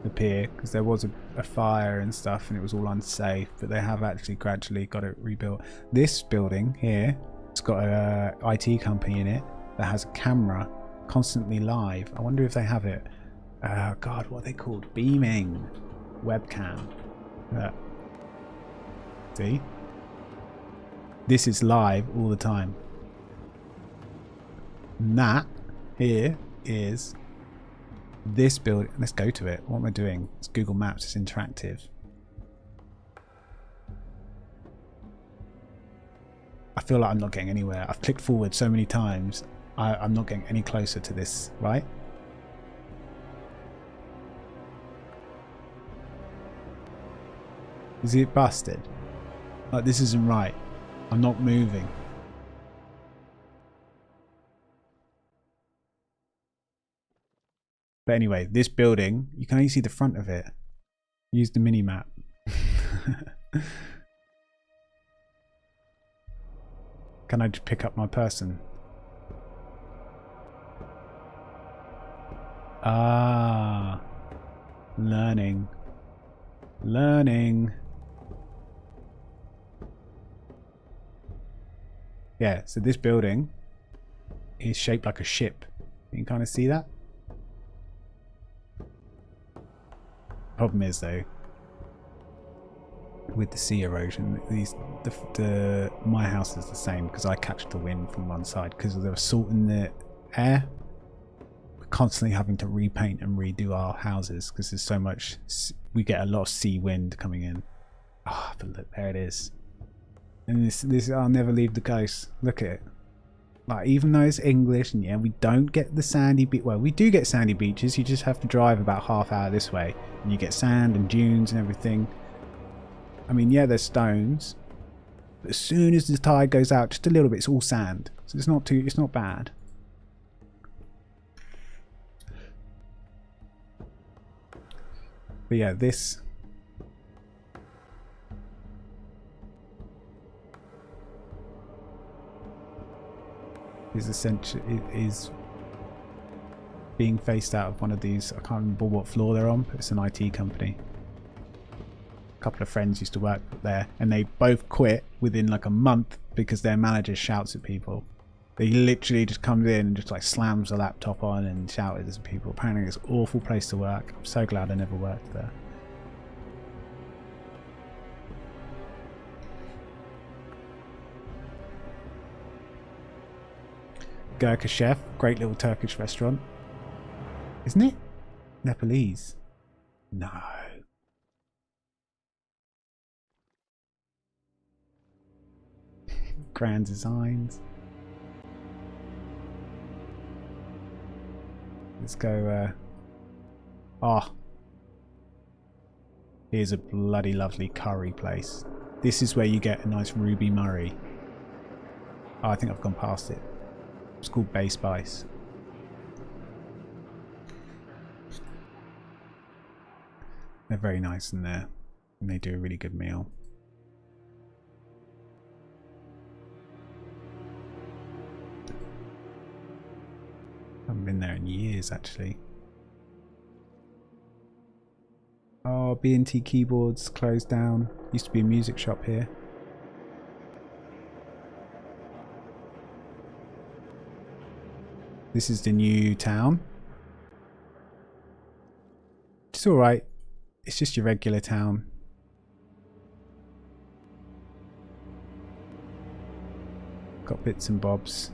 the pier, because there was a fire and stuff and it was all unsafe, but they have actually gradually got it rebuilt. This building here, it's got a IT company in it that has a camera constantly live. I wonder if they have it. God, what are they called? Beaming webcam. See? This is live all the time. And that here is this building. Let's go to it. What am I doing? It's Google Maps. It's interactive. I feel like I'm not getting anywhere. I've clicked forward so many times. I'm not getting any closer to this, right? Is it busted? Like, this isn't right. I'm not moving. But anyway, this building, you can only see the front of it. Use the mini map. Can I just pick up my person? Ah, learning. Learning. Yeah, so this building is shaped like a ship. You can kind of see that. Problem is though, with the sea erosion, my house is the same because I catch the wind from one side because there was salt in the air. We're constantly having to repaint and redo our houses because there's so much. We get a lot of sea wind coming in. Ah, oh, but look, there it is. And this I'll never leave the coast. Look at it. Like, even though it's English and yeah, we don't get the sandy beach. Well, we do get sandy beaches. You just have to drive about half hour this way, and you get sand and dunes and everything. I mean, yeah, there's stones, but as soon as the tide goes out, just a little bit, it's all sand. So it's not too. It's not bad. But yeah, this. Is essentially is being faced out of one of these. I can't remember what floor they're on, but it's an IT company. A couple of friends used to work there, and they both quit within like a month because their manager shouts at people. He literally just comes in and just like slams the laptop on and shouts at people. Apparently, it's an awful place to work. I'm so glad I never worked there. Gurkha Chef, great little Turkish restaurant. Isn't it? Nepalese. No. Grand designs. Let's go, here's a bloody lovely curry place. This is where you get a nice Ruby Murray. Oh, I think I've gone past it. It's called Bay Spice. They're very nice in there, and they do a really good meal. I haven't been there in years, actually. Oh, B&T Keyboards closed down. Used to be a music shop here. This is the new town. It's alright. it's just your regular town. Got bits and bobs.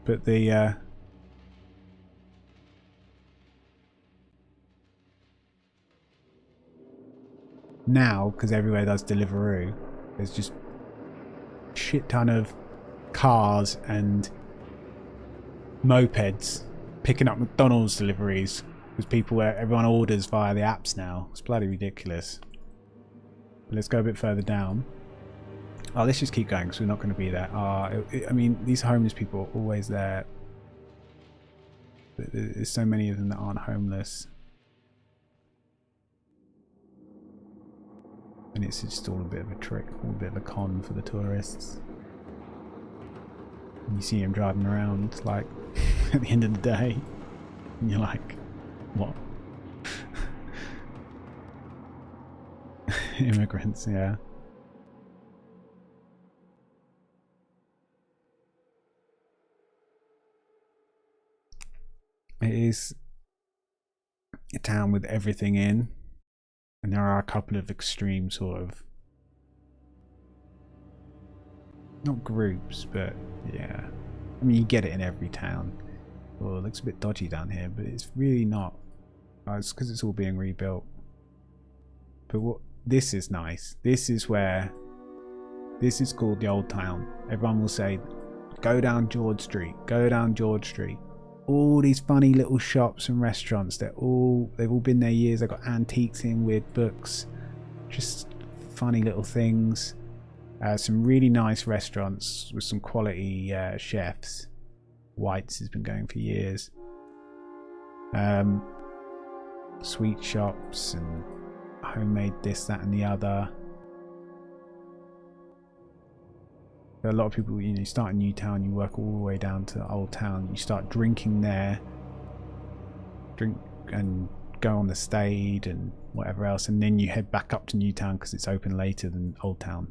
But the now, because everywhere does Deliveroo, there's just a shit ton of cars and mopeds picking up McDonald's deliveries because everyone orders via the apps now. It's bloody ridiculous. But let's go a bit further down. Oh, let's just keep going because we're not going to be there. I mean, these homeless people are always there. But there's so many of them that aren't homeless. And it's just all a bit of a trick, all a bit of a con for the tourists. And you see them driving around, like, at the end of the day. And you're like, what? Immigrants, yeah. It is a town with everything in, and there are a couple of extreme sort of, not groups, but yeah. I mean, you get it in every town. Oh, it looks a bit dodgy down here, but it's really not. Oh, it's because it's all being rebuilt. But this is nice. This is called the Old Town. Everyone will say, go down George Street, go down George Street. All these funny little shops and restaurants, they've all been there years. They've got antiques in, weird books, just funny little things. Some really nice restaurants with some quality chefs. White's has been going for years. Sweet shops and homemade this, that and the other. There are a lot of people, you start in Newtown, you work all the way down to Old Town, you start drinking there, drink and go on the Stade and whatever else, and then you head back up to Newtown because it's open later than Old Town.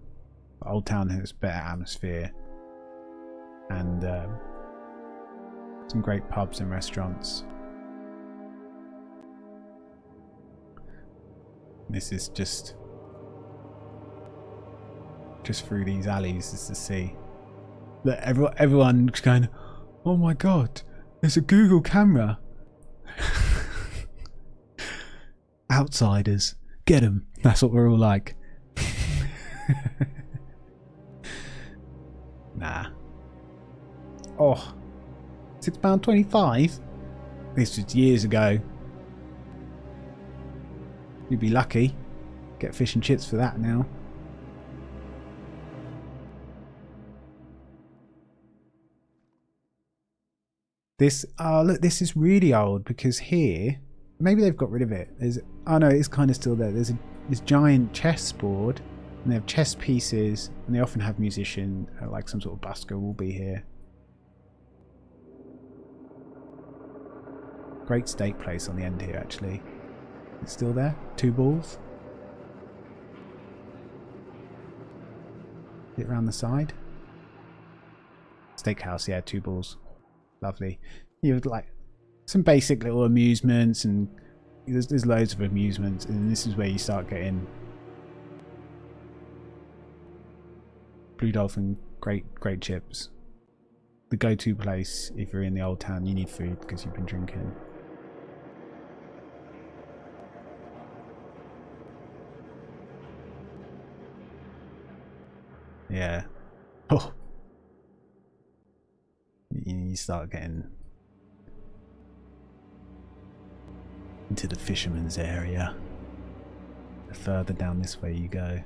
But Old Town has better atmosphere and some great pubs and restaurants. This is just through these alleys is to see that everyone's going, oh my god, there's a Google camera. Outsiders, get them. That's what we're all like. Nah. Oh, £6.25. This was years ago. You'd be lucky. Get fish and chips for that now. This, look, this is really old because here, maybe they've got rid of it. Oh no, it's kind of still there. There's this giant chessboard, and they have chess pieces, and they often have musician, like some sort of busker will be here. Great steak place on the end here, actually. It's still there. 2 balls. Is it around the side? Steakhouse, yeah, 2 balls. Lovely. You have like some basic little amusements, and there's loads of amusements, and this is where you start getting Blue Dolphin, great chips. The go-to place if you're in the Old Town. You need food because you've been drinking. Yeah. Oh. You start getting into the fisherman's area. The further down this way you go.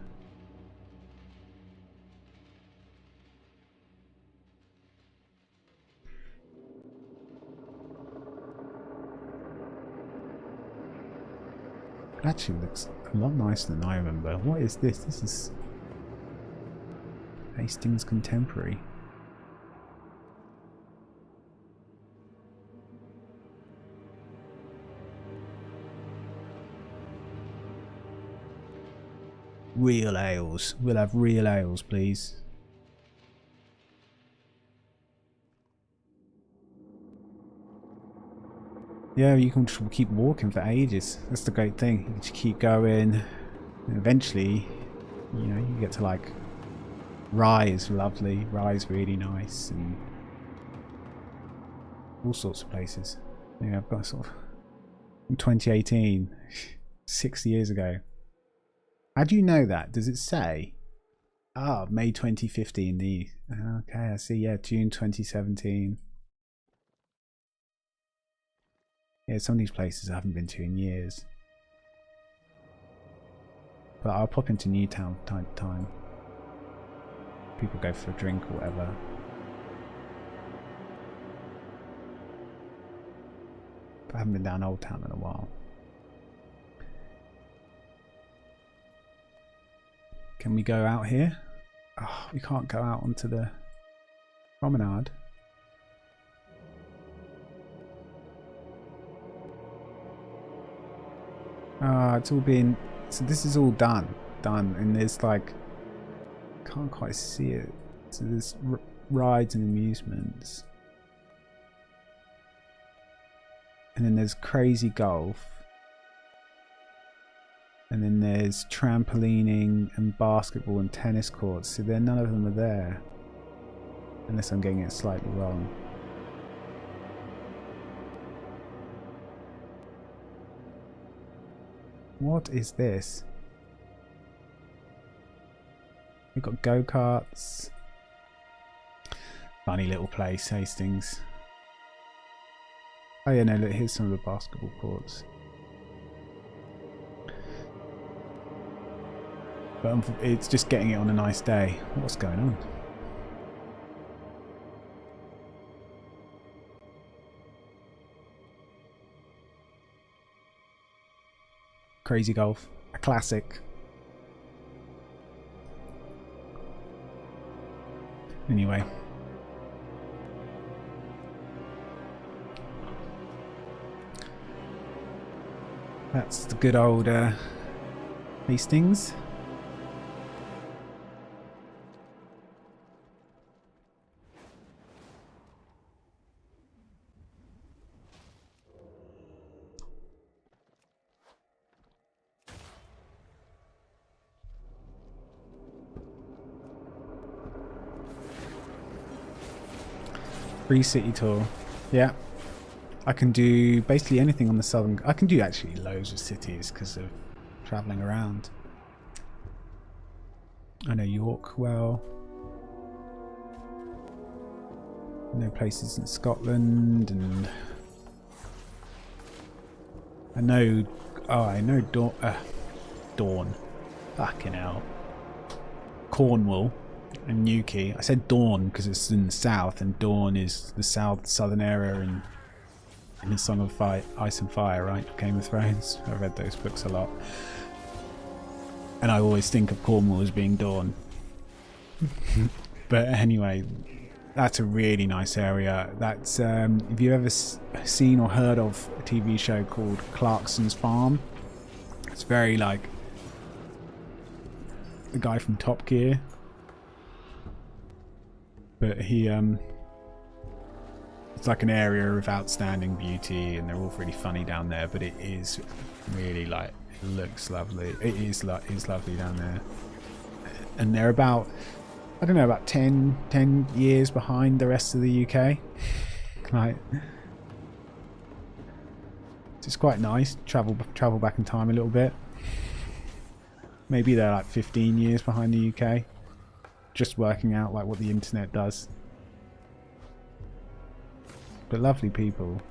It actually looks a lot nicer than I remember. What is this? This is Hastings Contemporary. Real ales. We'll have real ales, please. Yeah, you can just keep walking for ages. That's the great thing. You can just keep going, and eventually, you know, you get to like Rye is lovely. Rye's really nice, and all sorts of places. Yeah, I've got sort of in 2018, 6 years ago. How do you know that? Does it say? Ah, May 2015. Okay, I see. Yeah, June 2017. Yeah, some of these places I haven't been to in years. But I'll pop into Newtown from time to time. People go for a drink or whatever. But I haven't been down Old Town in a while. Can we go out here? Oh, we can't go out onto the promenade. Ah, it's all been... So this is all done, and there's like... Can't quite see it. So there's rides and amusements. And then there's crazy golf. And then there's trampolining and basketball and tennis courts. So none of them are there. Unless I'm getting it slightly wrong. What is this? We've got go-karts. Funny little place, Hastings. Oh yeah, no, look, here's some of the basketball courts. But it's just getting it on a nice day. What's going on? Crazy Golf, a classic. Anyway. That's the good old Hastings. Free city tour. Yeah. I can do basically anything on the southern... I can do actually loads of cities because of travelling around. I know York well. I know places in Scotland and... I know... Oh, I know Dawn. Fucking hell. Cornwall. And Newquay. I said Dawn because it's in the south, and Dawn is the southern area in the Song of Ice and Fire, right? Game of Thrones. I read those books a lot, and I always think of Cornwall as being Dawn. But anyway, that's a really nice area. That's if you've ever seen or heard of a TV show called Clarkson's Farm, it's very like the guy from Top Gear. But he, it's like an area of outstanding beauty, and they're all really funny down there. But it is really like, it looks lovely. It is lovely down there, and they're about, I don't know, about 10 years behind the rest of the UK. Like, it's quite nice. Travel back in time a little bit. Maybe they're like 15 years behind the UK. Just working out like what the internet does. But lovely people.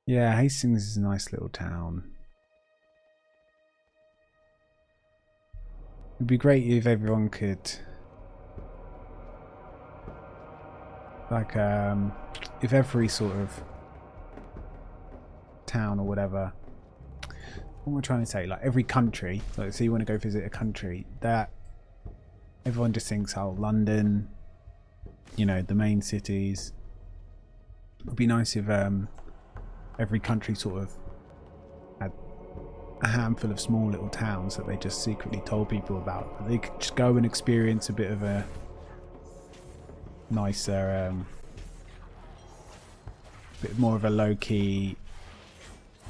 Yeah, Hastings is a nice little town. It'd be great if everyone could, like, if every sort of town or whatever, what am I trying to say, like every country, like say you want to go visit a country, that everyone just thinks, oh, London, you know, the main cities. It'd be nice if every country sort of had a handful of small little towns that they just secretly told people about. That they could just go and experience a bit of a nicer, bit more of a low-key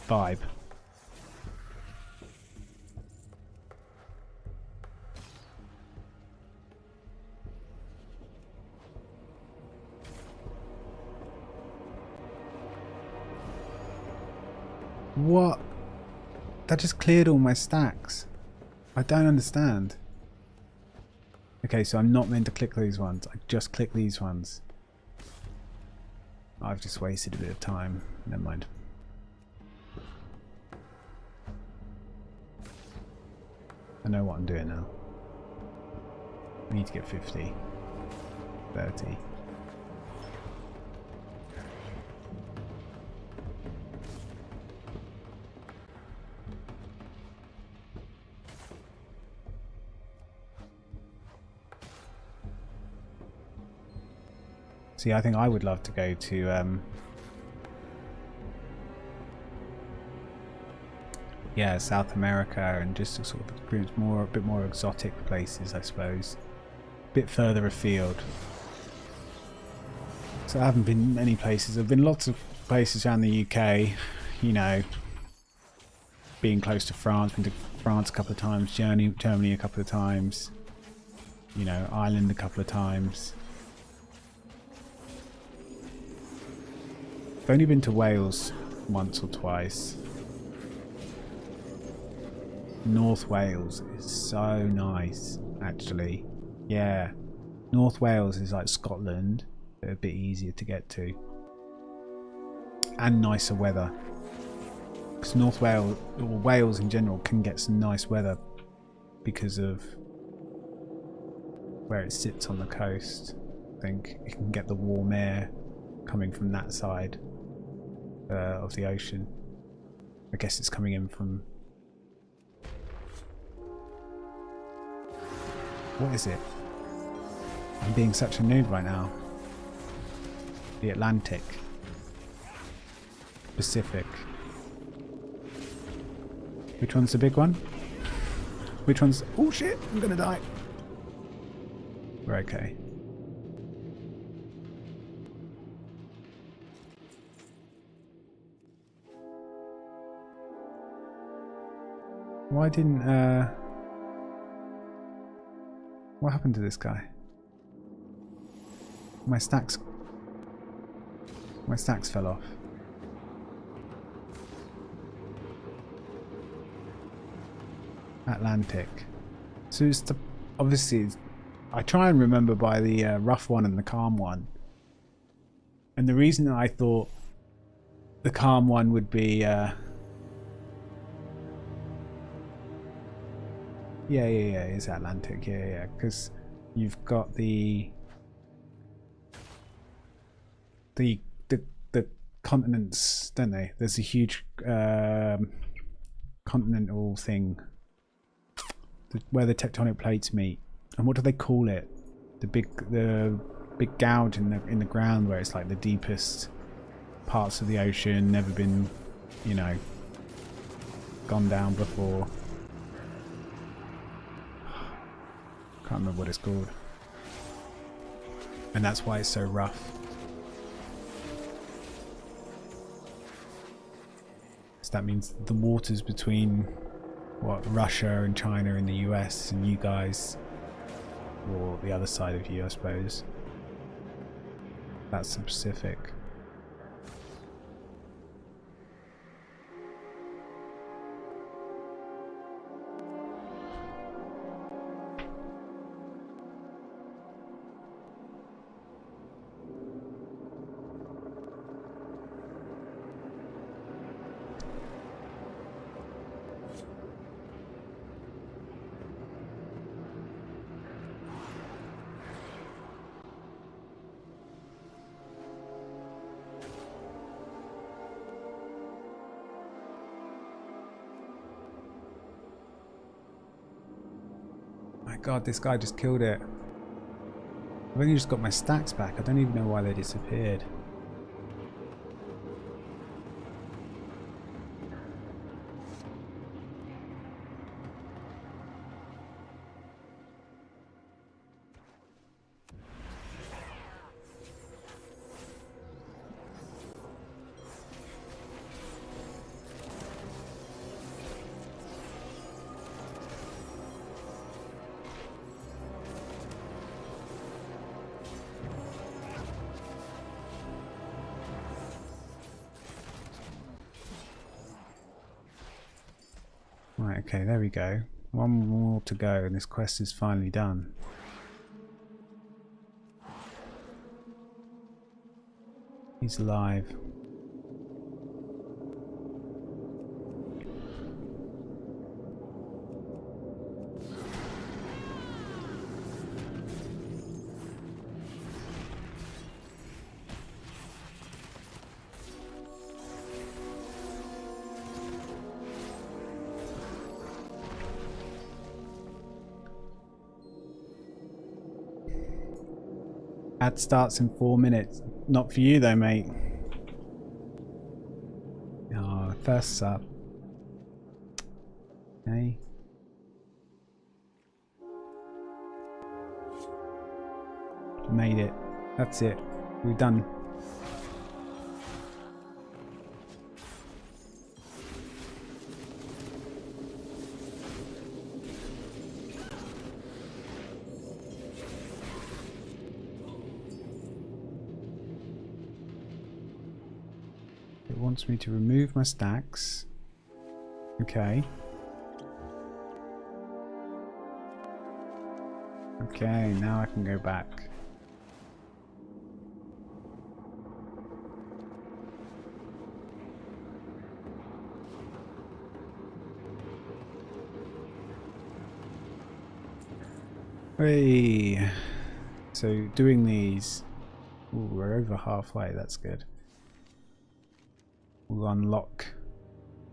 vibe. What? That just cleared all my stacks. I don't understand. Okay, so I'm not meant to click these ones. I just click these ones. I've just wasted a bit of time. Never mind. I know what I'm doing now. I need to get 50. 30. See, I think I would love to go to, yeah, South America and just to sort of experience a bit more exotic places, I suppose. A bit further afield. So I haven't been many places. I've been lots of places around the UK, you know, being close to France, been to France a couple of times, Germany a couple of times, you know, Ireland a couple of times. I've only been to Wales once or twice. North Wales is so nice, actually. Yeah, North Wales is like Scotland, but a bit easier to get to. And nicer weather. Because North Wales, or Wales in general, can get some nice weather because of where it sits on the coast. I think you can get the warm air coming from that side of the ocean. I guess it's coming in from... What is it? I'm being such a noob right now. The Atlantic. Pacific. Which one's the big one? Which one's... Oh shit, I'm gonna die. We're okay. Why didn't, what happened to this guy? My stacks fell off. Atlantic. So it's the, obviously, I try and remember by the rough one and the calm one. And the reason that I thought the calm one would be, yeah, it's Atlantic, yeah, because you've got the continents, don't they? There's a huge continental thing where the tectonic plates meet, and what do they call it? The big gouge in the ground where it's like the deepest parts of the ocean, never been, you know, gone down before. Can't remember what it's called. And that's why it's so rough. So that means the waters between what, Russia and China and the US and you guys, or the other side of you, I suppose. That's the Pacific. My god, this guy just killed it. I've only just got my stacks back. I don't even know why they disappeared. Right, okay, there we go. One more to go and this quest is finally done. He's alive. Ad starts in 4 minutes. Not for you though, mate. Oh, first sub. Okay. Made it. That's it. We're done. It wants me to remove my stacks. Okay. Okay, now I can go back. Hey. So doing these, ooh, we're over halfway, that's good. Will unlock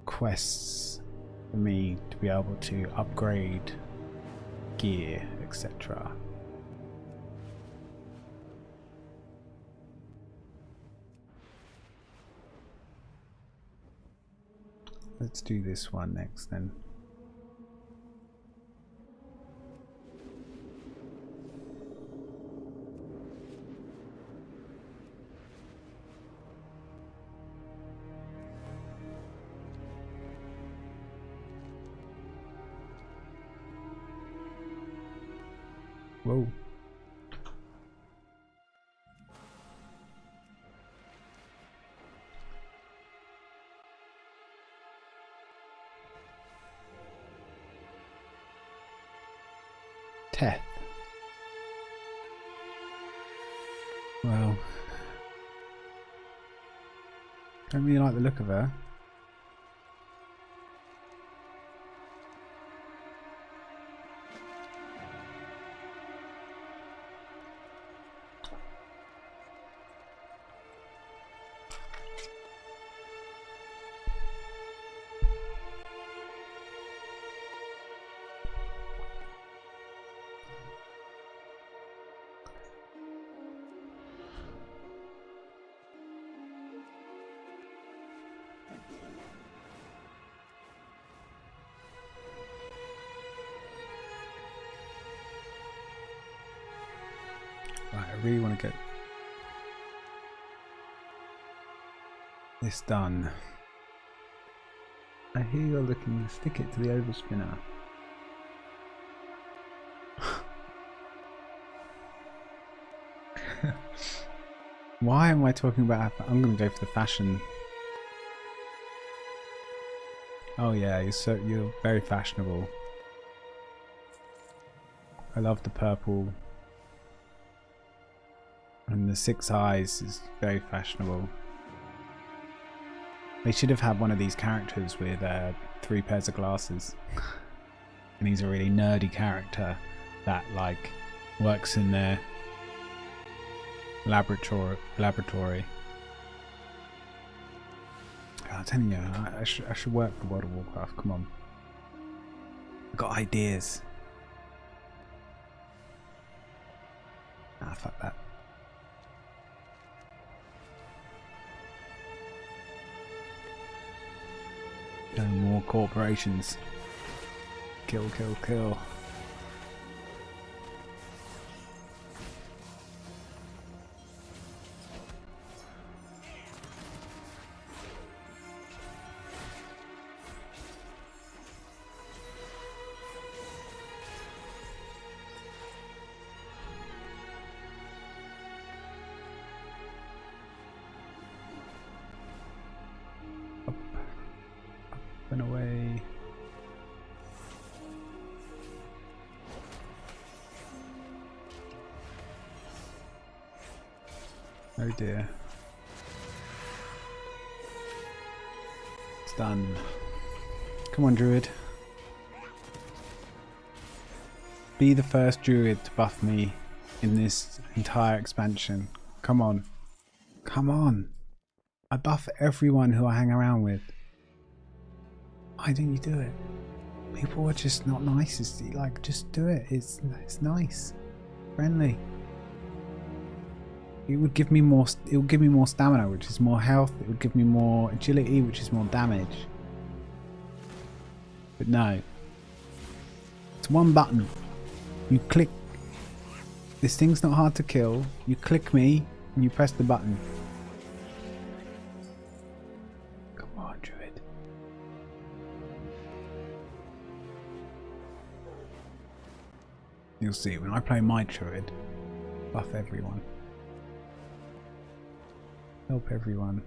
quests for me to be able to upgrade gear, etc. Let's do this one next then. Whoa. Teth. Well, don't really like the look of her. Right, I really want to get this done. I hear you're looking to stick it to the overspinner. Why am I talking about? I'm going to go for the fashion. Oh yeah, you're very fashionable. I love the purple. And the 6 eyes is very fashionable. They should have had one of these characters with 3 pairs of glasses. And he's a really nerdy character that like works in their laboratory. I'm telling you, I should work for World of Warcraft. Come on, I've got ideas. Ah, fuck that. No more corporations. Kill, kill, kill. And away. Oh dear. It's done. Come on, Druid. Be the first Druid to buff me in this entire expansion. Come on. Come on. I buff everyone who I hang around with. Why didn't you do it? People are just not nice. It's like, just do it. It's nice, friendly. It would give me more. It would give me more stamina, which is more health. It would give me more agility, which is more damage. But no, it's one button. You click. This thing's not hard to kill. You click me, and you press the button. Come on, Druid. You'll see, when I play my Druid, buff everyone. Help everyone.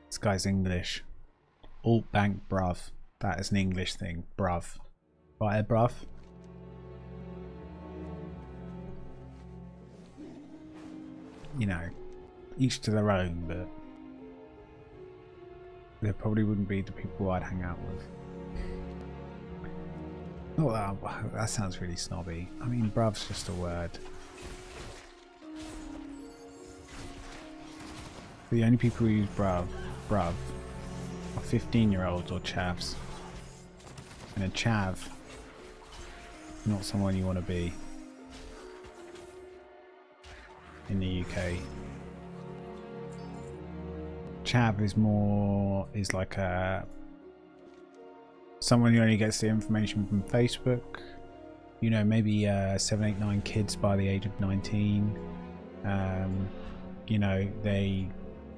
This guy's English. Alt bank bruv. That is an English thing. Bruv. Right, bruv? You know, each to their own, but they probably wouldn't be the people I'd hang out with. Oh, that sounds really snobby. I mean, bruv's just a word. The only people who use bruv are 15-year-olds or chavs. And a chav, not someone you want to be in the UK. Chav is like someone who only gets the information from Facebook. You know, maybe 7, 8, 9 kids by the age of 19. You know, they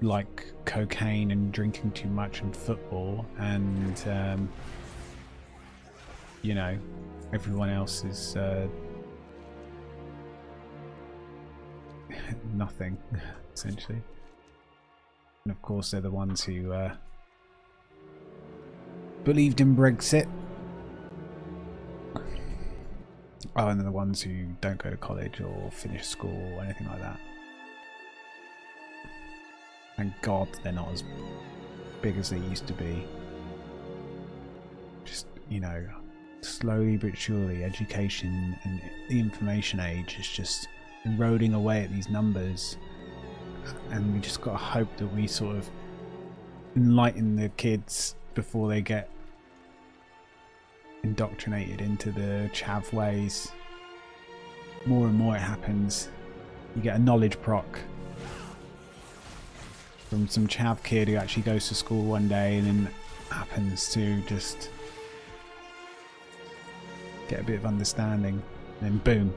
like cocaine and drinking too much and football, and you know, everyone else is nothing, essentially. And of course they're the ones who believed in Brexit. Oh, and they're the ones who don't go to college or finish school or anything like that. Thank God they're not as big as they used to be. Just, you know, slowly but surely education and the information age is just eroding away at these numbers, and we just got to hope that we sort of enlighten the kids before they get indoctrinated into the chav ways. More and more it happens. You get a knowledge proc from some chav kid who actually goes to school one day and then happens to just get a bit of understanding, and then boom,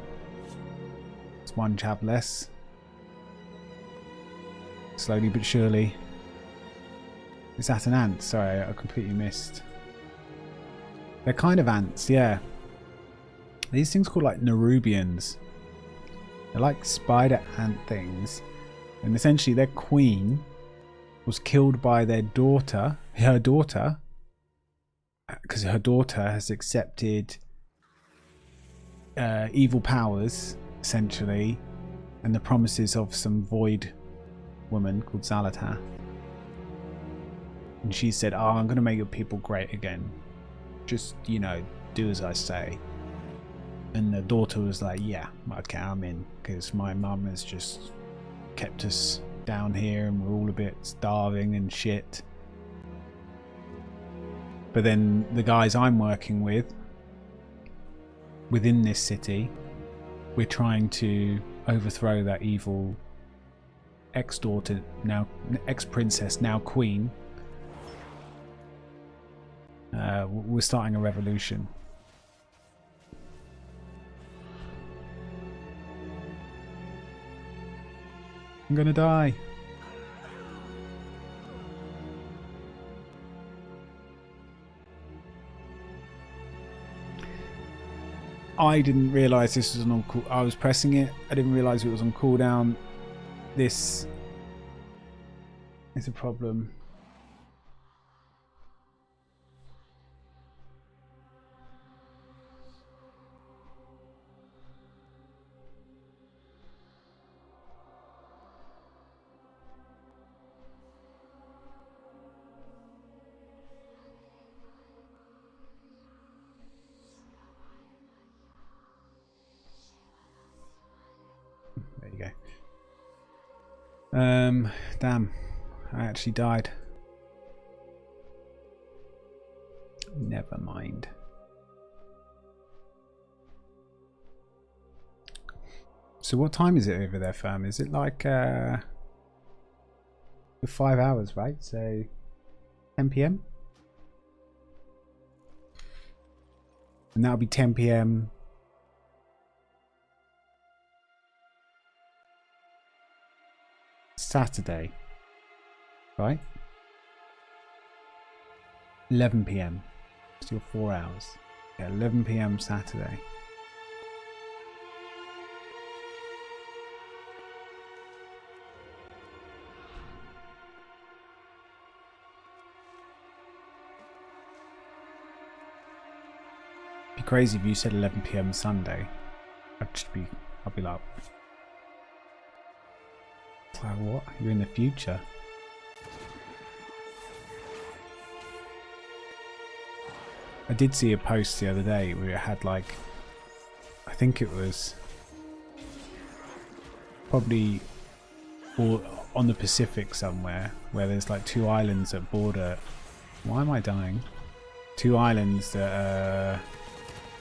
it's one chav less. Slowly but surely. Is that an ant? Sorry, I completely missed. They're kind of ants, yeah. These things called like Nerubians. They're like spider ant things. And essentially their queen was killed by their daughter, because her daughter has accepted evil powers, essentially, and the promises of some void woman called Zalatath. And she said, "Oh, I'm going to make your people great again. Just, you know, do as I say." And the daughter was like, "Yeah, okay, I'm in, because my mum has just kept us down here and we're all a bit starving and shit." But then the guys I'm working with within this city, we're trying to overthrow that evil ex-daughter, now ex-princess, now queen. We're starting a revolution. I'm gonna die. I didn't realise this was on cool. I was pressing it. I didn't realise it was on cooldown. This is a problem. There you go. Damn. I actually died. Never mind. So what time is it over there, fam? Is it like 5 hours, right? So 10 p.m? And that'll be 10 p.m. Saturday, right? 11 p.m. Still 4 hours. Yeah, 11 p.m. Saturday. It'd be crazy if you said 11 p.m. Sunday. I'd be like, what? You're in the future. I did see a post the other day where it had like, I think it was probably on the Pacific somewhere, where there's like 2 islands that border. Why am I dying? 2 islands that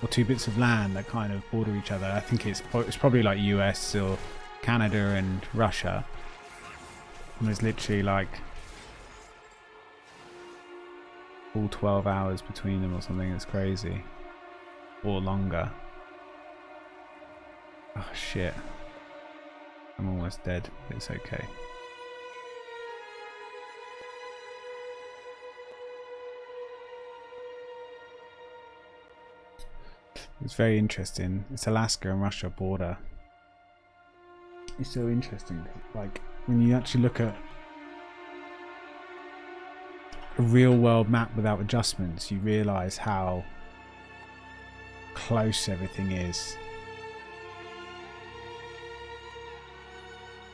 or 2 bits of land that kind of border each other. I think it's probably like US or Canada and Russia. And there's literally like all 12 hours between them or something. It's crazy. Or longer. Oh shit. I'm almost dead. It's okay. It's very interesting. It's Alaska and Russia border. It's so interesting. Like, when you actually look at a real world map without adjustments, you realise how close everything is.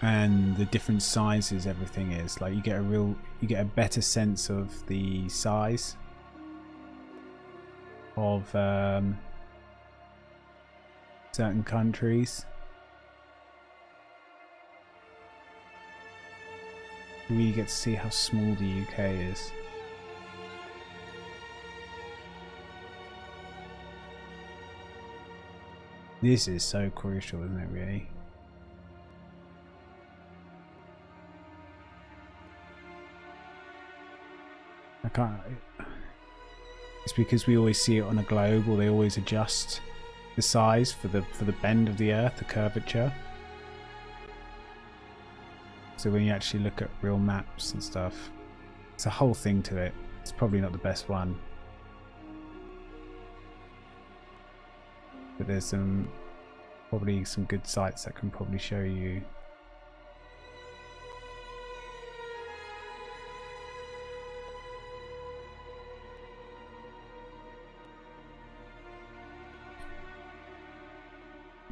And the different sizes everything is. Like, you get a better sense of the size of certain countries. You really get to see how small the UK is. This is so crucial, isn't it, really? I can't... It's because we always see it on a globe, or they always adjust the size for the bend of the earth, the curvature. So when you actually look at real maps and stuff, it's a whole thing to it. It's probably not the best one, but there's some Probably some good sites that can probably show you.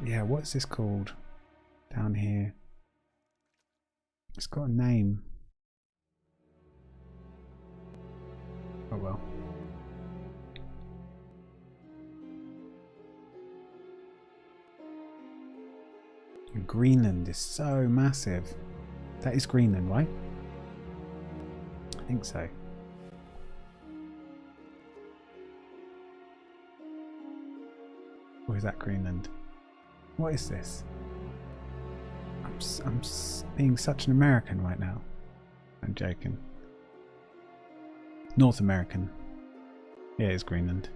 Yeah, what's this called down here? It's got a name. Oh well. Greenland is so massive. That is Greenland, right? I think so. Or is that Greenland? What is this? I'm being such an American right now. I'm joking. North American. Yeah, it's Greenland.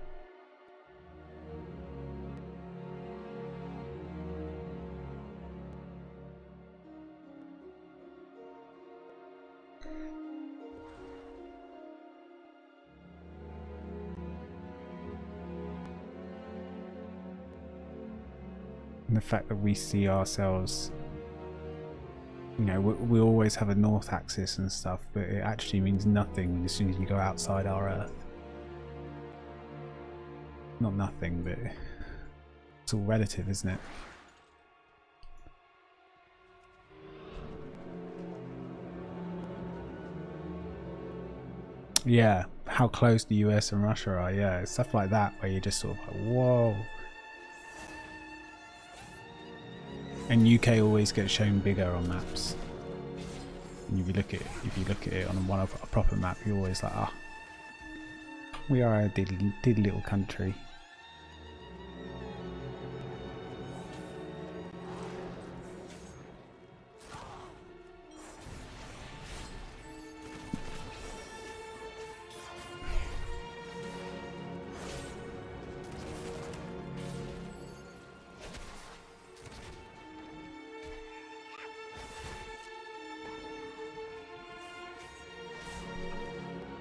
And the fact that we see ourselves, you know, we always have a north axis and stuff, but it actually means nothing as soon as you go outside our Earth. Not nothing, but it's all relative, isn't it? Yeah, how close the US and Russia are, yeah, it's stuff like that where you're just sort of like, whoa. And UK always gets shown bigger on maps. And if you look at it on a proper map, you're always like, ah, we are a diddly little country.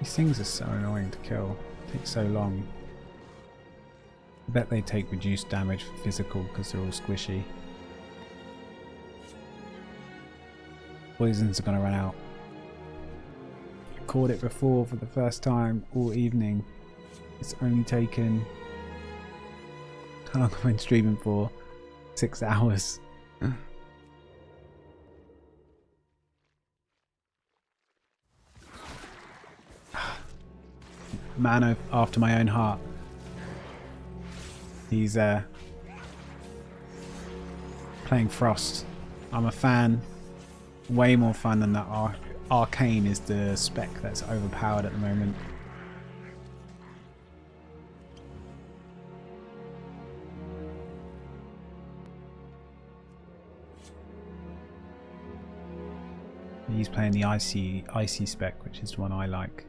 These things are so annoying to kill. It takes so long. I bet they take reduced damage for physical because they're all squishy. Poisons are going to run out. I caught it before for the first time all evening. It's only taken... How long have I been streaming for? 6 hours. Man after my own heart. He's playing Frost. I'm a fan. Way more fun than that. Arcane is the spec that's overpowered at the moment. He's playing the icy spec, which is the one I like.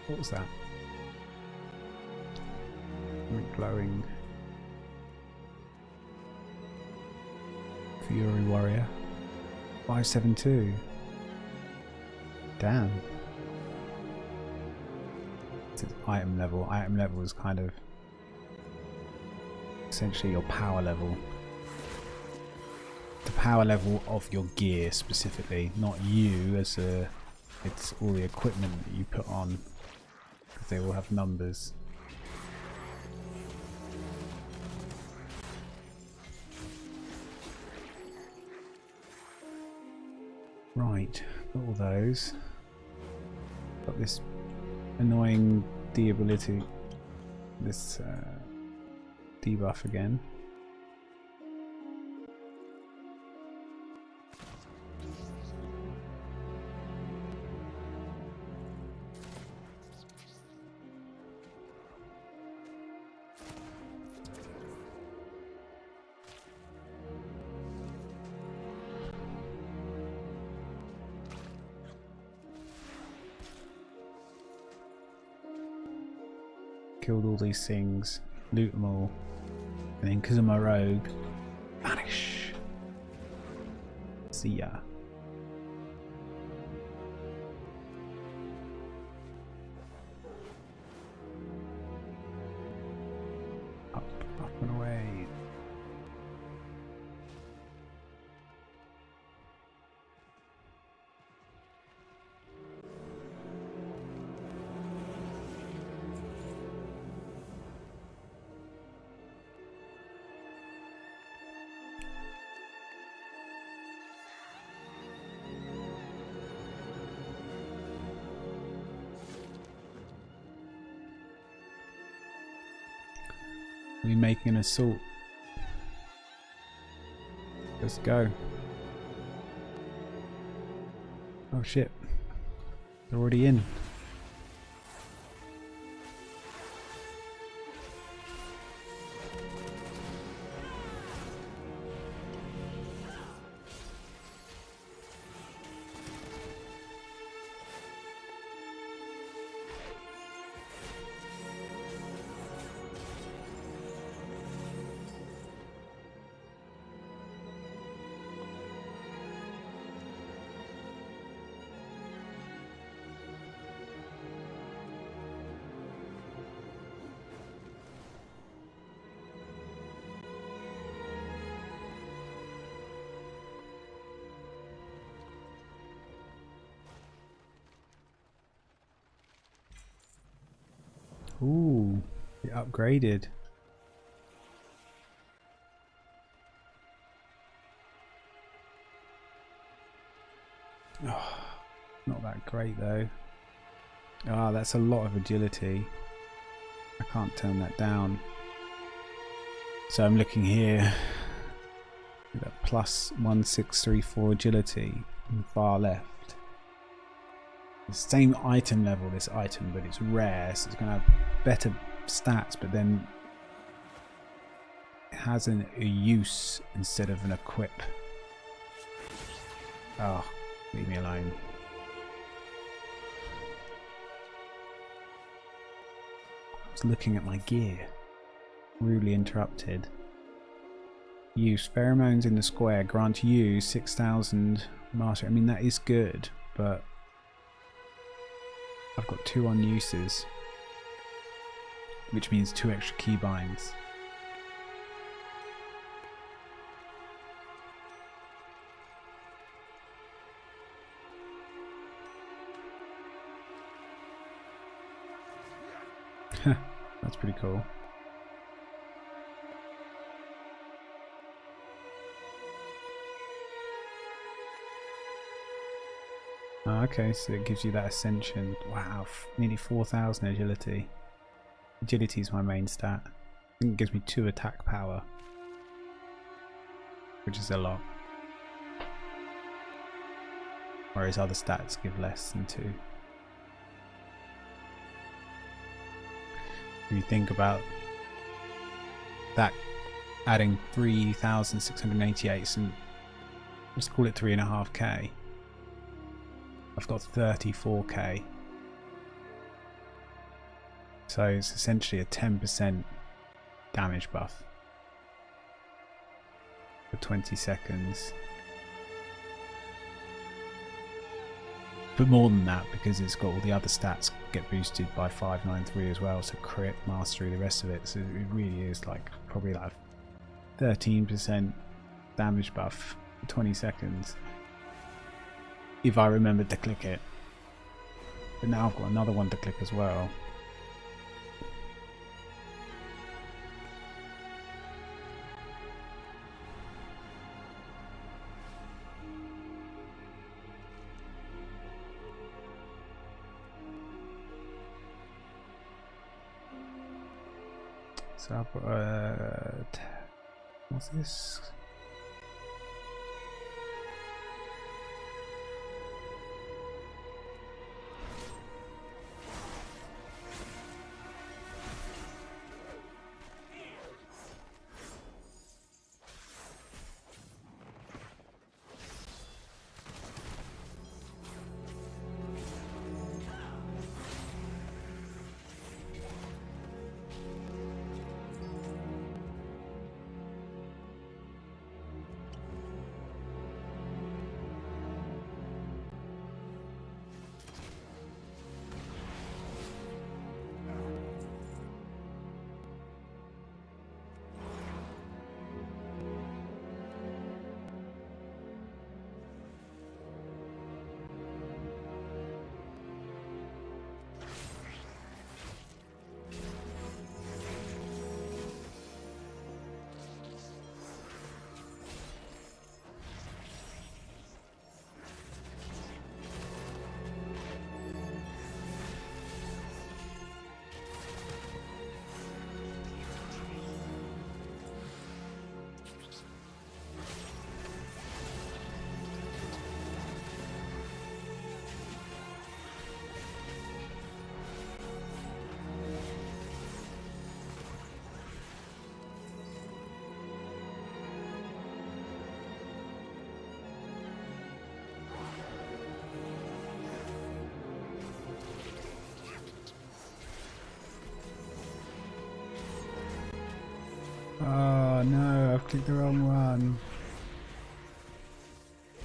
What was that? Glowing Fury Warrior 572. Damn. It's item level. Item level is kind of essentially your power level. The power level of your gear specifically, not you as a. It's all the equipment that you put on. They all have numbers. Right, got all those. Got this annoying deability, this debuff again. killed all these things, loot them all, and then because I'm a rogue, vanish. See ya. Up and away. We making an assault. Let's go. Oh shit. They're already in. Ooh, it upgraded. Oh, not that great though. Ah, that's a lot of agility. I can't turn that down. So I'm looking here at that plus 1634 agility and far left. The same item level, this item, but it's rare, so it's going to have better stats, but then it has a use instead of an equip. Oh, leave me alone. I was looking at my gear. Rudely interrupted. Use pheromones in the square grant you 6,000 mastery. I mean, that is good, but I've got 2 on uses, which means 2 extra keybinds. That's pretty cool. Oh, okay, so it gives you that ascension. Wow, nearly 4,000 agility. Agility is my main stat. I think it gives me 2 attack power, which is a lot. Whereas other stats give less than 2. If you think about that, adding 3,688, and let's call it 3.5k. I've got 34k. So it's essentially a 10% damage buff for 20 seconds. But more than that, because it's got all the other stats get boosted by 593 as well, so crit, mastery, the rest of it. So it really is like probably like 13% damage buff for 20 seconds. If I remembered to click it. But now I've got another one to click as well. So I've got what's this? Oh no, I've clicked the wrong one.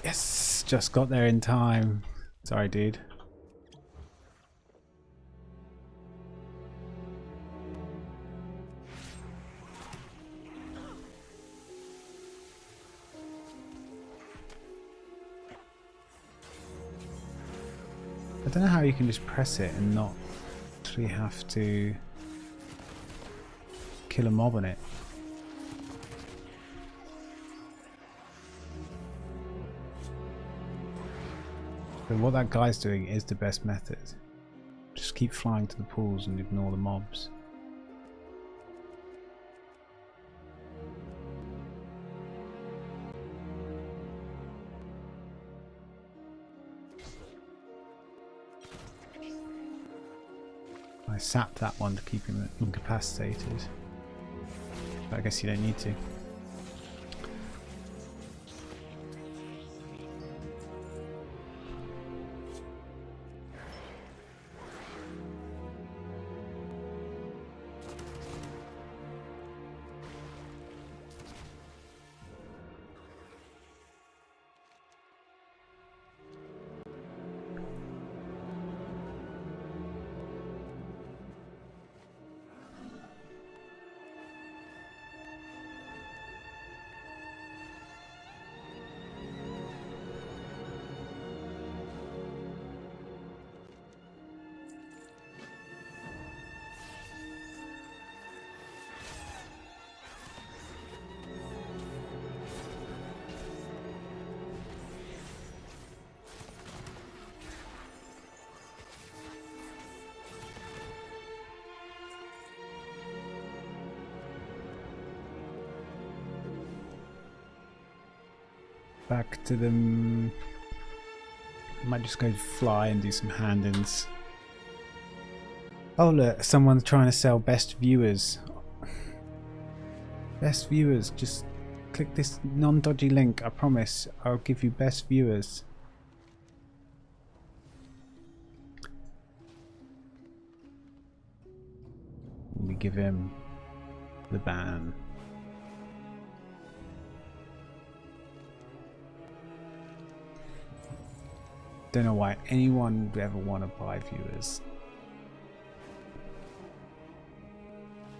Yes, just got there in time. Sorry, dude. I don't know how you can just press it and not actually have to kill a mob on it. But what that guy's doing is the best method. Just keep flying to the pools and ignore the mobs. I sapped that one to keep him incapacitated. But I guess you don't need to. Back to them. I might just go fly and do some hand-ins. Oh look, someone's trying to sell best viewers. Best viewers, just click this non-dodgy link. I promise I'll give you best viewers. We give him the ban. Don't know why anyone would ever want to buy viewers.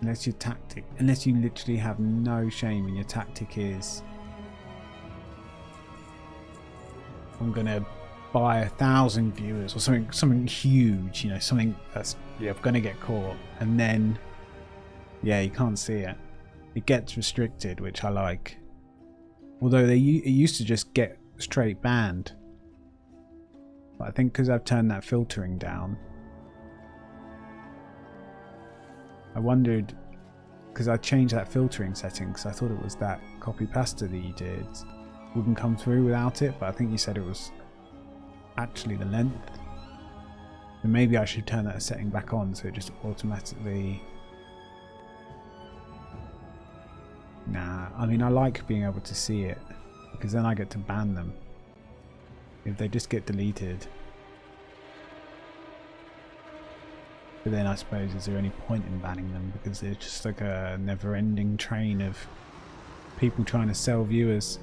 Unless your tactic, unless you literally have no shame and your tactic is, I'm gonna buy 1,000 viewers or something huge, you know, something that's, yeah, gonna get caught, and then, yeah, you can't see it. It gets restricted, which I like. Although it used to just get straight banned. But I think because I've turned that filtering down, I wondered, because I changed that filtering setting because I thought it was that copy pasta that you did wouldn't come through without it, but I think you said it was actually the length. And maybe I should turn that setting back on so it just automatically... Nah, I mean I like being able to see it because then I get to ban them. If they just get deleted. But then I suppose is there any point in banning them because there's just like a never-ending train of people trying to sell viewers.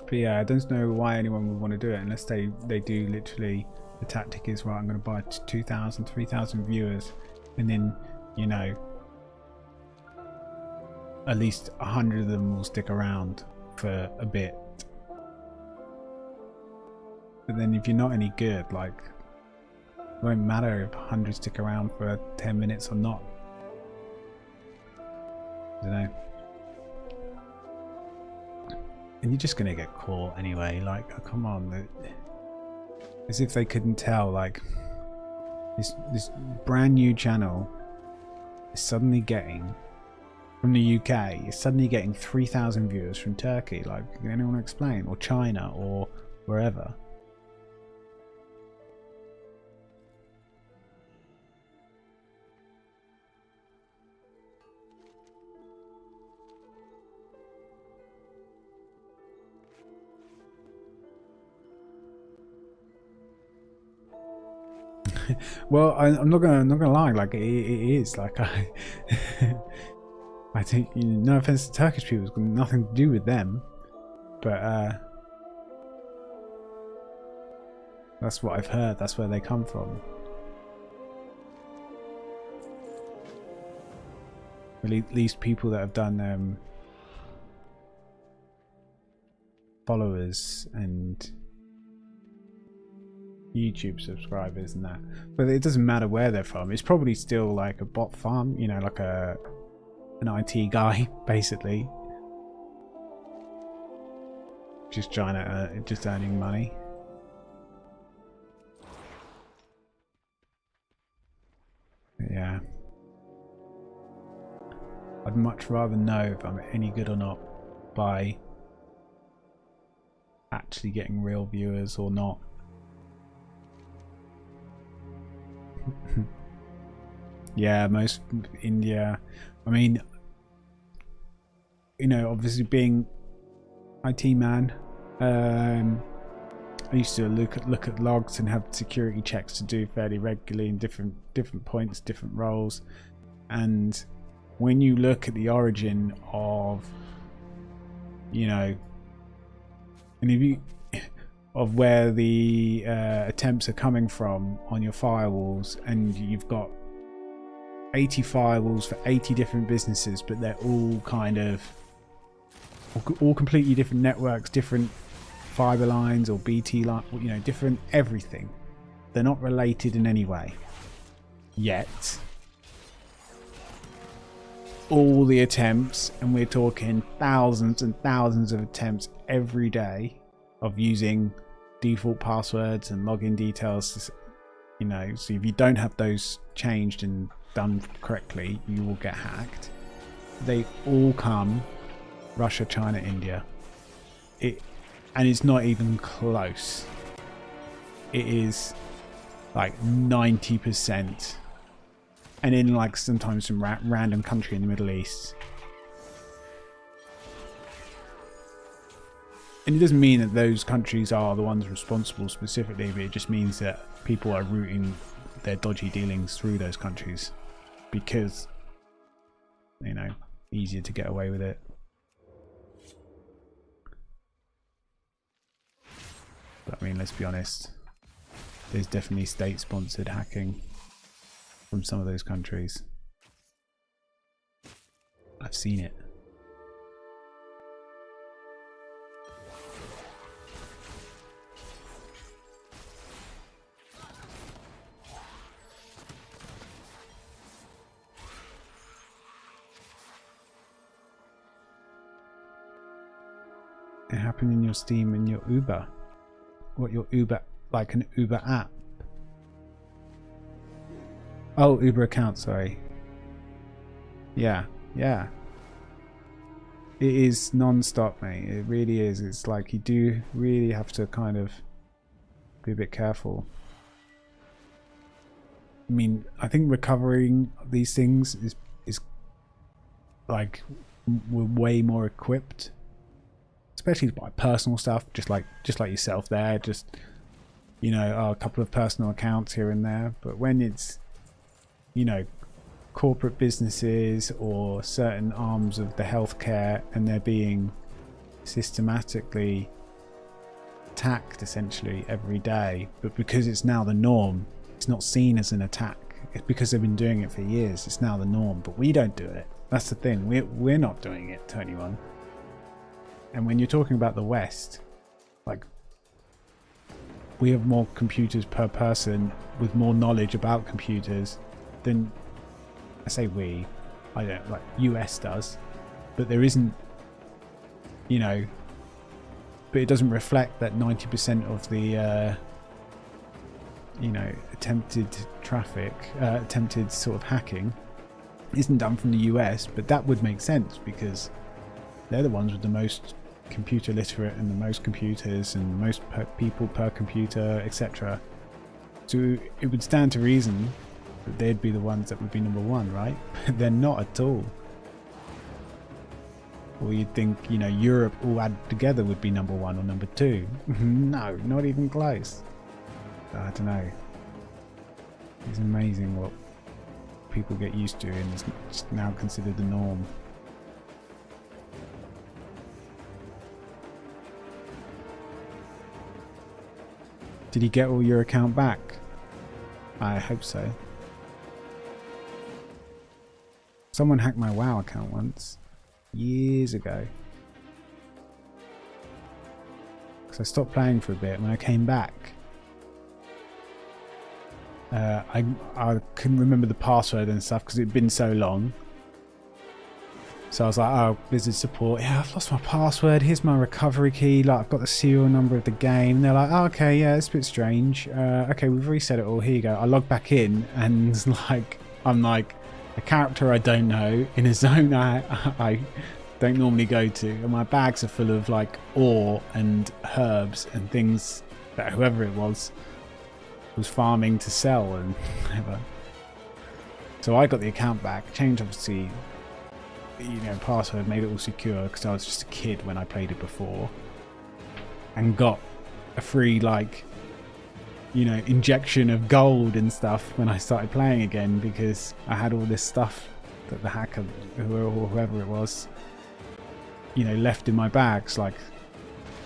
But yeah, I don't know why anyone would want to do it unless they do literally, the tactic is, right, I'm going to buy 2,000, 3,000 viewers and then, you know, at least 100 of them will stick around for a bit. But then if you're not any good, like, it won't matter if 100 stick around for 10 minutes or not. I don't know. And you're just gonna get caught anyway, like, oh, come on. As if they couldn't tell, like, this brand new channel is suddenly getting, from the UK, is suddenly getting 3,000 viewers from Turkey. Like, can anyone explain? Or China, or wherever. Well, I'm not gonna lie. Like it is like I think, no offense to Turkish people, it's got nothing to do with them, but that's what I've heard. That's where they come from. At least people that have done followers and YouTube subscribers and that. But it doesn't matter where they're from. It's probably still like a bot farm, you know, like an IT guy, basically. Just trying to, just earning money. Yeah. I'd much rather know if I'm any good or not by actually getting real viewers or not. Yeah, most India. I mean, you know, obviously being IT man, I used to look at logs and have security checks to do fairly regularly in different points, different roles. And when you look at the origin of, you know, and if you of where the attempts are coming from on your firewalls, and you've got 80 firewalls for 80 different businesses, but they're all kind of all completely different networks, different fiber lines or BT line, you know, different everything. They're not related in any way. Yet all the attempts, and we're talking thousands and thousands of attempts every day of using default passwords and login details, you know, so if you don't have those changed and done correctly, you will get hacked. They all come Russia, China, India. And it's not even close. It is like 90%. And in like sometimes some random country in the Middle East. And it doesn't mean that those countries are the ones responsible specifically, but it just means that people are routing their dodgy dealings through those countries because, you know, easier to get away with it. But I mean, let's be honest, there's definitely state-sponsored hacking from some of those countries. I've seen it. It happened in your Steam and your Uber. What, your Uber, like an Uber app? Oh, Uber account, sorry. Yeah, yeah. It is non-stop, mate. It really is. It's like you do really have to kind of be a bit careful. I mean, I think recovering these things is like we're way more equipped, especially by personal stuff, just like yourself there, just, you know, a couple of personal accounts here and there. But when it's, you know, corporate businesses or certain arms of the healthcare, and they're being systematically attacked essentially every day, but because it's now the norm, it's not seen as an attack. It's because they've been doing it for years. It's now the norm, but we don't do it. That's the thing. We're not doing it to anyone. And when you're talking about the West, like, we have more computers per person with more knowledge about computers than, I say we, I don't, like US does, but there isn't, you know, but it doesn't reflect that 90% of the, you know, attempted traffic, attempted sort of hacking isn't done from the US, but that would make sense because they're the ones with the most computer literate and the most computers and most people per computer, etc. So it would stand to reason that they'd be the ones that would be number one, right? But they're not at all. Or you'd think, you know, Europe all added together would be number one or number two. No, not even close. I don't know. It's amazing what people get used to and it's now considered the norm. Did you get all your account back? I hope so. Someone hacked my WoW account once, years ago. Because I stopped playing for a bit. When I came back, I couldn't remember the password and stuff because it'd been so long. So I was like, oh, Blizzard support. Yeah, I've lost my password. Here's my recovery key. Like, I've got the serial number of the game. And they're like, oh, okay, yeah, it's a bit strange. Okay, we've reset it all. Here you go. I log back in and like, I'm like a character I don't know in a zone I don't normally go to. And my bags are full of like ore and herbs and things that whoever it was farming to sell and whatever. So I got the account back, changed obviously, you know, password, made it all secure because I was just a kid when I played it before, and got a free like, you know, injection of gold and stuff when I started playing again because I had all this stuff that the hacker or whoever it was, you know, left in my bags, like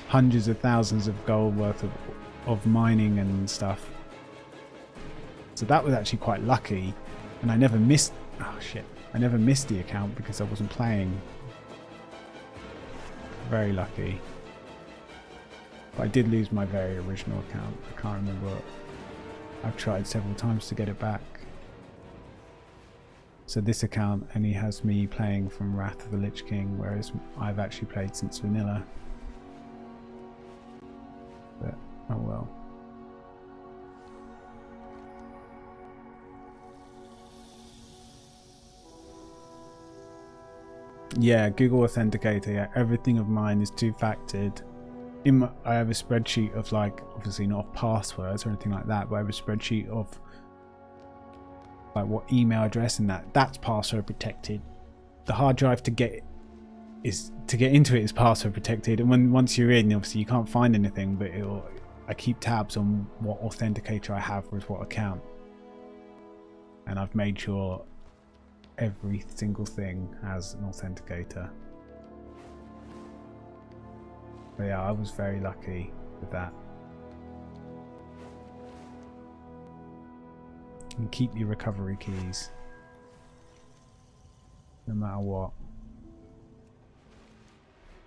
hundreds of thousands of gold worth of mining and stuff. So that was actually quite lucky, and I never missed. Oh shit! I never missed the account because I wasn't playing. Very lucky. But I did lose my very original account. I can't remember. I've tried several times to get it back. So this account only has me playing from Wrath of the Lich King, whereas I've actually played since vanilla. But oh well. Yeah, Google Authenticator. Yeah, everything of mine is two-factored. I have a spreadsheet of like, obviously not passwords or anything like that, but I have a spreadsheet of like what email address and that's password protected. The hard drive to get into it is password protected, and once you're in, obviously you can't find anything, but I keep tabs on what authenticator I have with what account, and I've made sure every single thing has an authenticator. But yeah, I was very lucky with that. And keep your recovery keys, no matter what.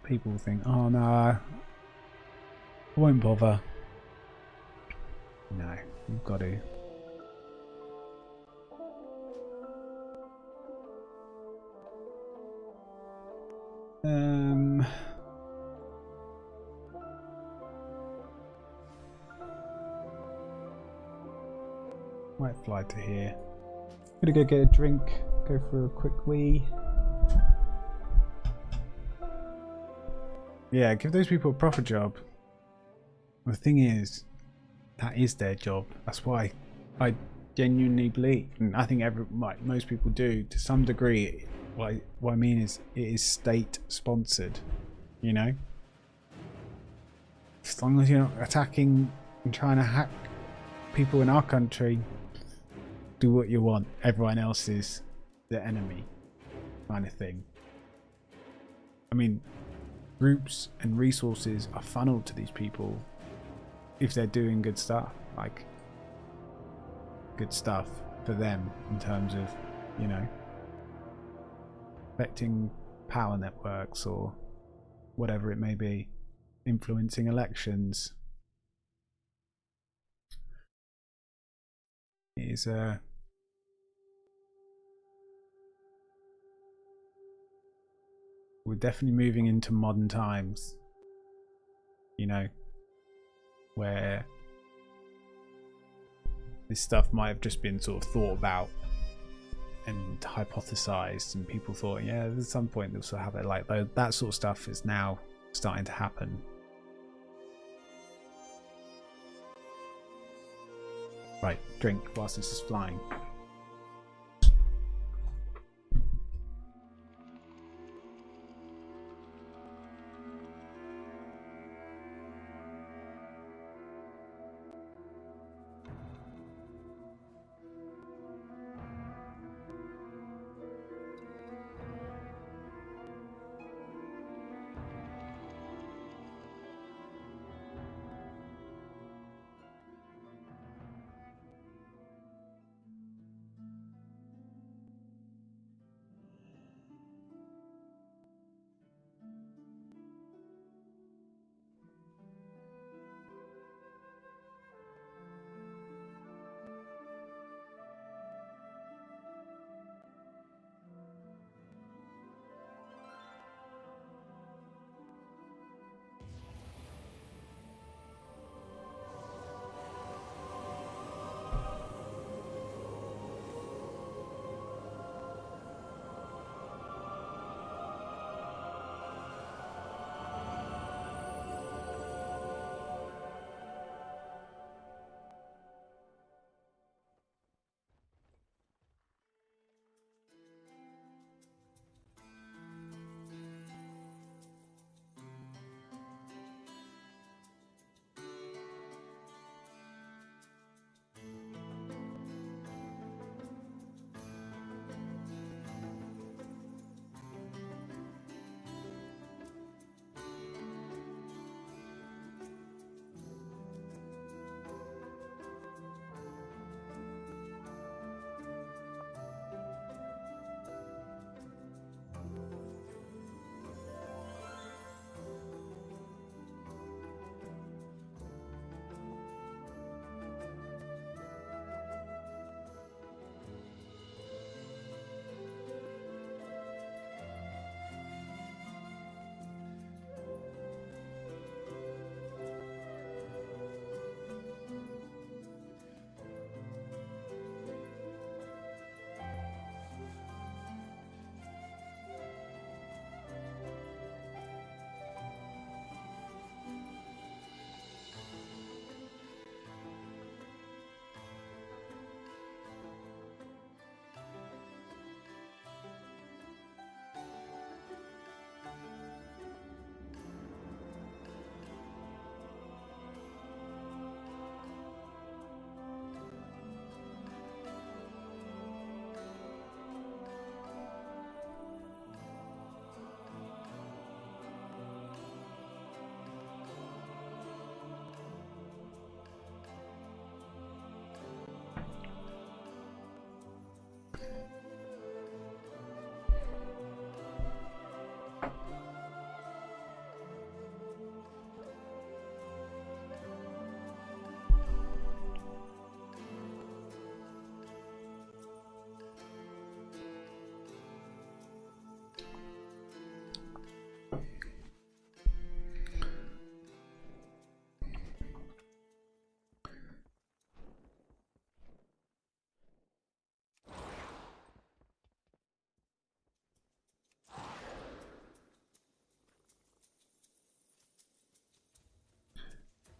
People think, oh no, I won't bother. No, you've got to. Might fly to here. Gonna go get a drink, go for a quick wee. Yeah, give those people a proper job. The thing is, that is their job. That's why I genuinely believe, and I think most people do to some degree. What I mean is, it is state sponsored, you know? As long as you're not attacking and trying to hack people in our country, do what you want. Everyone else is the enemy, kind of thing. I mean, groups and resources are funneled to these people if they're doing good stuff, like good stuff for them in terms of, you know, affecting power networks or whatever it may be, influencing elections. It is we're definitely moving into modern times, you know, where this stuff might have just been sort of thought about and hypothesized, and people thought, yeah, at some point they'll sort of have it. Like that sort of stuff is now starting to happen. Right, drink whilst this is flying.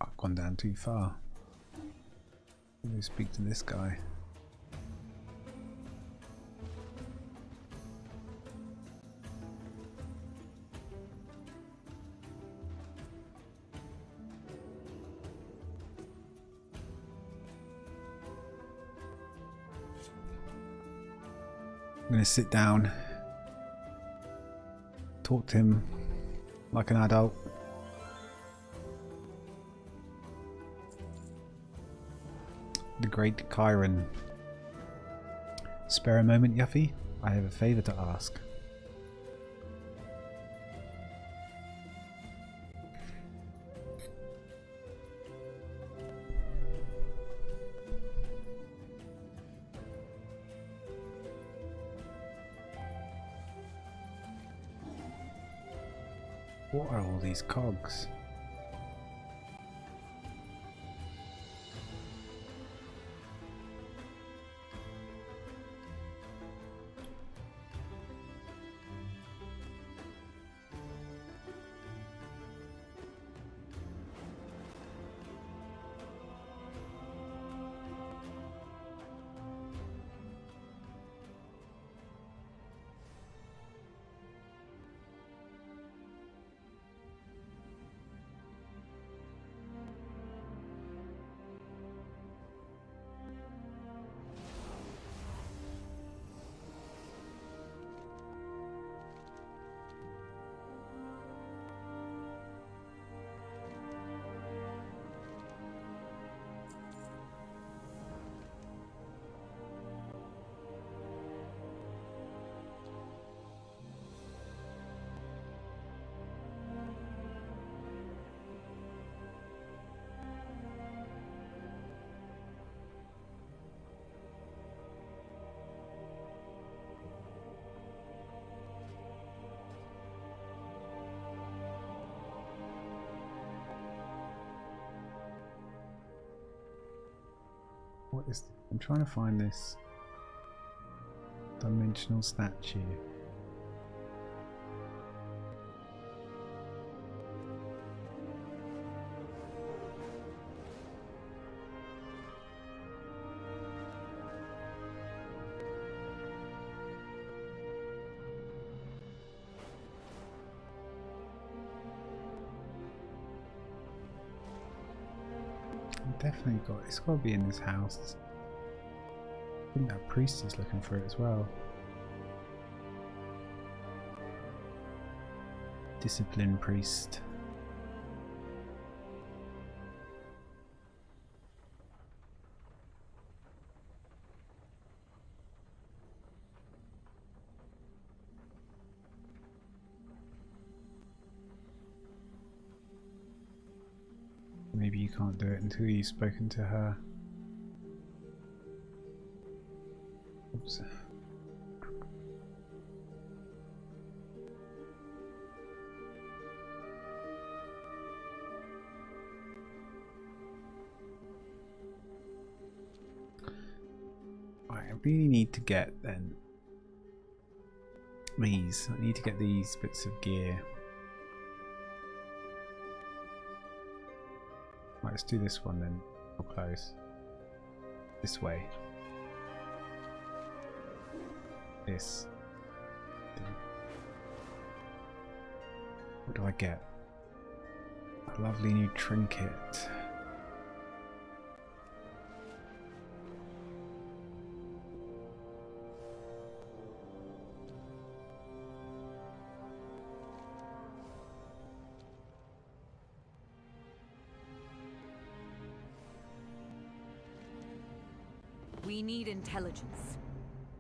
I've gone down too far. Let me speak to this guy. I'm gonna sit down, talk to him like an adult. The great Chiron. Spare a moment, Yuffie? I have a favour to ask. What are all these cogs? What is I'm trying to find this dimensional statue. Definitely got it's got to be in this house. I think that priest is looking for it as well. Discipline priest. Maybe you can't do it until you've spoken to her. Oops. I really need to get then these. I need to get these bits of gear. Right, let's do this one then. Real close. This way. This. What do I get? A lovely new trinket. We need intelligence.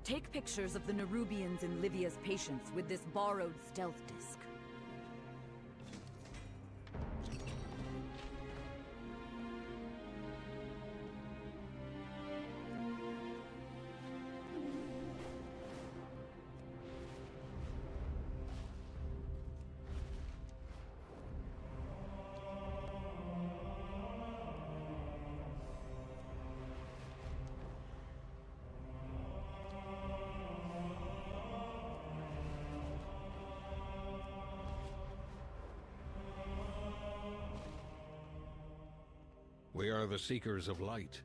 Take pictures of the Nerubians and Livia's patients with this borrowed stealth disc. We are the Seekers of Light.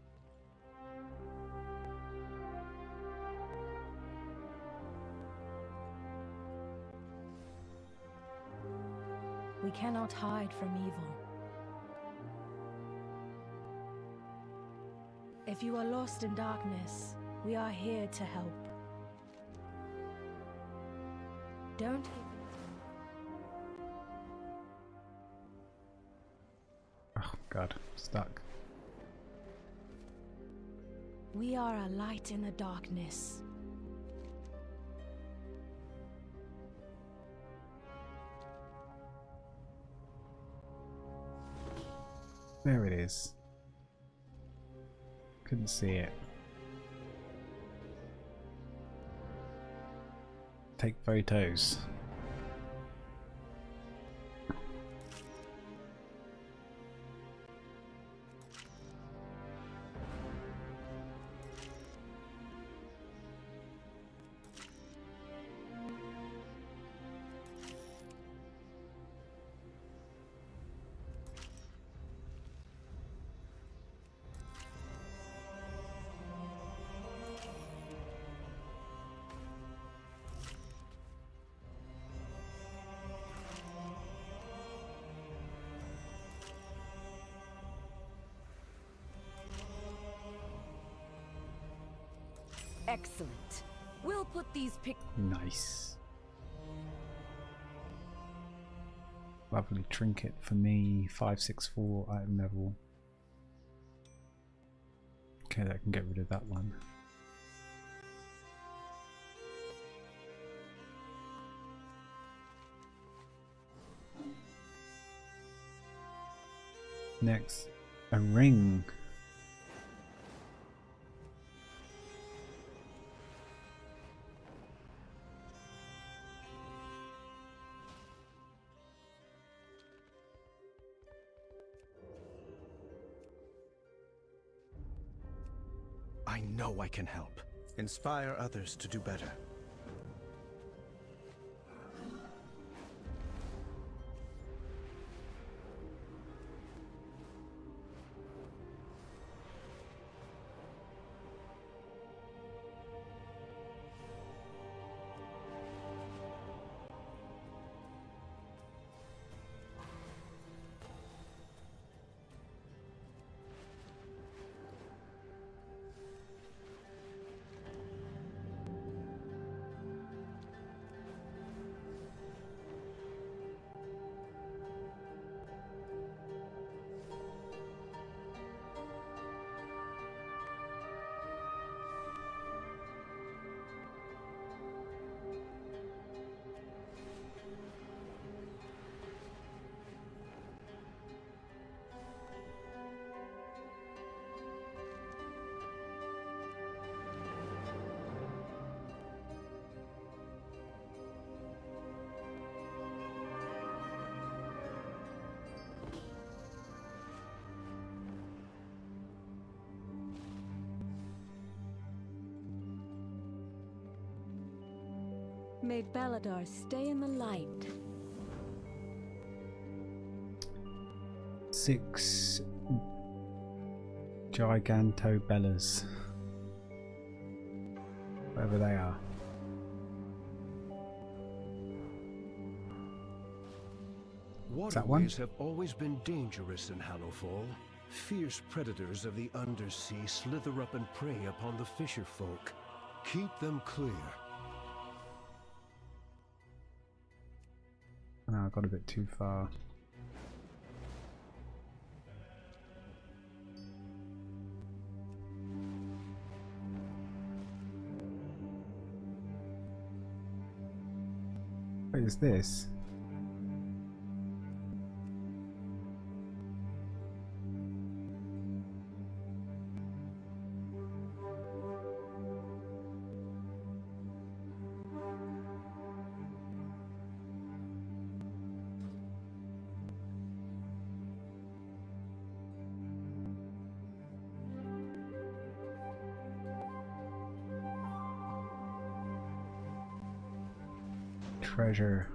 We cannot hide from evil. If you are lost in darkness, we are here to help. Don't give Oh god, stuck. We are a light in the darkness. There it is. Couldn't see it. Take photos. Excellent. We'll put these Nice. Lovely trinket for me. 564 item level. Okay, that can get rid of that one. Next, a ring. I know I can help. Inspire others to do better. May Baladar stay in the light. 6 Gigantobellas. Wherever they are. Waterways have always been dangerous in Hallowfall. Fierce predators of the undersea slither up and prey upon the fisher folk. Keep them clear. No, I got a bit too far. What is this? Treasure.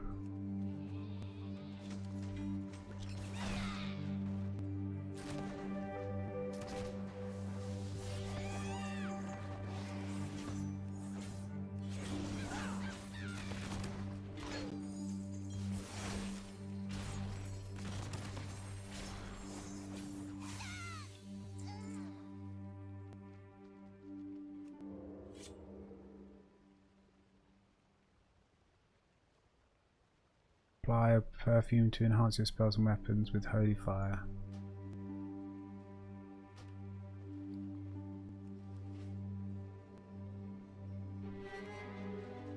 Apply a perfume to enhance your spells and weapons with holy fire.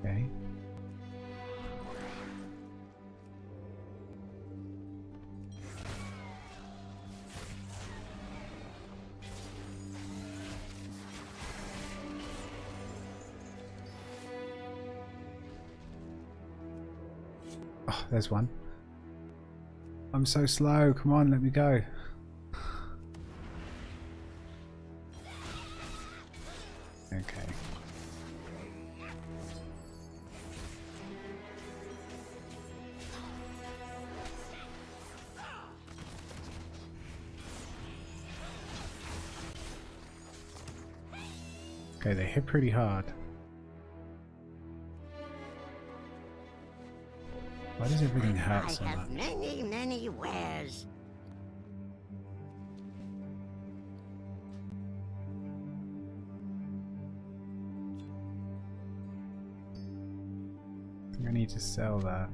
Okay. Oh, there's one. I'm so slow. Come on, let me go. Okay. Okay, they hit pretty hard. Why does everything hurt so I have much? many wares. I think I need to sell that.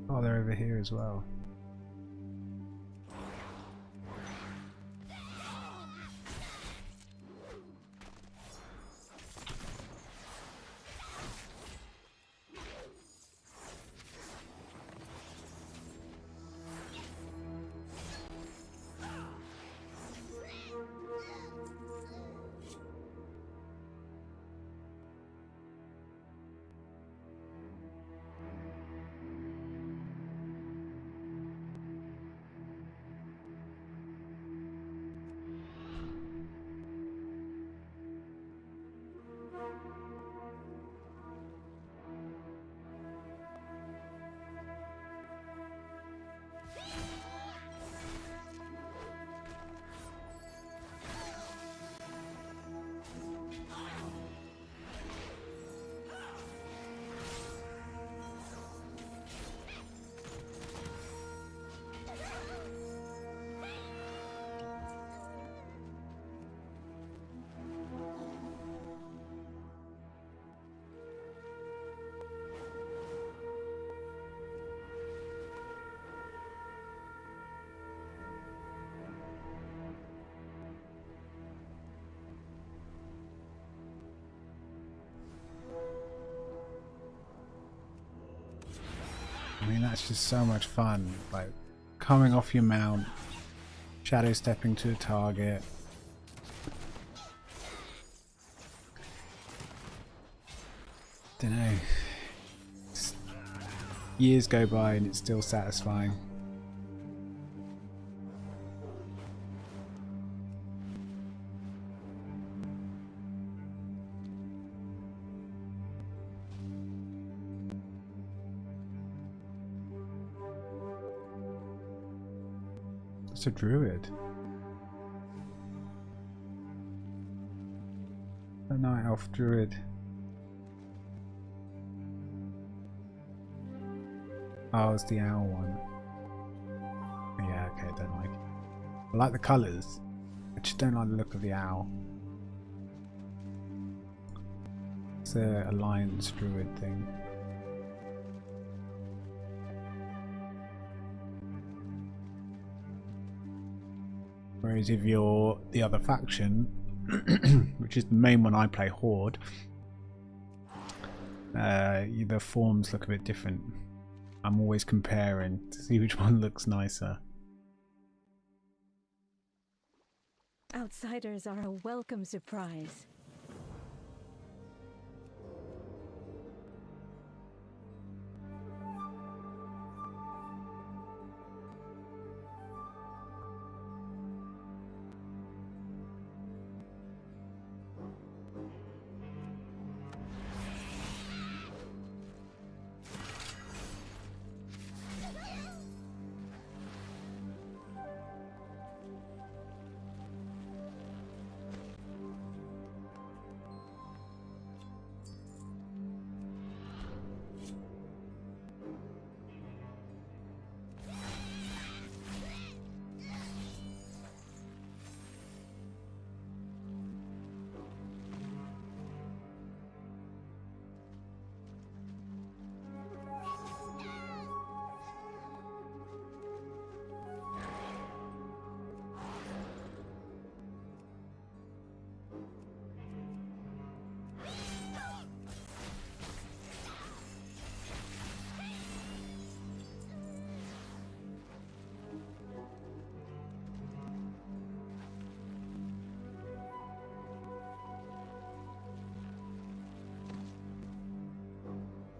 Oh, they're over here as well. That's just so much fun. Like coming off your mount, shadow stepping to a target. Don't know. Years go by and it's still satisfying. It's a druid. A night elf druid. Oh, it's the owl one. Yeah, okay, don't like it. I like the colours. I just don't like the look of the owl. It's the alliance druid thing. Whereas if you're the other faction, which is the main one I play, Horde, the forms look a bit different. I'm always comparing to see which one looks nicer. Outsiders are a welcome surprise.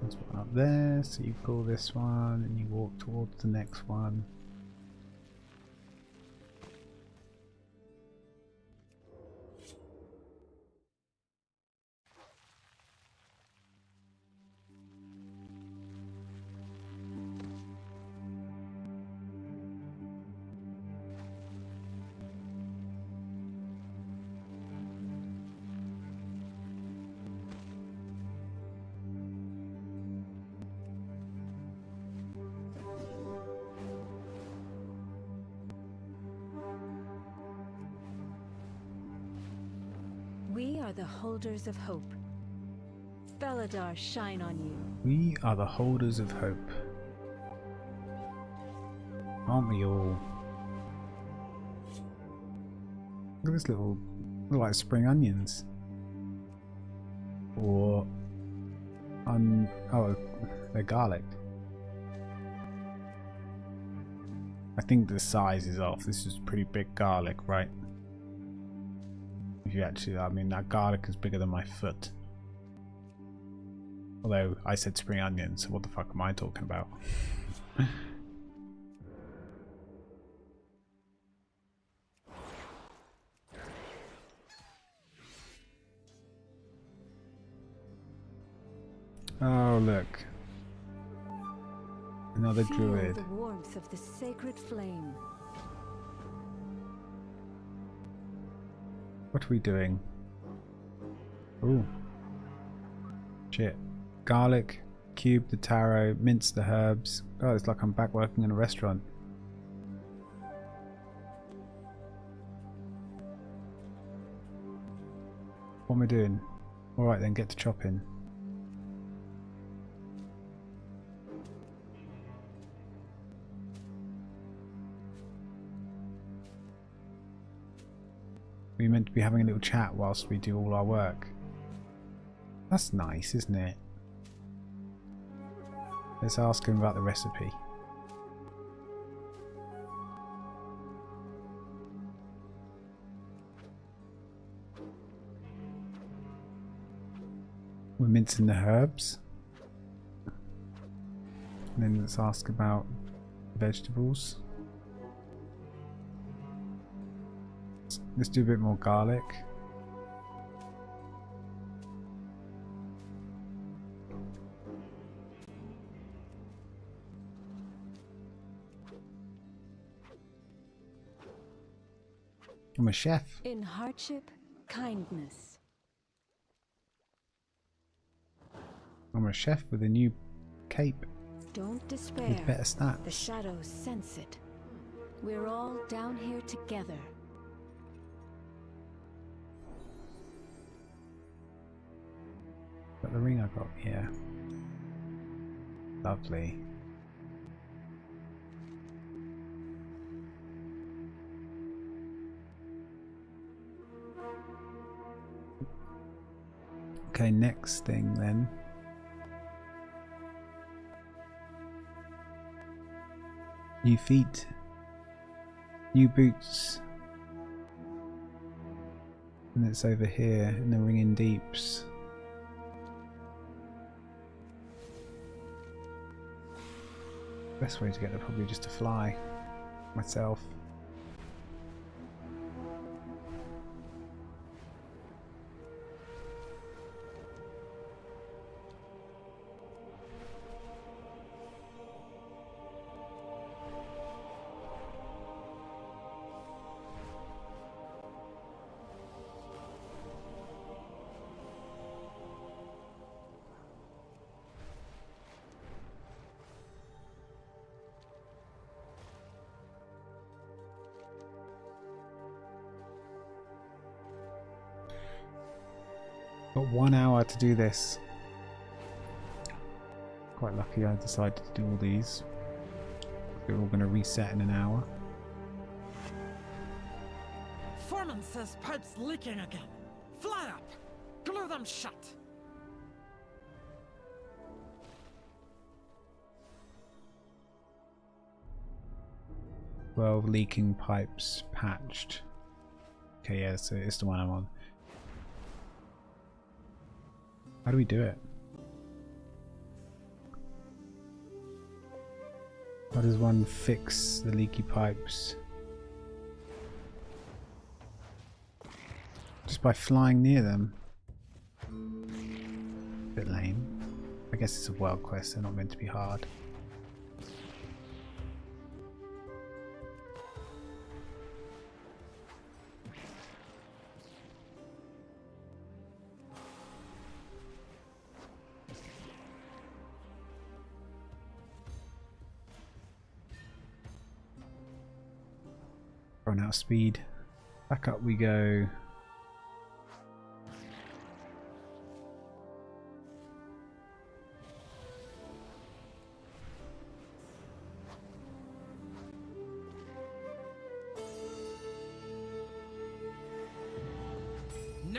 There's one up there, so you pull this one and you walk towards the next one. We are the holders of hope. Felidar shine on you. We are the holders of hope. Aren't we all? Look at this little, look like spring onions. Or, oh, they're garlic. I think the size is off. This is pretty big garlic, right? If you actually, I mean, that garlic is bigger than my foot. Although I said spring onions, so what the fuck am I talking about? Oh, look. Another druid. Feel the warmth of the sacred flame. What are we doing? Ooh. Shit. Garlic, cube the taro, mince the herbs. Oh, it's like I'm back working in a restaurant. What am I doing? Alright then, get to chopping. We're meant to be having a little chat whilst we do all our work. That's nice, isn't it? Let's ask him about the recipe. We're mincing the herbs. And then let's ask about vegetables. Let's do a bit more garlic. I'm a chef. In hardship, kindness. I'm a chef with a new cape. Don't despair. With better stats. The shadows sense it. We're all down here together. Got the ring I got here. Lovely. Okay, next thing then. New feet. New boots. And it's over here in the Ringing Deeps. Best way to get there probably just to fly myself. Got 1 hour to do this. Quite lucky I decided to do all these. They're all going to reset in an hour. Foreman says pipe's leaking again. Fly up! Glue them shut! Well, leaking pipes patched. Okay, yeah, so it's the one I'm on. How do we do it? How does one fix the leaky pipes? Just by flying near them? Bit lame. I guess it's a world quest, they're not meant to be hard. Run out of speed. Back up we go.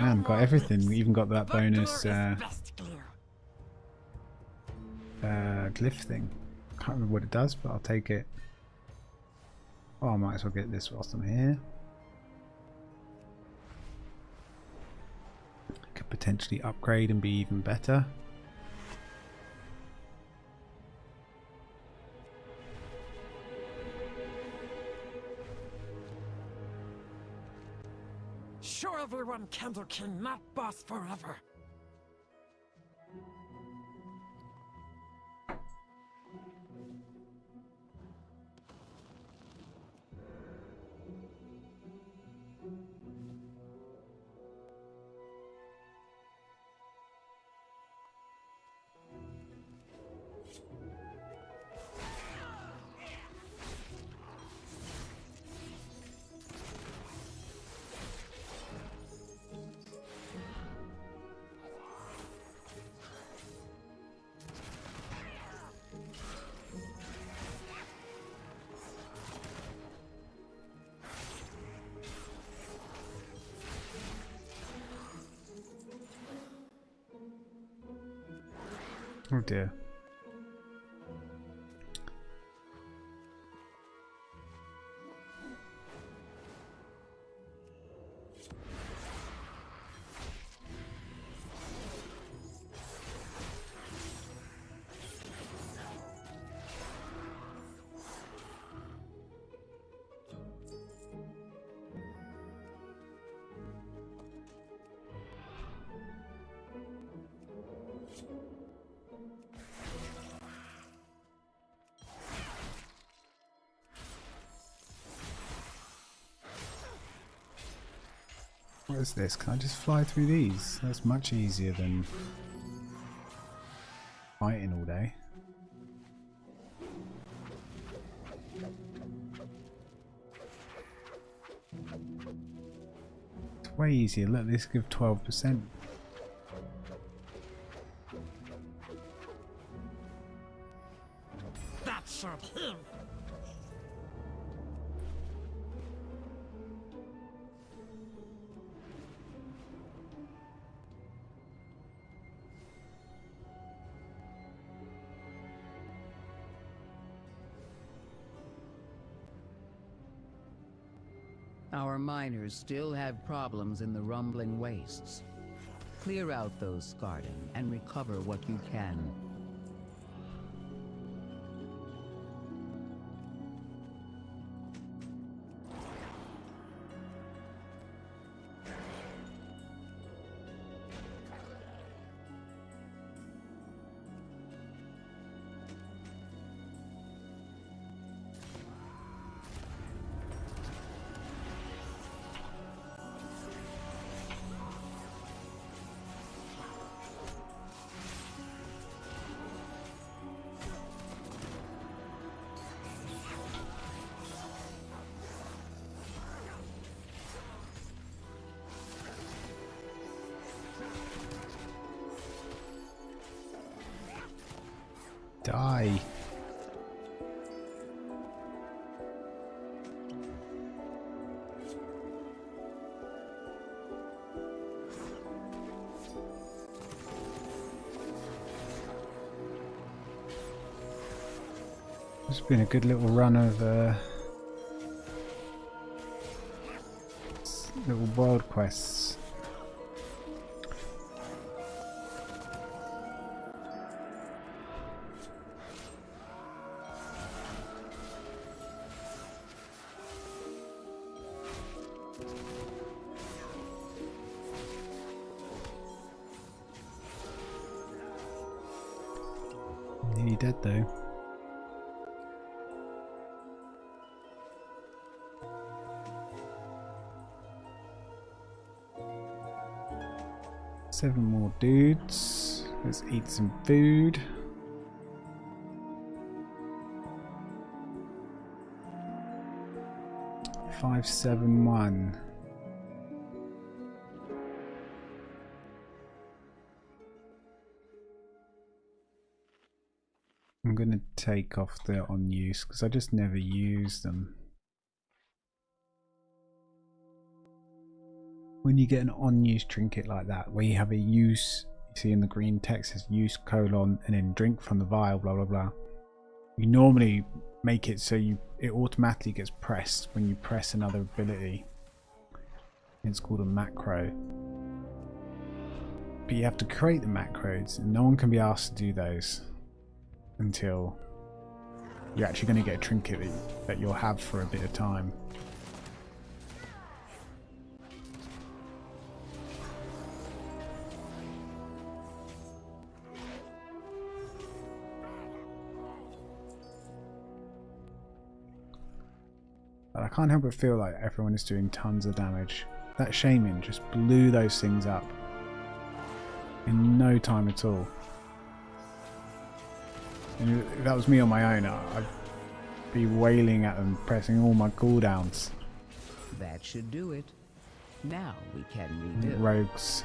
Man, got everything. We even got that bonus glyph thing. Can't remember what it does, but I'll take it. Oh, I might as well get this whilst I'm here. Could potentially upgrade and be even better. Show everyone Candle King not boss forever. Oh dear. What is this? Can I just fly through these? That's much easier than fighting all day. It's way easier. Look, this give 12%. That served him. Our miners still have problems in the rumbling wastes. Clear out those Skarden and recover what you can. Die. It's been a good little run of little world quests. Nearly dead though. Seven more dudes. Let's eat some food. Five, 7, 1. I'm gonna take off the on use because I just never use them. When you get an on-use trinket like that, where you have a use, you see in the green text says use : and then drink from the vial, blah blah blah. You normally make it so it automatically gets pressed when you press another ability. It's called a macro. But you have to create the macros, and no one can be asked to do those until you're actually going to get a trinket that you'll have for a bit of time. But I can't help but feel like everyone is doing tons of damage. That shaman just blew those things up in no time at all. And if that was me on my own, I'd be wailing at them, pressing all my cooldowns. That should do it. Now we can rebuild. Rogues.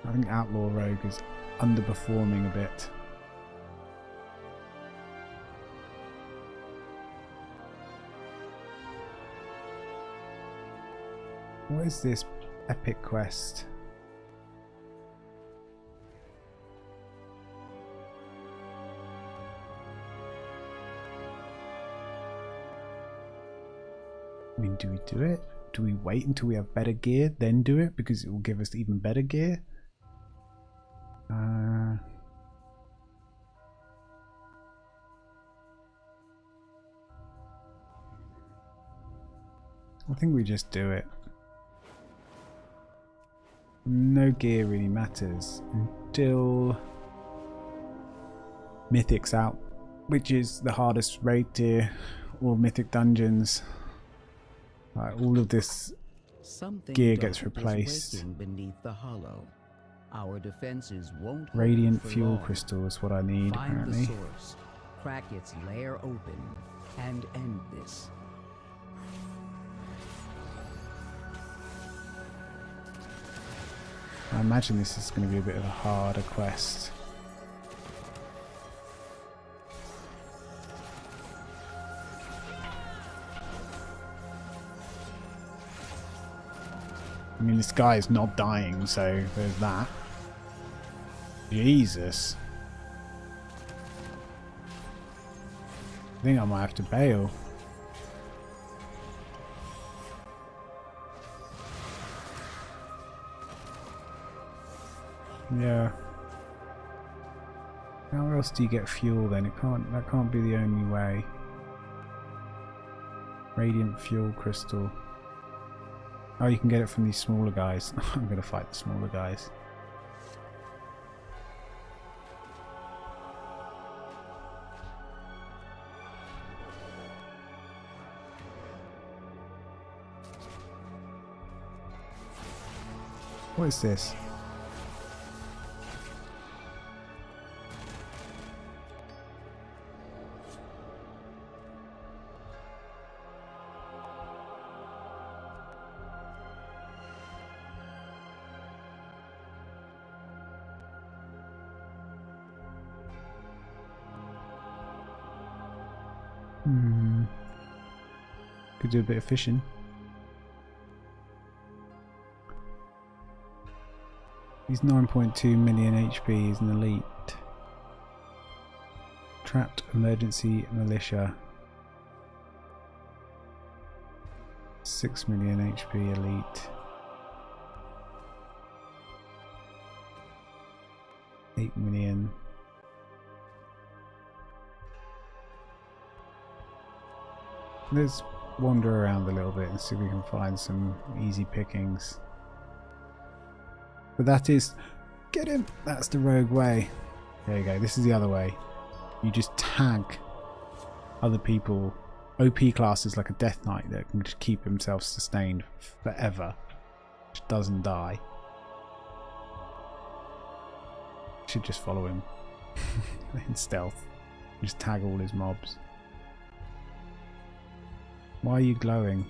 I think Outlaw Rogue is underperforming a bit. What is this epic quest? I mean, do we do it? Do we wait until we have better gear, then do it? Because it will give us even better gear? I think we just do it. No gear really matters until Mythic's out, which is the hardest raid tier or Mythic dungeons. All of this Something gear dark gets is replaced. working beneath the hollow. Our defenses won't hold Radiant for fuel long. crystal is what I need, Find apparently. the source, crack its lair open, and end this. I imagine this is going to be a bit of a harder quest. I mean, this guy is not dying, so there's that. Jesus. I think I might have to bail. Yeah. How else do you get fuel then? That can't be the only way. Radiant fuel crystal. Oh, you can get it from these smaller guys. I'm gonna fight the smaller guys. What is this? Could do a bit of fishing. He's 9.2 million HP, he's an elite. Trapped emergency militia. 6 million HP elite. 8 million. Let's wander around a little bit and see if we can find some easy pickings. But that is... Get him! That's the rogue way. There you go, this is the other way. You just tag other people. OP class is like a Death Knight that can just keep himself sustained forever. Just doesn't die. Should just follow him in stealth. Just tag all his mobs. Why are you glowing?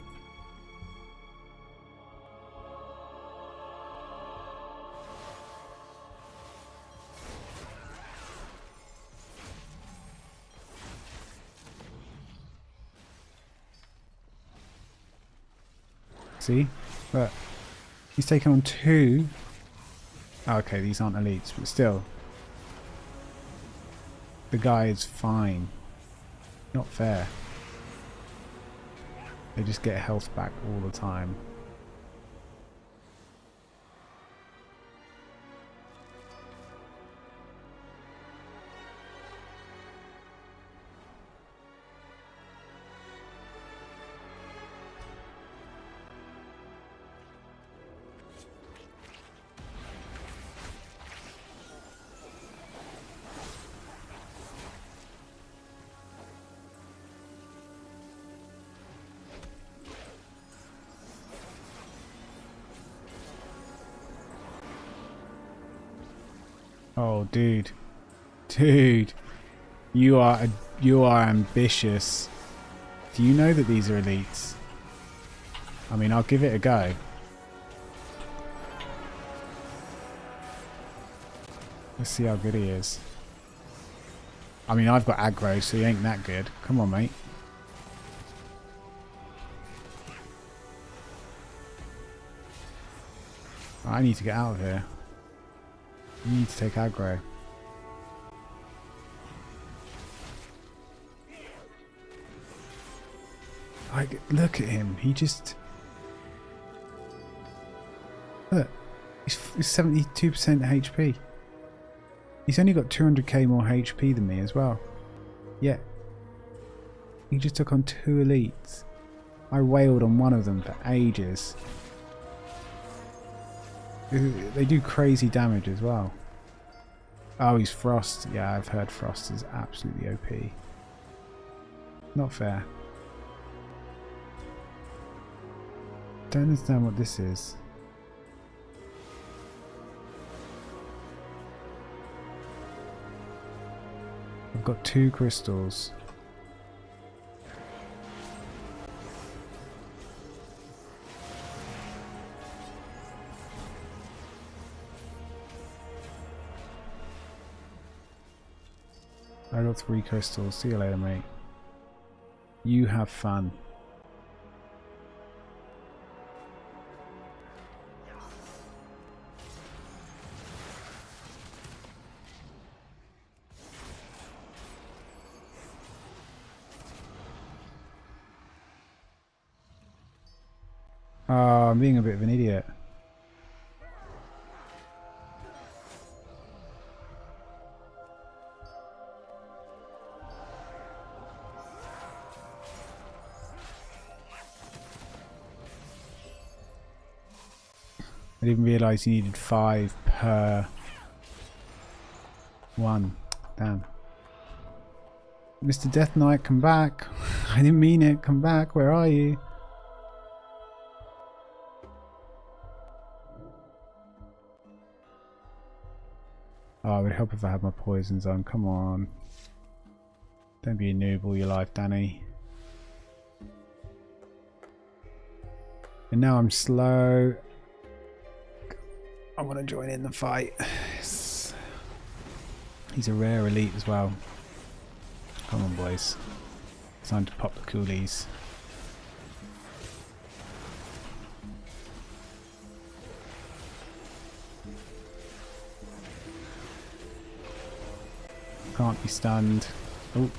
See? But he's taken on 2. Oh, okay, these aren't elites, but still. The guy is fine. Not fair. They just get health back all the time. Oh, dude. Dude. You are ambitious. Do you know that these are elites? I mean, I'll give it a go. Let's see how good he is. I mean, I've got aggro, so he ain't that good. Come on, mate. I need to get out of here. You need to take aggro. Like, look at him. He just... Look. He's 72% HP. He's only got 200k more HP than me as well. Yeah. He just took on 2 elites. I wailed on one of them for ages. They do crazy damage as well. Oh, he's Frost. Yeah, I've heard Frost is absolutely OP. Not fair. Don't understand what this is. I've got 2 crystals. I got 3 crystals. See you later, mate. You have fun. Oh, I'm being a bit of an idiot. I didn't realise you needed 5 per one. Damn. Mr. Death Knight, come back. I didn't mean it. Come back. Where are you? Oh, it would help if I had my poisons on. Come on. Don't be a noob all your life, Danny. And now I'm slow. I want to join in the fight. Yes. He's a rare elite as well. Come on, boys. It's time to pop the coolies. Can't be stunned. Oh,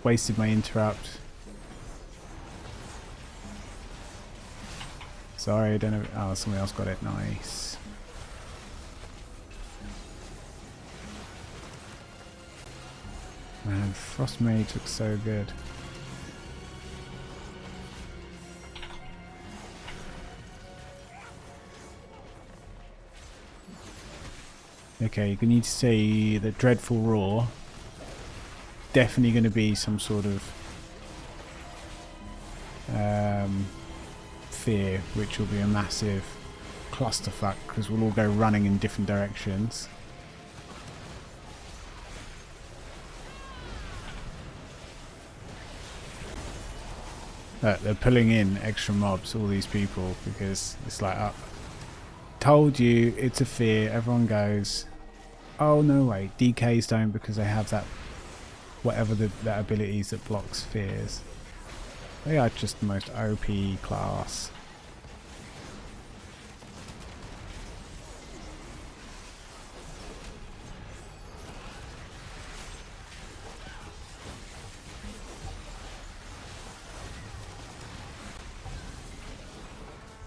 wasted my interrupt. Sorry, I don't know. Oh, somebody else got it. Nice. Man, Frost Mage looks so good. Okay, you need to say that Dreadful Roar. Definitely going to be some sort of fear, which will be a massive clusterfuck because we'll all go running in different directions. They're pulling in extra mobs, all these people, because it's like, told you it's a fear. Everyone goes, oh no way, DKs don't because they have that whatever that abilities that blocks fears. They are just the most OP class.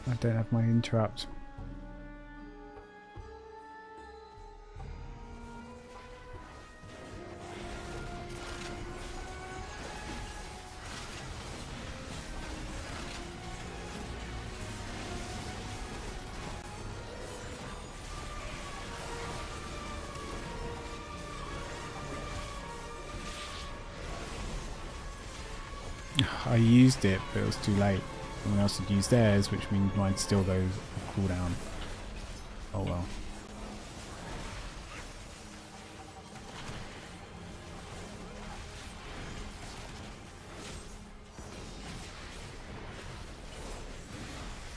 I don't have my interrupt. I used it, but it was too late. Someone else had used theirs, which means mine still goes cooldown. Oh well.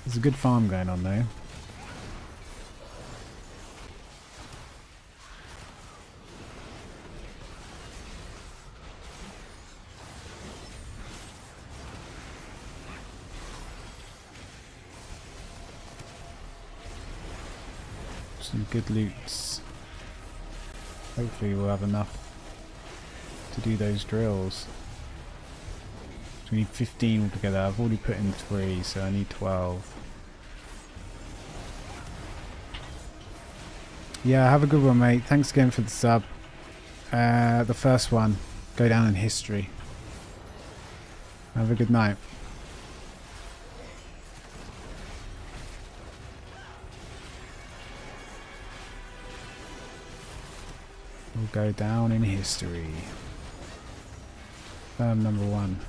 There's a good farm going on though. Some good loots. Hopefully we'll have enough to do those drills. So we need 15 altogether. I've already put in 3, so I need 12. Yeah, have a good one, mate. Thanks again for the sub. The first one, go down in history. Have a good night. Will go down in history. Number 1.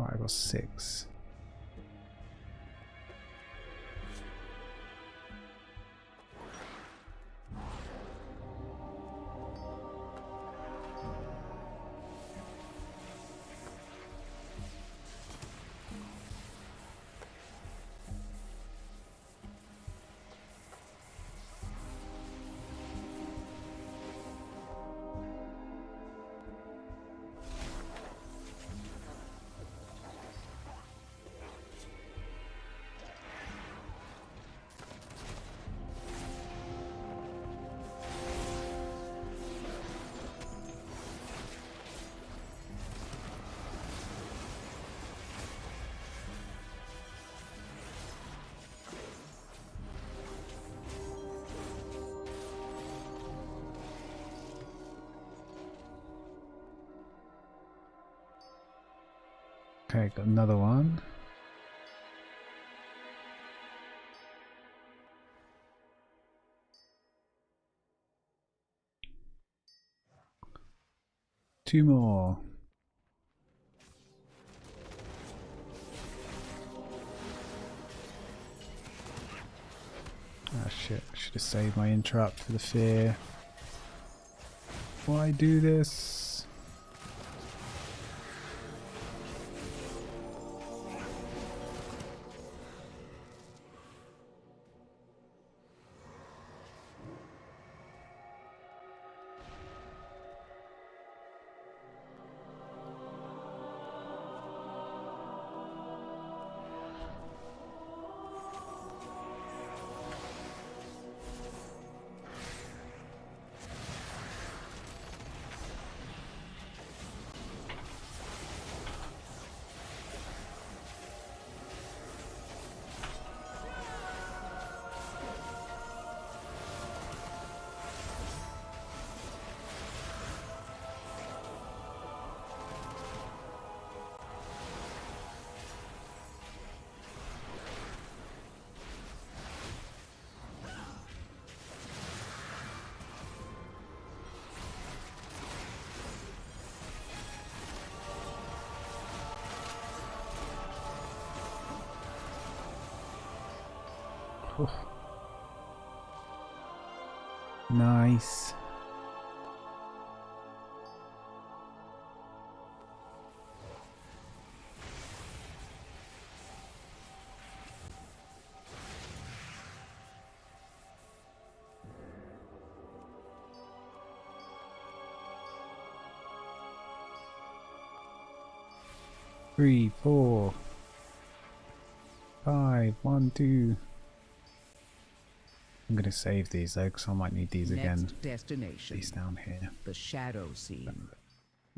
5 or 6. Okay, got another one. Two more. Ah shit, I should have saved my interrupt for the fear. Why do this? Oh. Nice. Three, 4, 5, 1, 2. I'm gonna save these though, because I might need these again. Next destination. These down here. The Shadow Scene.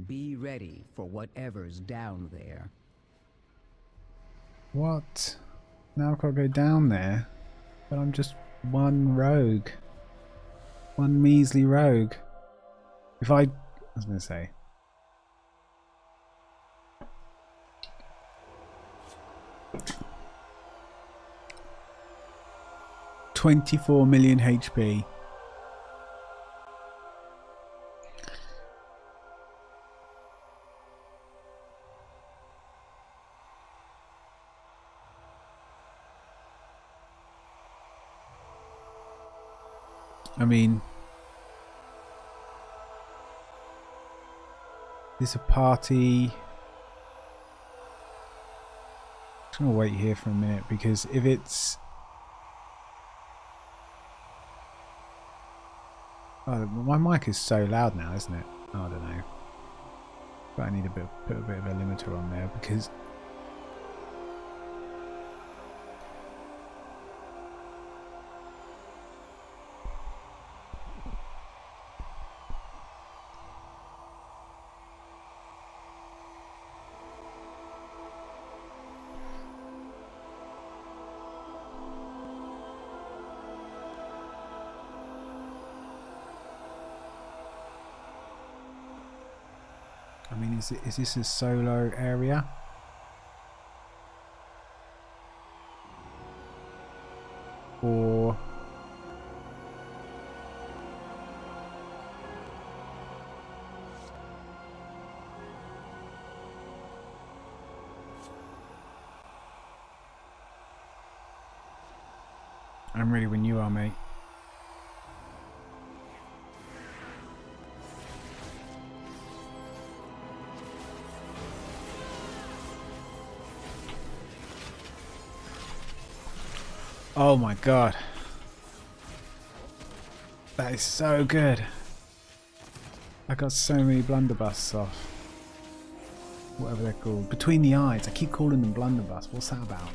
Be ready for whatever's down there. What? Now I've got to go down there, but I'm just one rogue. One measly rogue. If I was gonna say. $24 million HP. I mean, there's a party. I'm just gonna wait here for a minute, because if it's my mic is so loud now, isn't it? Oh, I don't know. But I need to put a bit of a limiter on there, because I mean, is this a solo area? Or I'm ready when you are, mate. Oh my god. That is so good. I got so many blunderbusts off. Whatever they're called. Between the eyes. I keep calling them blunderbusts. What's that about?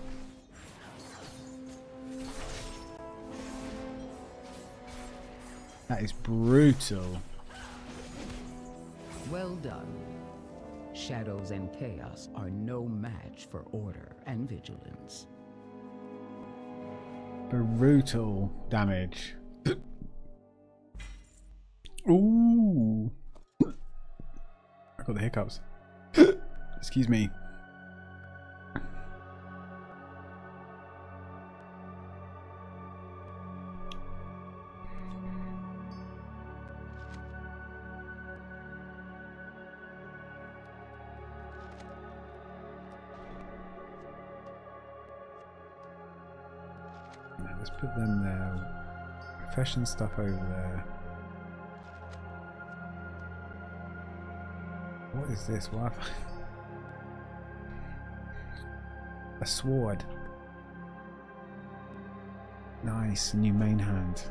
That is brutal. Well done. Shadows and chaos are no match for order and vigilance. Brutal damage. Ooh. I got the hiccups. Excuse me. Let's put them there. Profession stuff over there. What is this? What? A sword. Nice, a new main hand.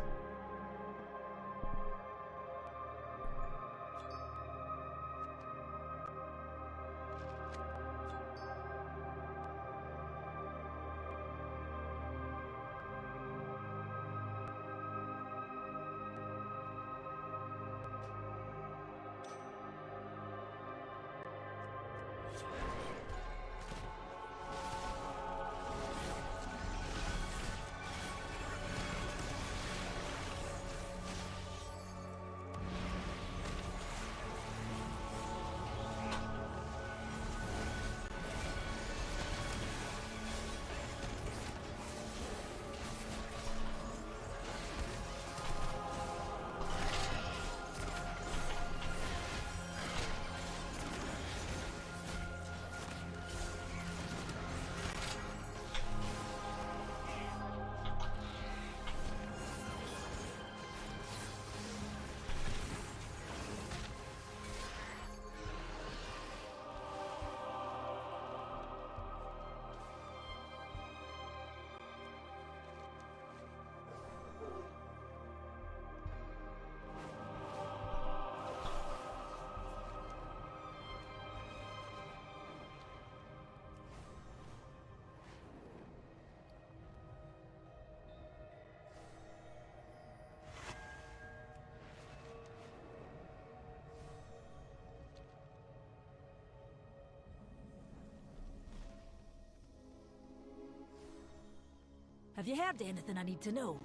Have you heard anything I need to know?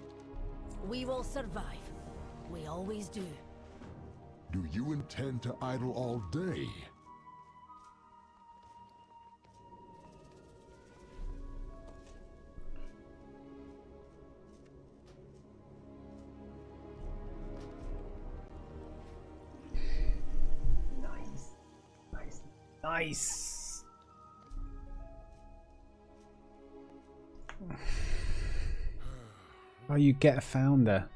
We will survive. We always do. Do you intend to idle all day? Nice. Nice. Nice. Oh, you get a founder.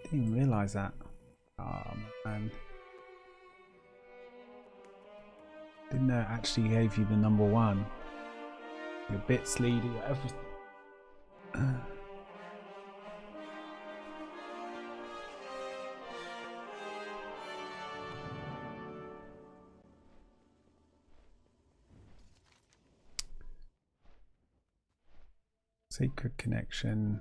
Didn't even realise that. Oh man. Didn't know it actually gave you the number one. Your bits lead, your everything. Sacred connection.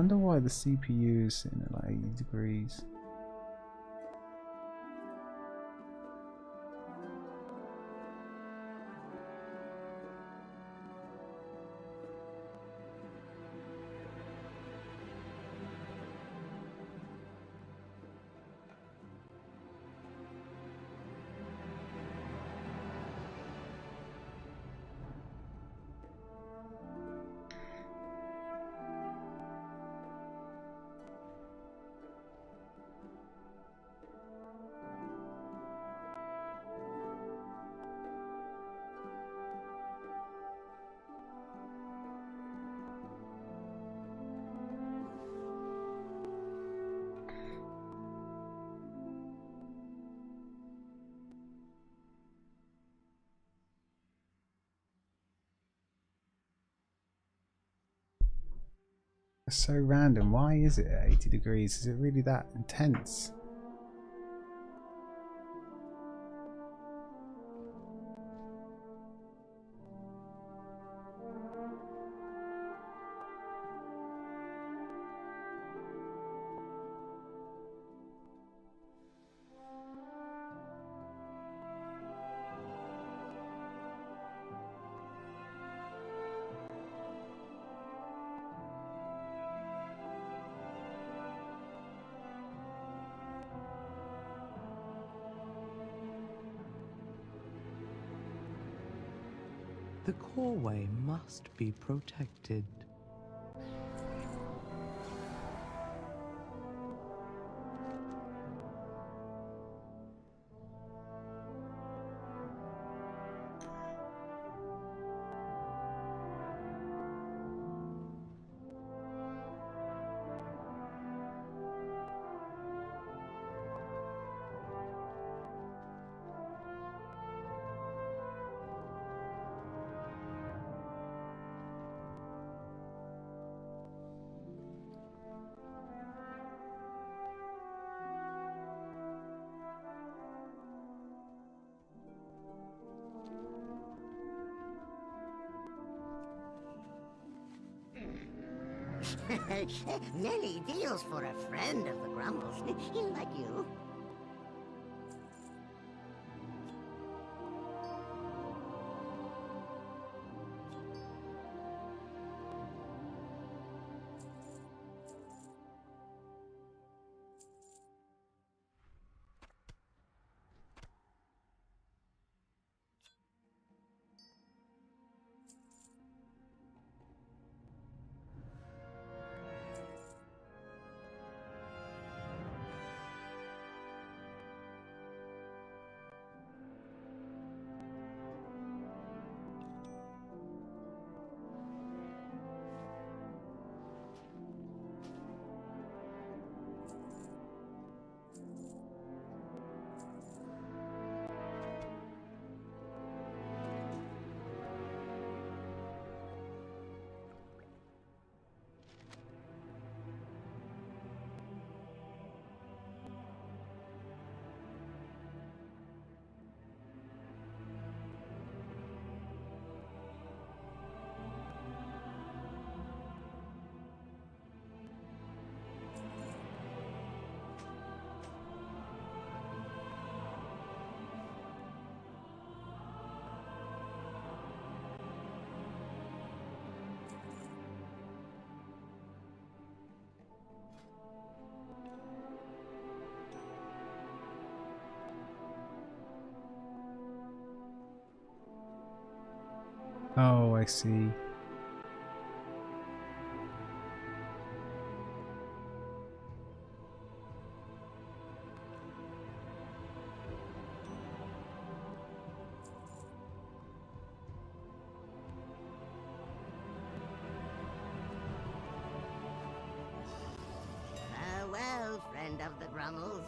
wonder why the CPU is sitting at like 80 degrees. It's so random. Why is it at 80 degrees? Is it really that intense? The coreway must be protected. Nelly deals for a friend of the Grumbles. He'll like you. Oh, I see. Farewell, friend of the Grummles.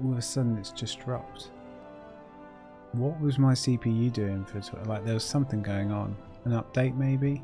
All of a sudden it's just dropped. What was my CPU doing for like there was something going on? An update maybe?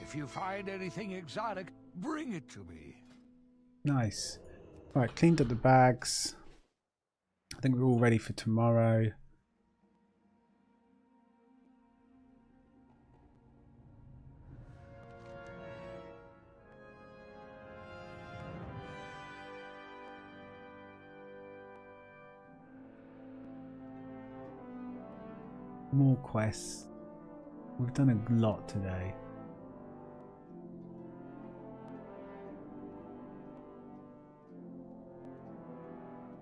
If you find anything exotic, bring it to me. Nice. Right, cleaned up the bags. I think we're all ready for tomorrow. More quests. We've done a lot today.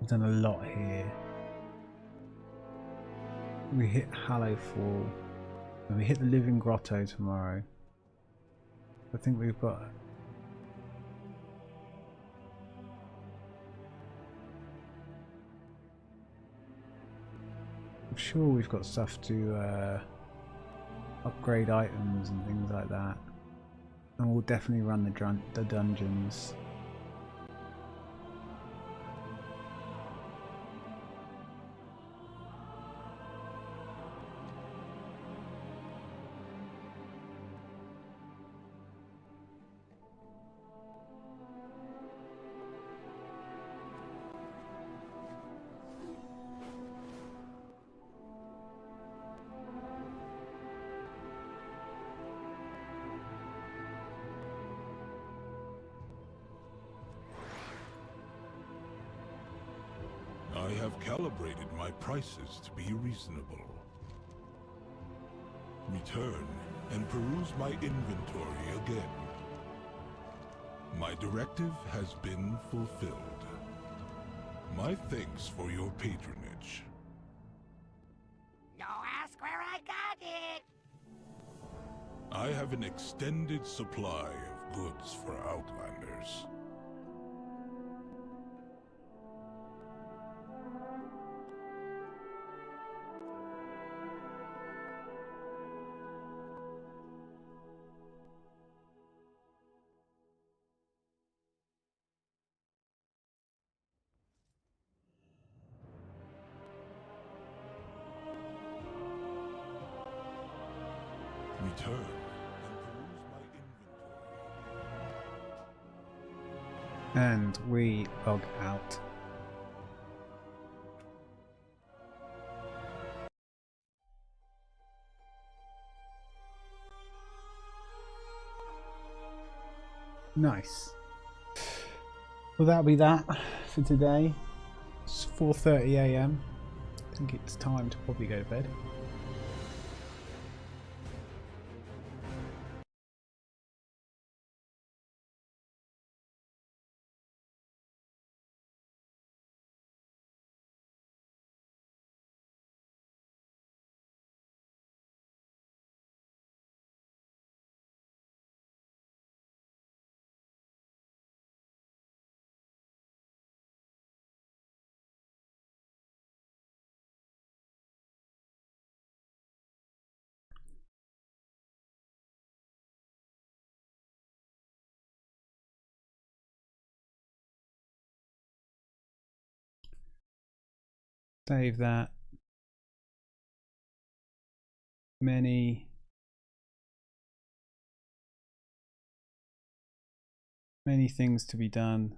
We've done a lot here. We hit Hallowfall and we hit the Living Grotto tomorrow. I think we've got I'm sure we've got stuff to upgrade items and things like that. And we'll definitely run the dungeons. I have calibrated my prices to be reasonable. Return and peruse my inventory again. My directive has been fulfilled. My thanks for your patronage. No, ask where I got it. I have an extended supply of goods for Outlanders. Return and we log out. Nice. Well, that'll be that for today. It's 4:30 AM. I think it's time to probably go to bed. Save that. Many things to be done.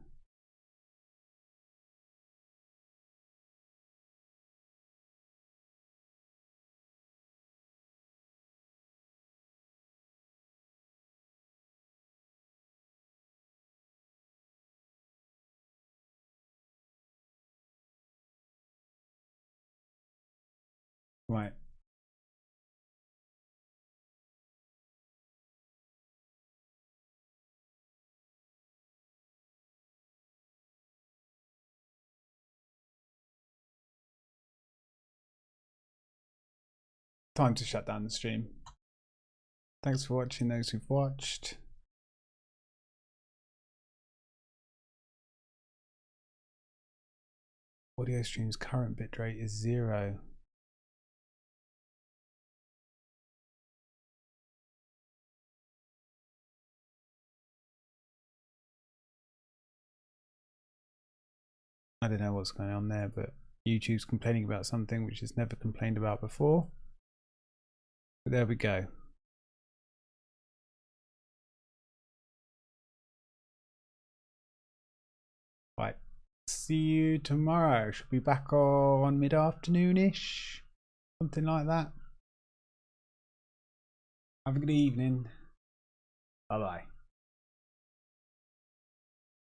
Right. Time to shut down the stream. Thanks for watching, those who've watched. Audio stream's current bitrate is 0. I don't know what's going on there, but YouTube's complaining about something which it's never complained about before. But there we go. Right. See you tomorrow. Should be back on mid-afternoon-ish. Something like that. Have a good evening. Bye-bye.